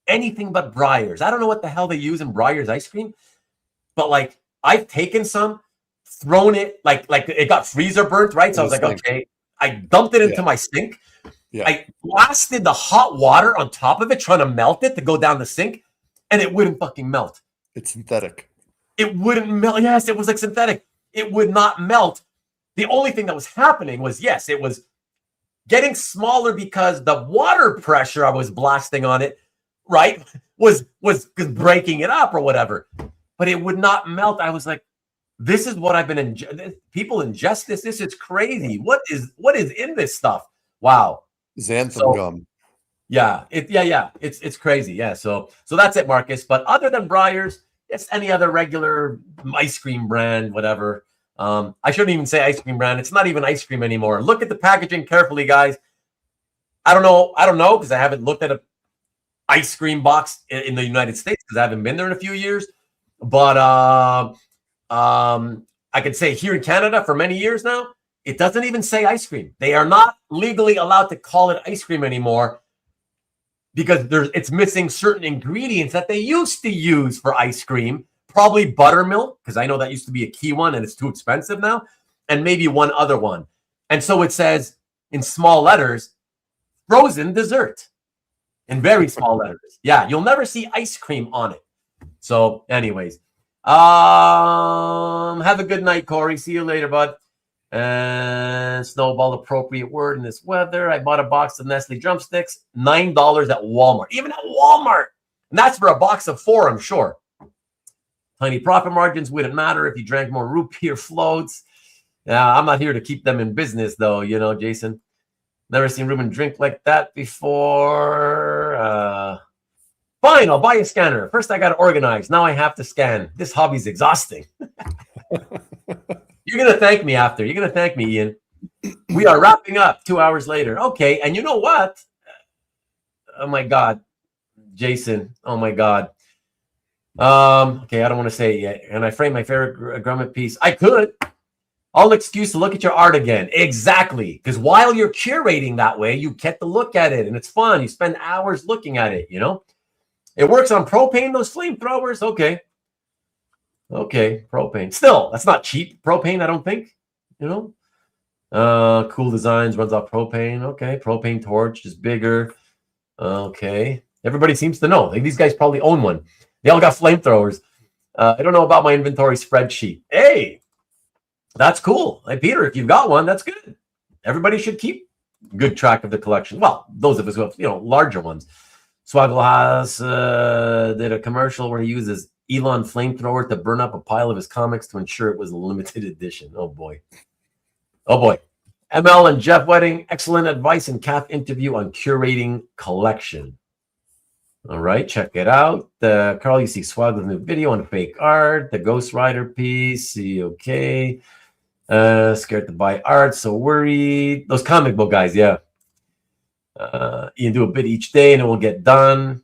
anything but Breyers. I don't know what the hell they use in Breyers ice cream, but like I've taken some, thrown it, like it got freezer burnt, right? So I was like, okay. I dumped it into my sink. Yeah. I blasted the hot water on top of it, trying to melt it to go down the sink, and it wouldn't fucking melt. It's synthetic. It wouldn't melt. Yes, it was like synthetic. It would not melt. The only thing that was happening was, yes, it was getting smaller because the water pressure I was blasting on it, right, was breaking it up or whatever. But it would not melt. I was like, this is what I've been people ingest this. This is crazy. What is in this stuff? Wow. Xanthan gum. Yeah, it's crazy. Yeah, so that's it, Marcus. But other than Breyers, it's any other regular ice cream brand, whatever. I shouldn't even say ice cream brand. It's not even ice cream anymore. Look at the packaging carefully, guys. I don't know because I haven't looked at an ice cream box in the United States because I haven't been there in a few years. But I could say here in Canada for many years now, it doesn't even say ice cream. They are not legally allowed to call it ice cream anymore because it's missing certain ingredients that they used to use for ice cream. Probably buttermilk, because I know that used to be a key one and it's too expensive now, and maybe one other one. And so it says in small letters, frozen dessert in very small letters. Yeah, you'll never see ice cream on it. So anyways, have a good night, Corey. See you later, bud. And snowball, appropriate word in this weather. I bought a box of Nestle drumsticks, $9 at Walmart. Even at Walmart. And that's for a box of 4, I'm sure. Tiny profit margins wouldn't matter if you drank more root beer floats. I'm not here to keep them in business, though, you know, Jason. Never seen Ruben drink like that before. Fine, I'll buy a scanner. First, I got to organize. Now I have to scan. This hobby's exhausting. You're going to thank me after. You're going to thank me, Ian. We are wrapping up 2 hours later. Okay, and you know what? Oh, my God. Jason, oh, my God. Okay, I don't want to say it yet. And I frame my favorite grommet piece. I could. All excuse to look at your art again. Exactly. Because while you're curating that way, you get to look at it. And it's fun. You spend hours looking at it, you know? It works on propane, those flamethrowers. Okay. Okay, propane. Still, that's not cheap. Propane, I don't think. You know? Cool designs, runs off propane. Okay, propane torch is bigger. Okay. Everybody seems to know. Like, these guys probably own one. They all got flamethrowers. I don't know about my inventory spreadsheet. Hey, that's cool. Hey, Peter, if you've got one, that's good. Everybody should keep good track of the collection. Well, those of us who have, you know, larger ones. Swaggle has did a commercial where he uses Elon flamethrower to burn up a pile of his comics to ensure it was a limited edition. Oh, boy. Oh, boy. ML and Jeff Wedding, excellent advice and Kath interview on curating collection. All right, check it out. Carl, you see Swaggle's new video on fake art, the Ghost Rider piece. See, okay. Scared to buy art, so worried. Those comic book guys, yeah. You can do a bit each day and it will get done.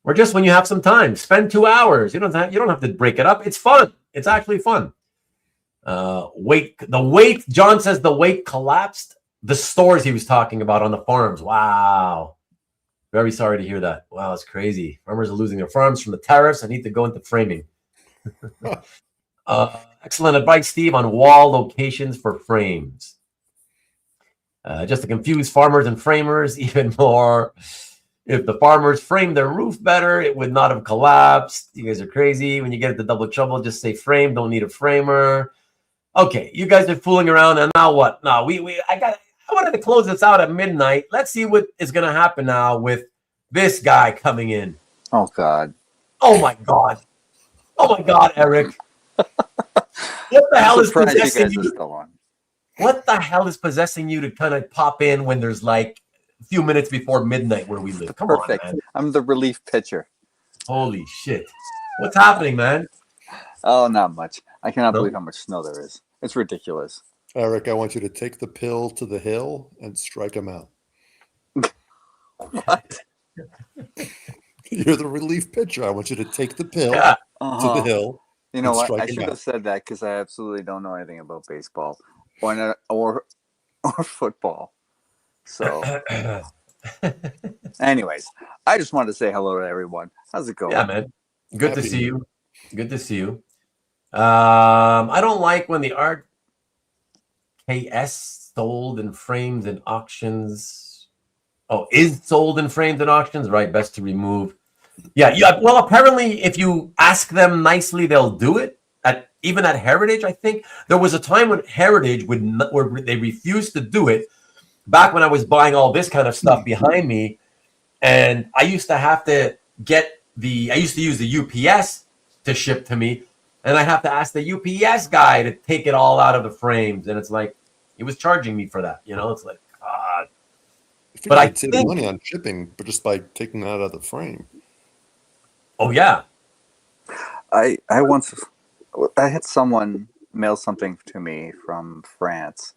Or just when you have some time, spend 2 hours. You don't have to break it up. It's fun. It's actually fun. John says the weight collapsed. The stores he was talking about on the farms. Wow. Very sorry to hear that. Wow, it's crazy. Farmers are losing their farms from the tariffs. I need to go into framing. Excellent advice, Steve, on wall locations for frames. Just to confuse farmers and framers even more. If the farmers framed their roof better, it would not have collapsed. You guys are crazy. When you get into double trouble, just say frame. Don't need a framer. Okay, you guys are fooling around, and now what? No, I wanted to close this out at midnight. Let's see what is going to happen now with this guy coming in. Oh, God. Oh, my God. Oh, my God, Eric. What the hell is possessing you? What the hell is possessing you to kind of pop in when there's like a few minutes before midnight where we live? Come Perfect. on, man. I'm the relief pitcher. Holy shit. What's happening, man? Oh, not much. I cannot believe how much snow there is. It's ridiculous. Eric, I want you to take the pill to the hill and strike him out. What? You're the relief pitcher. I want you to take the pill Yeah. to the hill. You know and what? strike I him should out. have said that because I absolutely don't know anything about baseball. or football. So, anyways, I just wanted to say hello to everyone. How's it going? Yeah, man. Good to Happy see New you. Good to see you. I don't like when the RKS sold and framed in auctions. Oh, is sold and framed in auctions, right? Best to remove. Yeah. Well, apparently, if you ask them nicely, they'll do it. Even at Heritage, I think there was a time when Heritage where they refused to do it. Back when I was buying all this kind of stuff behind me, and I used to have to I used to use the UPS to ship to me, and I have to ask the UPS guy to take it all out of the frames, and it's like he was charging me for that. It's like, God. But I save money on shipping, but just by taking it out of the frame. Oh yeah. I had someone mail something to me from France,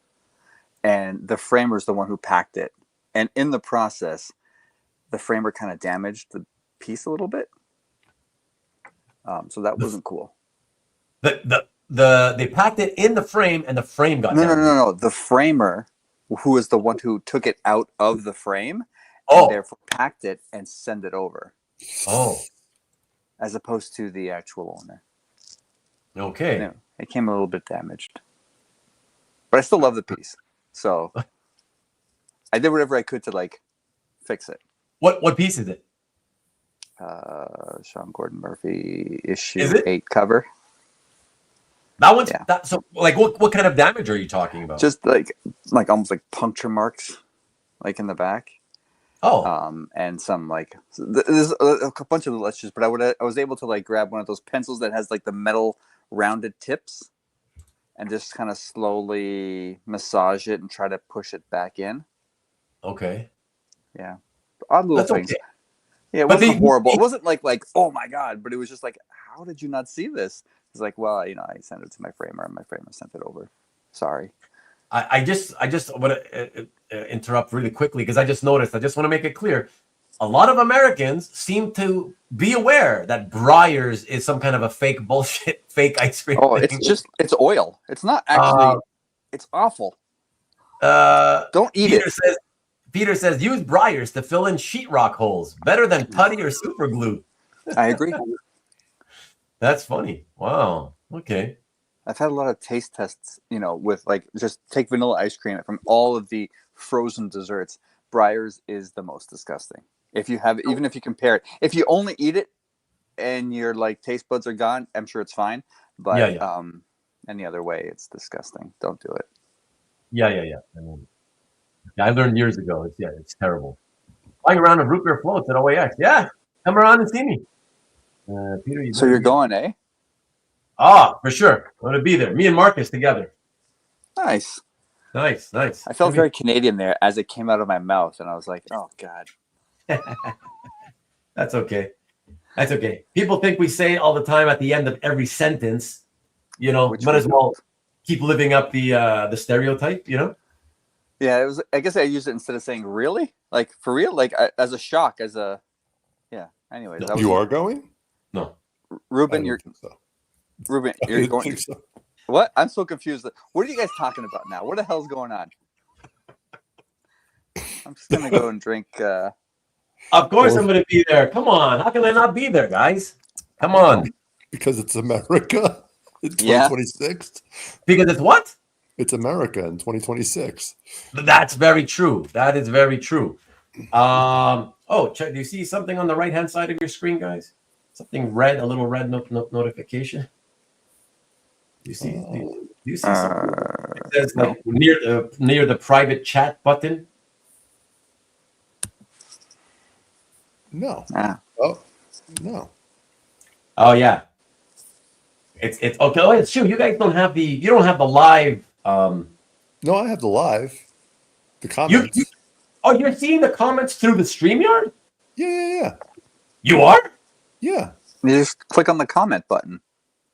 and the framer is the one who packed it, and in the process, the framer kind of damaged the piece a little bit. So that wasn't cool. They packed it in the frame, and the frame got damaged. No. The framer, who is the one who took it out of the frame, and therefore packed it and sent it over. Oh, as opposed to the actual owner. Okay. No, it came a little bit damaged, but I still love the piece. So I did whatever I could to fix it. What piece is it? Sean Gordon Murphy issue 8 cover. That one's so what kind of damage are you talking about? Just like almost like puncture marks, in the back. Oh. And some there's a bunch of little etches, but I was able to grab one of those pencils that has the metal rounded tips, and just kind of slowly massage it and try to push it back in. Okay. Yeah. Odd little things. Okay. Yeah, it wasn't horrible. It wasn't like, oh my God, but it was just how did you not see this? It's well, I sent it to my framer, and my framer sent it over. Sorry. I just want to interrupt really quickly because I just noticed. I just want to make it clear. A lot of Americans seem to be aware that Breyers is some kind of a fake bullshit, fake ice cream. Oh, thing. It's oil. It's not actually. It's awful. Don't eat it. Peter says use Breyers to fill in sheetrock holes. Better than putty or super glue. I agree. That's funny. Wow. Okay. I've had a lot of taste tests, with just take vanilla ice cream from all of the frozen desserts. Breyers is the most disgusting. If you have, even if you compare it, if you only eat it and your taste buds are gone, I'm sure it's fine. But any other way, it's disgusting. Don't do it. Yeah. I learned years ago. It's terrible. Flying around in root beer floats at OAX. Yeah, come around and see me. Peter, so you're going, eh? For sure. I'm going to be there. Me and Marcus together. Nice. I felt very Canadian there as it came out of my mouth, and I was like, oh, God. That's okay. People think we say it all the time at the end of every sentence. Might as well keep living up the stereotype, Yeah, it was. I guess I used it instead of saying really, for real, as a shock, yeah. Anyways, you are going? No, Ruben, you're going. So. What? I'm so confused. What are you guys talking about now? What the hell's going on? I'm just gonna go and drink. Of course, I'm gonna be there. Come on, how can I not be there, guys? Come on. Because it's America in 2026. Because it's what? It's America in 2026. That's very true. That is very true. Check. Do you see something on the right-hand side of your screen, guys? Something red, a little red notification. Do you see? Do you see something? It says near the private chat button. No. Oh, no. Oh yeah. It's okay. Oh, it's true. You guys don't have the live. No, I have the live. The comments. You're seeing the comments through the StreamYard? Yeah. You are? Yeah. You just click on the comment button.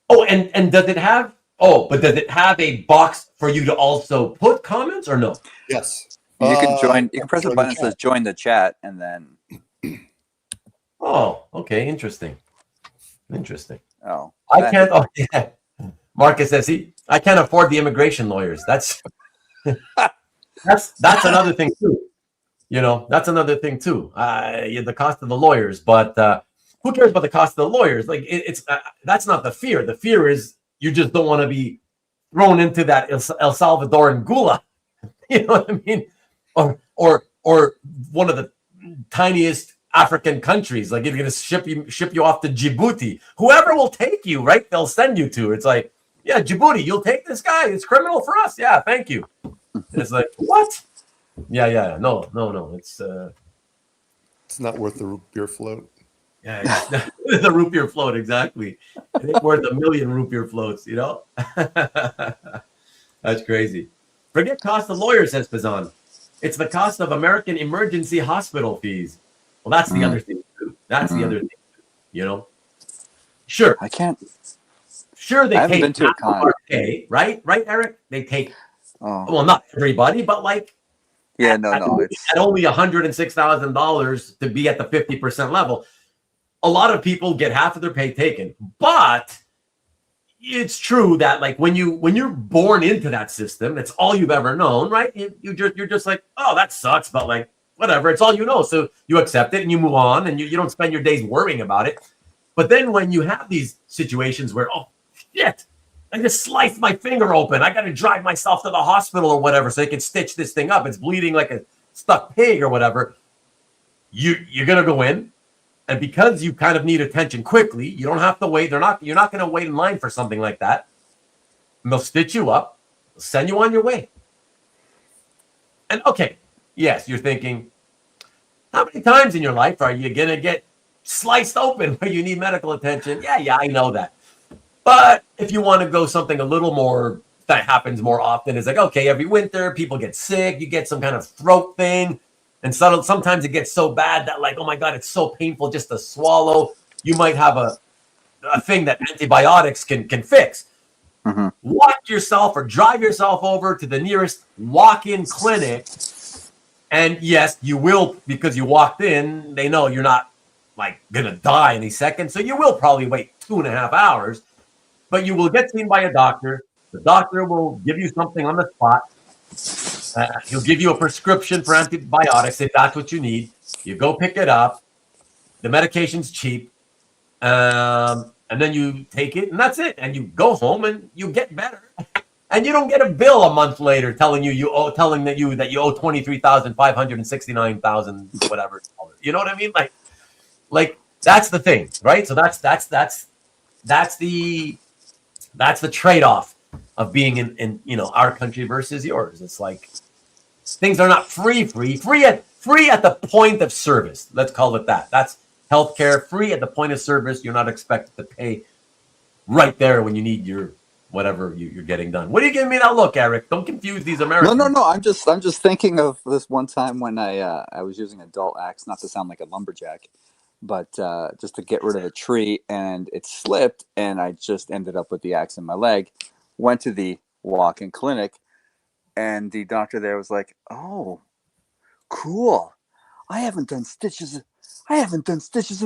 Oh, and does it have? Oh, but does it have a box for you to also put comments or no? Yes. You can join. You can press a button that says "Join the chat," and then. Oh, okay. Interesting. Oh, I can't. Oh, yeah. Marcus says I can't afford the immigration lawyers. That's That's another thing too. That's another thing too. The cost of the lawyers, but who cares about the cost of the lawyers? Like it's that's not the fear. The fear is you just don't want to be thrown into that El Salvadoran gulag. You know what I mean? Or one of the tiniest African countries. Like if you're gonna ship you off to Djibouti, whoever will take you, right? They'll send you to. It's like, yeah, Djibouti, you'll take this guy. It's criminal for us. Yeah, thank you. And it's like, what? Yeah. No. It's not worth the root beer float. Yeah, the root beer float, exactly. It ain't worth a million root beer floats, That's crazy. Forget cost of lawyers, says Pazan. It's the cost of American emergency hospital fees. Well, that's the other thing too. That's the other thing too, Sure. I can't. Sure, they I haven't take been to a con. pay, right? Right, Eric? They take, Oh. well, not everybody, but like, Yeah, no. It's at only $106,000 to be at the 50% level. A lot of people get half of their pay taken, but it's true that like when you're born into that system, it's all you've ever known, right? You're just like, oh, that sucks, but like whatever, it's all you know. So you accept it and you move on, and you don't spend your days worrying about it. But then when you have these situations where, oh shit, I just sliced my finger open, I got to drive myself to the hospital or whatever so they can stitch this thing up. It's bleeding like a stuck pig or whatever. You're gonna go in. And because you kind of need attention quickly, you don't have to wait. You're not going to wait in line for something like that. And they'll stitch you up, they'll send you on your way. And okay, yes, you're thinking, how many times in your life are you going to get sliced open where you need medical attention? Yeah, I know that. But if you want to go something a little more that happens more often, it's like, okay, every winter people get sick, you get some kind of throat thing. And sometimes it gets so bad that like, oh my God, it's so painful just to swallow. You might have a thing that antibiotics can fix. Mm-hmm. Walk yourself or drive yourself over to the nearest walk-in clinic. And yes, you will, because you walked in, they know you're not like going to die any second. So you will probably wait 2.5 hours, but you will get seen by a doctor. The doctor will give you something on the spot. He'll give you a prescription for antibiotics if that's what you need. You go pick it up. The medication's cheap. And then you take it, and that's it. And you go home and you get better. And you don't get a bill a month later telling you owe $23,569,000 whatever. You know what I mean? Like that's the thing, right? So that's the trade-off of being in our country versus yours. It's like things are not free at the point of service. Let's call it that. That's healthcare, free at the point of service. You're not expected to pay right there when you need your whatever you're getting done. What are you giving me that look, Eric? Don't confuse these Americans. No. I'm just thinking of this one time when I was using a dull axe, not to sound like a lumberjack, but just to get rid of a tree, and it slipped, and I just ended up with the axe in my leg. Went to the walk-in clinic, and the doctor there was like, "Oh, cool! I haven't done stitches in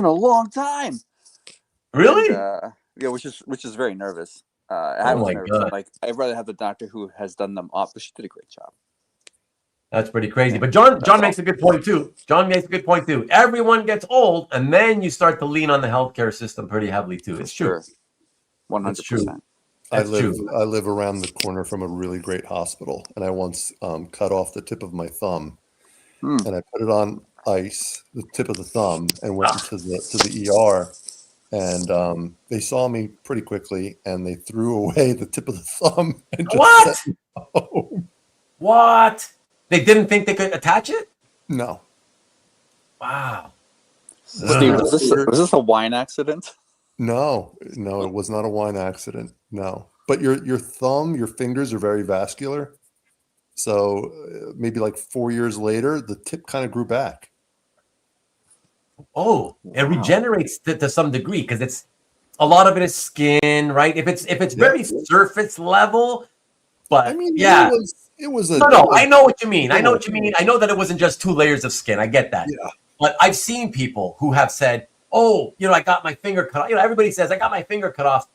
a long time." Really? And, yeah, which is very nervous. Oh my nervous. God. I'm like, I'd rather have the doctor who has done them off, but she did a great job. That's pretty crazy. But John makes a good point too. Everyone gets old, and then you start to lean on the healthcare system pretty heavily too. It's true. 100%. I live around the corner from a really great hospital, and I once cut off the tip of my thumb, and I put it on ice, the tip of the thumb, and went to the ER, and they saw me pretty quickly, and they threw away the tip of the thumb and just sent me home. What? They didn't think they could attach it? No. Wow. Steve, was this a wine accident? No, it was not a wine accident. No, but your thumb, your fingers are very vascular. So maybe like 4 years later, the tip kind of grew back. Oh, it regenerates to some degree because it's a lot of it is skin, right? If it's very surface level, but I mean, yeah, it was I know what you mean. I know what you mean. I know that it wasn't just 2 layers of skin. I get that. Yeah. But I've seen people who have said, "Oh, I got my finger cut off." Everybody says, "I got my finger cut off,"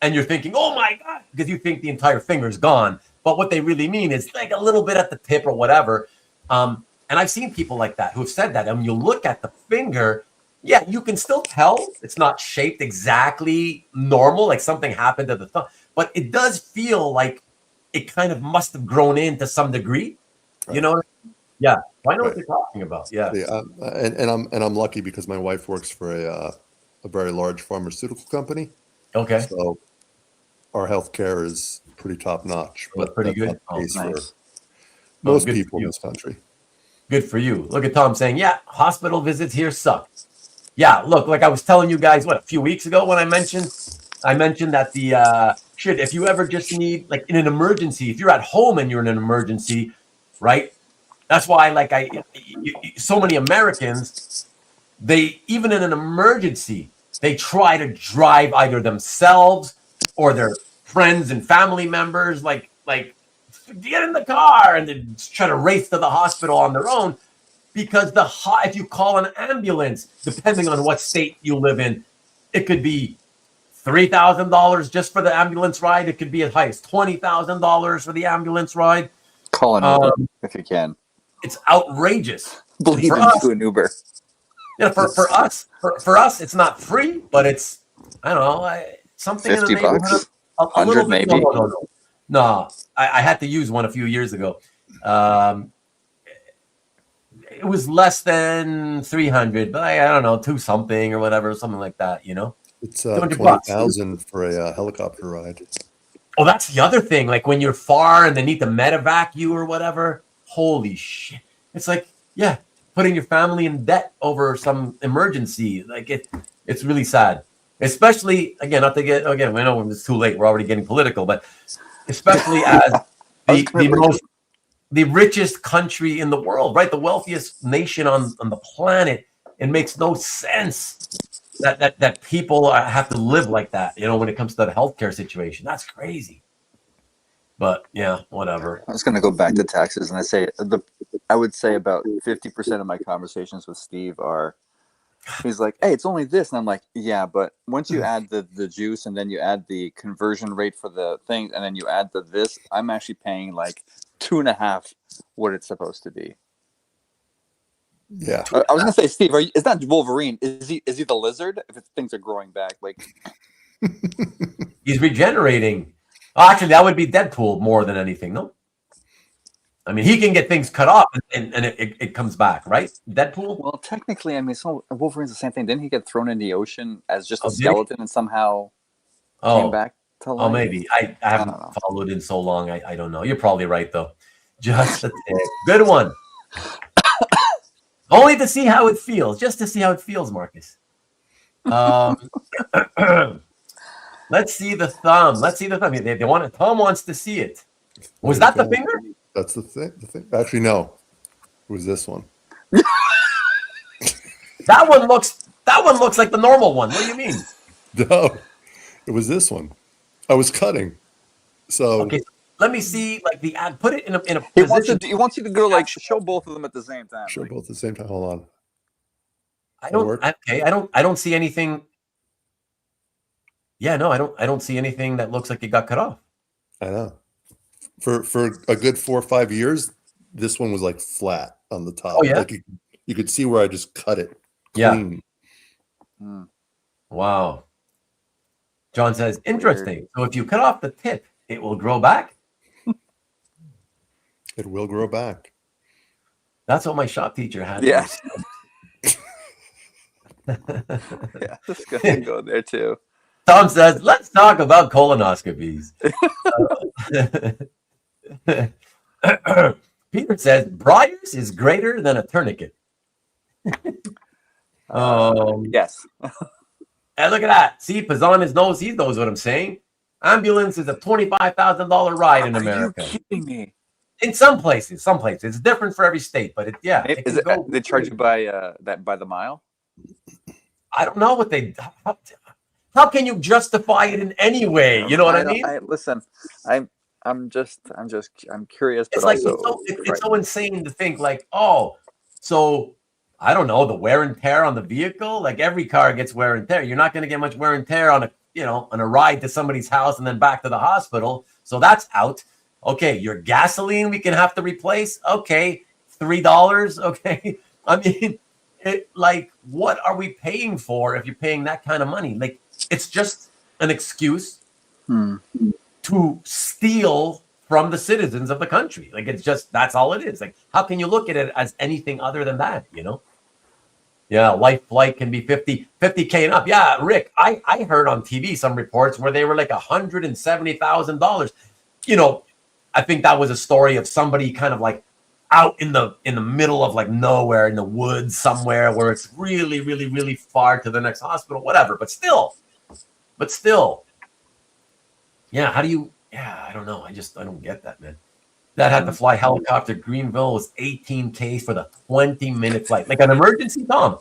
and you're thinking, "Oh my God," because you think the entire finger is gone. but what they really mean is like a little bit at the tip or whatever. And I've seen people like that who have said that. And when you look at the finger, yeah, you can still tell it's not shaped exactly normal, like something happened to the thumb, but it does feel like it kind of must have grown in to some degree. Right. You know? Yeah. I know what you're talking about. Yeah. And I'm lucky because my wife works for a very large pharmaceutical company. Okay. So our healthcare is pretty top notch. Well, But pretty that's good. not the case Nice. for most good people for in you. this country. Good for you. Look at Tom saying, yeah, hospital visits here suck. Yeah, look, like I was telling you guys, a few weeks ago when I mentioned that the if you ever just need, like in an emergency, if you're at home and you're in an emergency, right? That's why, like so many Americans, they, even in an emergency, they try to drive either themselves or their friends and family members, like get in the car and then try to race to the hospital on their own. Because if you call an ambulance, depending on what state you live in, it could be $3,000 just for the ambulance ride. It could be as high as $20,000 for the ambulance ride. Call an Uber if you can. It's outrageous. Believe for into an Uber. Yeah, for us, it's not free, but it's, I don't know, something in the $50, neighborhood of a 100 little bit. maybe. No, I had to use one a few years ago. It was less than 300, but I don't know, 2 something or whatever, something like that, you know? It's $200. 20,000 for a helicopter ride. Oh, that's the other thing. Like when you're far and they need to medevac you or whatever. Holy shit. It's like, yeah, putting your family in debt over some emergency. Like it's really sad. Especially, again, not to get, again, we know when it's too late, we're already getting political, but especially as the richest country in the world, right? The wealthiest nation on the planet. It makes no sense that people have to live like that, you know, when it comes to the healthcare situation. That's crazy. But yeah, whatever. I was going to go back to taxes, and I would say about 50% of my conversations with Steve are, he's like, hey, it's only this. And I'm like, yeah, but once you add the juice and then you add the conversion rate for the thing, and then you add this, I'm actually paying like 2.5 what it's supposed to be. Yeah. I was going to say, Steve, is that Wolverine? Is he the lizard? If things are growing back, like he's regenerating. Oh, actually, that would be Deadpool more than anything, no? I mean, he can get things cut off and it comes back, right? Deadpool? Well, technically, I mean, Wolverine's the same thing. Didn't he get thrown in the ocean as just a skeleton and somehow came back to life? Oh, maybe. I haven't followed in so long. I don't know. You're probably right, though. Just a tick. Good one. Only to see how it feels. Just to see how it feels, Marcus. Let's see the thumb. They want it. Tom wants to see it. Was that the finger? That's the thing. Actually, no. It was this one. That one looks like the normal one. What do you mean? No, it was this one. I was cutting. So okay, let me see. Like put it in a position. He wants you to go like show both of them at the same time. Show both at the same time. Hold on. I don't see anything. Yeah, no, I don't see anything that looks like it got cut off. I know. For a good 4 or 5 years, this one was like flat on the top. Oh, yeah? Like you could see where I just cut it clean. Yeah. Wow. John says, interesting. So if you cut off the tip, it will grow back? It will grow back. That's what my shop teacher had. Yeah. Yeah, it's gonna go there too. Tom says, let's talk about colonoscopies. Peter says, Briars is greater than a tourniquet. Yes. And look at that. See, Pazan knows he knows what I'm saying. Ambulance is a $25,000 ride in America. Are you kidding me? In some places. It's different for every state, but they charge you by the mile? I don't know what how can you justify it in any way? You know what I mean? Listen, I'm curious. It's but like also it's so insane to think like, oh, so I don't know, the wear and tear on the vehicle. Like every car gets wear and tear. You're not going to get much wear and tear on a ride to somebody's house and then back to the hospital. So that's out. Okay, your gasoline we can have to replace. Okay, $3. Okay, I mean, like, what are we paying for if you're paying that kind of money? Like, it's just an excuse to steal from the citizens of the country. Like, it's just, that's all it is. Like, how can you look at it as anything other than that, you know? Yeah, life flight can be 50K and up. Yeah, Rick, I heard on TV some reports where they were like $170,000. You know, I think that was a story of somebody kind of like out in the middle of like nowhere in the woods somewhere where it's really, really, really far to the next hospital, whatever. But still, yeah, how do you, yeah, I don't know. I don't get that, man. That had to fly helicopter. Greenville was 18K for the 20-minute flight, like an emergency, Tom.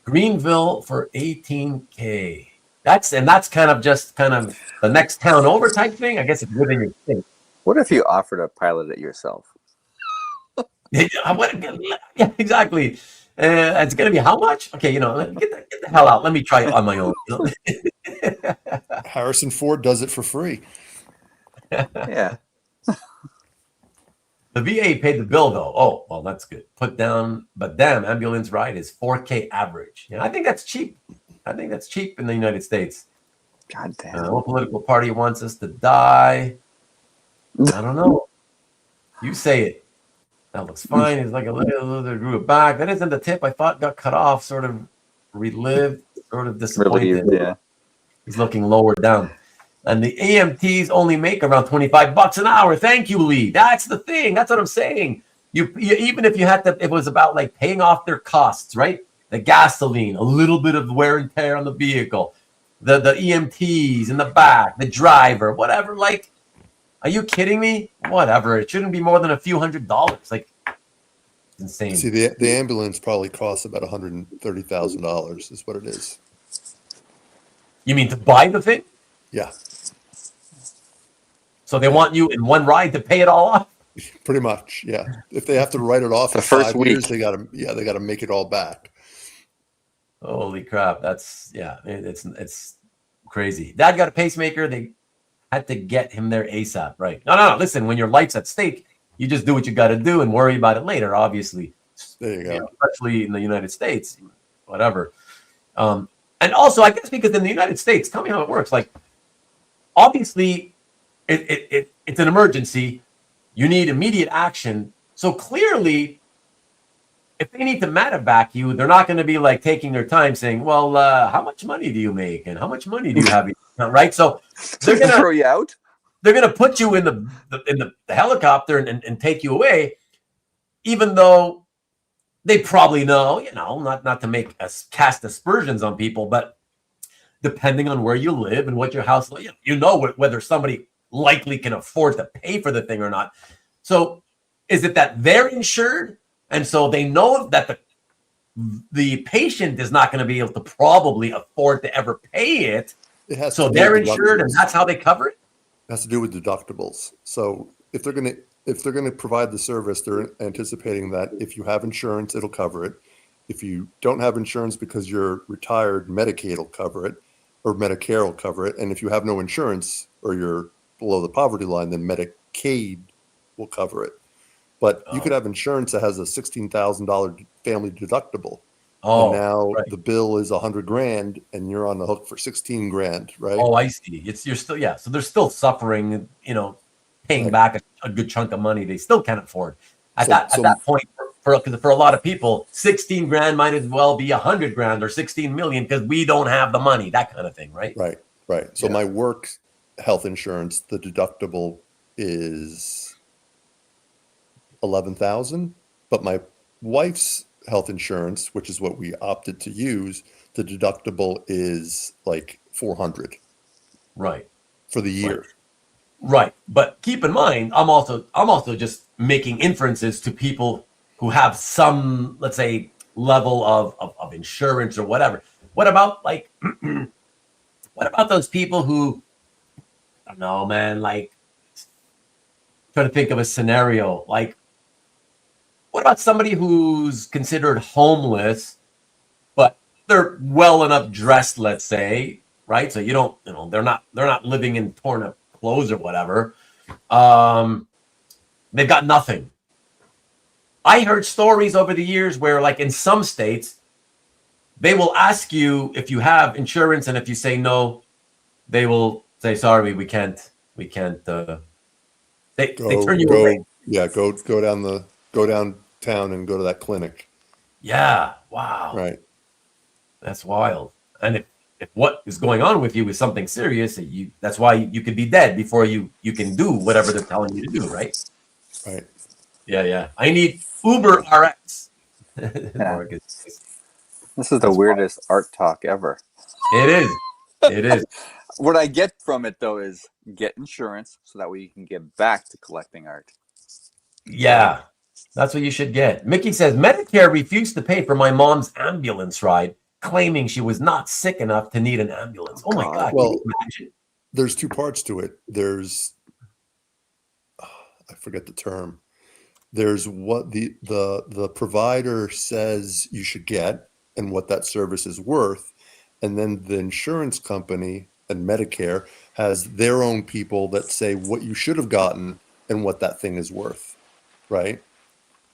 Greenville for 18K. That's kind of the next town over type thing. I guess if you're within your state. What if you offered to pilot it yourself? Yeah, exactly. It's gonna be how much? Okay, you know, get the hell out. Let me try it on my own. You know? Harrison Ford does it for free. Yeah. The VA paid the bill though. Oh, well, that's good. Put down, but damn, ambulance ride is 4K average. Yeah, I think that's cheap. I think that's cheap in the United States. God damn. What political party wants us to die? I don't know. You say it. That looks fine. It's like a little grew it back. That isn't the tip I thought got cut off. Sort of relived. Sort of disappointed. Yeah. He's looking lower down. And the EMTs only make around $25 an hour. Thank you, Lee. That's the thing. That's what I'm saying. You even if you had to, it was about like paying off their costs, right? The gasoline, a little bit of wear and tear on the vehicle, the EMTs in the back, the driver, whatever. Like, are you kidding me? Whatever. It shouldn't be more than a few $100s. Like, it's insane. See, the ambulance probably costs about $130,000 is what it is. You mean to buy the thing? Yeah. So they want you in one ride to pay it all off? Pretty much, yeah. If they have to write it off The in first 5 years, they gotta make it all back. Holy crap. That's, yeah, it's crazy. Dad got a pacemaker. They had to get him there ASAP, right? No. Listen, when your life's at stake, you just do what you got to do and worry about it later, obviously. There you go. You know, especially in the United States, whatever. And also, I guess because in the United States, tell me how it works. Like, obviously, it's an emergency. You need immediate action. So clearly, if they need to medevac you, they're not going to be like taking their time saying, well, how much money do you make? And how much money do you have? Right? So they're going to throw you out. They're going to put you in the helicopter and take you away, even though they probably know, you know, not to make us cast aspersions on people, but depending on where you live and what your house, you know whether somebody likely can afford to pay for the thing or not. So is it that they're insured and so they know that the patient is not going to be able to probably afford to ever pay it? So they're insured and that's how they cover it? It has to do with deductibles. So if they're going to provide the service, they're anticipating that if you have insurance, it'll cover it. If you don't have insurance because you're retired, Medicaid will cover it, or Medicare will cover it. And if you have no insurance or you're below the poverty line, then Medicaid will cover it. But you could have insurance that has a $16,000 family deductible. And now the bill is $100,000 and you're on the hook for $16,000, right? Oh, I see. You're still, yeah. So they're still suffering, you know, paying back a good chunk of money they still can't afford. At that point, for a lot of people, $16,000 might as well be $100,000 or 16 million because we don't have the money, that kind of thing, right? Right. So my work health insurance, the deductible is $11,000, but my wife's health insurance, which is what we opted to use, the deductible is like $400. Right. For the year. Right. But keep in mind, I'm also just making inferences to people who have some, let's say, level of insurance or whatever. What about like what about those people who, I don't know, man, like trying to think of a scenario, like what about somebody who's considered homeless, but they're well enough dressed, let's say, right? So they're not living in torn up clothes or whatever. they've got nothing. I heard stories over the years where, like in some states, they will ask you if you have insurance, and if you say no, they will say, sorry, we can't. They turn you away. Yeah, go downtown and go to that clinic. Yeah, wow. Right. That's wild. And if what is going on with you is something serious, that's why you could be dead before you can do whatever they're telling you to do, right? Right. Yeah. I need Uber RX. Yeah. This is the weirdest art talk ever. It is. What I get from it, though, is get insurance so that way you can get back to collecting art. Yeah, that's what you should get. Mickey says, Medicare refused to pay for my mom's ambulance ride, claiming she was not sick enough to need an ambulance. Oh my God. Well, can you imagine? There's two parts to it. There's, I forget the term. There's what the provider says you should get and what that service is worth. And then the insurance company and Medicare has their own people that say what you should have gotten and what that thing is worth. Right.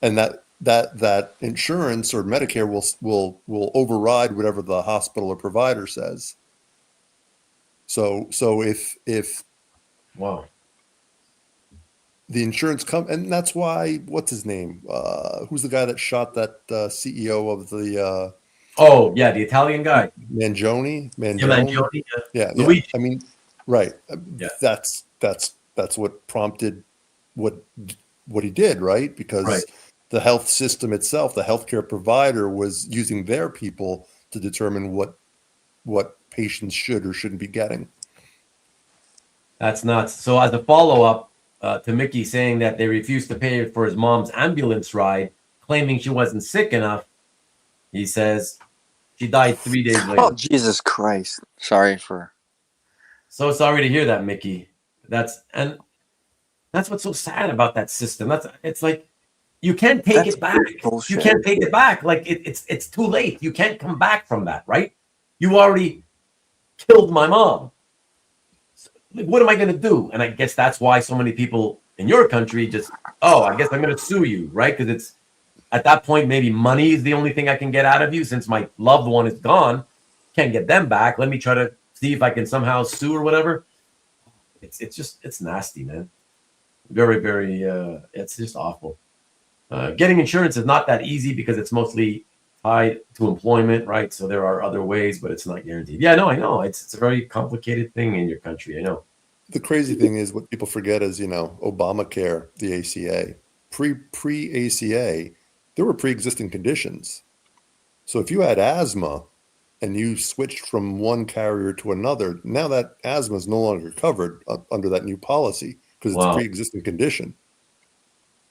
And that insurance or Medicare will override whatever the hospital or provider says. So if wow, the insurance and that's why, what's his name? Who's the guy that shot that CEO of the the Italian guy. Mangione. Yeah. Luigi. I mean, right. Yeah. That's what prompted what he did, right? Because the health system itself, the healthcare provider, was using their people to determine what patients should or shouldn't be getting. That's nuts. So as a follow-up to Mickey saying that they refused to pay for his mom's ambulance ride, claiming she wasn't sick enough, he says she died 3 days later. Oh, Jesus Christ. Sorry So sorry to hear that, Mickey. That's what's so sad about that system. It's like you can't take it back. Bullshit. You can't take it back. Like it's too late. You can't come back from that, right? You already killed my mom. So, what am I going to do? And I guess that's why so many people in your country I guess I'm going to sue you, right? Because it's at that point, maybe money is the only thing I can get out of you since my loved one is gone. Can't get them back. Let me try to see if I can somehow sue or whatever. It's nasty, man. Very, very, it's just awful. Getting insurance is not that easy because it's mostly tied to employment, right? So there are other ways, but it's not guaranteed. Yeah, no, I know. It's a very complicated thing in your country. I know. The crazy thing is what people forget is, Obamacare, the ACA, pre-ACA, there were pre-existing conditions. So if you had asthma and you switched from one carrier to another, now that asthma is no longer covered under that new policy because it's a pre-existing condition.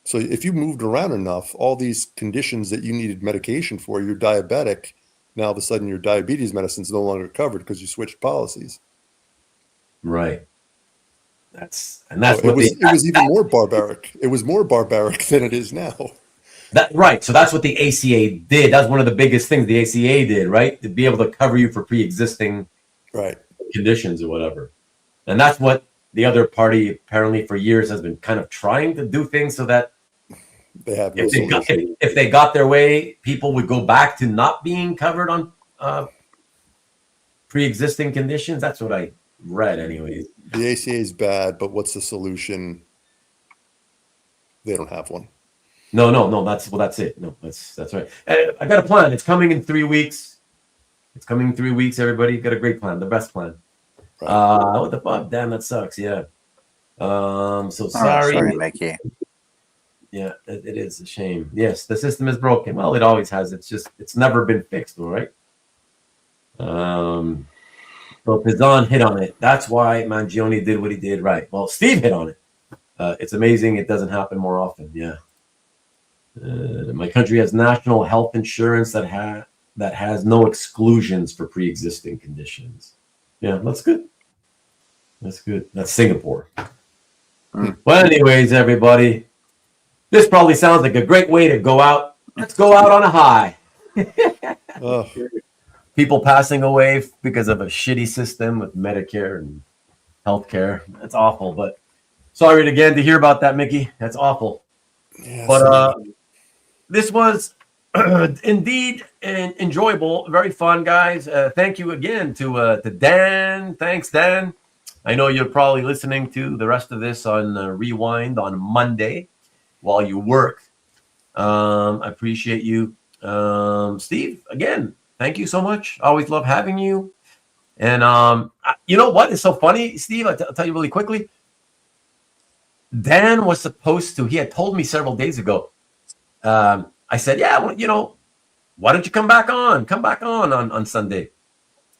So if you moved around enough, all these conditions that you needed medication for, you're diabetic, now all of a sudden your diabetes medicine is no longer covered because you switched policies. Right. It was even more barbaric. It was more barbaric than it is now. Right. So that's what the ACA did. That's one of the biggest things the ACA did, right? To be able to cover you for pre-existing conditions or whatever. And that's what the other party apparently for years has been kind of trying to do things so that they have if they got their way, people would go back to not being covered on pre-existing conditions. That's what I read anyways. The ACA is bad, but what's the solution? They don't have one. No. That's it. No, that's right. I got a plan. It's coming in 3 weeks. Everybody got a great plan. The best plan. Right. What the fuck? Damn, that sucks. Yeah. So sorry. Sorry, Mickey. Yeah, it is a shame. Yes, the system is broken. Well, it always has. It's never been fixed, all right? So Pizan hit on it. That's why Mangione did what he did. Right. Well, Steve hit on it. It's amazing. It doesn't happen more often. Yeah. My country has national health insurance that has no exclusions for pre-existing conditions. Yeah, that's good. That's Singapore. Well, anyways, everybody, this probably sounds like a great way to go out. Let's go out on a high. People passing away because of a shitty system with Medicare and healthcare. That's awful, but Sorry again to hear about that, Mickey. That's awful. Yeah, But this was indeed enjoyable, very fun, guys. Thank you again to Dan. Thanks, Dan. I know you're probably listening to the rest of this on Rewind on Monday while you work. I appreciate you. Steve, again, thank you so much. Always love having you. And you know what is so funny, Steve? I'll tell you really quickly. Dan was supposed to, he had told me several days ago. I said, yeah, well, you know, why don't you come back on Sunday?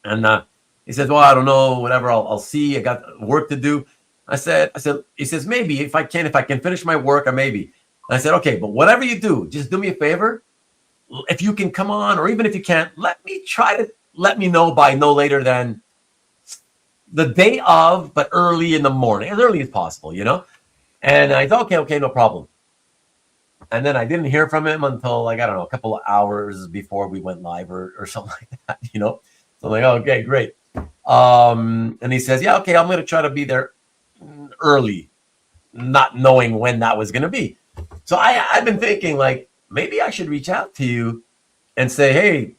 And he says, well, I don't know, whatever. I'll see. I got work to do. I said, he says, maybe if I can finish my work, or maybe. And I said, okay, but whatever you do, just do me a favor. If you can come on, or even if you can't, let me know by no later than the day of, but early in the morning, as early as possible, you know? And I thought, okay, no problem. And then I didn't hear from him until, like, I don't know, a couple of hours before we went live or something like that, you know? So I'm like, oh, okay, great. And he says, yeah, okay, I'm going to try to be there early, not knowing when that was going to be. So I've been thinking, like, maybe I should reach out to you and say, hey,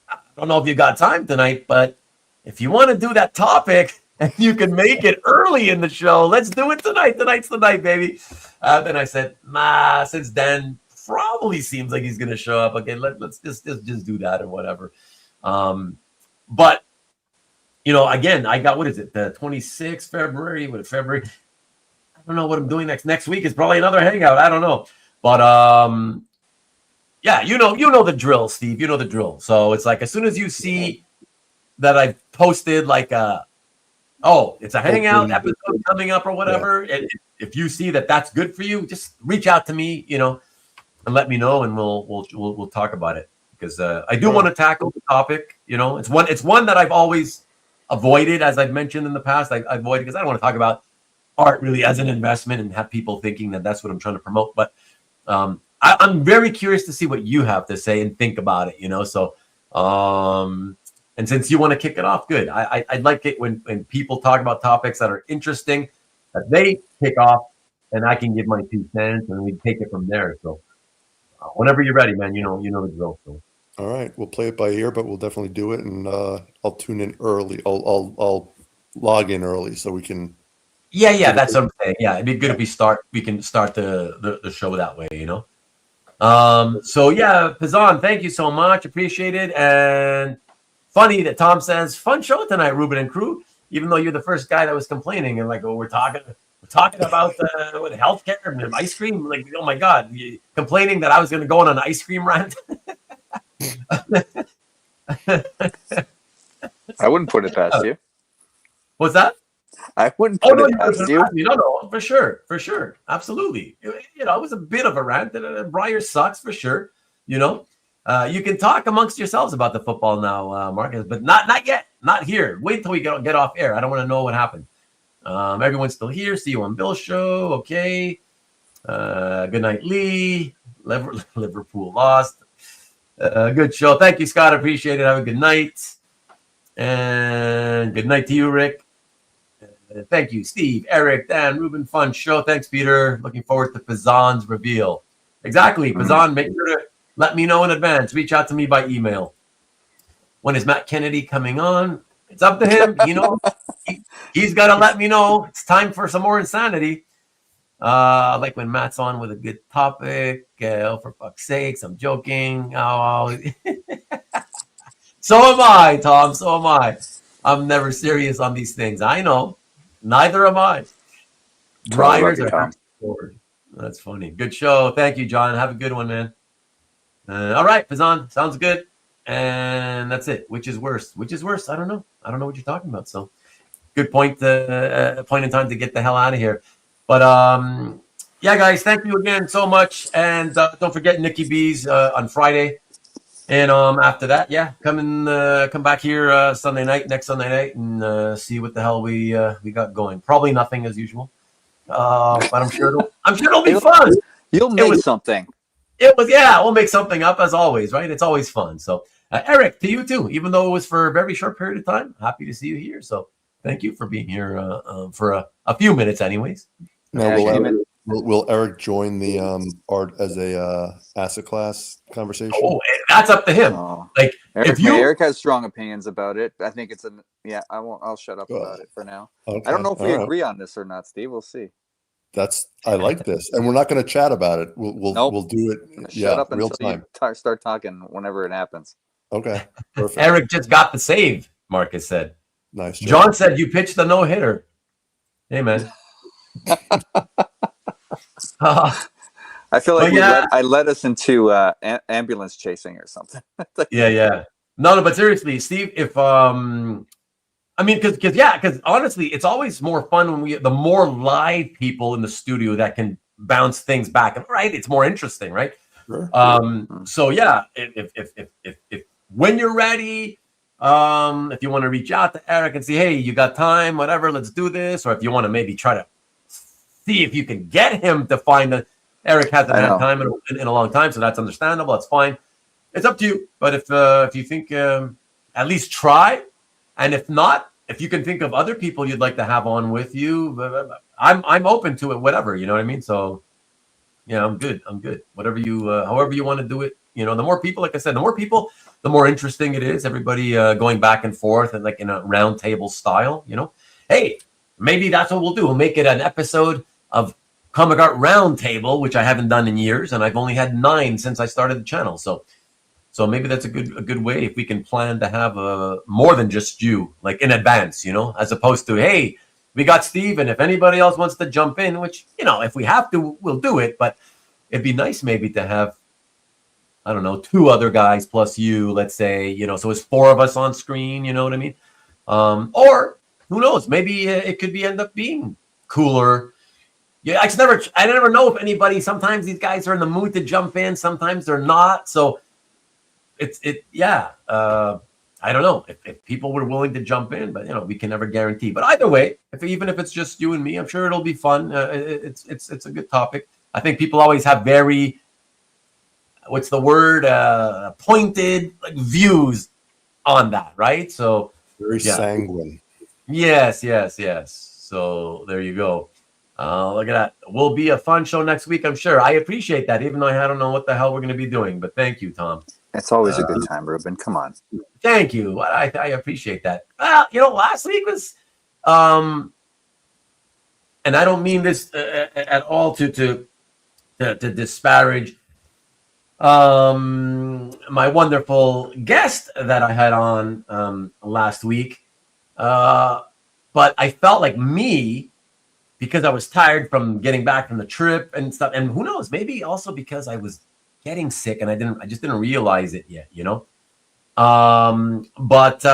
I don't know if you got time tonight, but if you want to do that topic and you can make it early in the show, let's do it tonight. Tonight's the night, baby. Then I said, nah, since Dan probably seems like he's going to show up, okay, let's just do that or whatever. But, you know, again, I got, what is it, the 26th February? February? I don't know what I'm doing next week. Is probably another hangout. I don't know. But, yeah, you know the drill, Steve. You know the drill. So it's like, as soon as you see that I've posted like it's a hangout episode coming up or whatever, and if you see that that's good for you, just reach out to me, you know, and let me know, and we'll talk about it, because I do want to tackle the topic. You know, it's one that I've always avoided, as I've mentioned in the past. I avoid it because I don't want to talk about art really as an investment and have people thinking that that's what I'm trying to promote. But I'm very curious to see what you have to say and think about it, you know. So and since you want to kick it off, good. I'd like it when people talk about topics that are interesting, that they kick off, and I can give my 2 cents, and we take it from there. So whenever you're ready, man, you know the drill. So. All right, we'll play it by ear, but we'll definitely do it, and I'll tune in early. I'll log in early so we can. Yeah, that's what I'm saying. Yeah, it'd be good if we can start the show that way, you know. So yeah, Pazan, thank you so much, appreciate it. And funny that Tom says, fun show tonight, Ruben and crew, even though you're the first guy that was complaining and like, oh, we're talking about what, healthcare and ice cream. Like, oh my God, complaining that I was going to go on an ice cream rant. I wouldn't put it past you. What's that? I wouldn't put it past you. No, for sure, absolutely. You know, it was a bit of a rant. Briar sucks for sure. You know, you can talk amongst yourselves about the football now, Marcus, but not yet, not here. Wait till we get off air. I don't want to know what happened. Everyone's still here. See you on Bill's show. Okay. Good night, Lee. Liverpool lost. Good show. Thank you, Scott. Appreciate it. Have a good night. And good night to you, Rick. Thank you, Steve, Eric, Dan, Ruben. Fun show. Thanks, Peter. Looking forward to Pazan's reveal. Exactly. Pazan, make sure to let me know in advance. Reach out to me by email. When is Matt Kennedy coming on? It's up to him. You know, he's got to let me know. It's time for some more insanity. Like when Matt's on with a good topic. For fuck's sakes, I'm joking. Oh. So am I, Tom. So am I. I'm never serious on these things. I know. Neither am I. Briars are forward. That's funny. Good show. Thank you, John. Have a good one, man. All right, Pazan. Sounds good. And that's it. Which is worse? Which is worse? I don't know. I don't know what you're talking about. So good point. Point in time to get the hell out of here. But yeah, guys, thank you again so much. And don't forget Nikki B's on Friday. And after that, yeah, come back here next Sunday night, and see what the hell we got going. Probably nothing as usual, but I'm sure it'll be fun. You'll make something. It was, yeah, we'll make something up as always, right? It's always fun. So Eric, to you too. Even though it was for a very short period of time, happy to see you here. So thank you for being here for a few minutes, anyways. Now, Yeah, will Eric join the art as a asset class conversation? Oh, that's up to him. Oh. Like Eric has strong opinions about it. I think it's I'll shut up about it for now. Okay. I don't know if we All right. agree on this or not, Steve. We'll see. I like this, and we're not going to chat about it. We'll do it. Shut up real until time. you start talking whenever it happens. Okay, perfect. Eric just got the save, Marcus said. Nice. John said you pitched the no-hitter. Hey, man. I feel like I led us into ambulance chasing or something. Yeah. No, but seriously, Steve, if I mean, because honestly, it's always more fun when the more live people in the studio that can bounce things back, right? It's more interesting, right? Sure. So yeah, if when you're ready, if you want to reach out to Eric and say, hey, you got time, whatever, let's do this, or if you want to maybe try to see if you can get him to find that Eric hasn't had time in a long time, so that's understandable. That's fine. It's up to you. But if you think at least try, and if not, if you can think of other people you'd like to have on with you, I'm open to it. Whatever, you know what I mean. So yeah, I'm good. Whatever you, however you want to do it. You know, the more people, like I said, the more people, the more interesting it is. Everybody going back and forth and like in a round table style. You know, hey, maybe that's what we'll do. We'll make it an episode of Comic Art Roundtable, which I haven't done in years, and I've only had 9 since I started the channel. So maybe that's a good way if we can plan to have more than just you, like in advance, you know, as opposed to, hey, we got Steve, and if anybody else wants to jump in, which, you know, if we have to, we'll do it. But it'd be nice maybe to have, I don't know, 2 other guys plus you, let's say, you know, so it's 4 of us on screen, you know what I mean? Or who knows, maybe it could end up being cooler. Yeah, I never know if anybody, sometimes these guys are in the mood to jump in, sometimes they're not. So I don't know if people were willing to jump in, but you know, we can never guarantee. But either way, even if it's just you and me, I'm sure it'll be fun. It's a good topic. I think people always have very, what's the word, pointed like views on that, right? So very sanguine. Yes. So there you go. Look at that. Will be a fun show next week, I'm sure. I appreciate that, even though I don't know what the hell we're going to be doing. But thank you, Tom. It's always a good time, Ruben. Come on. Thank you. I appreciate that. Well, you know, last week was, and I don't mean this at all to disparage my wonderful guest that I had on last week, but I felt like because I was tired from getting back from the trip and stuff, and who knows, maybe also because I was getting sick and I just didn't realize it yet, you know. But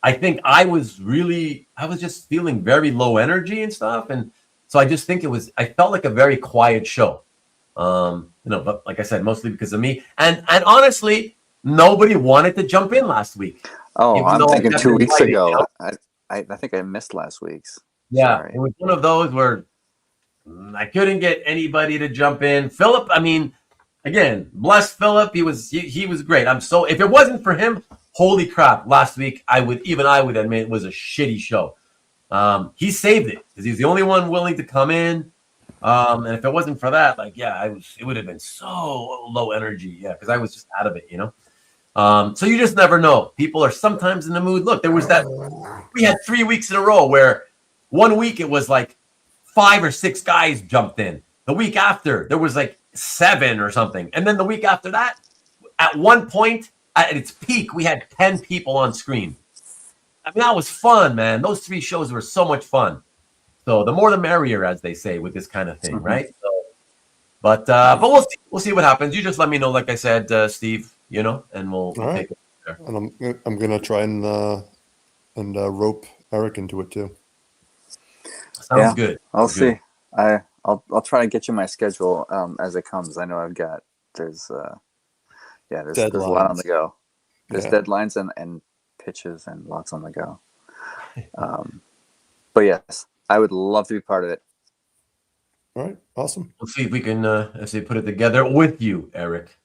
I think I was just feeling very low energy and stuff, and so I just think I felt like a very quiet show, you know. But like I said, mostly because of me, and honestly, nobody wanted to jump in last week. Oh, I'm thinking 2 weeks ago. You know? I think I missed last week's. Yeah, Sorry. it was one of those where I couldn't get anybody to jump in. Philip, I mean, again, bless Philip. He was great. If it wasn't for him, holy crap, last week I would admit it was a shitty show. He saved it because he's the only one willing to come in. And if it wasn't for that, it would have been so low energy. Yeah, because I was just out of it, you know. So you just never know. People are sometimes in the mood. Look, we had 3 weeks in a row where 1 week it was like 5 or 6 guys jumped in. The week after there was like 7 or something. And then the week after that, at one point at its peak, we had 10 people on screen. I mean, that was fun, man. Those 3 shows were so much fun. So the more the merrier, as they say, with this kind of thing, right? So, but we'll see what happens. You just let me know, like I said, Steve, you know, and we'll take it there. And I'm gonna try and rope Eric into it too. Sounds good. I'll see. I'll try to get you my schedule as it comes. I know there's a lot on the go. There's deadlines and pitches and lots on the go. But yes, I would love to be part of it. All right, awesome. We'll see if we can put it together with you, Eric.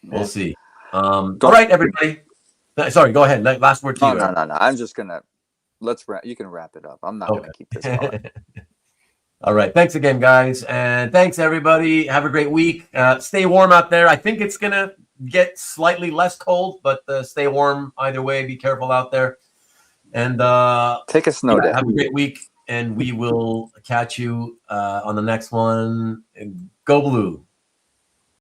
We'll see. All right, everybody. Sorry, go ahead. Last word to No, you. no, no, no. I'm just gonna you can wrap it up. I'm not gonna keep this going. All right. Thanks again, guys. And thanks, everybody. Have a great week. Stay warm out there. I think it's going to get slightly less cold, but stay warm either way. Be careful out there. And take a snow day. Have a great week. And we will catch you on the next one. Go Blue.